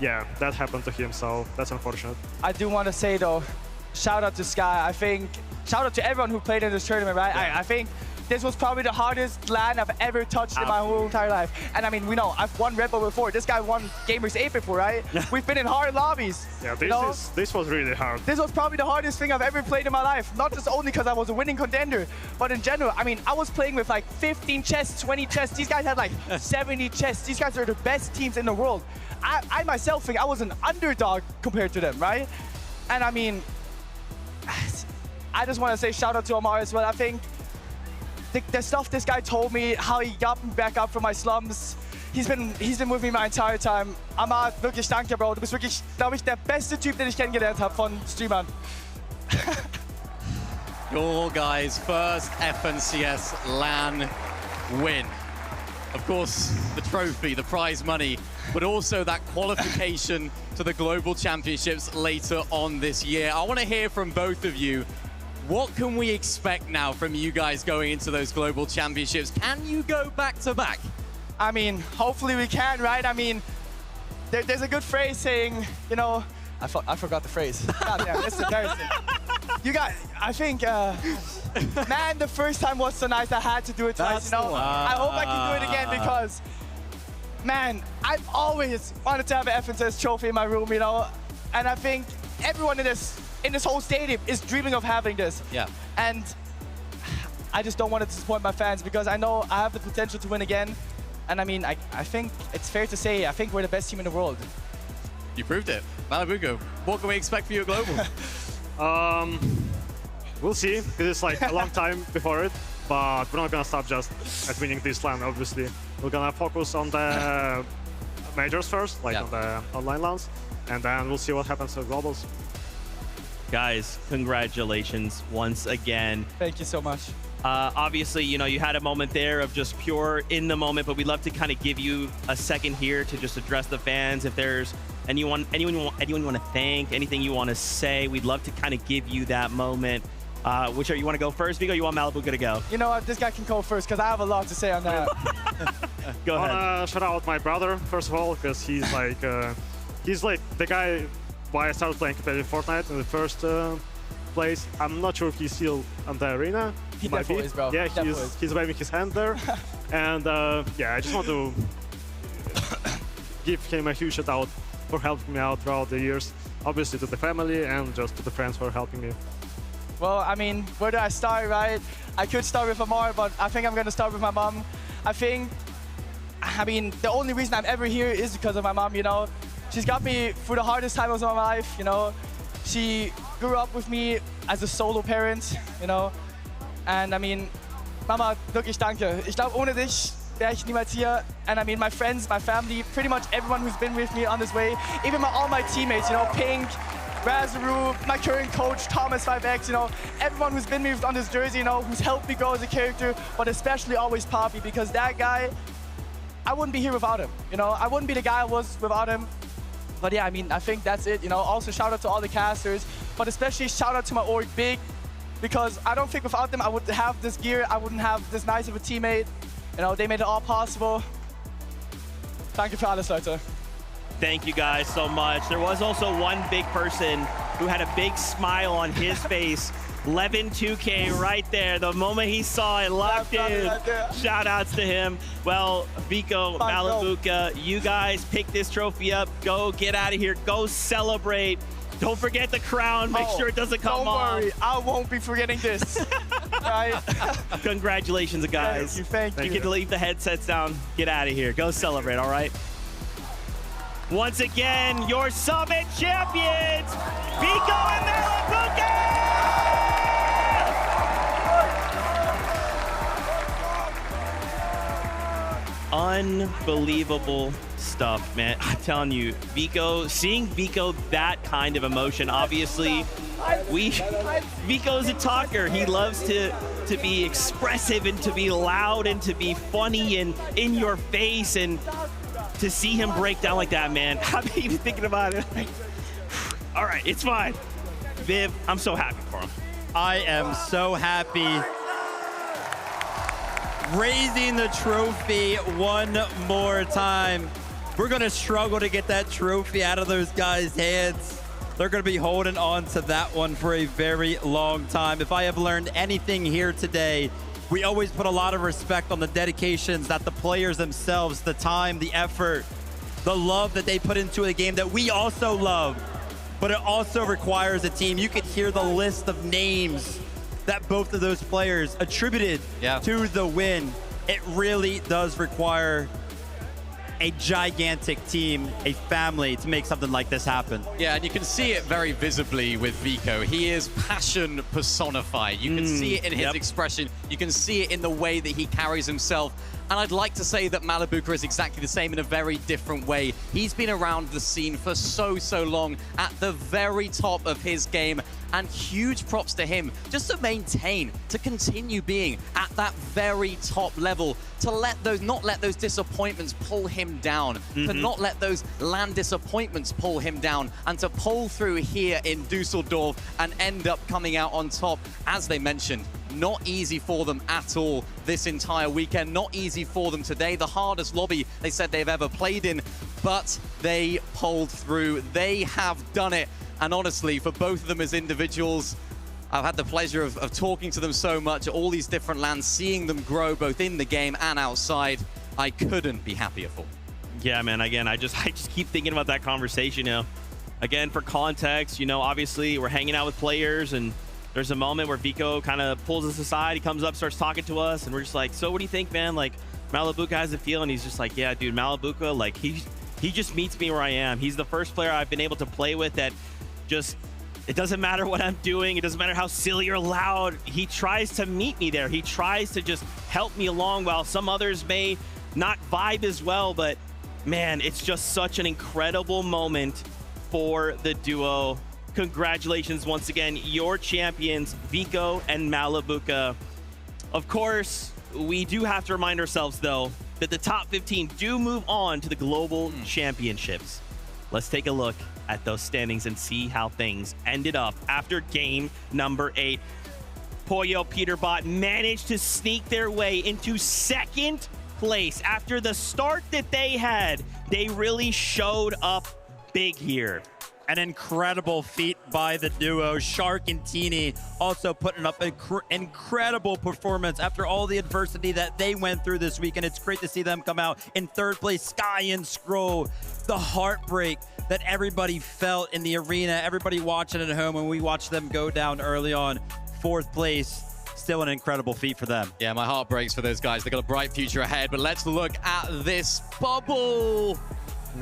yeah, that happened to him, so that's unfortunate. I do want to say though, shout out to Sky. I think, shout out to everyone who played in this tournament, right? Yeah. I think this was probably the hardest LAN I've ever touched in my whole entire life. And I mean, we know, I've won Red Bull before. This guy won Gamers 8 before, right? We've been in hard lobbies. Yeah, this was really hard. This was probably the hardest thing I've ever played in my life. Not just only because I was a winning contender, but in general, I mean, I was playing with like 15 chests, 20 chests. These guys had like 70 chests. These guys are the best teams in the world. I myself think I was an underdog compared to them, right? And I mean, I just want to say shout out to Amar as well. I think the stuff this guy told me, how he got me back up from my slums, he's been with me my entire time. Amar, wirklich danke, Bro. Du bist wirklich, glaube ich, der beste Typ, den ich kennengelernt habe von Streamern. Your guys' first FNCS LAN win. Of course, the trophy, the prize money, but also that qualification to the Global Championships later on this year. I want to hear from both of you. What can we expect now from you guys going into those Global Championships? Can you go back-to-back? I mean, hopefully we can, right? I mean, there's a good phrase saying, you know, I forgot the phrase. God damn, it's embarrassing. You got, I think, man, the first time was so nice I had to do it twice, you know? I hope I can do it again because, man, I've always wanted to have an FNCS trophy in my room, you know? And I think everyone in this whole stadium is dreaming of having this. Yeah. And I just don't want to disappoint my fans because I know I have the potential to win again. And I mean, I think it's fair to say, I think we're the best team in the world. You proved it. Malibuca, what can we expect for your Global? We'll see, because it's like a long time before it, but we're not gonna stop just at winning this LAN, obviously. We're gonna focus on the majors first, like on the online LANs, and then we'll see what happens to Globals. Guys, congratulations once again. Thank you so much. Obviously, you know, you had a moment there of just pure in the moment, but we'd love to kind of give you a second here to just address the fans. If there's anyone you want to thank, anything you want to say, we'd love to kind of give you that moment. You want to go first, Vico? You want Malibuca to go? You know what? This guy can go first because I have a lot to say on that. Go ahead. I want to shout out my brother, first of all, because he's like the guy why I started playing competitive Fortnite in the first place. I'm not sure if he's still on the arena. He definitely is, bro. Yeah, he's waving his hand there. And yeah, I just want to give him a huge shout out for helping me out throughout the years. Obviously to the family and just to the friends for helping me. Well, I mean, where do I start, right? I could start with Amar, but I think I'm going to start with my mom. I mean, the only reason I'm ever here is because of my mom, you know. She's got me through the hardest times of my life, you know. She grew up with me as a solo parent, you know. And I mean, Mama, wirklich danke. Ich glaube, ohne dich wäre ich niemals hier. And I mean, my friends, my family, pretty much everyone who's been with me on this way, even all my teammates, you know, Pink, Razaru, my current coach, Thomas 5X, you know, everyone who's been with me on this jersey, you know, who's helped me grow as a character, but especially always Poppy, because that guy, I wouldn't be here without him, you know, I wouldn't be the guy I was without him. But yeah, I mean, I think that's it, you know, also shout out to all the casters, but especially shout out to my org, Big, because I don't think without them I would have this gear, I wouldn't have this nice of a teammate, you know, they made it all possible. Danke für alles, Leute. Thank you guys so much. There was also one big person who had a big smile on his face. Levin 2K right there. The moment he saw it, locked in. Shout outs to him. Well, Vico, Malibuca, you guys pick this trophy up. Go get out of here. Go celebrate. Don't forget the crown. Make sure it doesn't come off. Don't worry. I won't be forgetting this. Right? Congratulations, guys. Thank you. You can leave the headsets down. Get out of here. Go celebrate, all right? Once again, your Summit champions, Vico and Malibuca! Unbelievable stuff, man. I'm telling you, Vico, seeing Vico that kind of emotion, obviously, Vico's a talker. He loves to be expressive and to be loud and to be funny and in your face, and to see him break down like that, man, I'm even thinking about it. All right, it's fine. Viv, I'm so happy for him. I am so happy. Raising the trophy one more time. We're gonna struggle to get that trophy out of those guys' hands. They're gonna be holding on to that one for a very long time. If I have learned anything here today, we always put a lot of respect on the dedications that the players themselves, the time, the effort, the love that they put into a game that we also love, but it also requires a team. You could hear the list of names that both of those players attributed to the win. It really does require a gigantic team, a family, to make something like this happen. Yeah, and you can see it very visibly with Vico. He is passion personified. You can see it in his expression. You can see it in the way that he carries himself. And I'd like to say that Malibuca is exactly the same in a very different way. He's been around the scene for so long, at the very top of his game. And huge props to him just to maintain, to continue being at that very top level, to not let those disappointments pull him down, to not let those LAN disappointments pull him down, and to pull through here in Dusseldorf and end up coming out on top. As they mentioned, not easy for them at all this entire weekend. Not easy for them today. The hardest lobby they said they've ever played in, but they pulled through. They have done it. And honestly, for both of them as individuals, I've had the pleasure of talking to them so much at all these different LANs, seeing them grow both in the game and outside. I couldn't be happier for them. Yeah, man, again, I just keep thinking about that conversation, you know. Again, for context, you know, obviously we're hanging out with players, and there's a moment where Vico kind of pulls us aside. He comes up, starts talking to us, and we're just like, so what do you think, man? Like, Malibuca has a feel, and he's just like, yeah, dude, Malibuca, like, he just meets me where I am. He's the first player I've been able to play with that just, it doesn't matter what I'm doing. It doesn't matter how silly or loud. He tries to meet me there. He tries to just help me along, while some others may not vibe as well. But man, it's just such an incredible moment for the duo. Congratulations once again, your champions, Vico and Malibuca. Of course, we do have to remind ourselves, though, that the top 15 do move on to the global championships. Let's take a look at those standings and see how things ended up after game number 8. Pollo Peterbot managed to sneak their way into second place. After the start that they had, they really showed up big here. An incredible feat by the duo. Shark and Teeny also putting up an incredible performance after all the adversity that they went through this week. And it's great to see them come out in third place. Sky and Scroll, the heartbreak that everybody felt in the arena, everybody watching at home when we watched them go down early on. Fourth place, still an incredible feat for them. Yeah, my heart breaks for those guys. They've got a bright future ahead, but let's look at this bubble.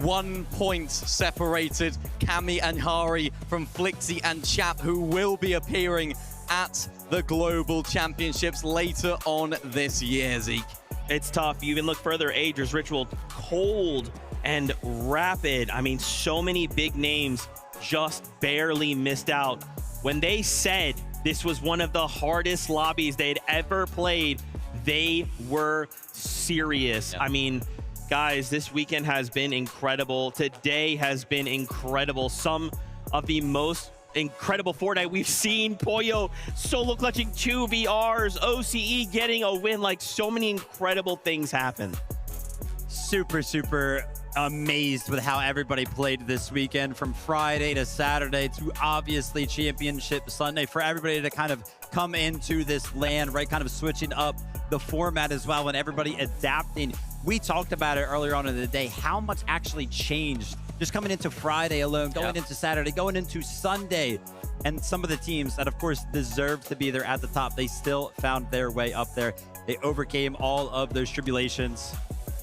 1 point separated Cammy and Hari from Flixie and Chap, who will be appearing at the Global Championships later on this year, Zeke. It's tough. You even look further, Ager's Ritual, Cold and Rapid. I mean, so many big names just barely missed out. When they said this was one of the hardest lobbies they'd ever played, they were serious. Yeah. I mean, guys, this weekend has been incredible. Today has been incredible. Some of the most incredible Fortnite we've seen. Pollo solo clutching 2 VRs, OCE getting a win. Like, so many incredible things happen. Super amazed with how everybody played this weekend, from Friday to Saturday to obviously Championship Sunday, for everybody to kind of come into this LAN, right? Kind of switching up the format as well, and everybody adapting. We talked about it earlier on in the day, how much actually changed just coming into Friday alone, going into Saturday, going into Sunday. And some of the teams that, of course, deserve to be there at the top, they still found their way up there. They overcame all of those tribulations.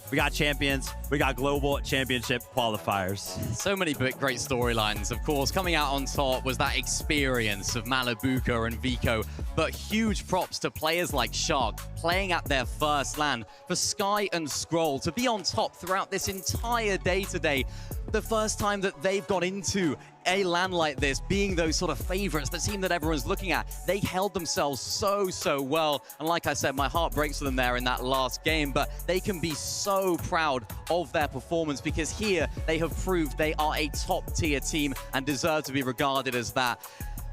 We got champions. We got global championship qualifiers. So many great storylines. Of course, coming out on top was that experience of Malibuca and Vico. But huge props to players like Shark, playing at their first LAN. For Sky and Scroll to be on top throughout this entire day today. The first time that they've got into a LAN like this, being those sort of favorites, the team that everyone's looking at. They held themselves so well. And like I said, my heart breaks for them there in that last game, but they can be so proud of their performance, because here they have proved they are a top tier team and deserve to be regarded as that.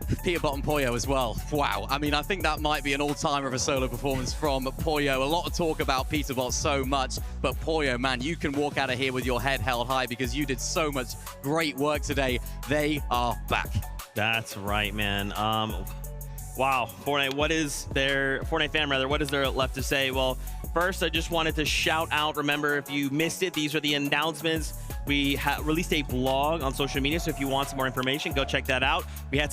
Peterbot and Pollo as well. Wow. I mean, I think that might be an all-timer of a solo performance from Pollo. A lot of talk about Peterbot so much, but Pollo, man, you can walk out of here with your head held high because you did so much great work today. They are back. That's right, man. Wow, Fortnite, Fortnite fam, what is there left to say? Well, first, I just wanted to shout out, remember, if you missed it, these are the announcements. We released a blog on social media, so if you want some more information, go check that out. We had